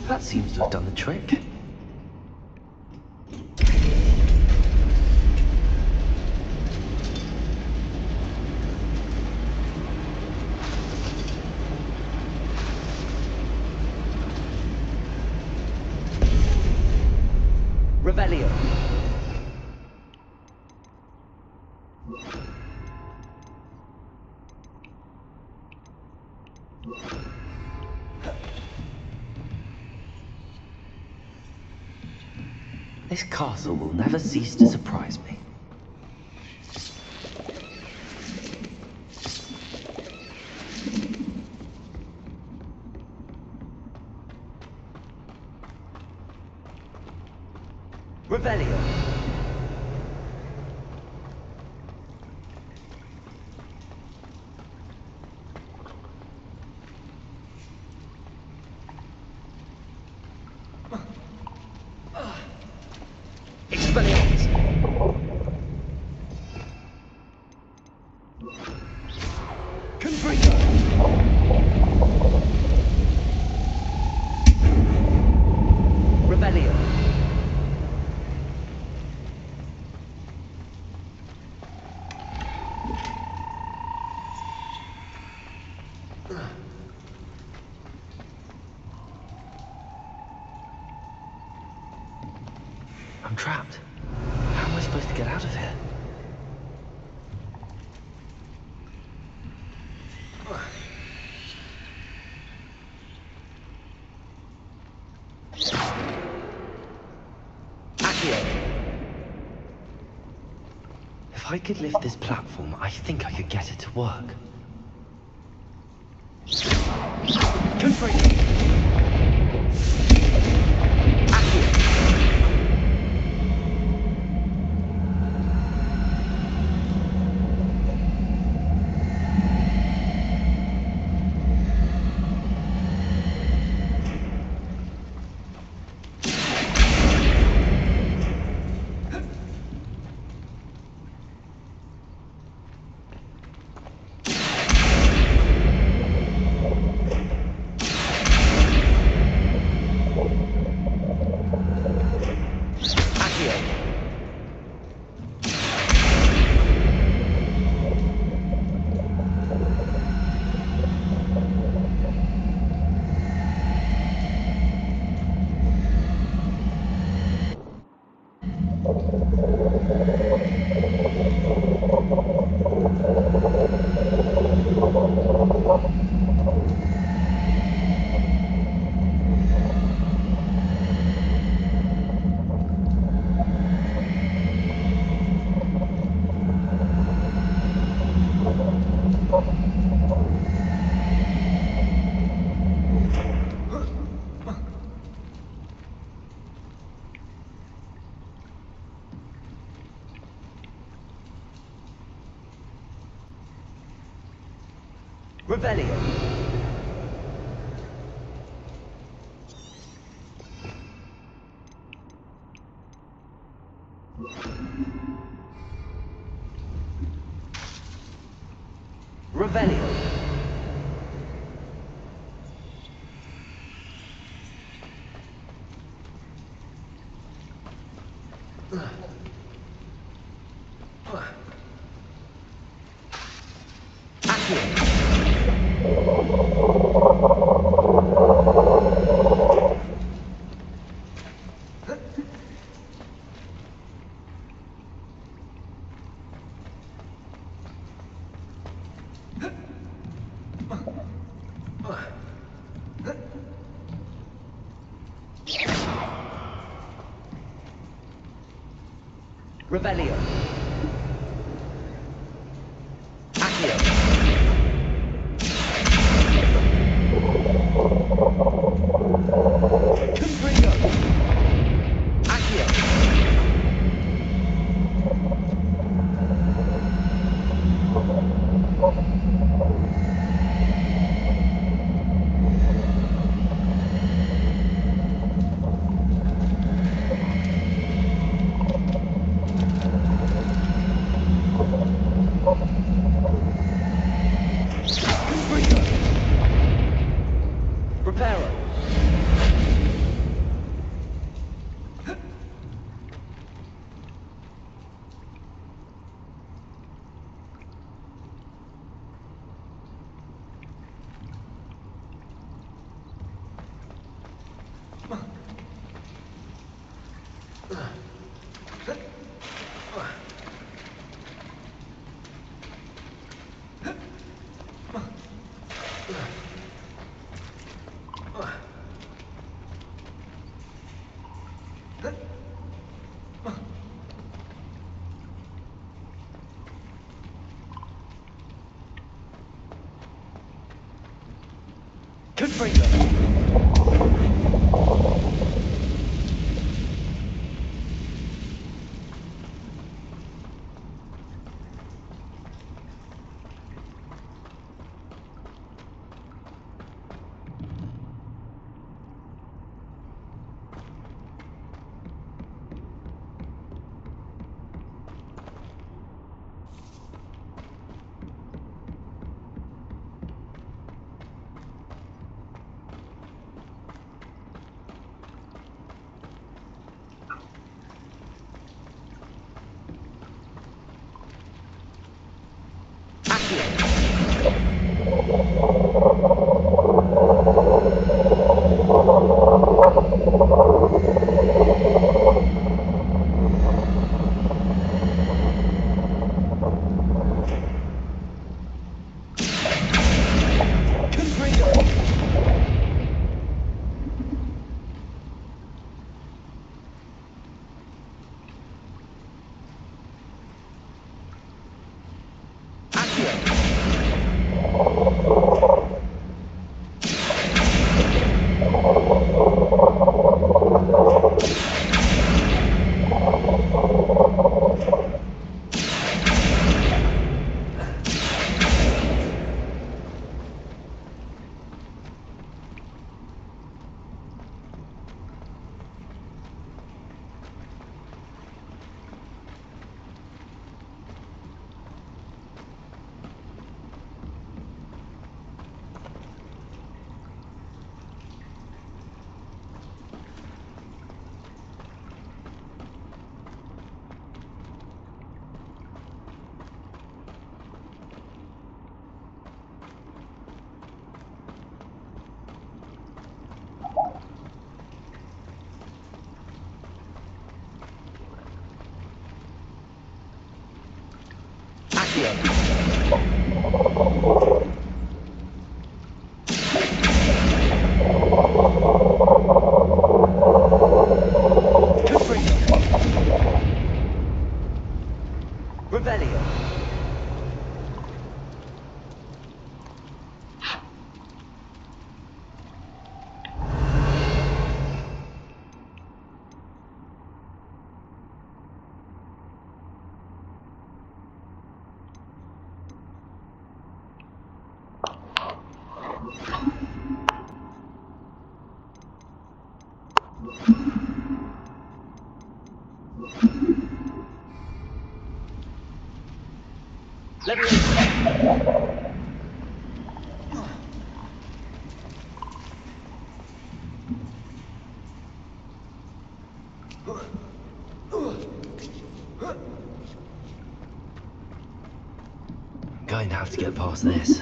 That seems to have done the trick. Revelio. This castle will never cease to surprise me. Revelio. Confringo! Rebellion! I'm trapped. How am I supposed to get out of here? If I could lift this platform, I think I could get it to work. Confringo! Rebellion! Rebellion! Rebellion! Accio! Confringo! Accio! Reparo! Confringo! Revelio. I'm going to have to get past this.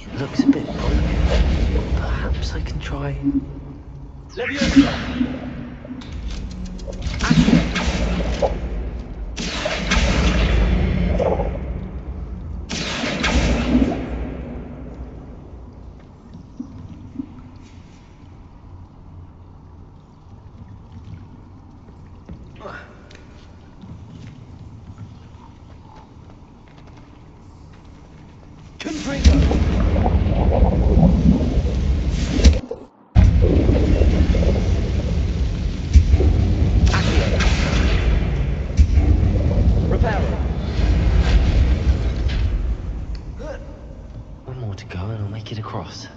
It looks a bit broken. Perhaps I can try. One more to go and I'll make it across.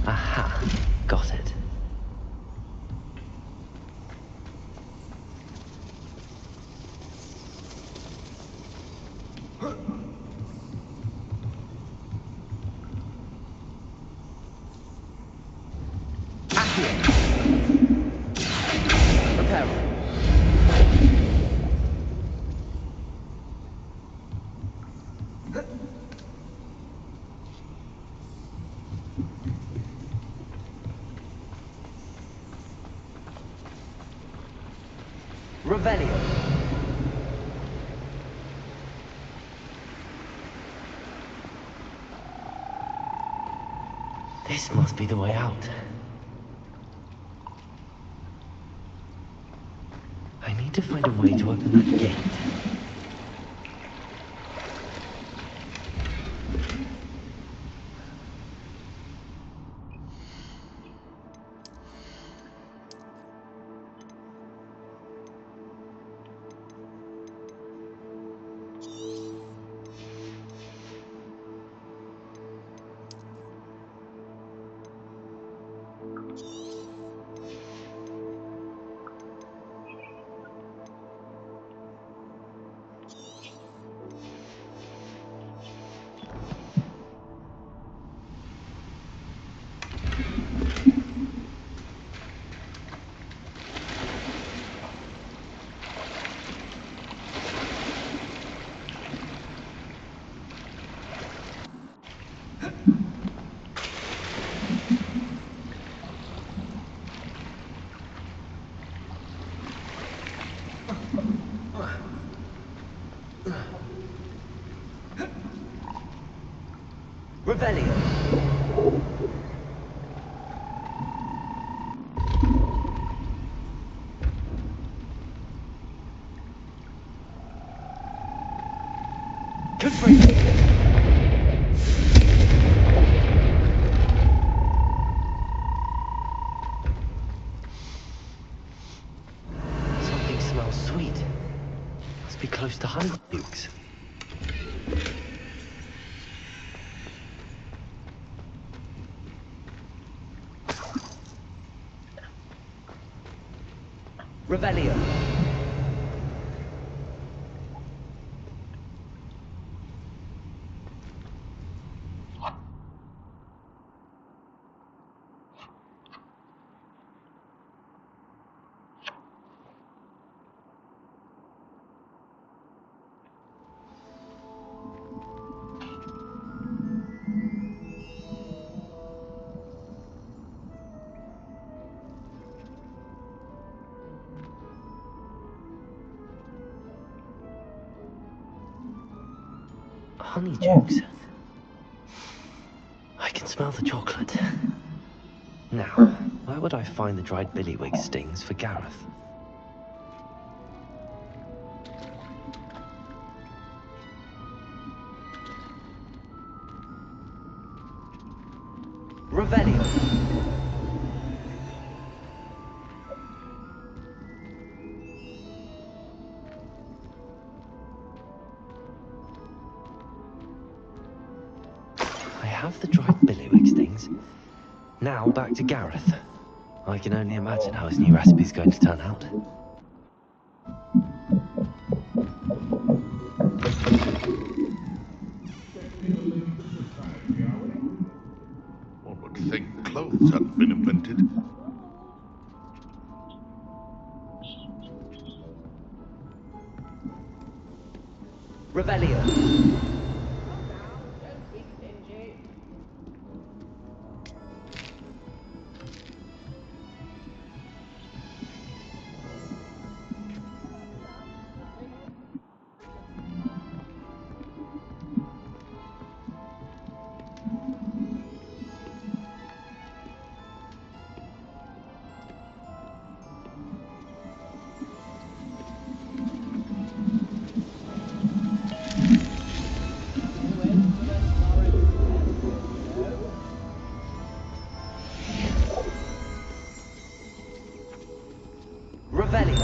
Aha, got it. Revelio. This must be the way out. I need to find a way to open that gate. Revelio. Something smells sweet. Must be close to Honeydukes. Revelio. Honeydukes. I can smell the chocolate. Now, where would I find the dried billywig stings for Gareth? Revelio. I have the dried billywig stings. Now back to Gareth. I can only imagine how his new recipe's going to turn out. One would think clothes hadn't been invented. Revelio. Revelio.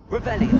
Revelio.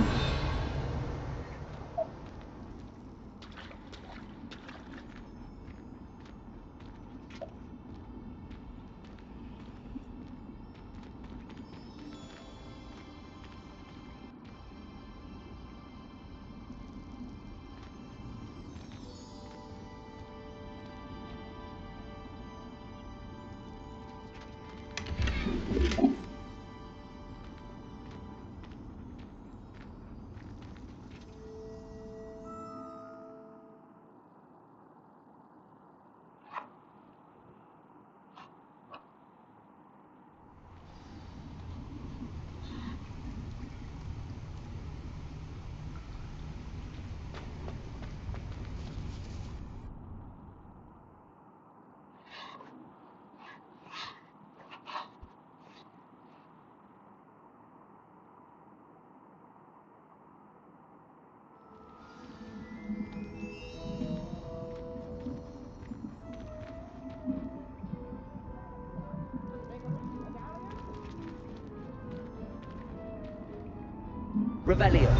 Revelio.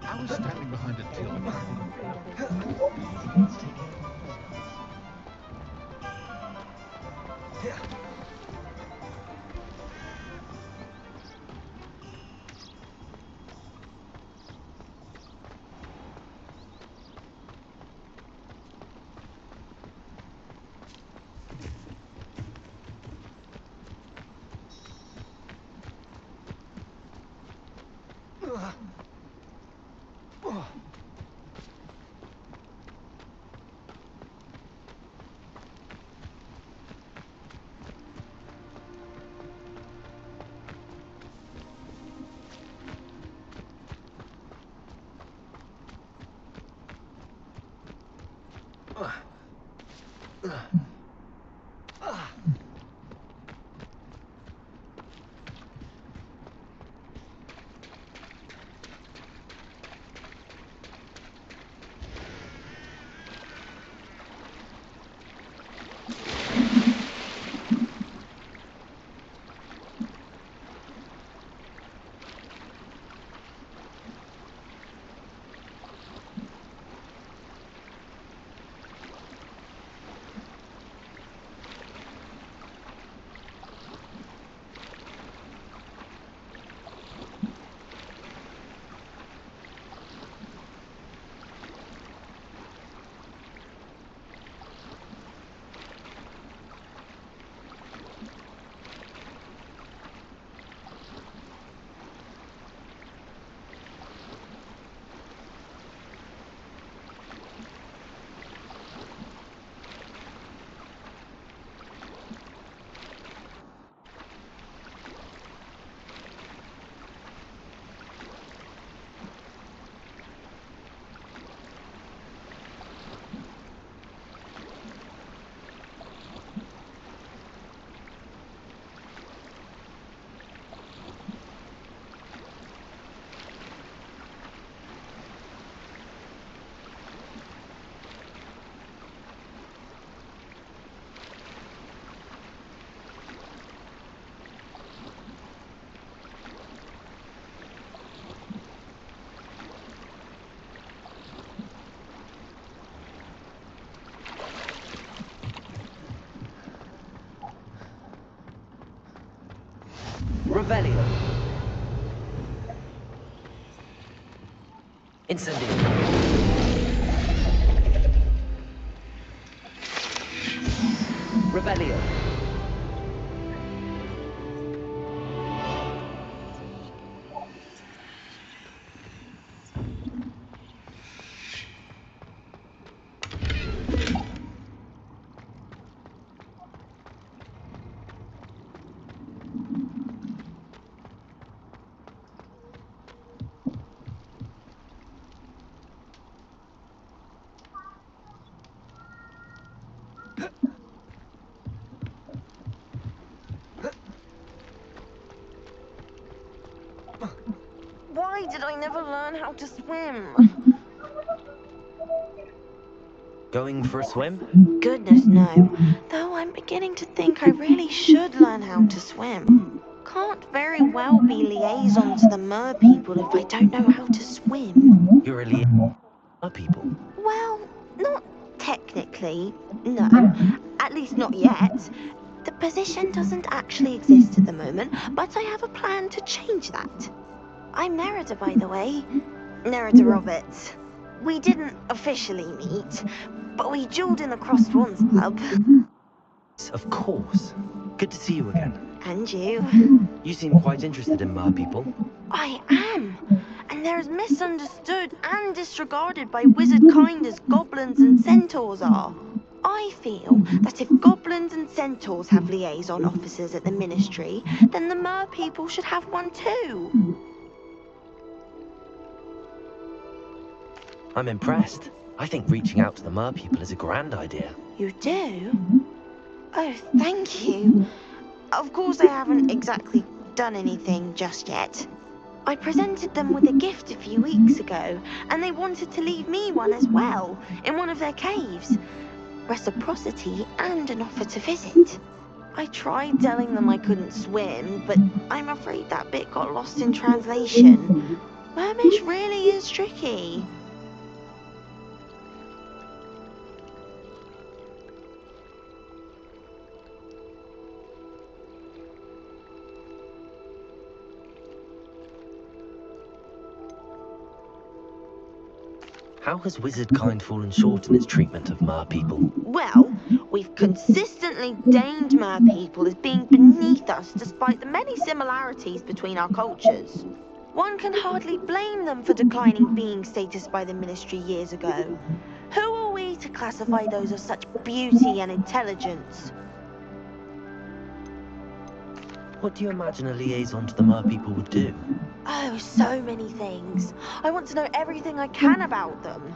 I was standing behind a till. Revelio. Incendio. Revelio. Why did I never learn how to swim? Going for a swim? Goodness, no. Though I'm beginning to think I really should learn how to swim. Can't very well be liaison to the mer people if I don't know how to swim. You're a liaison people. Well, not technically, no. At least not yet. The position doesn't actually exist at the moment, but I have a plan to change that. I'm Nerida, by the way. Nerida Roberts. We didn't officially meet, but we dueled in the Crossed Swans Club. Of course. Good to see you again. And you. You seem quite interested in mer people. I am. And they're as misunderstood and disregarded by wizard kind as goblins and centaurs are. I feel that if goblins and centaurs have liaison officers at the Ministry, then the mer people should have one too. I'm impressed. I think reaching out to the mer people is a grand idea. You do? Oh, thank you. Of course I haven't exactly done anything just yet. I presented them with a gift a few weeks ago, and they wanted to leave me one as well, in one of their caves. Reciprocity and an offer to visit. I tried telling them I couldn't swim, but I'm afraid that bit got lost in translation. Mermish really is tricky. How has wizard kind fallen short in its treatment of mer people? Well, we've consistently deigned mer people as being beneath us despite the many similarities between our cultures. One can hardly blame them for declining being status by the Ministry years ago. Who are we to classify those of such beauty and intelligence? What do you imagine a liaison to the mer people would do? Oh, so many things. I want to know everything I can about them.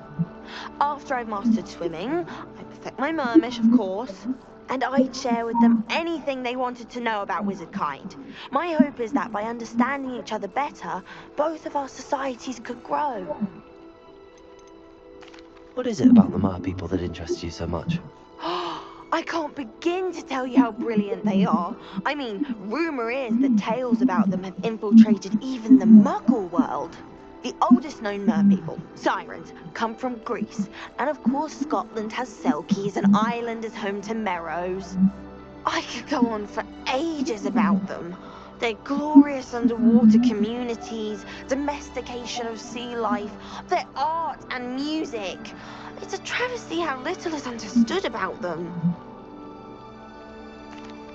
After I've mastered swimming, I perfect my mermish, of course, and I'd share with them anything they wanted to know about wizard kind. My hope is that by understanding each other better, both of our societies could grow. What is it about the mer people that interests you so much? I can't begin to tell you how brilliant they are. I mean, rumour is that tales about them have infiltrated even the Muggle world. The oldest known mer people, sirens, come from Greece. And of course Scotland has Selkies and Ireland is home to Merrows. I could go on for ages about them. Their glorious underwater communities, domestication of sea life, their art and music. It's a travesty how little is understood about them.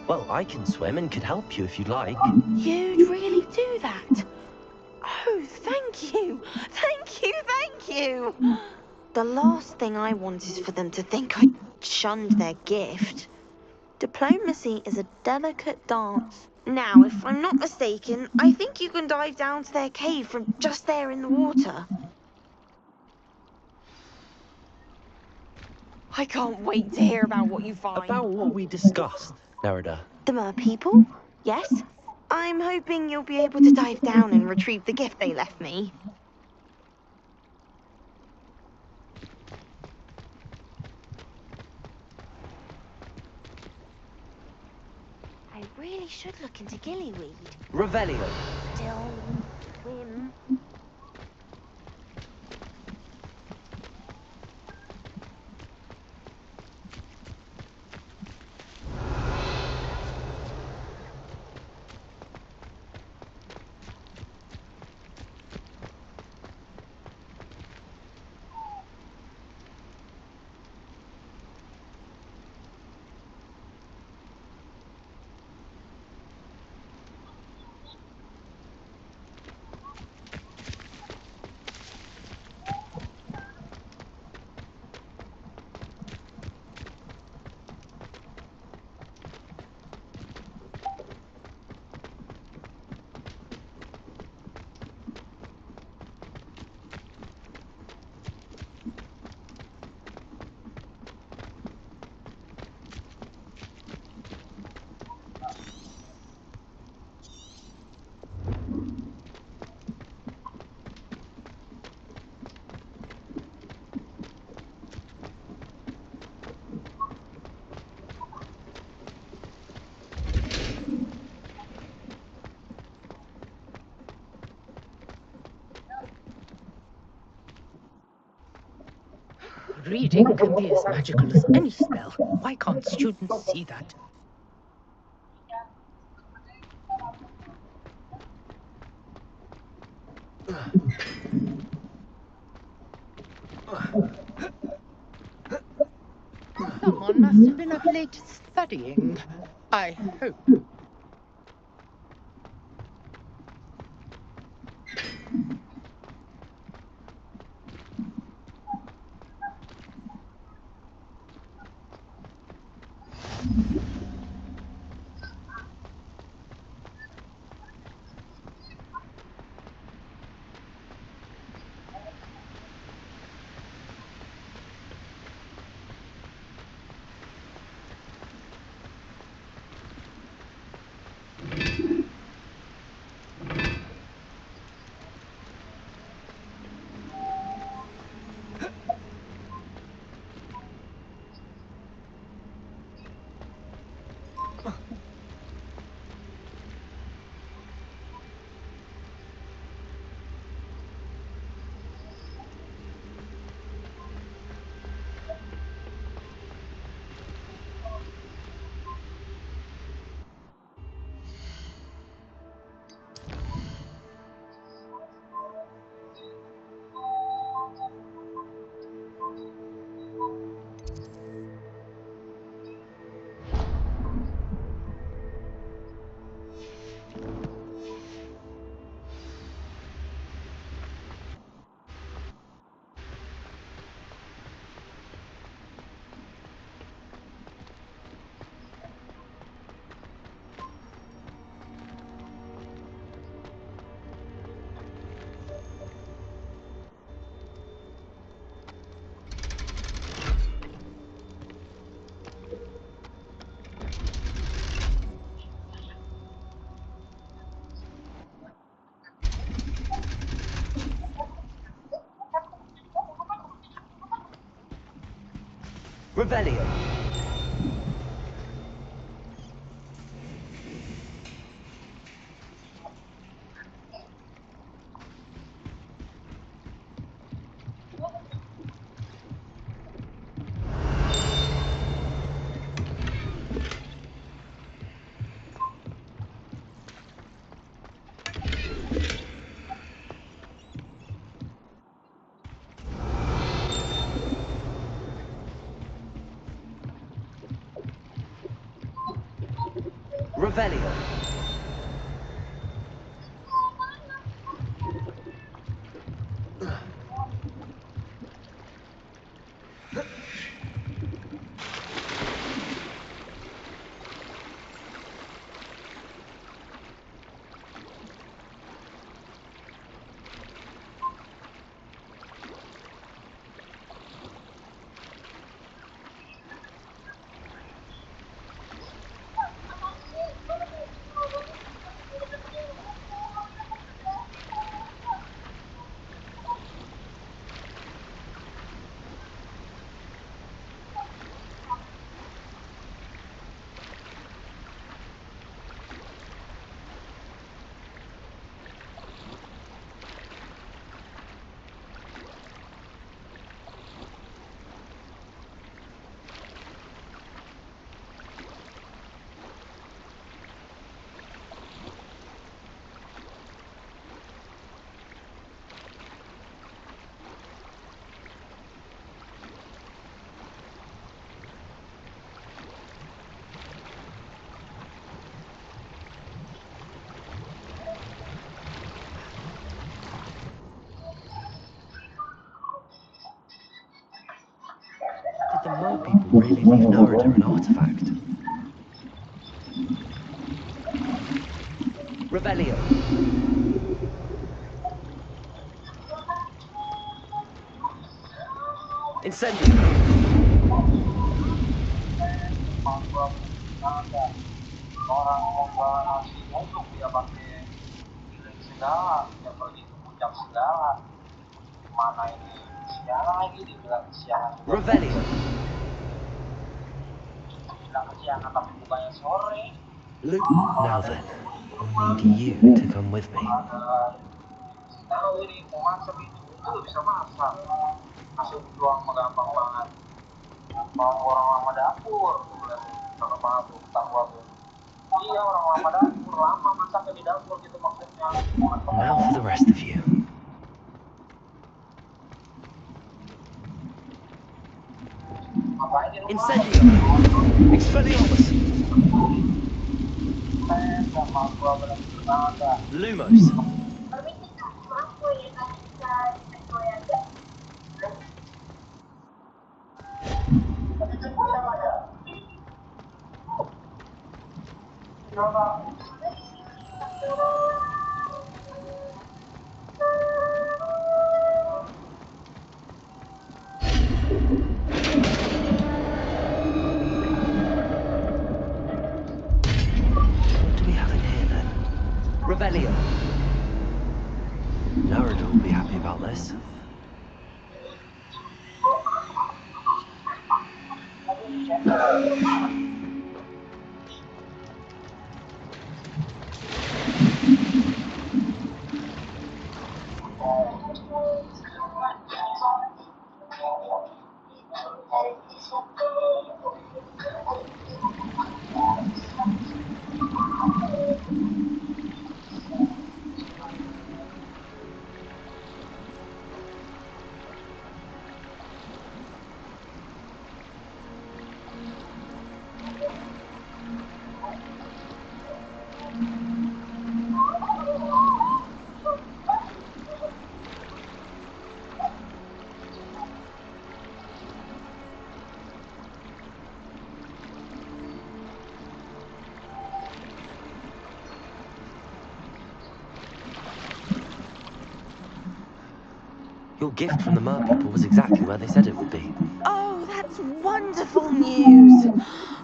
Well, I can swim and could help you if you'd like. You'd really do that? Oh, thank you! Thank you, thank you! The last thing I want is for them to think I shunned their gift. Diplomacy is a delicate dance. Now, if I'm not mistaken, I think you can dive down to their cave from just there in the water. I can't wait to hear about what you find. About what we discussed, Nerida. The mer people? Yes? I'm hoping you'll be able to dive down and retrieve the gift they left me. I really should look into gillyweed. Revelio. Still, swim. Reading can be as magical as any spell. Why can't students see that? Someone must have been up late studying. I hope. Revelio. Revelio. Did the Mer people really leave Narada an artifact? Revelio. Incendio. Orang membawa nasi untuk dia pakai giling segala, dia pergi ke puncak segala. Mana ini siang lagi dibilang siang juga. Revelio. Bilang siang tapi bukannya sore. Luke, now then, I need you to come with me. Tahu ini mau masuk itu juga bisa masak. Nasi doang mah gampang banget. Mau orang lama dapur, tuh lihat tuh, cakep banget tuh, takwa tuh. Iya, orang lama dapur, lama masaknya di dapur gitu maksudnya. Now for the rest of you. Ngapain di rumah? Incendio! Expelliarmus! Sama gua bener-bener banget dah. Lumos! What do we have in here then? Rebellion! Narada will be happy about this. Your gift from the Mer people was exactly where they said it would be. Oh, that's wonderful news!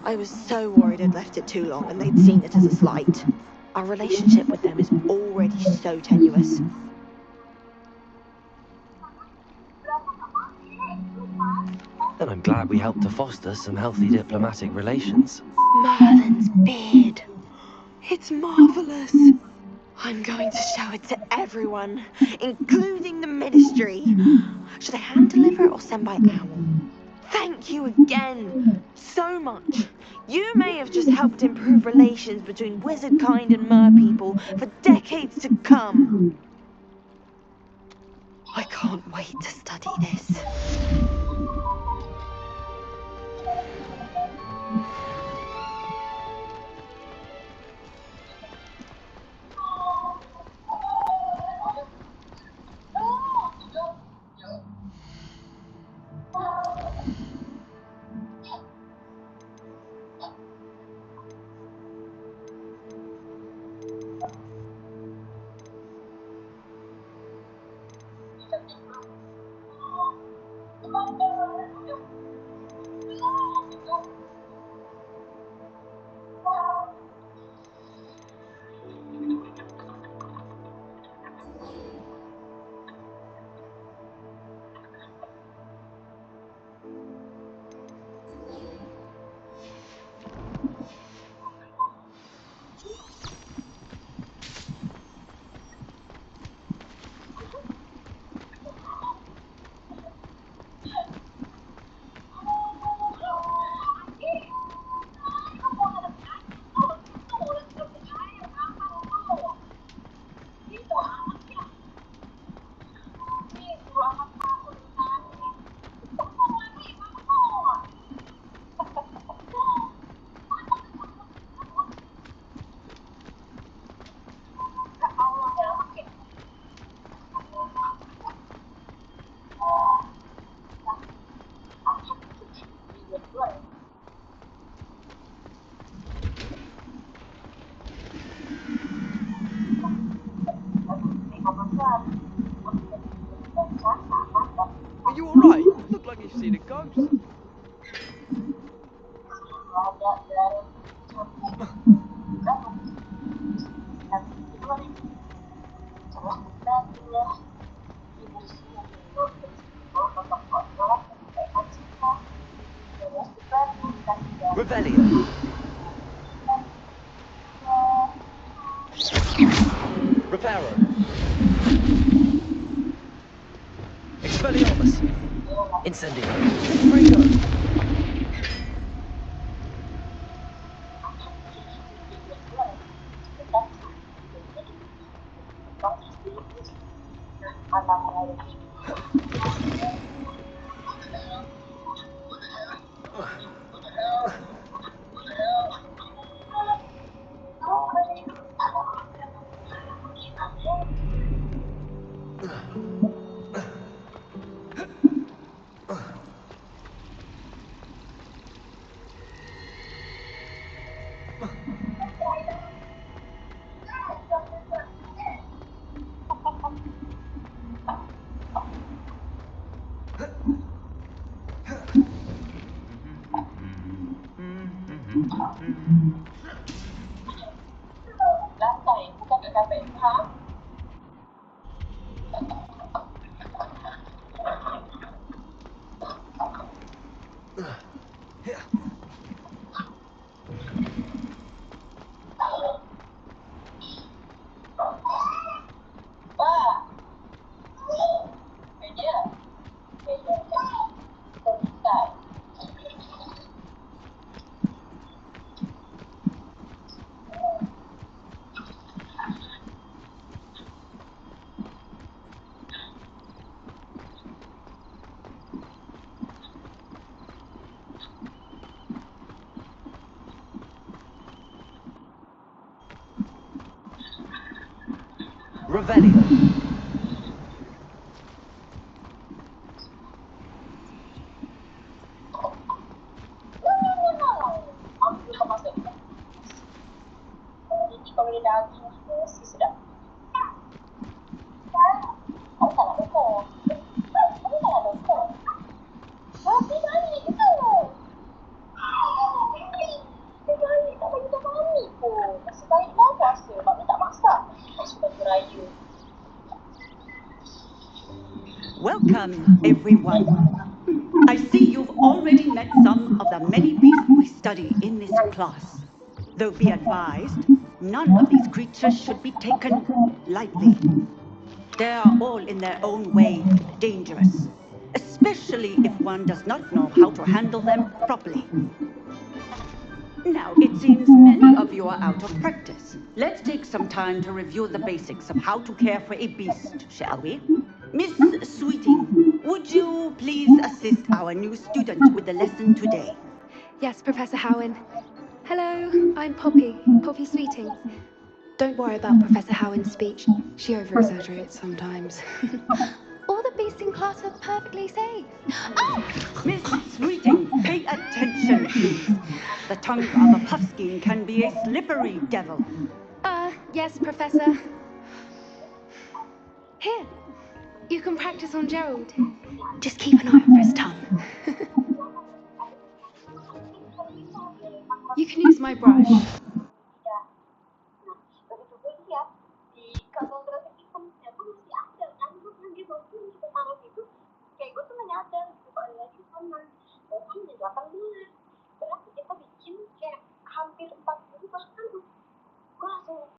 I was so worried I'd left it too long and they'd seen it as a slight. Our relationship with them is already so tenuous. Then I'm glad we helped to foster some healthy diplomatic relations. Merlin's beard. It's marvellous. I'm going to show it to everyone, including the Ministry. Should I hand deliver it or send by owl? Thank you again, so much. You may have just helped improve relations between wizard kind and mer people for decades to come. I can't wait to study this. Are you alright? You look like you've seen a ghost. Rebellion! Reparo! Expelliarmus! Incendio! Disfredo! Lantai, bukan kat kapet. Faham? Revelio. Ambil kau masuk. Ini kalau dia daging tu mesti sedap. Aku tak nak dokor. Aku tak nak dokor. Tapi balik tu. Dia balik tak bagi tahu mami pun. Nasib baiklah puasa. Mami tak masak. Tak suka raya. Welcome, everyone. I see you've already met some of the many beasts we study in this class. Though be advised, none of these creatures should be taken lightly. They are all in their own way dangerous, especially if one does not know how to handle them properly. Now, it seems many of you are out of practice. Let's take some time to review the basics of how to care for a beast, shall we? Miss Sweeting, would you please assist our new student with the lesson today? Yes, Professor Howen. Hello, I'm Poppy Sweeting. Don't worry about Professor Howen's speech. She over-exaggerates sometimes. All the beasts in class are perfectly safe. Miss Sweeting, pay attention, please. The tongue of a puffskein can be a slippery devil. Yes, Professor. Here, you can practice on Gerald. Just keep an eye out for his tongue. You can use my brush. Berarti kita bikin kayak hampir 40 bahkan gue langsung